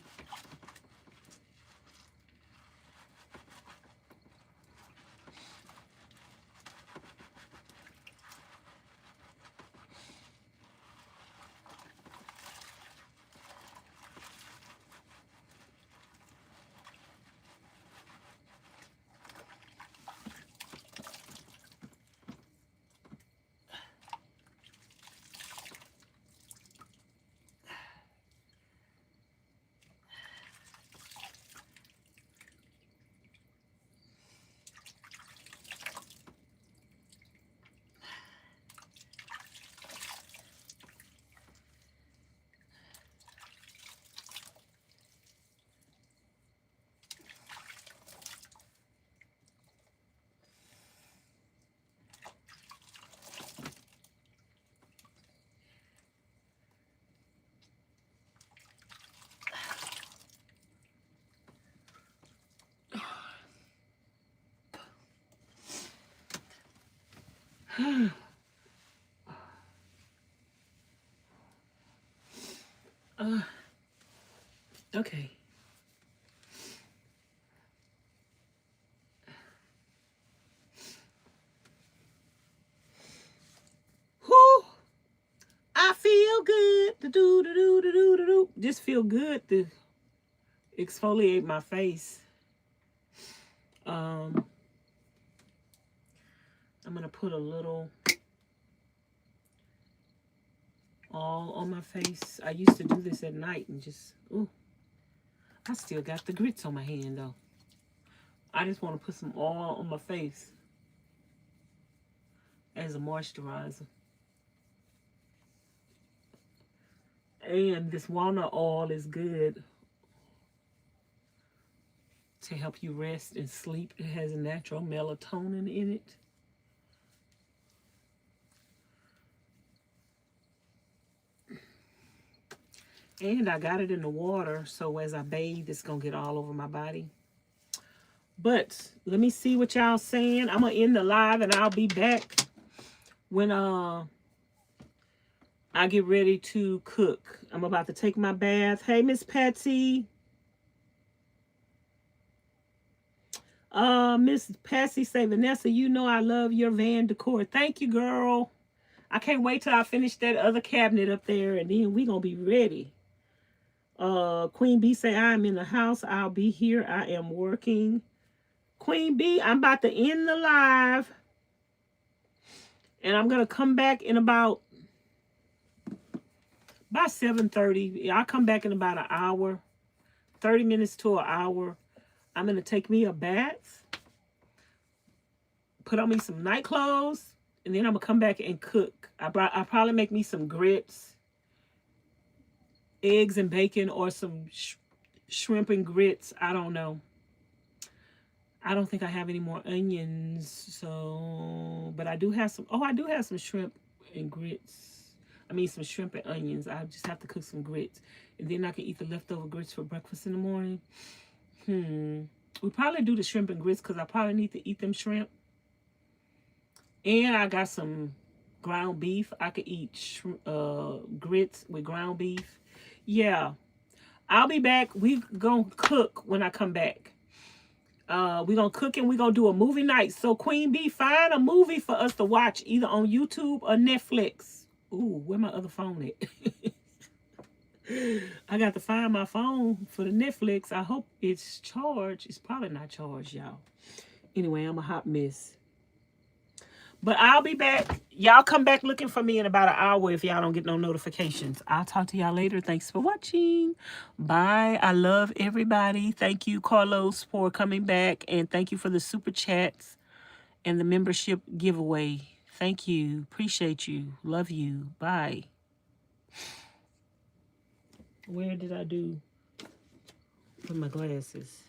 Okay. Whew. I feel good. Do. Just feel good to exfoliate my face. I'm gonna put a little all on my face. I used to do this at night and just, ooh, I still got the grits on my hand though. I just want to put some oil on my face as a moisturizer. And this walnut oil is good to help you rest and sleep. It has a natural melatonin in it. And I got it in the water, so as I bathe, it's going to get all over my body. But let me see what y'all saying. I'm going to end the live, and I'll be back when I get ready to cook. I'm about to take my bath. Hey, Miss Patsy. Miss Patsy say, Vanessa, you know I love your van decor. Thank you, girl. I can't wait till I finish that other cabinet up there, and then we going to be ready. Queen B say, I'm in the house. I'll be here. I am working. Queen B, I'm about to end the live. And I'm going to come back in about 7:30. I'll come back in about an hour. 30 minutes to an hour. I'm going to take me a bath. Put on me some night clothes. And then I'm going to come back and cook. I'll probably make me some grits. Eggs and bacon, or some shrimp and grits. I don't know. I don't think I have any more onions. So, but I do have some. Oh, I do have some shrimp and grits. I mean, some shrimp and onions. I just have to cook some grits. And then I can eat the leftover grits for breakfast in the morning. We probably do the shrimp and grits because I probably need to eat them shrimp. And I got some ground beef. I could eat grits with ground beef. Yeah, I'll be back. We gonna cook when I come back. We gonna cook and we gonna do a movie night. So Queen B, find a movie for us to watch either on YouTube or Netflix. Ooh, where my other phone at? I got to find my phone for the Netflix. I hope it's charged. It's probably not charged, y'all. Anyway, I'm a hot mess. But I'll be back. Y'all come back looking for me in about an hour if y'all don't get no notifications. I'll talk to y'all later. Thanks for watching. Bye. I love everybody. Thank you, Carlos, for coming back. And thank you for the super chats and the membership giveaway. Thank you. Appreciate you. Love you. Bye. Where did I do with my glasses?